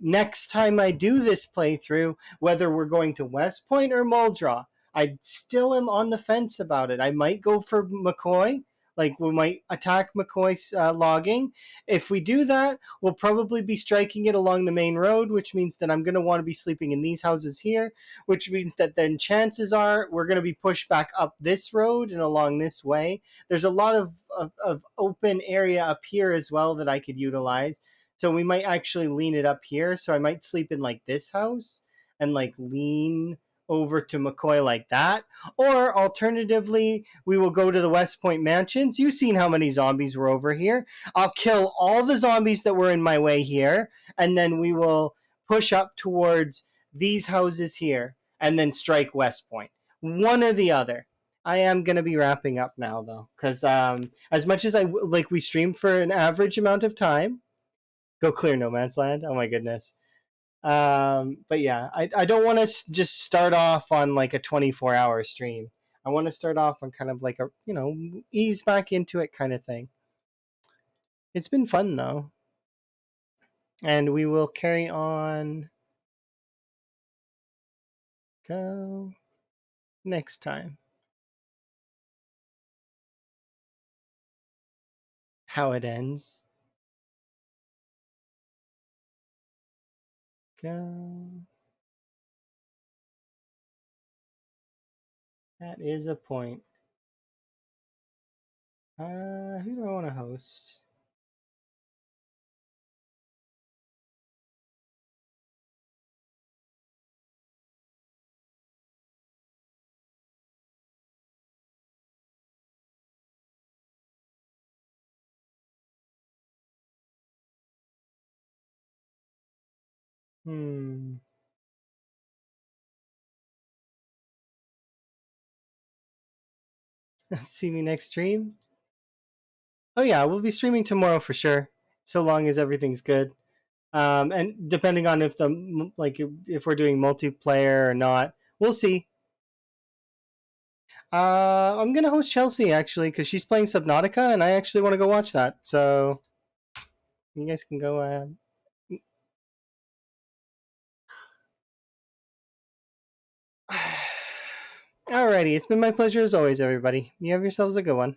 next time I do this playthrough, whether we're going to West Point or Muldra. I still am on the fence about it. I might go for McCoy. Like, we might attack McCoy's logging. If we do that, we'll probably be striking it along the main road, which means that I'm going to want to be sleeping in these houses here, which means that then chances are we're going to be pushed back up this road and along this way. There's a lot of open area up here as well that I could utilize. So we might actually lean it up here. So I might sleep in like this house and like lean over to McCoy like that. Or alternatively, we will go to the West Point mansions. You've seen how many zombies were over here. I'll kill all the zombies that were in my way here, and then we will push up towards these houses here and then strike West Point. One or the other. I am gonna be wrapping up now though, because as much as we streamed for an average amount of time, go clear no man's land. Oh my goodness. But yeah, I don't want to just start off on like a 24-hour stream. I want to start off on kind of like a, ease back into it kind of thing. It's been fun though. And we will carry on. Go next time. How it ends. Go. That is a point. Who do I want to host? See me next stream. Oh yeah, we'll be streaming tomorrow for sure, so long as everything's good. And depending on if we're doing multiplayer or not, we'll see. I'm gonna host Chelsea actually because she's playing Subnautica, and I actually want to go watch that. So you guys can go. Alrighty, it's been my pleasure as always, everybody. You have yourselves a good one.